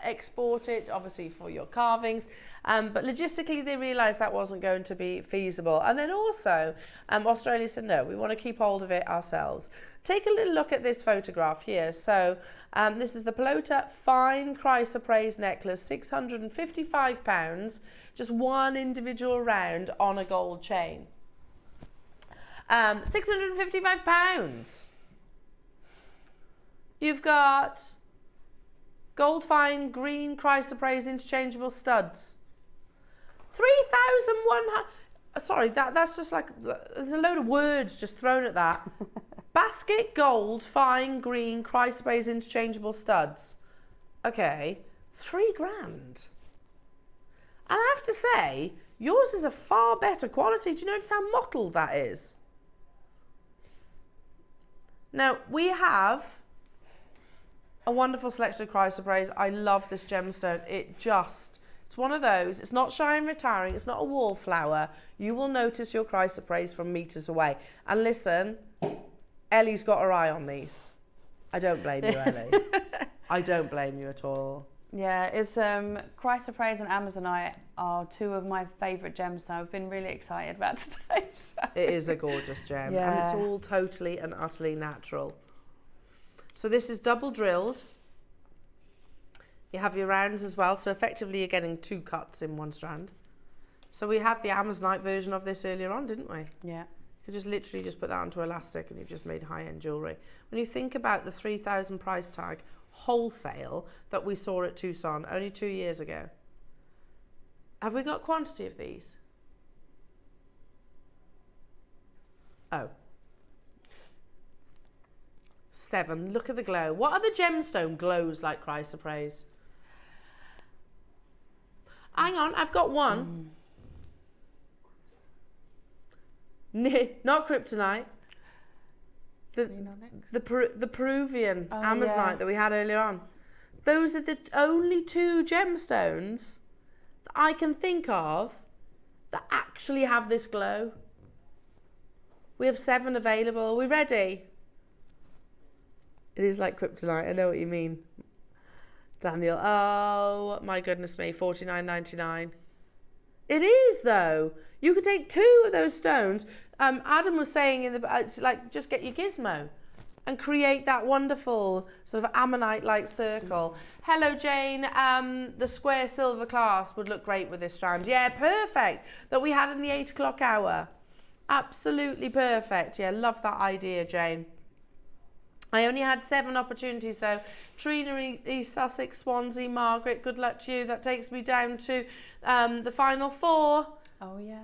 export it, obviously, for your carvings. But logistically, they realised that wasn't going to be feasible. And then also, Australia said, no, we want to keep hold of it ourselves. Take a little look at this photograph here. So this is the Pelota Fine Chrysoprase necklace, £655, just one individual round on a gold chain. £655. You've got gold fine green chrysoprase interchangeable studs. 3,100. Sorry, that's just like, there's a load of words just thrown at that. Basket gold fine green chrysoprase interchangeable studs. Okay, £3,000. And I have to say, yours is a far better quality. Do you notice how mottled that is? Now, we have A wonderful selection of chrysoprase. I love this gemstone. It's one of those, it's not shy and retiring, it's not a wallflower. You will notice your chrysoprase from meters away. And listen, Ellie's got her eye on these. I don't blame you, Ellie. I don't blame you at all. Yeah, it's Chrysoprase and Amazonite are two of my favourite gems, so I've been really excited about today. It is a gorgeous gem, and it's all totally and utterly natural. So this is double drilled. You have your rounds as well, so effectively you're getting 2 cuts in one strand. So we had the Amazonite version of this earlier on, didn't we? Yeah. You could just literally just put that onto elastic and you've just made high-end jewellery. When you think about the 3,000 price tag wholesale that we saw at Tucson only 2 years ago, have we got quantity of these? Oh. 7. Look at the glow. What other gemstone glows like chrysoprase? Hang on, I've got one. Not kryptonite. The Peruvian Amazonite that we had earlier on. Those are the only 2 gemstones that I can think of that actually have this glow. We have 7 available. Are we ready? It is like kryptonite. I know what you mean, Daniel. Oh my goodness me, $49.99. It is though. You could take 2 of those stones. Adam was saying in the it's like just get your gizmo and create that wonderful sort of ammonite-like circle. Hello, Jane. The square silver clasp would look great with this strand. Yeah, perfect. That we had in the 8 o'clock hour. Absolutely perfect. Yeah, love that idea, Jane. I only had 7 opportunities though. Trina, East Sussex, Swansea, Margaret, good luck to you. That takes me down to the final 4. Oh yeah.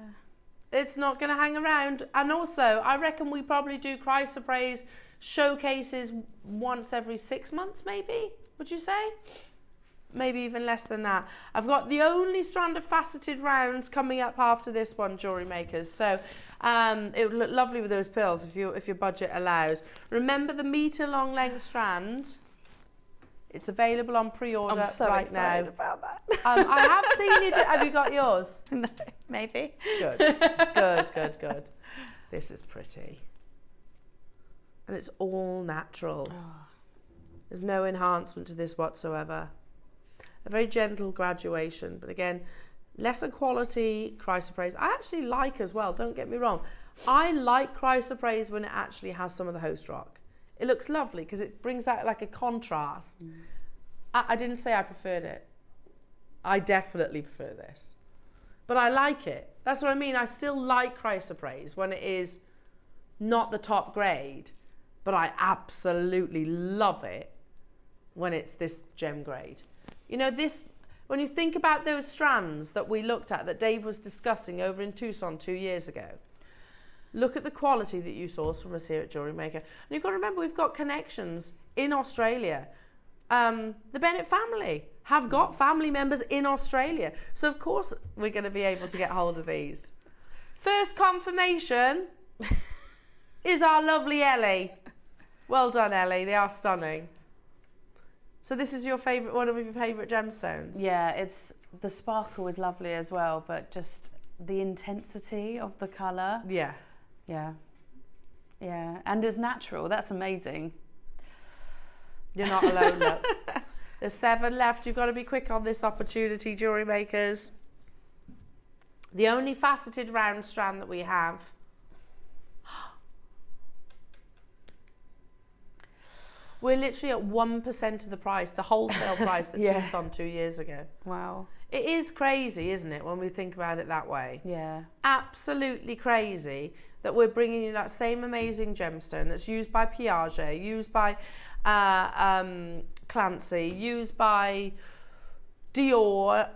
It's not going to hang around. And also, I reckon we probably do chrysoprase showcases once every 6 months, maybe, would you say? Maybe even less than that. I've got the only strand of faceted rounds coming up after this one, Jewellery Makers. So it would look lovely with those pearls if your budget allows. Remember the metre long length strand. It's available on pre-order I'm so right excited now. about that. I have seen you. Have you got yours? No, maybe. Good. Good. This is pretty. And it's all natural. There's no enhancement to this whatsoever. A very gentle graduation, but again, lesser quality chrysoprase. I actually like as well, don't get me wrong. I like chrysoprase when it actually has some of the host rock. It looks lovely because it brings out like a contrast. I didn't say I preferred it. I definitely prefer this. But I like it. That's what I mean. I still like chrysoprase when it is not the top grade, but I absolutely love it when it's this gem grade. You know, this, when you think about those strands that we looked at, that Dave was discussing over in Tucson 2 years ago, look at the quality that you source from us here at Jewellery Maker. And you've got to remember, we've got connections in Australia. The Bennett family have got family members in Australia. So, of course, we're going to be able to get hold of these. First confirmation is our lovely Ellie. Well done, Ellie. They are stunning. So this is your favourite, one of your favourite gemstones? Yeah, it's the sparkle is lovely as well, but just the intensity of the colour. Yeah. Yeah. And it's natural. That's amazing. You're not alone, look. There's 7 left. You've got to be quick on this opportunity, Jewellery Makers. The only faceted round strand that we have. We're literally at 1% of the price, the wholesale price that Tucson 2 years ago. Wow. It is crazy, isn't it, when we think about it that way? Yeah. Absolutely crazy that we're bringing you that same amazing gemstone that's used by Piaget, used by Clancy, used by Dior.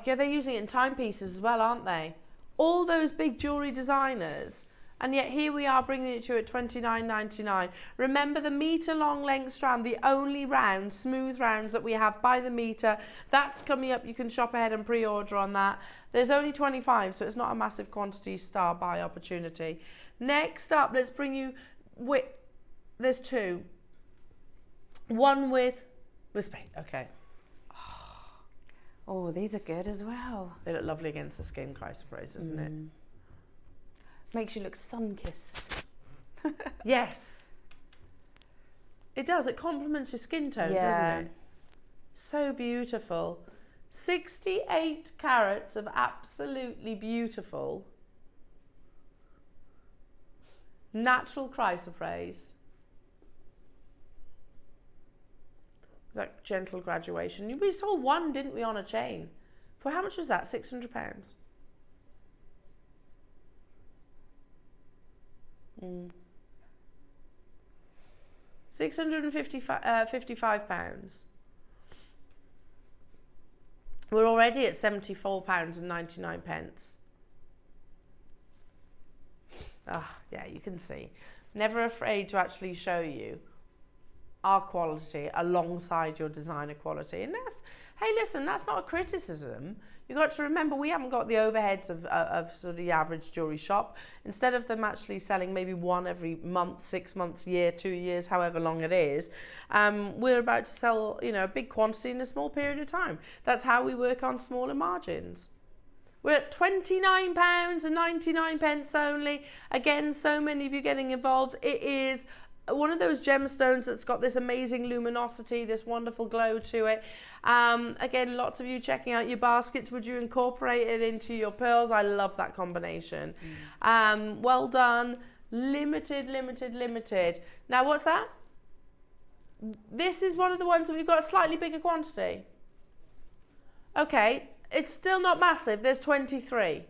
Yeah, they're using it in timepieces as well, aren't they? All those big jewellery designers. And yet here we are bringing it to you at $29.99. Remember the metre long length strand, the only round, smooth rounds that we have by the metre. That's coming up. You can shop ahead and pre-order on that. There's only 25, so it's not a massive quantity star buy opportunity. Next up, let's bring you, there's 2. One with space. Okay. Oh, these are good as well. They look lovely against the skin, chrysoprase, doesn't it? Makes you look sun-kissed. Yes. It does. It complements your skin tone, doesn't it? So beautiful. 68 carats of absolutely beautiful natural chrysoprase. That gentle graduation. We sold one, didn't we, on a chain? For how much was that? £600. £655. We're already at £74.99. Ah, yeah, you can see. Never afraid to actually show you our quality alongside your designer quality. And that's, hey, listen, that's not a criticism. You've got to remember, we haven't got the overheads of sort of the average jewellery shop. Instead of them actually selling maybe one every month, 6 months, year, 2 years, however long it is, we're about to sell, you know, a big quantity in a small period of time. That's how we work on smaller margins. We're at £29.99 only. Again, so many of you getting involved. It is one of those gemstones that's got this amazing luminosity, this wonderful glow to it. Again, lots of you checking out your baskets. Would you incorporate it into your pearls? I love that combination. Well done. Limited. Now, what's that? This is one of the ones that we've got a slightly bigger quantity. Okay, it's still not massive. There's 23.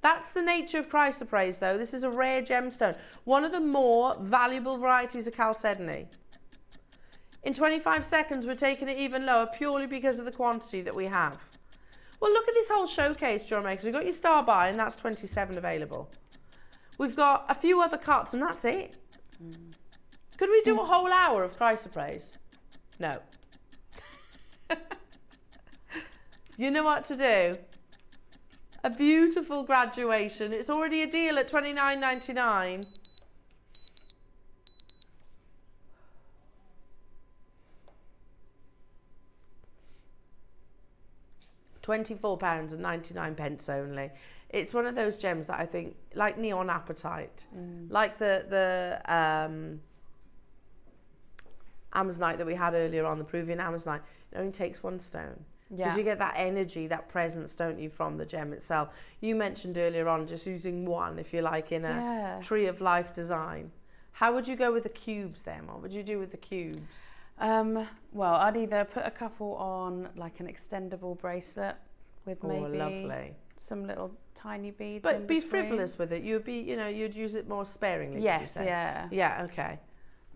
That's the nature of chrysoprase, though. This is a rare gemstone. One of the more valuable varieties of chalcedony. In 25 seconds, we're taking it even lower purely because of the quantity that we have. Well, look at this whole showcase, JewelleryMakers. We've got your star buy, and that's 27 available. We've got a few other cuts, and that's it. Could we do a whole hour of chrysoprase? No. You know what to do. A beautiful graduation. It's already a deal at $29.99. £24.99 only. It's one of those gems that I think, like neon apatite, like the Amazonite that we had earlier on, the Peruvian Amazonite. It only takes one stone. Because you get that energy, that presence, don't you, from the gem itself. You mentioned earlier on just using one, if you like, in a tree of life design. How would you go with the cubes then? What would you do with the cubes? Well, I'd either put a couple on like an extendable bracelet with maybe lovely. Some little tiny beads. But be frivolous with it. You'd be, you know, you'd use it more sparingly. Yes, yeah. Yeah, okay.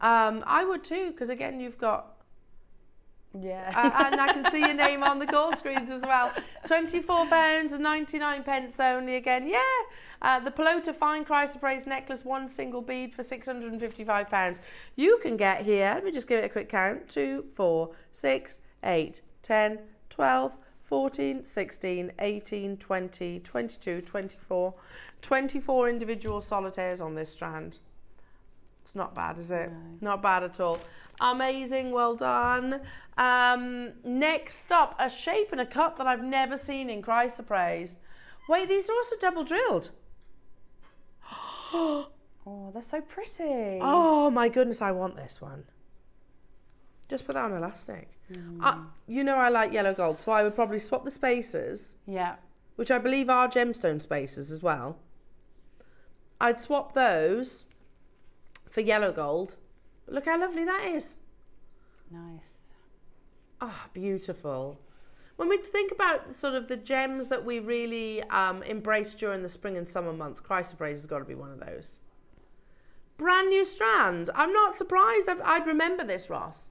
I would too, because again, you've got. Yeah. And I can see your name on the call screens as well. £24.99 only again. Yeah. The Pelota Fine Chrysoprase necklace, one single bead for £655. You can get here, let me just give it a quick count, 2, 4, 6, 8, 10, 12, 14, 16, 18, 20, 22, 24. 24 individual solitaires on this strand. It's not bad, is it? No. Not bad at all. Amazing, well done. Next up, a shape and a cut that I've never seen in chrysoprase. Wait, these are also double drilled. Oh, they're so pretty. Oh my goodness, I want this one. Just put that on elastic. You know I like yellow gold, so I would probably swap the spacers. Yeah. Which I believe are gemstone spacers as well. I'd swap those for yellow gold. Look how lovely that is. Nice. Ah, beautiful. When we think about sort of the gems that we really embrace during the spring and summer months, chrysoprase has got to be one of those. Brand new strand. I'm not surprised. I'd remember this, Ross.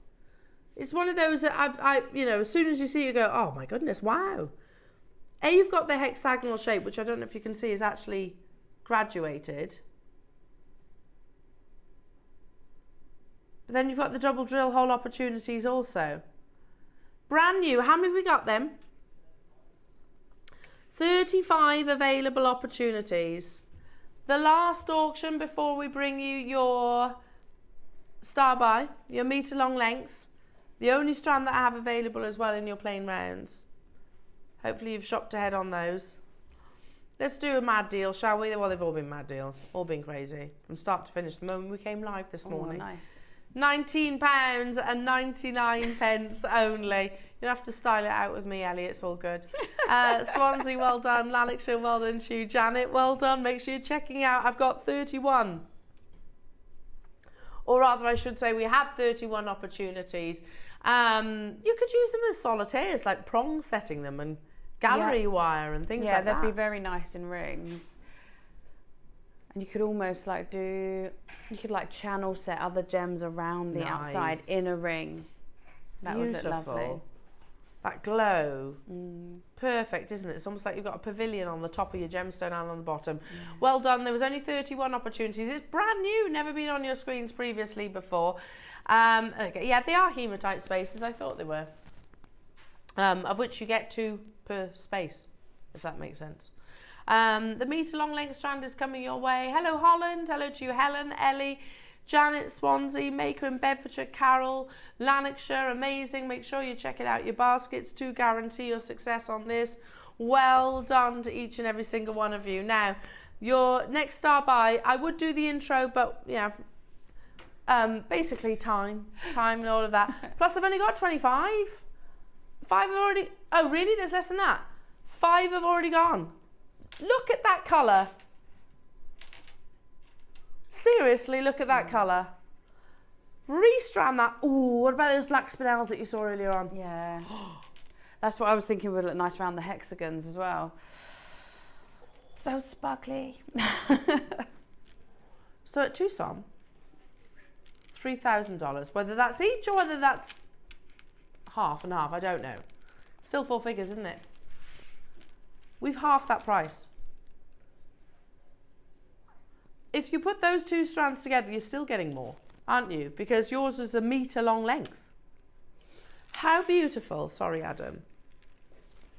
It's one of those that you know, as soon as you see it, you go, oh my goodness, wow. You've got the hexagonal shape, which I don't know if you can see is actually graduated. But then you've got the double drill hole opportunities also. Brand new. How many have we got then? 35 available opportunities. The last auction before we bring you your star by, your metre long length. The only strand that I have available as well in your plain rounds. Hopefully you've shopped ahead on those. Let's do a mad deal, shall we? Well, they've all been mad deals, all been crazy from start to finish. The moment we came live this morning. Nice. £19.99 only. You'll have to style it out with me, Ellie. It's all good. Swansea, well done. Lanarkshire, well done to you. Janet, well done. Make sure you're checking out. I've got 31. Or rather, I should say we had 31 opportunities. You could use them as solitaires, like prong setting them and gallery wire and things like that. Yeah, they'd be very nice in rings. And you could almost like channel set other gems around the outside in a ring. That would look lovely. That glow. Perfect, isn't it? It's almost like you've got a pavilion on the top of your gemstone and on the bottom. Well done. There was only 31 opportunities. It's brand new, never been on your screens previously before. Okay, yeah, they are hematite spaces. I thought they were. Of which you get 2 per space, if that makes sense. The metre long length strand is coming your way. Hello Holland, hello to you Helen, Ellie, Janet, Swansea, Maker in Bedfordshire, Carol, Lanarkshire, amazing. Make sure you check it out, your baskets to guarantee your success on this. Well done to each and every single one of you. Now, your next star by, I would do the intro, but yeah, basically time and all of that. Plus I've only got 25. 5 have already, oh really, there's less than that. 5 have already gone. Look at that colour. Seriously, look at that colour. Restrand that. Ooh, what about those black spinels that you saw earlier on? Yeah. That's what I was thinking would look nice around the hexagons as well. So sparkly. So at Tucson, $3,000. Whether that's each or whether that's half and half, I don't know. Still 4 figures, isn't it? We've halved that price. If you put those 2 strands together, you're still getting more, aren't you? Because yours is a metre long length. How beautiful. Sorry, Adam.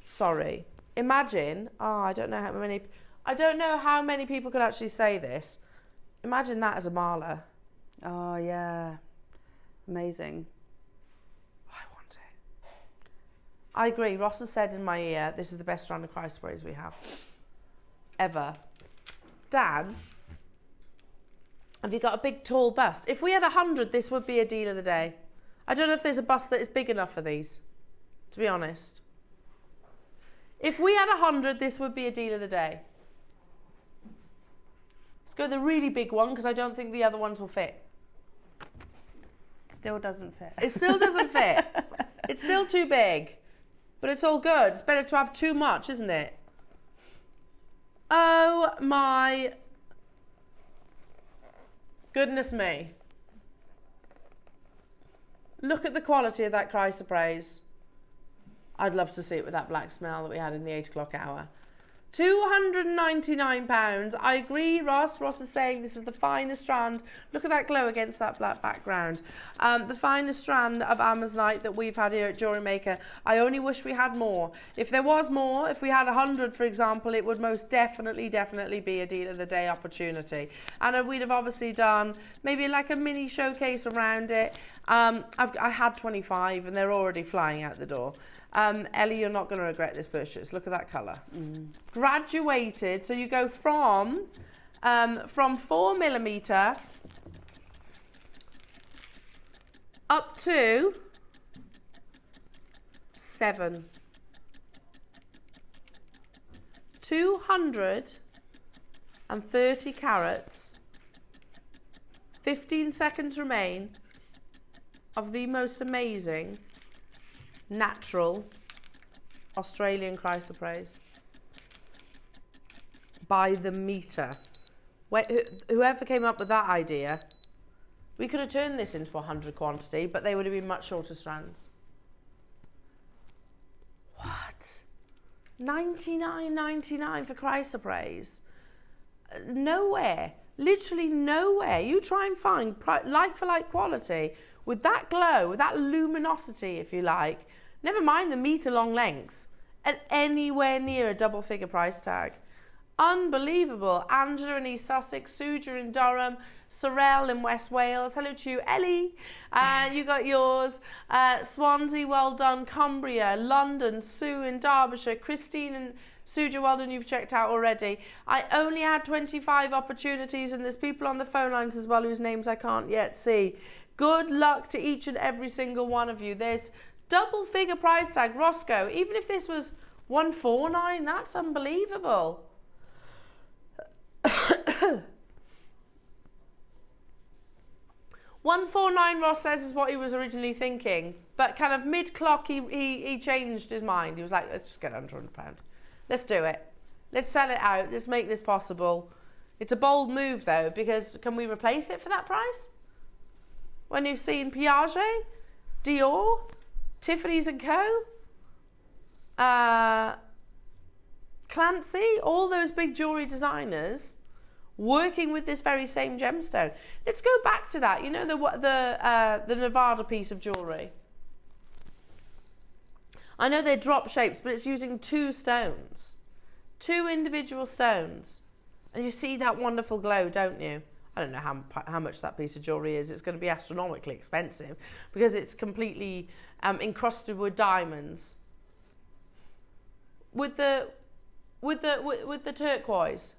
Sorry. Imagine, I don't know how many people could actually say this. Imagine that as a mala. Oh yeah. Amazing. I want it. I agree. Ross has said in my ear, this is the best strand of Chrysoprase we have. Ever. Dan, have you got a big tall bust? If we had 100, this would be a deal of the day. I don't know if there's a bust that is big enough for these, to be honest. If we had 100, this would be a deal of the day. Let's go with the really big one, because I don't think the other ones will fit. Still doesn't fit. It still doesn't fit. It's still too big. But it's all good. It's better to have too much, isn't it? Oh my goodness me. Look at the quality of that Chrysoprase. I'd love to see it with that black smell that we had in the 8 o'clock hour. £299. I agree, Ross. Ross is saying this is the finest strand. Look at that glow against that black background. The finest strand of Amazonite that we've had here at JewelleryMaker. I only wish we had more. If there was more, if we had 100, for example, it would most definitely be a deal of the day opportunity. And we'd have obviously done maybe like a mini showcase around it. I had 25 and they're already flying out the door. Ellie, you're not going to regret this purchase. Up at that colour. Graduated, so you go from 4mm up to 7. 230 carats. 15 seconds remain of the most amazing natural Australian Chrysoprase by the metre. Whoever came up with that idea, we could have turned this into 100 quantity, but they would have been much shorter strands. What? $99.99 for Chrysoprase? Nowhere. Literally nowhere. You try and find like for like quality with that glow, with that luminosity, if you like. Never mind the metre long lengths, at anywhere near a double figure price tag. Unbelievable. Angela in East Sussex, Suja in Durham, Sorrel in West Wales. Hello to you, Ellie. You got yours. Swansea, well done. Cumbria, London, Sue in Derbyshire, Christine and Suja, well done, you've checked out already. I only had 25 opportunities, and there's people on the phone lines as well whose names I can't yet see. Good luck to each and every single one of you. There's double figure price tag. Roscoe, even if this was 149, that's unbelievable. 149, Ross says, is what he was originally thinking, but kind of mid-clock he changed his mind. He was like, let's just get under £100. Let's do it. Let's sell it out. Let's make this possible. It's a bold move though, because can we replace it for that price? When you've seen Piaget, Dior, Tiffany's & Co, Clancy, all those big jewellery designers working with this very same gemstone. Let's go back to that. You know, the Nevada piece of jewellery. I know they're drop shapes, but it's using two stones, two individual stones, and you see that wonderful glow, don't you? I don't know how much that piece of jewellery is. It's going to be astronomically expensive because it's completely encrusted with diamonds. With the turquoise.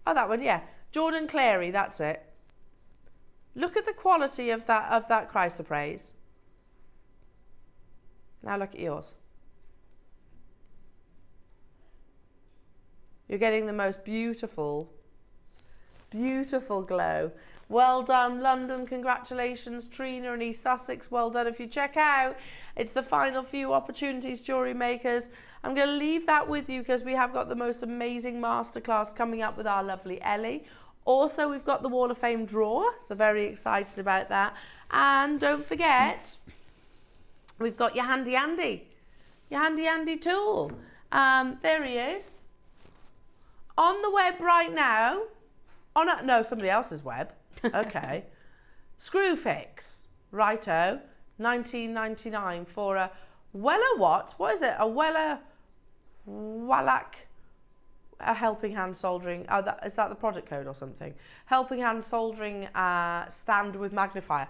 Oh, that one, yeah. Jordan Clary, that's it. Look at the quality of that chrysoprase. Now look at yours. You're getting the most beautiful, beautiful glow. Well done, London. Congratulations, Trina and East Sussex. Well done. If you check out, it's the final few opportunities, jewellery makers. I'm going to leave that with you because we have got the most amazing masterclass coming up with our lovely Ellie. Also, we've got the Wall of Fame drawer, so very excited about that. And don't forget, we've got your handy Andy tool. There he is. On the web right now. No, somebody else's web. Okay. Screwfix. Righto. $19.99 for a Weller what? What is it? A Weller Wallach. A helping hand soldering. Oh, is that the product code or something? Helping hand soldering stand with magnifier.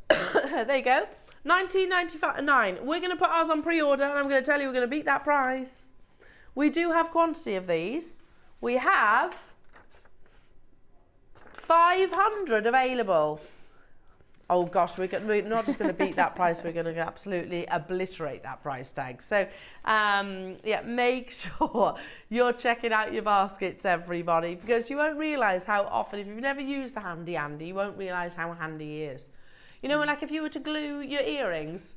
There you go. $19.99. We're going to put ours on pre-order, and I'm going to tell you we're going to beat that price. We do have quantity of these. We have 500 available. Oh gosh, we're not just going to beat that price, we're going to absolutely obliterate that price tag. So yeah, make sure you're checking out your baskets, everybody, because you won't realise how often, if you've never used the handy Andy, you won't realise how handy he is. You know, like if you were to glue your earrings,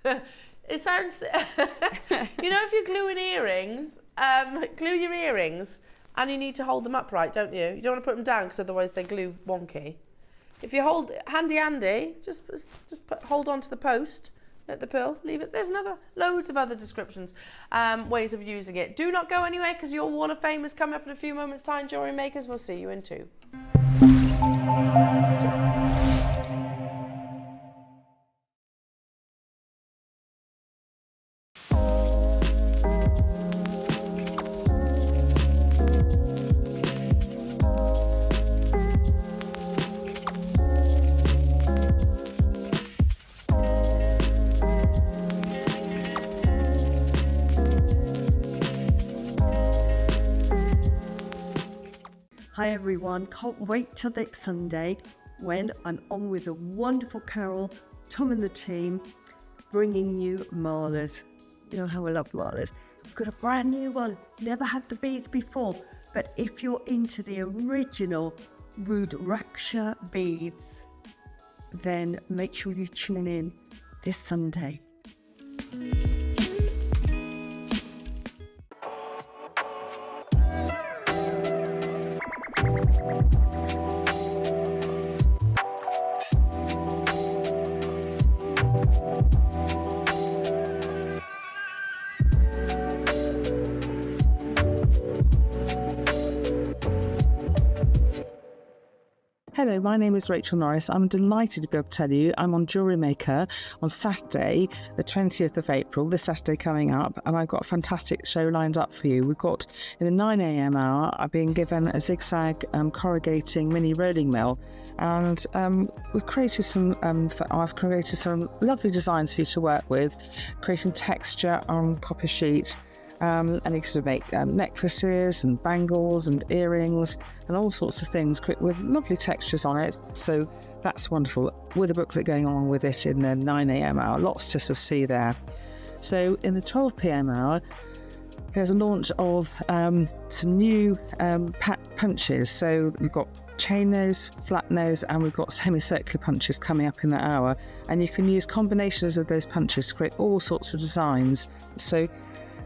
it sounds, you know, if you're gluing earrings, glue your earrings and you need to hold them upright, don't you? You don't want to put them down because otherwise they glue wonky. If you hold handy Andy, just hold on to the post, let the pearl, leave it. There's loads of other descriptions, ways of using it. Do not go anywhere because your Wall of Fame is coming up in a few moments' time, jewellery makers. We'll see you in 2. Hi everyone, can't wait till next Sunday when I'm on with the wonderful Carol, Tom and the team, bringing you Marlas. You know how I love Marlas. I've got a brand new one, never had the beads before, but if you're into the original Rudraksha beads, then make sure you tune in this Sunday. Hello, my name is Rachel Norris. I'm delighted to be able to tell you I'm on JewelleryMaker on Saturday, the 20th of April, this Saturday coming up, and I've got a fantastic show lined up for you. We've got, in the 9 a.m. hour, I've been given a zigzag corrugating mini rolling mill, and I've created some lovely designs for you to work with, creating texture on copper sheet. And you can make necklaces and bangles and earrings and all sorts of things with lovely textures on it. So that's wonderful, with a booklet going on with it in the 9 a.m. hour. Lots to sort of see there. So in the 12 p.m. hour, there's a launch of some new punches. So we've got chain nose, flat nose, and we've got semicircular punches coming up in that hour. And you can use combinations of those punches to create all sorts of designs. So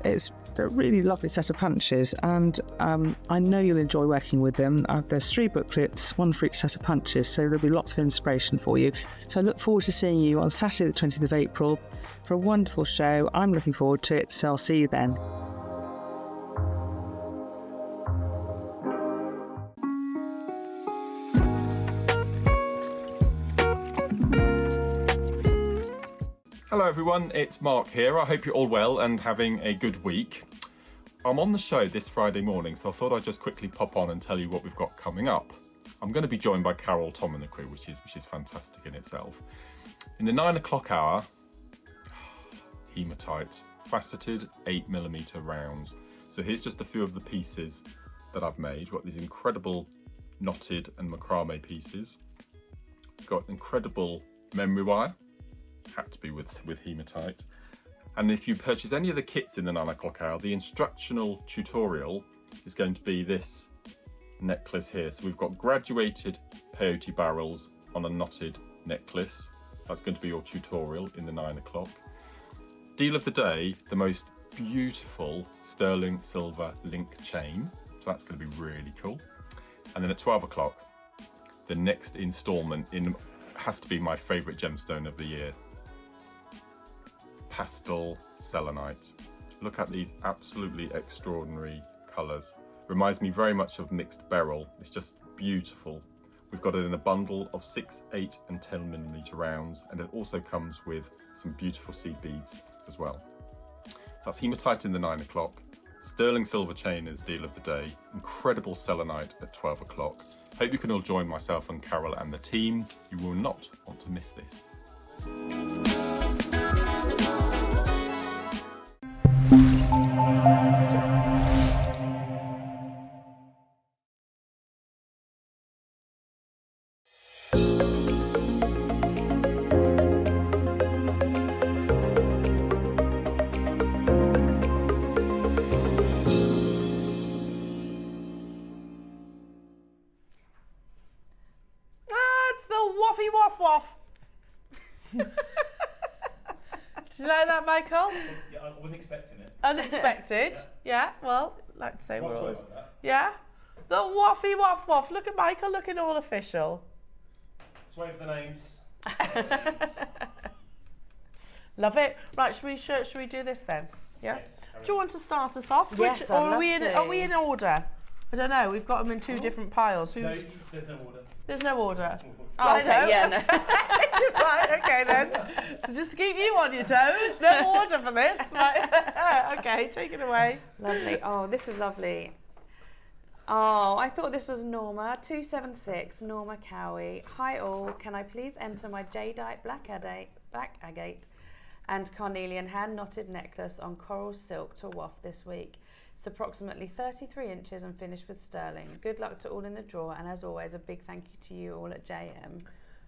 it's a really lovely set of punches, and I know you'll enjoy working with them. There's 3 booklets, 1 for each set of punches, so there'll be lots of inspiration for you. So I look forward to seeing you on Saturday the 20th of April for a wonderful show. I'm looking forward to it, so I'll see you then. Hello everyone, it's Mark here. I hope you're all well and having a good week. I'm on the show this Friday morning, so I thought I'd just quickly pop on and tell you what we've got coming up. I'm going to be joined by Carol, Tom and the crew, which is fantastic in itself. In the 9 o'clock hour, hematite, faceted 8mm rounds. So here's just a few of the pieces that I've made. We've got these incredible knotted and macrame pieces. Got incredible memory wire. Had to be with hematite. And if you purchase any of the kits in the 9 o'clock hour, the instructional tutorial is going to be this necklace here. So we've got graduated peyote barrels on a knotted necklace. That's going to be your tutorial in the 9 o'clock. Deal of the day, the most beautiful sterling silver link chain. So that's going to be really cool. And then at 12 o'clock, the next installment has to be my favourite gemstone of the year. Pastel selenite. Look at these absolutely extraordinary colours. Reminds me very much of mixed beryl. It's just beautiful. We've got it in a bundle of 6, 8 and 10mm rounds, and it also comes with some beautiful seed beads as well. So that's hematite in the 9 o'clock. Sterling silver chain is deal of the day. Incredible selenite at 12 o'clock. Hope you can all join myself and Carol and the team. You will not want to miss this. Did you like that, Michael? Yeah, I wasn't expecting it. Unexpected. Yeah. Well, like to say we're all. Like that. Yeah. The waffy waff waff. Look at Michael looking all official. Let's wait for the names. Love it. Right, should we do this then? Yeah. Yes, do you want to start us off? Yes, or I'd are we in order? I don't know. We've got them in 2 different piles. No, there's no order. There's no order. Oh, I okay, know. yeah, no. Right, okay then. So just to keep you on your toes, no order for this. Right. Okay, take it away. Lovely. Oh, this is lovely. Oh, I thought this was Norma, 276, Norma Cowie. Hi all, can I please enter my jadeite black agate and carnelian hand-knotted necklace on coral silk to waft this week? It's approximately 33 inches and finished with sterling. Good luck to all in the draw, and as always, a big thank you to you all at JM.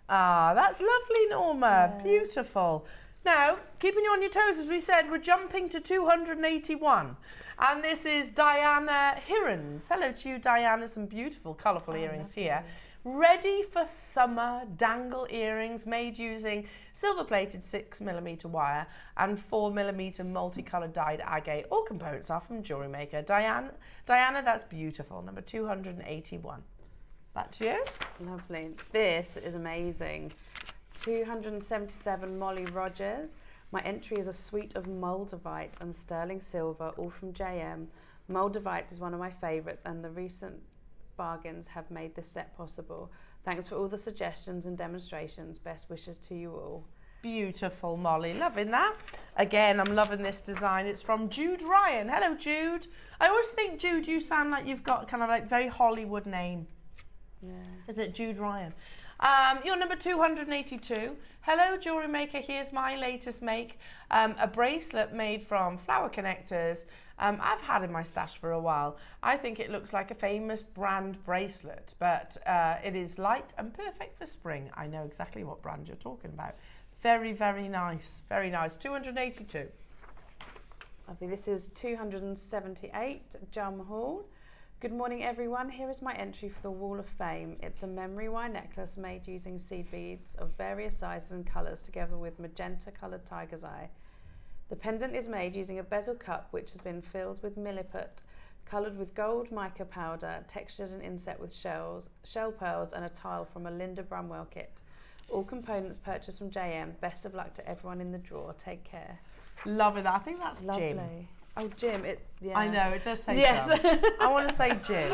Ah, that's lovely, Norma. Yeah. Beautiful. Now, keeping you on your toes, as we said, we're jumping to 281. And this is Diana Hirons. Hello to you, Diana. Some beautiful, colourful earrings here. Ready for summer dangle earrings made using silver-plated 6mm wire and 4mm multicoloured dyed agate. All components are from JewelleryMaker. Diana, that's beautiful. Number 281. Back to you. Lovely. This is amazing. 277 Molly Rogers. My entry is a suite of Moldavite and sterling silver, all from JM. Moldavite is one of my favourites, and the recent bargains have made this set possible. Thanks for all the suggestions and demonstrations. Best wishes to you all. Beautiful, Molly. Loving that. Again, I'm loving this design. It's from Jude Ryan. Hello, Jude. I always think, Jude, you sound like you've got kind of like very Hollywood name. Yeah. Isn't it Jude Ryan? You're number 282. Hello, Jewellery Maker. Here's my latest make. A bracelet made from flower connectors. I've had in my stash for a while. I think it looks like a famous brand bracelet, but it is light and perfect for spring. I know exactly what brand you're talking about. Very, very nice. Very nice. 282. Lovely. This is 278, Jum Hall. Good morning, everyone. Here is my entry for the Wall of Fame. It's a memory wire necklace made using seed beads of various sizes and colours together with magenta coloured tiger's eye. The pendant is made using a bezel cup which has been filled with milliput, coloured with gold mica powder, textured and inset with shell pearls and a tile from a Linda Bramwell kit. All components purchased from JM. Best of luck to everyone in the draw. Take care. Loving that. I think that's Lovely. Jim. Oh, Jim. Yeah. I know, it does say yes. Jim. I want to say Jim.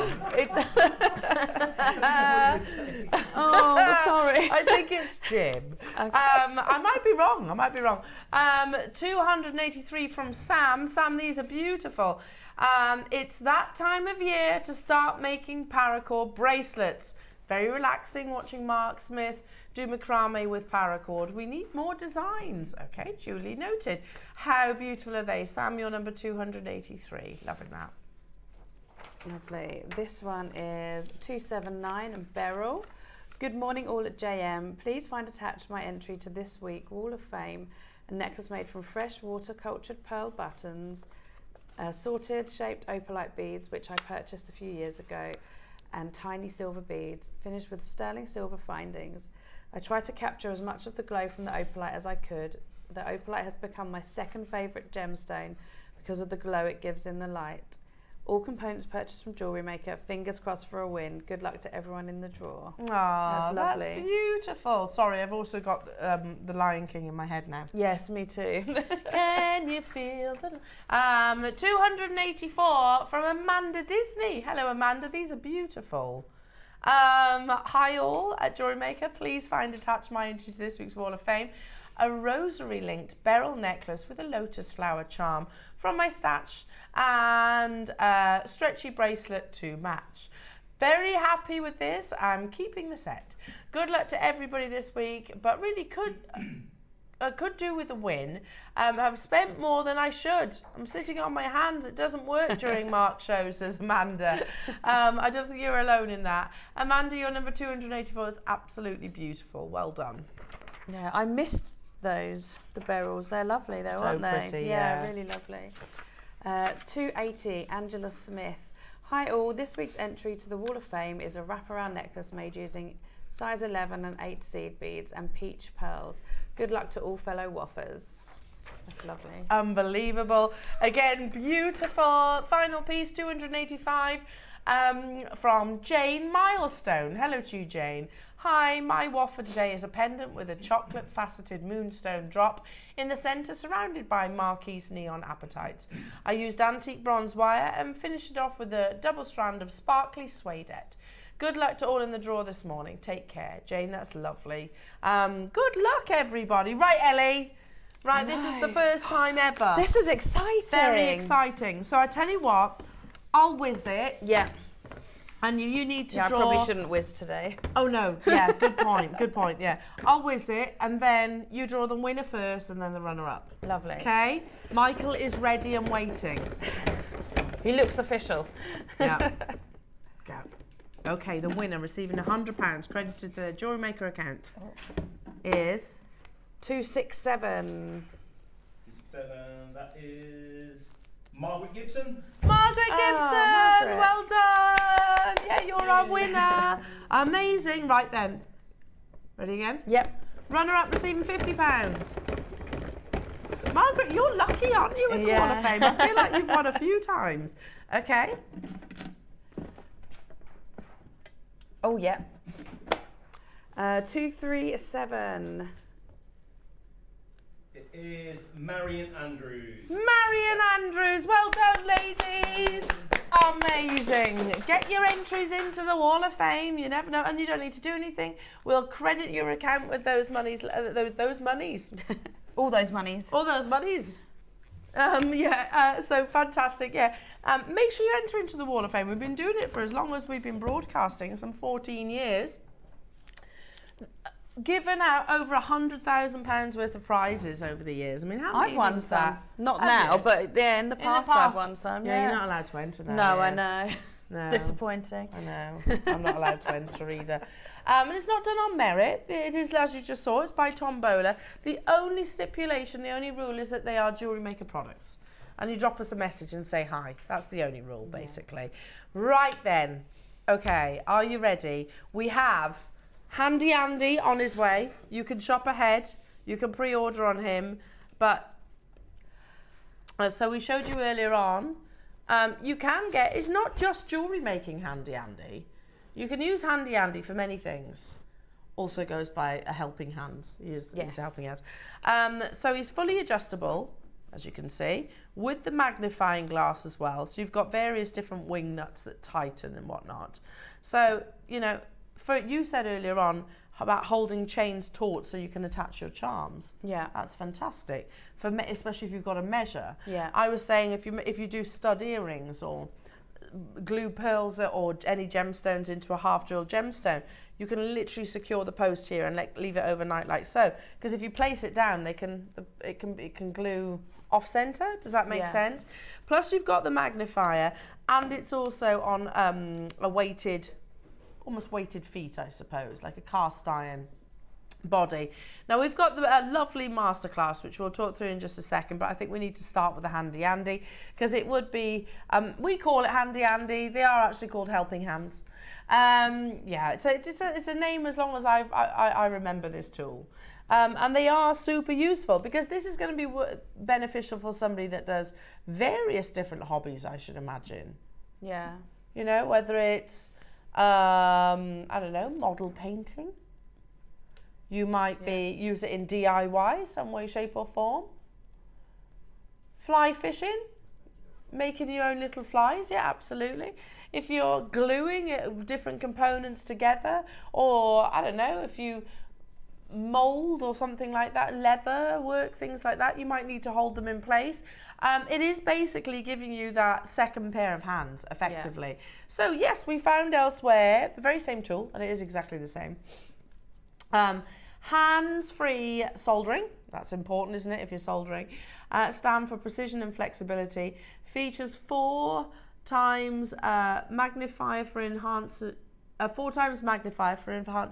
Oh, sorry. I think it's Jim. Okay. I might be wrong. 283 from Sam. Sam, these are beautiful. It's that time of year to start making paracord bracelets. Very relaxing watching Mark Smith do macrame with paracord. We need more designs. Okay, Julie, noted. How beautiful are they? Sam, you're number 283. Loving that. Lovely. This one is 279 and Beryl. Good morning all at JM. Please find attached my entry to this week Wall of Fame, a necklace made from fresh water cultured pearl buttons, sorted shaped opalite beads which I purchased a few years ago, and tiny silver beads finished with sterling silver findings. I tried to capture as much of the glow from the opalite as I could. The opalite has become my second favourite gemstone because of the glow it gives in the light. All components purchased from Jewellery Maker. Fingers crossed for a win. Good luck to everyone in the draw. Aww, that's lovely. That's beautiful. Sorry, I've also got the Lion King in my head now. Yes, me too. Can you feel the... 284 from Amanda Disney. Hello, Amanda. These are beautiful. Hi all at Jewellery Maker. Please find attached my entry to this week's Wall of Fame. A rosary linked beryl necklace with a lotus flower charm from my stash and a stretchy bracelet to match. Very happy with this. I'm keeping the set. Good luck to everybody this week, but really could do with a win. I've spent more than I should. I'm sitting on my hands. It doesn't work during Mark shows, says Amanda. I don't think you're alone in that. Amanda, you're number 284. It's absolutely beautiful. Well done. Yeah, I missed those, the beryls. They're lovely though, aren't they? Pretty, yeah, really lovely. 280, Angela Smith. Hi all, this week's entry to the Wall of Fame is a wraparound necklace made using size 11 and 8 seed beads and peach pearls. Good luck to all fellow waffers. That's lovely. Unbelievable. Again, beautiful. Final piece, 285, from Jane Milestone. Hello to you, Jane. Hi, my waffle today is a pendant with a chocolate faceted moonstone drop in the centre surrounded by Marquise neon apatites. I used antique bronze wire and finished it off with a double strand of sparkly suedette. Good luck to all in the draw this morning. Take care. Jane, that's lovely. Good luck, everybody. Right, Ellie? Right, this is the first time ever. This is exciting. Very exciting. So I tell you what, I'll whiz it. Yeah. And you need to draw. draw. I probably shouldn't whiz today. Oh no, yeah, good point, yeah. I'll whiz it and then you draw the winner first and then the runner-up. Lovely. Okay? Michael is ready and waiting. He looks official. Yeah. Go. Okay, the winner receiving £100 credited to the Jewellery Maker account is 267. 267, that is Margaret Gibson. Margaret Gibson! Margaret. Well done! Yeah, you're our winner. Amazing. Right then. Ready again? Yep. Runner-up receiving £50. Margaret, you're lucky, aren't you, with the Wall of Fame? I feel like you've won a few times. Okay. Oh, yeah. 237. It is Marion Andrews. Marion Andrews. Well done, ladies. Amazing. Get your entries into the Wall of Fame. You never know, and you don't need to do anything. We'll credit your account with those monies. Those monies. All those monies. All those monies. So fantastic. Yeah. Make sure you enter into the Wall of Fame. We've been doing it for as long as we've been broadcasting, some 14 years. Given out over £100,000 worth of prizes over the years. I mean, how many? I've won some. Not now, but yeah, in the past I've won some. Yeah, you're not allowed to enter now. No, yeah. I know. No. Disappointing. I know. I'm not allowed to enter either. And it's not done on merit. It is, as you just saw, it's by tombola. The only stipulation, the only rule is that they are Jewellery Maker products. And you drop us a message and say hi. That's the only rule, basically. Right then. Okay, are you ready? We have Handy Andy on his way. You can shop ahead. You can pre-order on him. But, so we showed you earlier on, you can get, it's not just jewellery making Handy Andy. You can use Handy Andy for many things. Also goes by a helping hands. He's helping hands. So he's fully adjustable, as you can see, with the magnifying glass as well. So you've got various different wing nuts that tighten and whatnot. So, you know, you said earlier on about holding chains taut so you can attach your charms. Yeah. That's fantastic. Especially if you've got a measure. Yeah. I was saying if you do stud earrings or glue pearls or any gemstones into a half drilled gemstone, you can literally secure the post here and leave it overnight like so. Because if you place it down, it can glue off center. Does that make sense? Plus you've got the magnifier, and it's also on a weighted, almost weighted feet, I suppose, like a cast iron body. Now we've got the lovely Masterclass, which we'll talk through in just a second, but I think we need to start with the Handy Andy, because it would be, we call it Handy Andy, they are actually called Helping Hands. It's a name as long as I remember this tool. And they are super useful, because this is going to be beneficial for somebody that does various different hobbies, I should imagine. Yeah. You know, whether it's, I don't know, model painting. You might use it in DIY, some way, shape or form. Fly fishing, making your own little flies, yeah, absolutely. If you're gluing different components together, or I don't know, if you mold or something like that, leather work, things like that, you might need to hold them in place. It is basically giving you that second pair of hands, effectively. Yeah. So yes, we found elsewhere the very same tool, and it is exactly the same. Hands-free soldering, that's important, isn't it, if you're soldering. Stand for precision and flexibility. Features 4 times magnifier for enhanced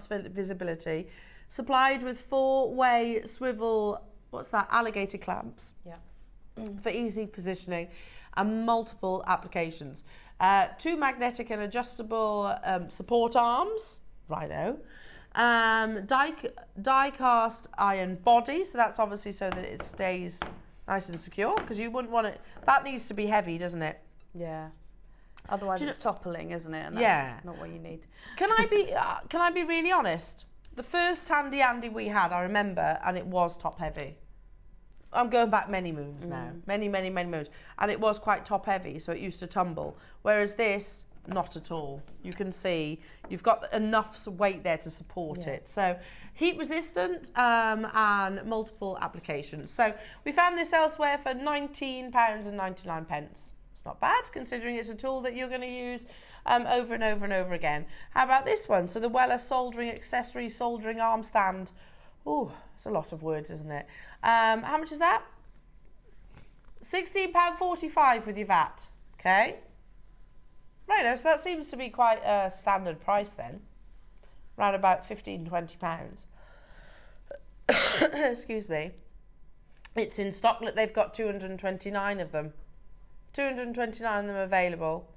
visibility. Supplied with 4-way swivel, alligator clamps. Yeah. For easy positioning and multiple applications. 2 magnetic and adjustable support arms, righto. Die cast iron body, so that's obviously so that it stays nice and secure, because you wouldn't want it, that needs to be heavy, doesn't it? Yeah. Otherwise it's toppling, isn't it? And that's not what you need. Can I be really honest? The first Handy Andy we had, I remember, and it was top heavy. I'm going back many moons now, many moons, and it was quite top heavy, so it used to tumble. Whereas this, not at all. You can see you've got enough weight there to support it. So heat resistant and multiple applications. So we found this elsewhere for £19.99. It's not bad, considering it's a tool that you're going to use over and over and over again. How about this one? So the Weller soldering accessory soldering arm stand. Oh, it's a lot of words, isn't it? How much is that? £16.45 with your VAT. Okay. Right, so that seems to be quite a standard price then. Around about £15-20. Excuse me. It's in stock. Look, they've got 229 of them. 229 of them available.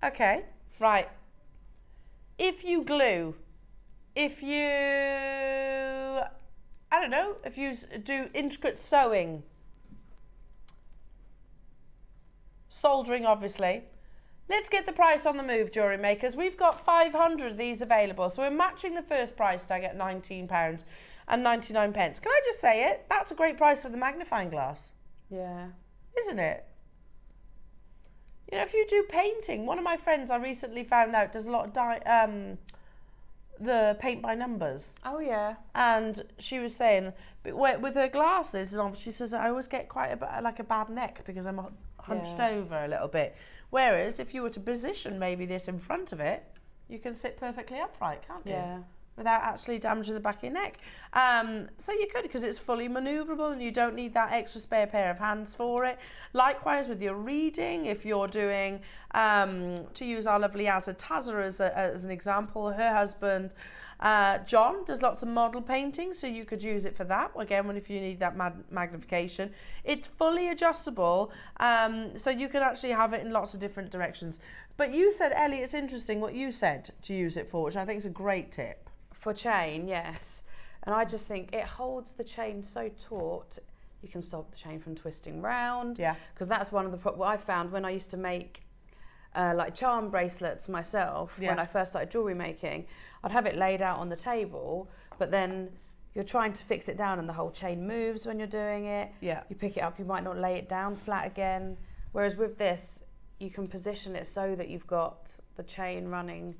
Okay, right. If you do intricate sewing, soldering obviously, let's get the price on the move, jewellery makers. We've got 500 of these available, so we're matching the first price tag at £19.99. Can I just say it? That's a great price for the magnifying glass. Yeah. Isn't it? You know, if you do painting, one of my friends I recently found out does a lot of the paint by numbers. Oh yeah. And she was saying, but with her glasses, and she says, I always get quite a bad neck because I'm hunched over a little bit. Whereas if you were to position maybe this in front of it, you can sit perfectly upright, can't you? Yeah. Without actually damaging the back of your neck. So you could, because it's fully manoeuvrable and you don't need that extra spare pair of hands for it. Likewise with your reading, if you're doing, to use our lovely Taza as an example, her husband, John, does lots of model painting, so you could use it for that, again, if you need that magnification. It's fully adjustable, so you can actually have it in lots of different directions. But you said, Ellie, it's interesting what you said to use it for, which I think is a great tip. For chain, yes. And I just think it holds the chain so taut, you can stop the chain from twisting round. Yeah. Because that's one of the what I found when I used to make like charm bracelets myself, when I first started jewellery making. I'd have it laid out on the table, but then you're trying to fix it down and the whole chain moves when you're doing it. Yeah. You pick it up, you might not lay it down flat again. Whereas with this, you can position it so that you've got the chain running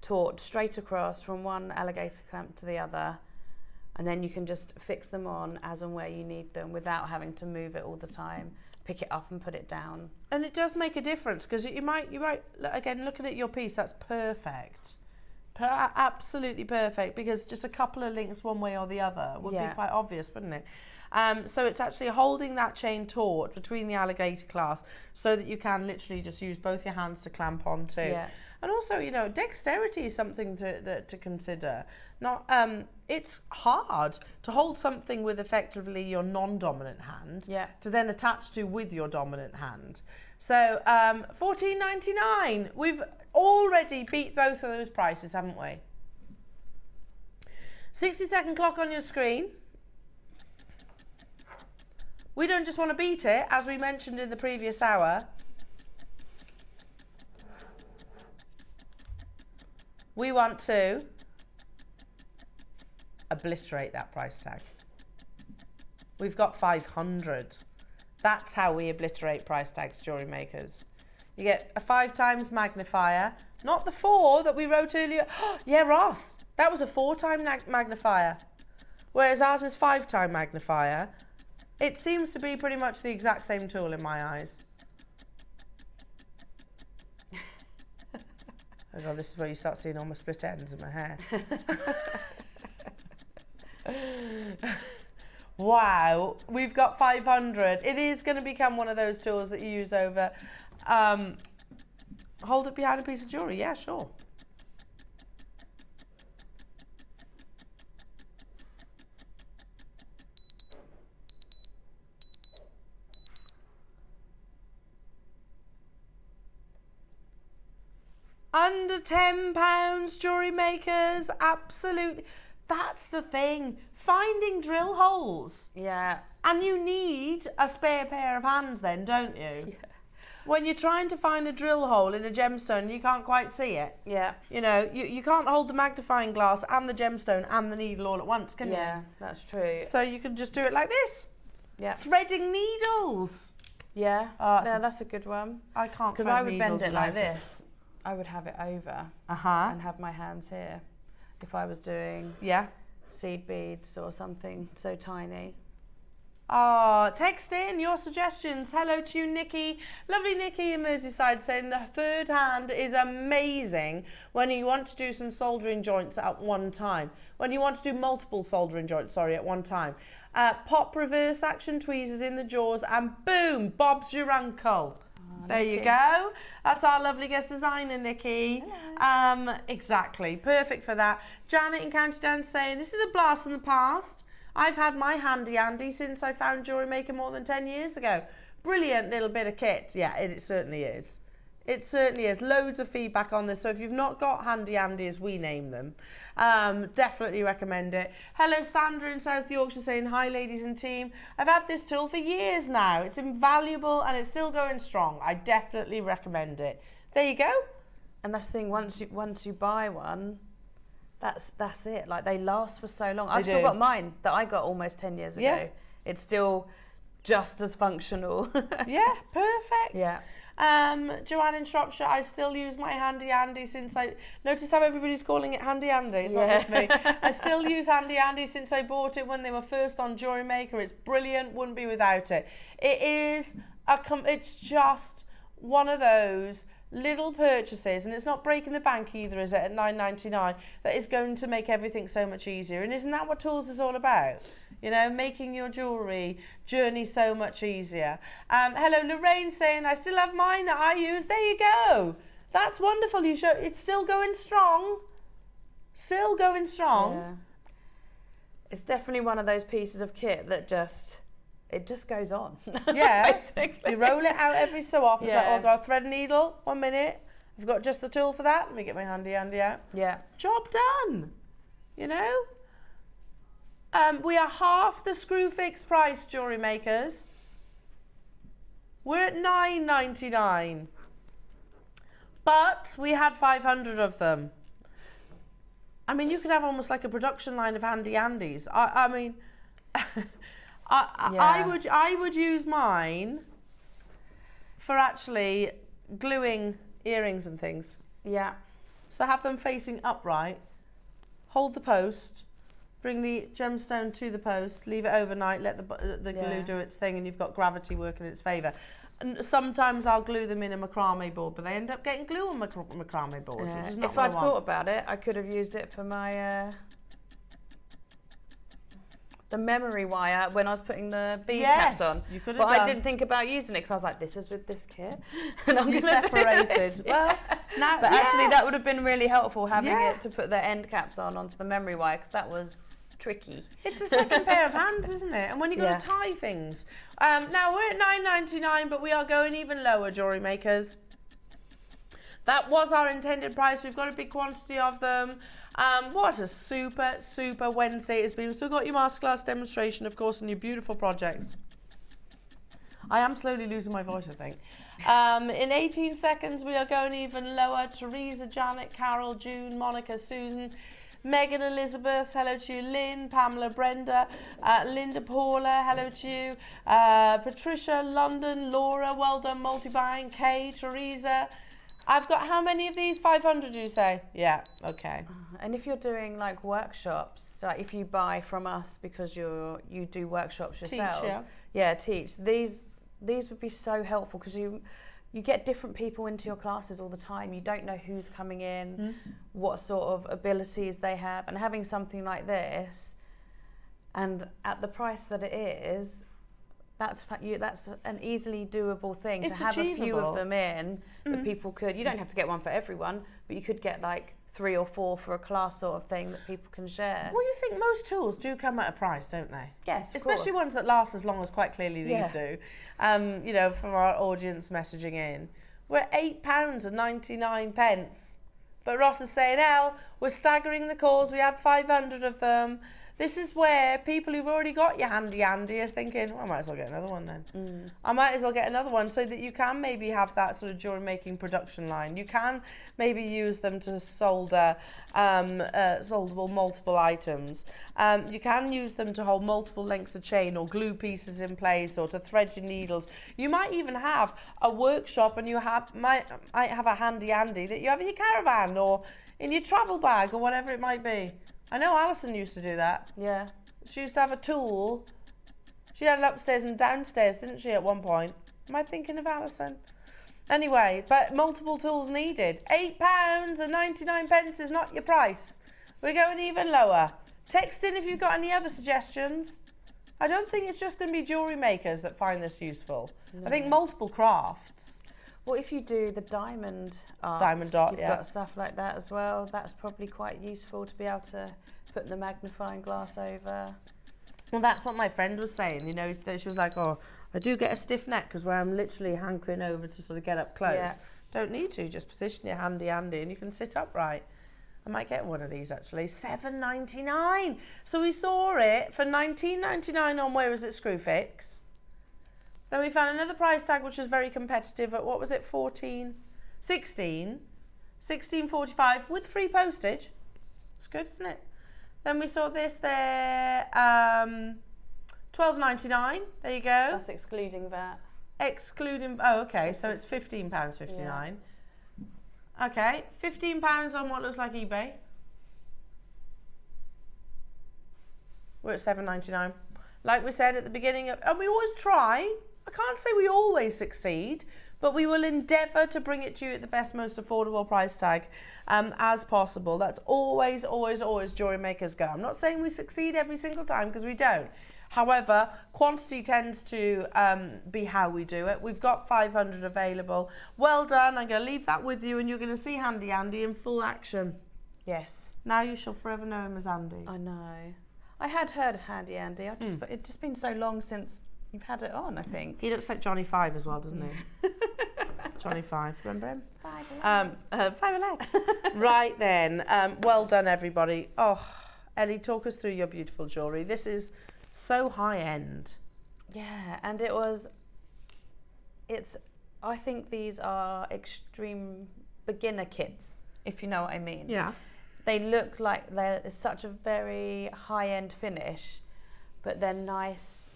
taut straight across from one alligator clamp to the other, and then you can just fix them on as and where you need them without having to move it all the time, pick it up and put it down. And it does make a difference, because you might again, looking at your piece, that's perfect, absolutely perfect, because just a couple of links one way or the other would be quite obvious, wouldn't it? So it's actually holding that chain taut between the alligator clasp so that you can literally just use both your hands to clamp onto. Yeah. And also, you know, dexterity is something to consider. Not, it's hard to hold something with effectively your non-dominant hand to then attach to with your dominant hand. So $14.99. We've already beat both of those prices, haven't we? 60-second clock on your screen. We don't just want to beat it, as we mentioned in the previous hour. We want to obliterate that price tag. We've got 500. That's how we obliterate price tags, jewellery makers. You get a 5 times magnifier, not the 4 that we wrote earlier. Yeah, Ross, that was a 4-time magnifier, whereas ours is 5-time magnifier. It seems to be pretty much the exact same tool in my eyes. Oh God, this is where you start seeing all my split ends in my hair. Wow, we've got 500. It is going to become one of those tools that you use over. Hold it behind a piece of jewellery, yeah, sure. Under £10, jewellery makers, absolutely. That's the thing, finding drill holes. Yeah. And you need a spare pair of hands then, don't you? Yeah. When you're trying to find a drill hole in a gemstone, you can't quite see it. Yeah. You know, you can't hold the magnifying glass and the gemstone and the needle all at once, can you? Yeah, that's true. So you can just do it like this. Yeah. Threading needles. Yeah, no, that's a good one. I can't. Because I would bend it like this. I would have it over and have my hands here if I was doing seed beads or something so tiny. Oh, text in your suggestions. Hello to you, Nikki. Lovely Nikki in Merseyside saying the third hand is amazing when you want to do some soldering joints at one time. When you want to do multiple soldering joints, sorry, at one time. Pop reverse action tweezers in the jaws and boom, Bob's your uncle. There Nikki. You go. That's our lovely guest designer, Nikki. Exactly. Perfect for that. Janet in County Down saying, this is a blast from the past. I've had my handy Andy since I found JewelleryMaker more than 10 years ago. Brilliant little bit of kit. Yeah, it certainly is. It certainly is. Loads of feedback on this. So if you've not got handy Andy as we name them, definitely recommend it. Hello, Sandra in South Yorkshire saying, hi ladies and team. I've had this tool for years now. It's invaluable and it's still going strong. I definitely recommend it. There you go. And that's the thing, once you buy one, that's it. Like, they last for so long. I've still got mine that I got almost 10 years ago. It's still just as functional. Yeah, perfect. Yeah. Joanne in Shropshire, I still use my handy Andy since I... Notice how everybody's calling it handy Andy, it's not just me. I still use handy Andy since I bought it when they were first on JewelleryMaker. It's brilliant, wouldn't be without it. It is, it's just one of those little purchases, and it's not breaking the bank either, is it, at $9.99, that is going to make everything so much easier. And isn't that what tools is all about? You know, making your jewellery journey so much easier. Hello, Lorraine saying, I still have mine that I use. There you go. That's wonderful. You show it's still going strong. Still going strong. Yeah. It's definitely one of those pieces of kit that it just goes on. Yeah. Basically. You roll it out every so often. Yeah. It's like, oh, I've got a thread needle. 1 minute. I've got just the tool for that. Let me get my handy Andy out. Yeah. Job done. You know? We are half the screw fix price, JewelleryMakers. We're at $9.99. But we had 500 of them. I mean, you could have almost like a production line of handy Andys. I mean, I would use mine for actually gluing earrings and things. Yeah. So have them facing upright, hold the post, bring the gemstone to the post, leave it overnight, let the glue do its thing, and you've got gravity working in its favour. And sometimes I'll glue them in a macrame board, but they end up getting glue on macrame boards, which is not if what I'd I want. thought about it, I could have used it for my the memory wire when I was putting the bead caps on. You could have but done. I didn't think about using it because I was like, this is with this kit. And I'm You gonna separated. Do it. Well, now, but actually that would have been really helpful having Yeah. it to put the end caps onto the memory wire because that was tricky. It's a second pair of hands, isn't it? And when you've got to tie things. Now we're at $9.99, but we are going even lower, JewelleryMakers. That was our intended price. We've got a big quantity of them. What a super, super Wednesday it's been. We've still got your masterclass demonstration, of course, and your beautiful projects. I am slowly losing my voice, I think. In 18 seconds, we are going even lower. Teresa, Janet, Carol, June, Monica, Susan, Megan, Elizabeth, hello to you. Lynn, Pamela, Brenda, Linda, Paula, hello to you. Patricia, London, Laura, well done, multi-buying. Kay, Teresa. I've got how many of these? 500, you say? Yeah, okay. And if you're doing like workshops, like if you buy from us because you do workshops yourselves, teach. These would be so helpful because you get different people into your classes all the time. You don't know who's coming in, what sort of abilities they have, and having something like this, and at the price that it is, that's an easily doable thing. It's to have achievable. a few of them in that people could. You don't have to get one for everyone, but you could get like 3 or 4 for a class sort of thing that people can share. Well, you think most tools do come at a price, don't they? Yes, of especially course. ones that last as long as quite clearly these do. You know, from our audience messaging in, we're at £8.99. But Ross is saying, we're staggering the cause. We had 500 of them. This is where people who've already got your handy Andy are thinking, well, I might as well get another one then. I might as well get another one so that you can maybe have that sort of jewelry making production line. You can maybe use them to solder soldable multiple items. You can use them to hold multiple lengths of chain or glue pieces in place or to thread your needles. You might even have a workshop and you might have a handy Andy that you have in your caravan or in your travel bag or whatever it might be. I know Alison used to do that. Yeah. She used to have a tool. She had it upstairs and downstairs, didn't she, at one point? Am I thinking of Alison? Anyway, but multiple tools needed. £8.99 is not your price. We're going even lower. Text in if you've got any other suggestions. I don't think it's just going to be JewelleryMakers that find this useful. I think multiple crafts. Well, if you do the diamond art, Diamond dot, you've got stuff like that as well. That's probably quite useful to be able to put the magnifying glass over. Well, that's what my friend was saying. You know, she was like, oh, I do get a stiff neck because where I'm literally hankering over to sort of get up close. Yeah. Don't need to, just position your handy and you can sit upright. I might get one of these actually. $7.99. So we saw it for $19.99 on Where Is It Screwfix. Then we found another price tag which was very competitive at, what was it, $16.45 with free postage. It's good, isn't it? Then we saw this there, $12.99. There you go. That's excluding that. excluding, oh, okay, so it's £15.59. Yeah. Okay, £15 on what looks like eBay. We're at $7.99. Like we said at the beginning, and we always try. I can't say we always succeed, but we will endeavour to bring it to you at the best, most affordable price tag as possible. That's always, always, always Jewellery Maker's go. I'm not saying we succeed every single time, because we don't. However, quantity tends to be how we do it. We've got 500 available. Well done. I'm going to leave that with you, and you're going to see Handy Andy in full action. Yes. Now you shall forever know him as Andy. I know. I had heard Handy Andy. It's just been so long since you've had it on, I think. He looks like Johnny Five as well, doesn't he? Johnny Five, remember him? 5'11". Right then, well done everybody. Oh, Ellie, talk us through your beautiful jewellery. This is so high end. Yeah, and I think these are extreme beginner kits, if you know what I mean. Yeah. They look like they're such a very high-end finish, but they're nice.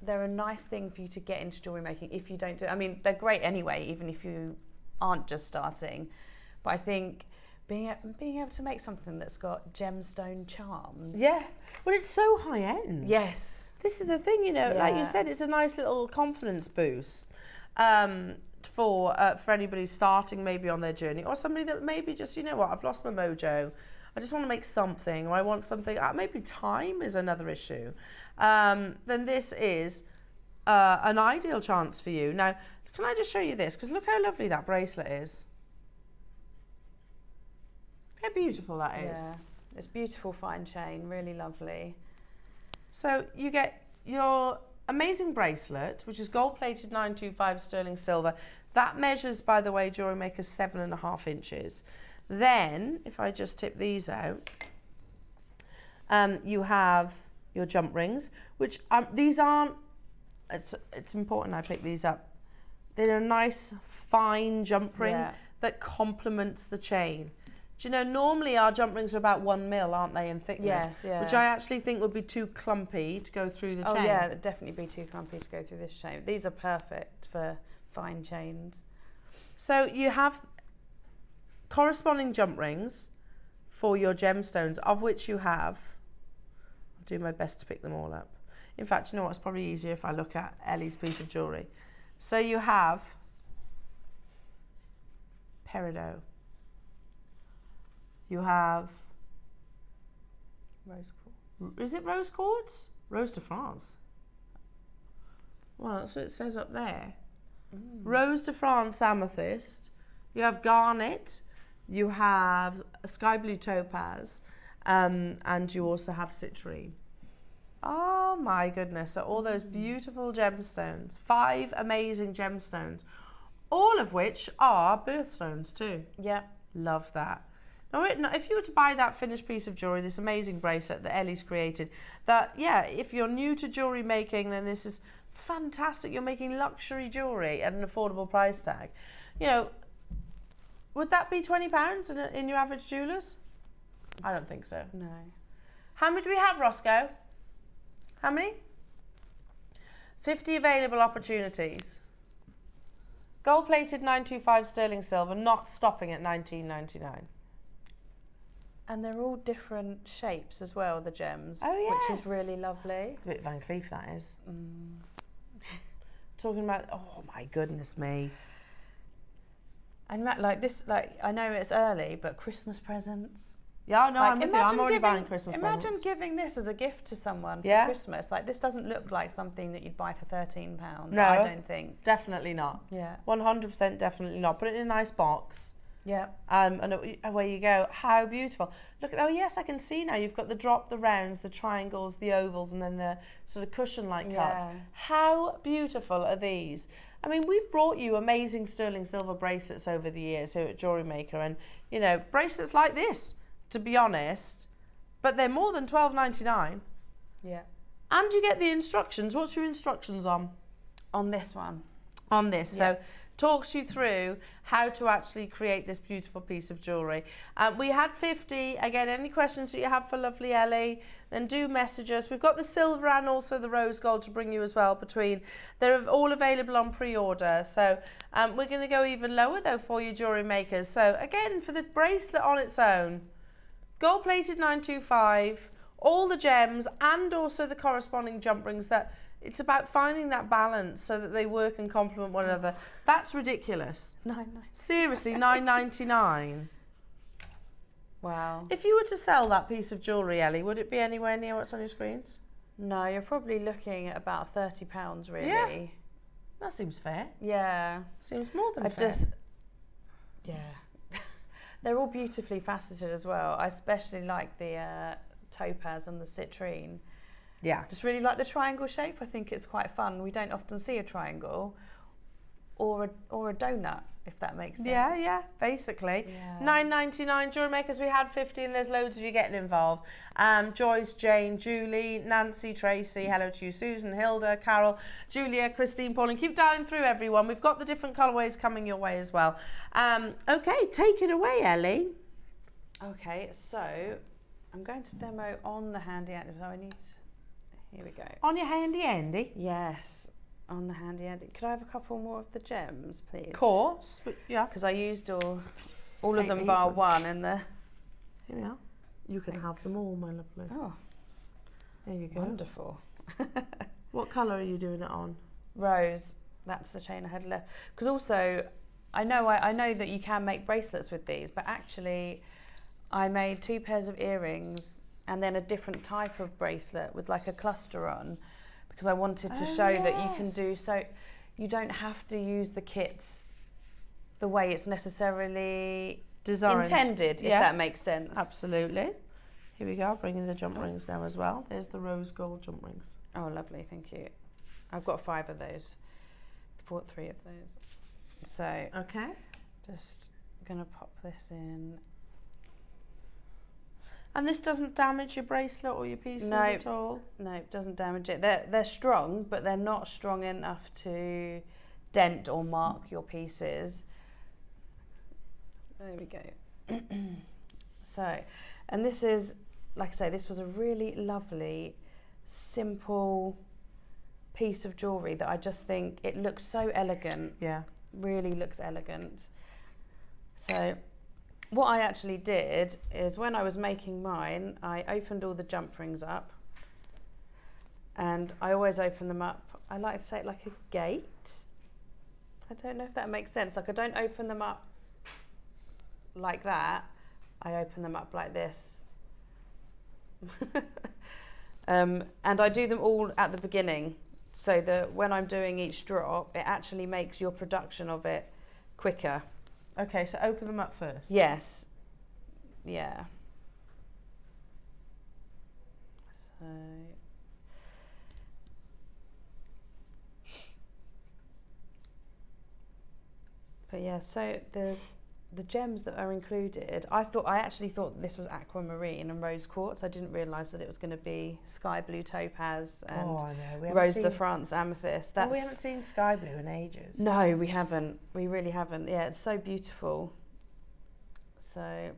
They're a nice thing for you to get into jewellery making if you don't do it. I mean, they're great anyway, even if you aren't just starting. But I think being able to make something that's got gemstone charms. Yeah. Well, it's so high end. Yes. This is the thing, you know, like you said, it's a nice little confidence boost for anybody starting maybe on their journey, or somebody that maybe just, you know what, I've lost my mojo. I just want to make something, or I want something, maybe time is another issue. Then this is an ideal chance for you. Now, can I just show you this? Because look how lovely that bracelet is. How beautiful that is. Yeah, it's beautiful fine chain, really lovely. So you get your amazing bracelet, which is gold-plated 925 sterling silver. That measures, by the way, Jewellery Maker 7.5 inches. Then, if I just tip these out, you have your jump rings, which these aren't, it's important I pick these up. They're a nice, fine jump ring that complements the chain. Do you know, normally our jump rings are about 1 mil, aren't they, in thickness? Yes, yeah. Which I actually think would be too clumpy to go through the chain. Oh yeah, it'd definitely be too clumpy to go through this chain. These are perfect for fine chains. So you have corresponding jump rings for your gemstones, of which you have, I'll do my best to pick them all up. In fact, you know what, it's probably easier if I look at Ellie's piece of jewellery. So you have peridot. You have rose quartz. Is it rose quartz? Rose de France. Well, that's what it says up there. Rose de France amethyst. You have garnet. You have a sky blue topaz, and you also have citrine. Oh my goodness! So all those beautiful gemstones. 5 amazing gemstones, all of which are birthstones too. Yeah, love that. Now, if you were to buy that finished piece of jewellery, this amazing bracelet that Ellie's created, that, yeah, if you're new to jewellery making, then this is fantastic. You're making luxury jewellery at an affordable price tag. You know, would that be £20 in your average jeweller's? I don't think so. No. How many do we have, Roscoe? How many? 50 available opportunities. Gold-plated 925 sterling silver, not stopping at $19.99. And they're all different shapes as well, the gems. Oh, yes. Which is really lovely. It's a bit Van Cleef, that is. Talking about, oh my goodness me. And like this, like, I know it's early, but Christmas presents. Yeah, no, like, I'm with you. I'm already buying Christmas presents. Imagine giving this as a gift to someone for Christmas. Like, this doesn't look like something that you'd buy for £13. No, I don't think. Definitely not. Yeah. 100% definitely not. Put it in a nice box. Yeah. And away you go. How beautiful. Look, oh yes, I can see now. You've got the drop, the rounds, the triangles, the ovals, and then the sort of cushion-like cut. How beautiful are these? I mean, we've brought you amazing sterling silver bracelets over the years here at Jewellery Maker, and, you know, bracelets like this, to be honest, but they're more than $12.99. Yeah. And you get the instructions. What's your instructions on? On this one. On this. Yeah. So talks you through how to actually create this beautiful piece of jewellery. We had 50. Again, any questions that you have for lovely Ellie, then do message us. We've got the silver and also the rose gold to bring you as well between. They're all available on pre-order. So we're going to go even lower though for you jewellery makers. So again, for the bracelet on its own, gold plated 925, all the gems and also the corresponding jump rings. That it's about finding that balance so that they work and complement one another. That's ridiculous. Seriously, $9.99. Wow. If you were to sell that piece of jewellery, Ellie, would it be anywhere near what's on your screens? No, you're probably looking at about £30 really. Yeah. That seems fair. Yeah. Seems more than fair. Yeah. They're all beautifully faceted as well. I especially like the topaz and the citrine. Yeah. Just really like the triangle shape. I think it's quite fun. We don't often see a triangle or a donut, if that makes sense. Yeah, basically. Yeah. $9.99 jewellery makers. We had 50 and there's loads of you getting involved. Joyce, Jane, Julie, Nancy, Tracy, hello to you, Susan, Hilda, Carol, Julia, Christine, Pauline. Keep dialing through, everyone. We've got the different colourways coming your way as well. Okay, take it away, Ellie. Okay, so I'm going to demo on the handy andy. So I need. Here we go. On your handy andy? Yes, on the handy andy. Could I have a couple more of the gems, please? Of course. Yeah. Because I used all of them bar one in the. Here we are. You can have them all, my lovely. Oh, there you go. Wonderful. What colour are you doing it on? Rose. That's the chain I had left. Because also, I know that you can make bracelets with these, but actually, I made 2 pairs of earrings and then a different type of bracelet with like a cluster on, because I wanted to show that you can do so. You don't have to use the kits the way it's necessarily designed, intended, if that makes sense. Absolutely. Here we go, bringing the jump rings now as well. There's the rose gold jump rings. Oh, lovely, thank you. I've got 5 of those. Bought 3 of those. So, okay, just gonna pop this in. And this doesn't damage your bracelet or your pieces at all? No, it doesn't damage it. They're strong, but they're not strong enough to dent or mark your pieces. There we go. So, and this is, like I say, this was a really lovely, simple piece of jewellery that I just think it looks so elegant. Yeah. Really looks elegant. So, what I actually did is when I was making mine, I opened all the jump rings up, and I always open them up, I like to say it like a gate. I don't know if that makes sense. Like, I don't open them up like that, I open them up like this. And I do them all at the beginning, so that when I'm doing each drop, it actually makes your production of it quicker. Okay, so open them up first. Yes. Yeah. So. But yeah, so the gems that are included, I actually thought this was aquamarine and rose quartz. I didn't realise that it was going to be sky blue topaz and Rose de France amethyst. We haven't seen sky blue in ages. No, we haven't. We really haven't. Yeah, it's so beautiful. So, I'll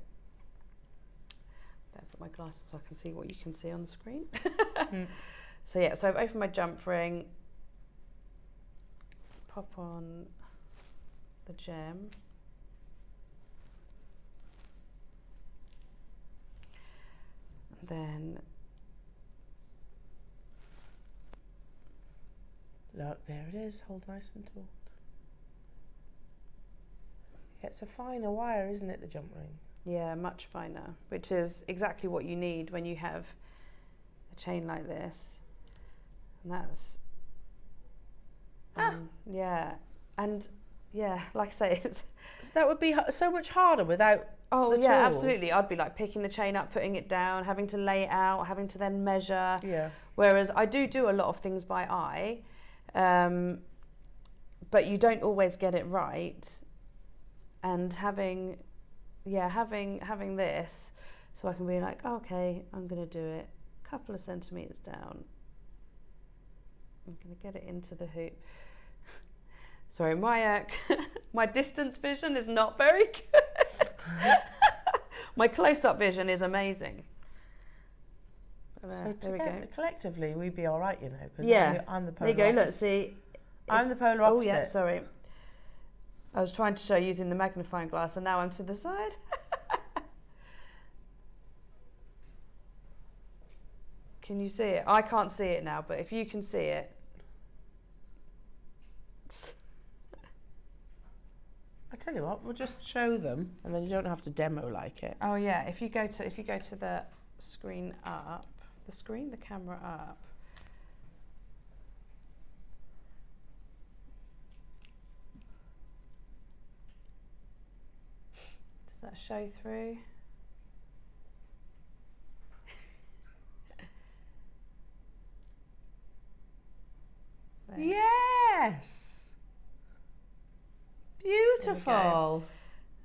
put my glasses so I can see what you can see on the screen. So yeah, so I've opened my jump ring. Pop on the gem. Then look, there it is. Hold nice and taut. Yeah, it's a finer wire, isn't it, the jump ring? Yeah, much finer, which is exactly what you need when you have a chain like this. And that's yeah, and yeah, like I say, it's so that would be so much harder without. Oh yeah, absolutely. I'd be like picking the chain up, putting it down, having to lay it out, having to then measure. Yeah. Whereas I do a lot of things by eye, but you don't always get it right. And having this, so I can be like, okay, I'm going to do it a couple of centimetres down. I'm going to get it into the hoop. Sorry, my my distance vision is not very good. My close-up vision is amazing. So there we go. Collectively, we'd be all right, you know. Cause Yeah. I'm the polar There you go. opposite. Look, see. I'm the polar opposite. Oh yeah, sorry. I was trying to show using the magnifying glass, and now I'm to the side. Can you see it? I can't see it now, but if you can see it. I tell you what, we'll just show them, and then you don't have to demo like it. Oh yeah, if you go to the screen up, the camera up. Does that show through? There. Yes. Beautiful.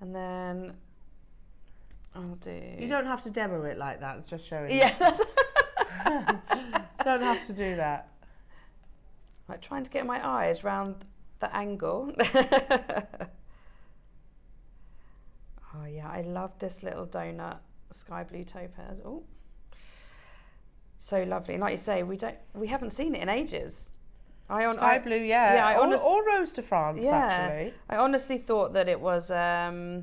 And then I'll do. You don't have to demo it like that. It's just showing. Yeah. Don't have to do that. Like trying to get my eyes round the angle. Oh yeah, I love this little donut sky blue topaz. Oh, so lovely. And like you say, we haven't seen it in ages. Sky blue, yeah. Yeah, or Rose de France, yeah, actually. I honestly thought that it was. I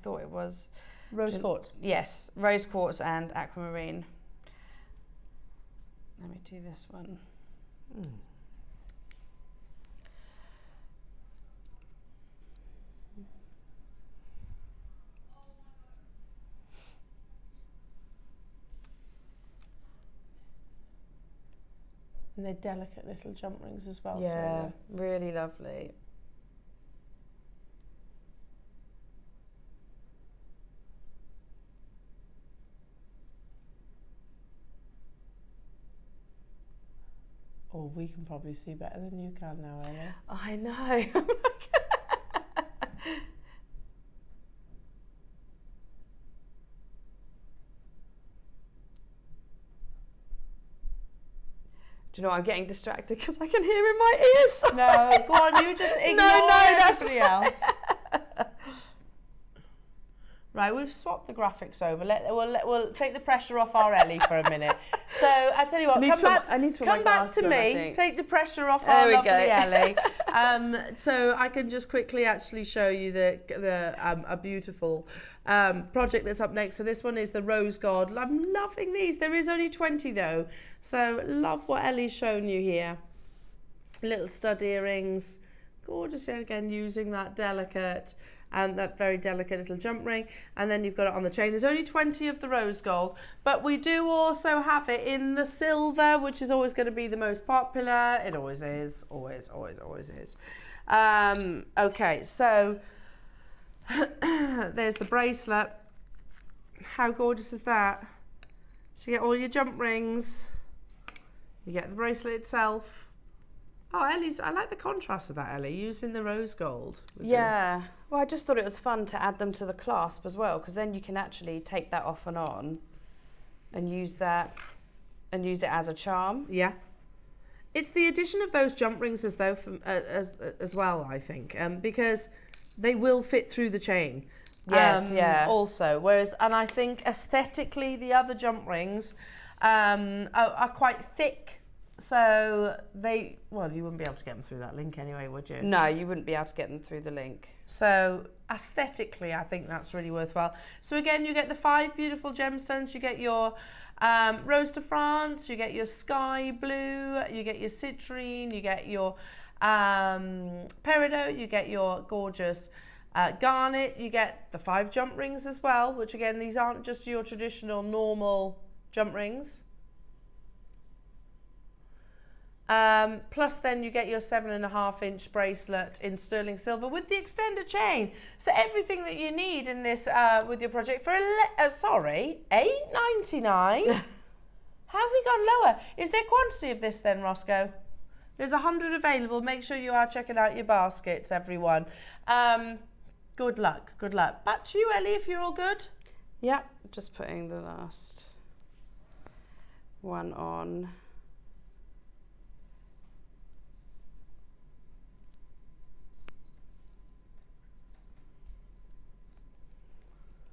thought it was Rose quartz. Yes, rose quartz and aquamarine. Let me do this one. And they're delicate little jump rings as well. Yeah, so really lovely. Oh, we can probably see better than you can now, Ellie. I know. Do you know what? I'm getting distracted because I can hear in my ears. No, go on, you just ignore everybody else. Right, we've swapped the graphics over. We'll take the pressure off our Ellie for a minute. So I tell you what, come back to me. Take the pressure off our lovely Ellie. So I can just quickly actually show you a beautiful project that's up next. So this one is the Rose Gold. I'm loving these. There is only 20 though. So love what Ellie's shown you here. Little stud earrings. Gorgeous again, using that delicate and that very delicate little jump ring, and then you've got it on the chain. There's only 20 of the rose gold, but we do also have it in the silver, which is always going to be the most popular. It always is, always is. Okay, so there's the bracelet. How gorgeous is that? So you get all your jump rings, you get the bracelet itself. Oh, Ellie's, I like the contrast of that, Ellie, using the rose gold. Yeah, well, I just thought it was fun to add them to the clasp as well, because then you can actually take that off and on and use that and use it as a charm. Yeah. It's the addition of those jump rings as well, I think, because they will fit through the chain. Yes, yeah. Also, whereas, and I think aesthetically the other jump rings are quite thick. So you wouldn't be able to get them through that link anyway, would you? No, you wouldn't be able to get them through the link. So aesthetically, I think that's really worthwhile. So again, you get the 5 beautiful gemstones. You get your Rose de France, you get your sky blue, you get your citrine, you get your peridot, you get your gorgeous garnet, you get the 5 jump rings as well, which again, these aren't just your traditional normal jump rings. Plus then you get your 7.5-inch bracelet in sterling silver with the extender chain. So everything that you need in this with your project for $8.99. How have we gone lower? Is there quantity of this then, Roscoe? There's 100 available. Make sure you are checking out your baskets, everyone. Good luck. Good luck. Back to you, Ellie, if you're all good. Yeah, just putting the last one on.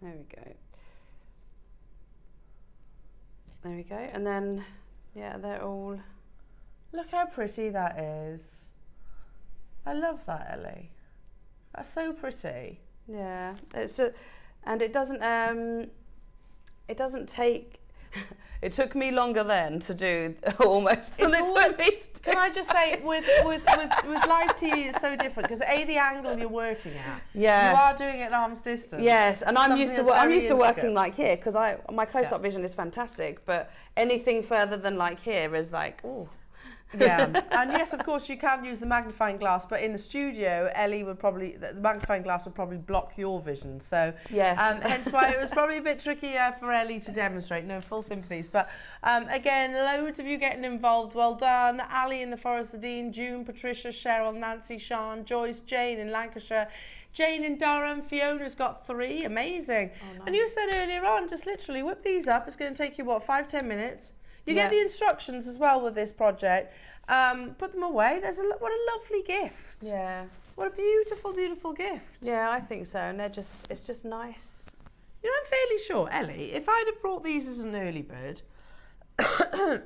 There we go. There we go. And then, yeah, they're all... Look how pretty that is. I love that, Ellie. That's so pretty. Yeah, and it doesn't take. It took me longer then to do almost than it took me to do. Can I just say, with live TV, it's so different because the angle you're working at, you are doing it at arm's distance. Yes, and I'm used to working like here because my close-up vision is fantastic, but anything further than like here is like, oh. Yeah, and yes, of course, you can use the magnifying glass, but in the studio, the magnifying glass would probably block your vision. So, yes. Hence why it was probably a bit trickier for Ellie to demonstrate. No, full sympathies. But again, loads of you getting involved. Well done. Ali in the Forest of Dean, June, Patricia, Cheryl, Nancy, Sean, Joyce, Jane in Lancashire, Jane in Durham, Fiona's got 3. Amazing. Oh, nice. And you said earlier on, just literally whip these up. It's going to take you, 5-10 minutes? You get the instructions as well with this project. Put them away. What a lovely gift. Yeah. What a beautiful, beautiful gift. Yeah, I think so. And it's just nice. You know, I'm fairly sure, Ellie, if I'd have brought these as an early bird,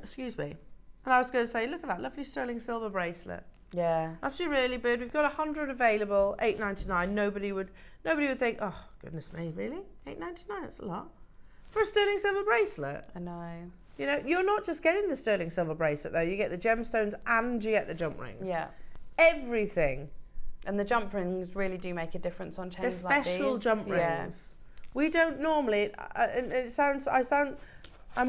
excuse me, and I was going to say, look at that lovely sterling silver bracelet. Yeah. That's your early bird. We've got 100 available, $8.99. Nobody would think, oh goodness me, really? $8.99? That's a lot for a sterling silver bracelet. I know. You know, you're not just getting the sterling silver bracelet though, you get the gemstones and you get the jump rings. Yeah. Everything. And the jump rings really do make a difference on chains like these. The special jump rings. We don't normally, I'm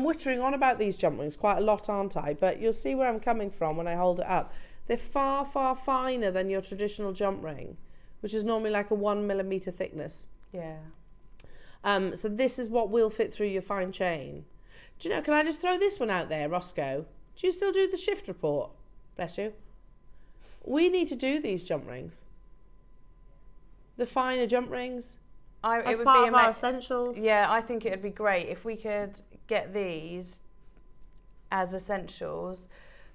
wittering on about these jump rings quite a lot, aren't I? But you'll see where I'm coming from when I hold it up. They're far, far finer than your traditional jump ring, which is normally like a 1 millimeter thickness. Yeah. So this is what will fit through your fine chain. Do you know, can I just throw this one out there, Roscoe? Do you still do the shift report? Bless you. We need to do these jump rings. The finer jump rings. As part of our essentials. Yeah, I think it would be great if we could get these as essentials,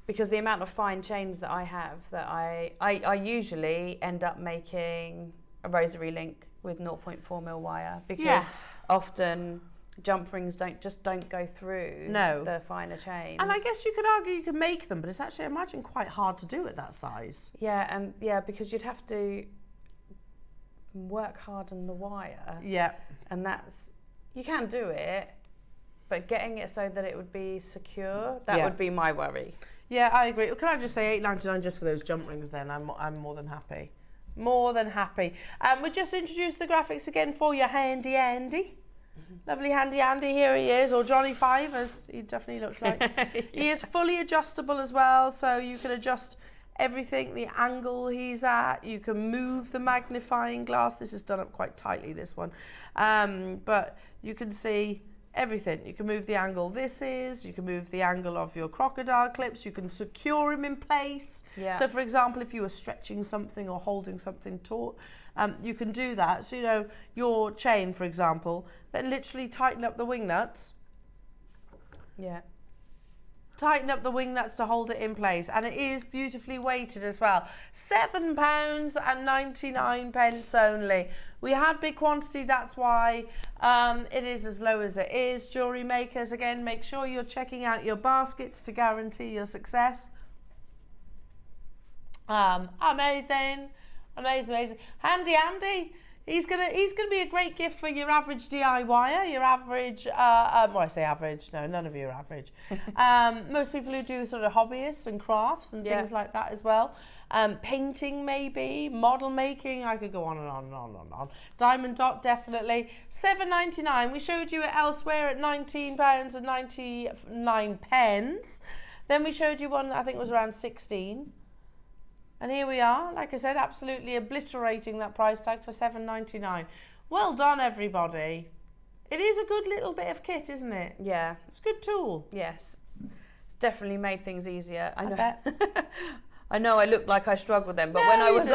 because the amount of fine chains that I have, that I usually end up making a rosary link with 0.4mm wire, because often jump rings don't go through the finer chains. And I guess you could argue you can make them, but it's actually, I imagine, quite hard to do at that size. Yeah, because you'd have to work hard on the wire. Yeah. And you can do it, but getting it so that it would be secure, that would be my worry. Yeah, I agree. Can I just say $8.99 just for those jump rings then? I'm more than happy. More than happy. We just introduced the graphics again for you, Handy Andy. Lovely Handy Andy, here he is, or Johnny 5 as he definitely looks like. He is fully adjustable as well, so you can adjust everything, the angle he's at. You can move the magnifying glass. This is done up quite tightly, this one. But you can see everything. You can move the angle this is, you can move the angle of your crocodile clips, you can secure him in place. Yeah. So for example, if you were stretching something or holding something taut, you can do that. So, you know, your chain, for example, then literally tighten up the wing nuts. Yeah. Tighten up the wing nuts to hold it in place, and it is beautifully weighted as well. £7.99 only. We had big quantity, that's why it is as low as it is. Jewellery makers, again, make sure you're checking out your baskets to guarantee your success. Amazing. Handy Andy. He's gonna be a great gift for your average DIYer, your average. Well, I say average. No, none of you are average. Most people who do sort of hobbyists and crafts and things like that as well. Painting maybe, model making. I could go on and on and on and on. Diamond dot definitely. £7.99. We showed you it elsewhere at £19.99. Then we showed you one that I think was around 16. And here we are, like I said, absolutely obliterating that price tag for £7.99. Well done, everybody. It is a good little bit of kit, isn't it? Yeah. It's a good tool. Yes. It's definitely made things easier. I bet. I know I looked like I struggled then, but when I was no,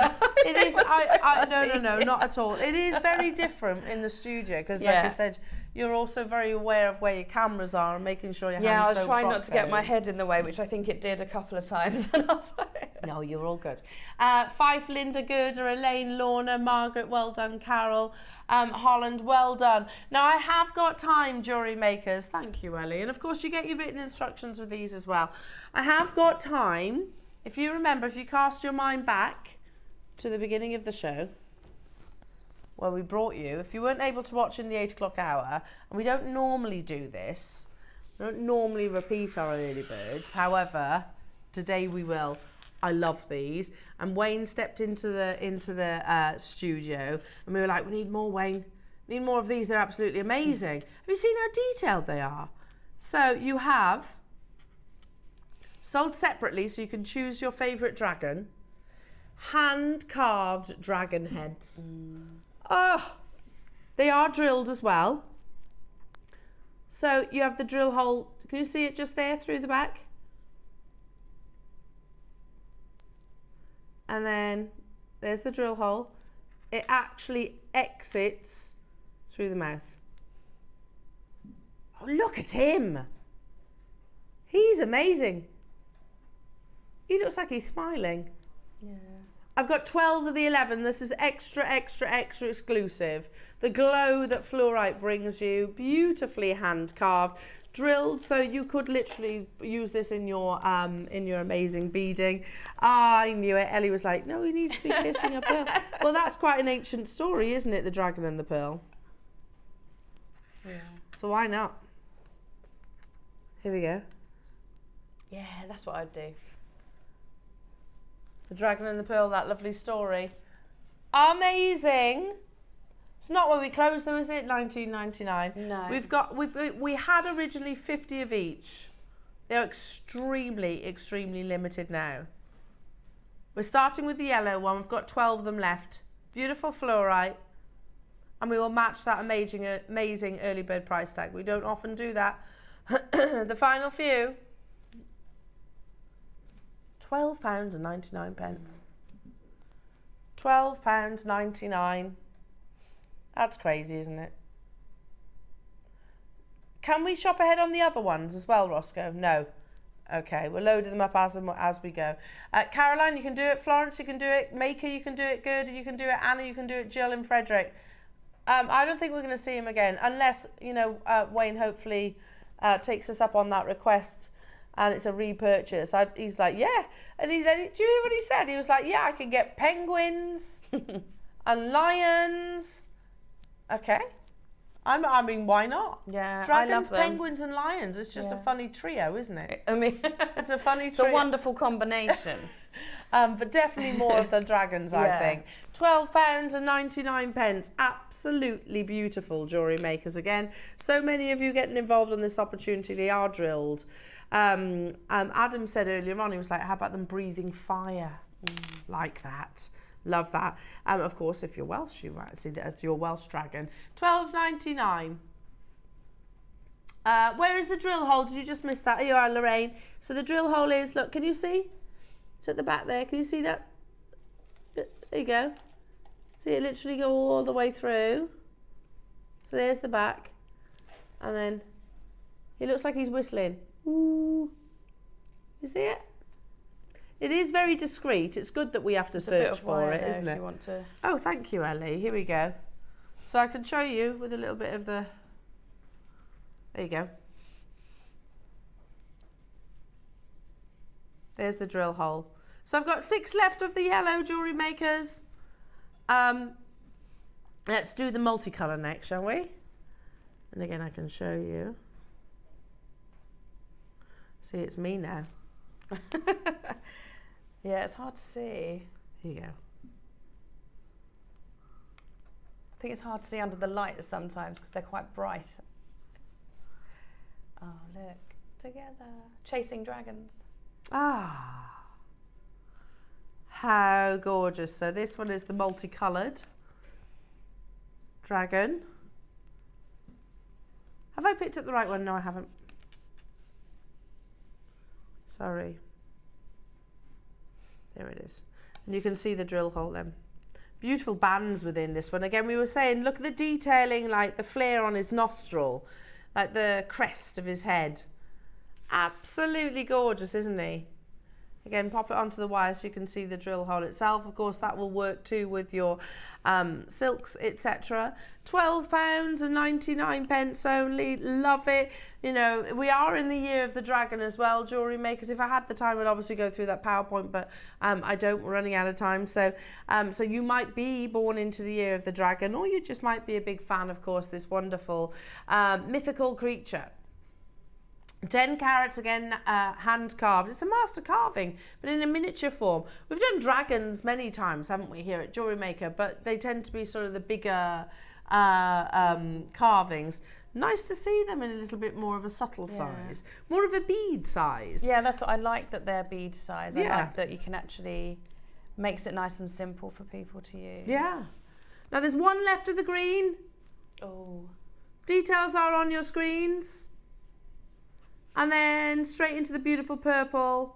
not at all. It is very different in the studio because, like I said, you're also very aware of where your cameras are and making sure your hands don't I was trying not to get my those. head in the way, which I think it did a couple of times. And I was like, No, you're all good. Fife, Linda, Gerda, Elaine, Lorna, Margaret, well done, Carol, Holland, well done. Now, I have got time, jewellery makers. Thank you, Ellie. And of course, you get your written instructions with these as well. I have got time. If you remember, if you cast your mind back to the beginning of the show, where we brought you, if you weren't able to watch in the 8 o'clock hour, and we don't normally do this, we don't normally repeat our early birds, however, today we will. I love these. And Wayne stepped into the studio, and we were like, we need more, Wayne. We need more of these. They're absolutely amazing. Have you seen how detailed they are? So you have sold separately, so you can choose your favourite dragon. Hand-carved dragon heads. Oh, they are drilled as well. So you have the drill hole. Can you see it just there through the back? And then there's the drill hole. It actually exits through the mouth. Oh, look at him. He's amazing. He looks like he's smiling. Yeah. I've got 12 of the 11. This is extra, extra, extra exclusive. The glow that fluorite brings you, beautifully hand carved, drilled, so you could literally use this in your amazing beading. I knew it. Ellie was like, no, he needs to be kissing a pearl. Well, that's quite an ancient story, isn't it? The dragon and the pearl. Yeah. So why not? Here we go. Yeah, that's what I'd do. The Dragon and the Pearl, that lovely story. Amazing. It's not when we closed though, is it? 1999. No. We had originally 50 of each. They're extremely, extremely limited now. We're starting with the yellow one. We've got 12 of them left. Beautiful fluorite. And we will match that amazing early bird price tag. We don't often do that. The final few. £12.99. £12.99. That's crazy, isn't it? Can we shop ahead on the other ones as well, Roscoe? No. Okay, we're loading them up as we go. Caroline, you can do it. Florence, you can do it. Maker, you can do it. Gerda, you can do it. Anna, you can do it. Jill and Frederick. I don't think we're going to see him again, unless, you know, Wayne hopefully takes us up on that request and it's a repurchase. He's like, yeah. And do you hear what he said? He was like, yeah, I can get penguins and lions. Okay. I mean, why not? Yeah, Dragons, I love them. Penguins and lions. It's just a funny trio, isn't it? I mean, it's a funny it's trio. a wonderful combination. But definitely more of the dragons, I think. £12.99. Absolutely beautiful jewellery makers again. So many of you getting involved in this opportunity. They are drilled. Adam said earlier on, he was like, how about them breathing fire? Like that. Love that. Of course, if you're Welsh, you might see that as your Welsh dragon. £12.99. Where is the drill hole? Did you just miss that? Here you are, Lorraine. So the drill hole is, look, can you see? It's at the back there. Can you see that? There you go. See it literally go all the way through. So there's the back. And then he looks like he's whistling. Ooh. You see it? It is very discreet. It's good that we have to search for it, isn't it? You want to... Oh, thank you, Ellie. Here we go. So I can show you with a little bit of the... There you go. There's the drill hole. So I've got 6 left of the yellow jewellery makers. Let's do the multicolour next, shall we? And again, I can show you. See, it's me now. Yeah, it's hard to see. Here you go. I think it's hard to see under the lights sometimes because they're quite bright. Oh, look. Together. Chasing dragons. Ah. How gorgeous. So this one is the multicoloured dragon. Have I picked up the right one? No, I haven't. Sorry. There it is. And you can see the drill hole then. Beautiful bands within this one. Again, we were saying, look at the detailing, like the flare on his nostril, like the crest of his head. Absolutely gorgeous, isn't he? Again, pop it onto the wire so you can see the drill hole itself. Of course, that will work too with your silks, etc. £12.99 only. Love it. You know, we are in the year of the dragon as well, jewellery makers. If I had the time, I'd obviously go through that PowerPoint, but I don't. We're running out of time. So, so you might be born into the year of the dragon, or you just might be a big fan, of course, this wonderful mythical creature. 10 carats again, hand carved. It's a master carving, but in a miniature form. We've done dragons many times, haven't we, here at Jewellery Maker, but they tend to be sort of the bigger carvings. Nice to see them in a little bit more of a subtle size, more of a bead size. Yeah, that's what I like, that they're bead size. I like that you can actually, makes it nice and simple for people to use. Yeah. Now there's one left of the green. Oh. Details are on your screens. And then straight into the beautiful purple.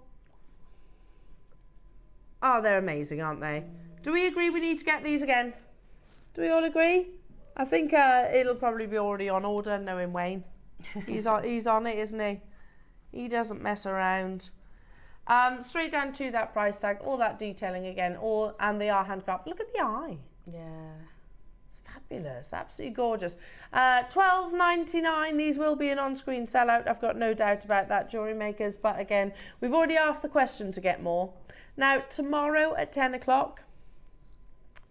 Oh, they're amazing, aren't they? Do we agree we need to get these again? Do we all agree? I think it'll probably be already on order, knowing Wayne. He's on it, isn't he? He doesn't mess around. Straight down to that price tag, all that detailing again, and they are handcrafted. Look at the eye. Yeah. Fabulous, absolutely gorgeous. £12.99. These will be an on-screen sellout. I've got no doubt about that, jewellery makers. But again, we've already asked the question to get more. Now, tomorrow at 10 o'clock,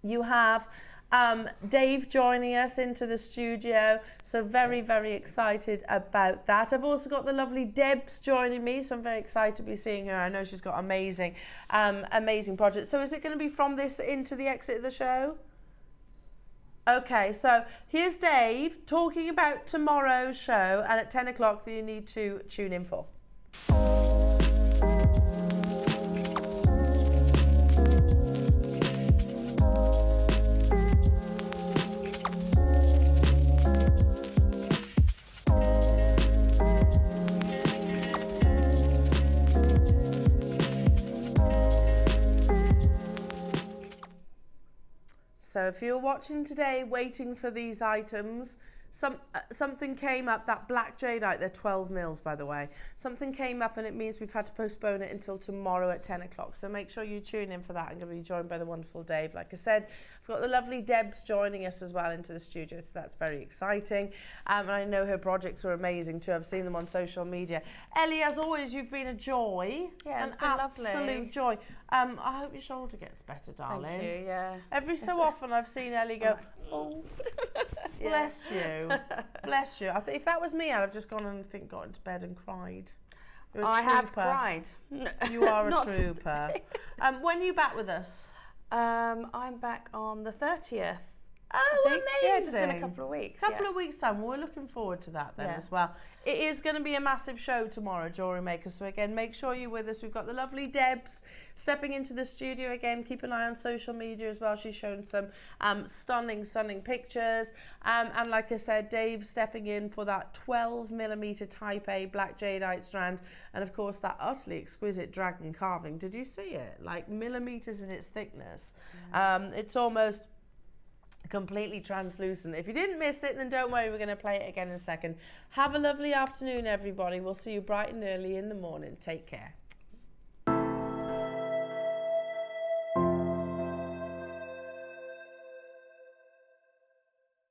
you have Dave joining us into the studio. So very, very excited about that. I've also got the lovely Debs joining me. So I'm very excited to be seeing her. I know she's got amazing, amazing projects. So is it going to be from this into the exit of the show? Okay, so here's Dave talking about tomorrow's show, and at 10 o'clock that you need to tune in for. So if you're watching today waiting for these items, something came up, that black jadeite, they're 12 mils by the way, something came up and it means we've had to postpone it until tomorrow at 10 o'clock. So make sure you tune in for that. I'm going to be joined by the wonderful Dave. Like I said, I've got the lovely Debs joining us as well into the studio, so that's very exciting. And I know her projects are amazing too. I've seen them on social media. Ellie, as always, you've been a joy. Yeah, it's an been lovely. Absolute joy. I hope your shoulder gets better, darling. Thank you, yeah. Every so often I've seen Ellie go, oh, bless you, bless you. I think if that was me, I'd have just gone and got into bed and cried. You're a I trooper. have cried. You are a trooper. When are you back with us? I'm back on the 30th. Oh, amazing. Yeah, just in a couple of weeks. Couple of weeks' time. Well, we're looking forward to that then as well. It is going to be a massive show tomorrow, Jewellery Maker. So again, make sure you're with us. We've got the lovely Debs stepping into the studio again. Keep an eye on social media as well. She's shown some stunning, stunning pictures. And like I said, Dave stepping in for that 12mm Type A black jadeite strand. And of course, that utterly exquisite dragon carving. Did you see it? Like millimeters in its thickness. It's almost completely translucent. If you didn't miss it, then don't worry, we're going to play it again in a second. Have a lovely afternoon, everybody. We'll see you bright and early in the morning. Take care.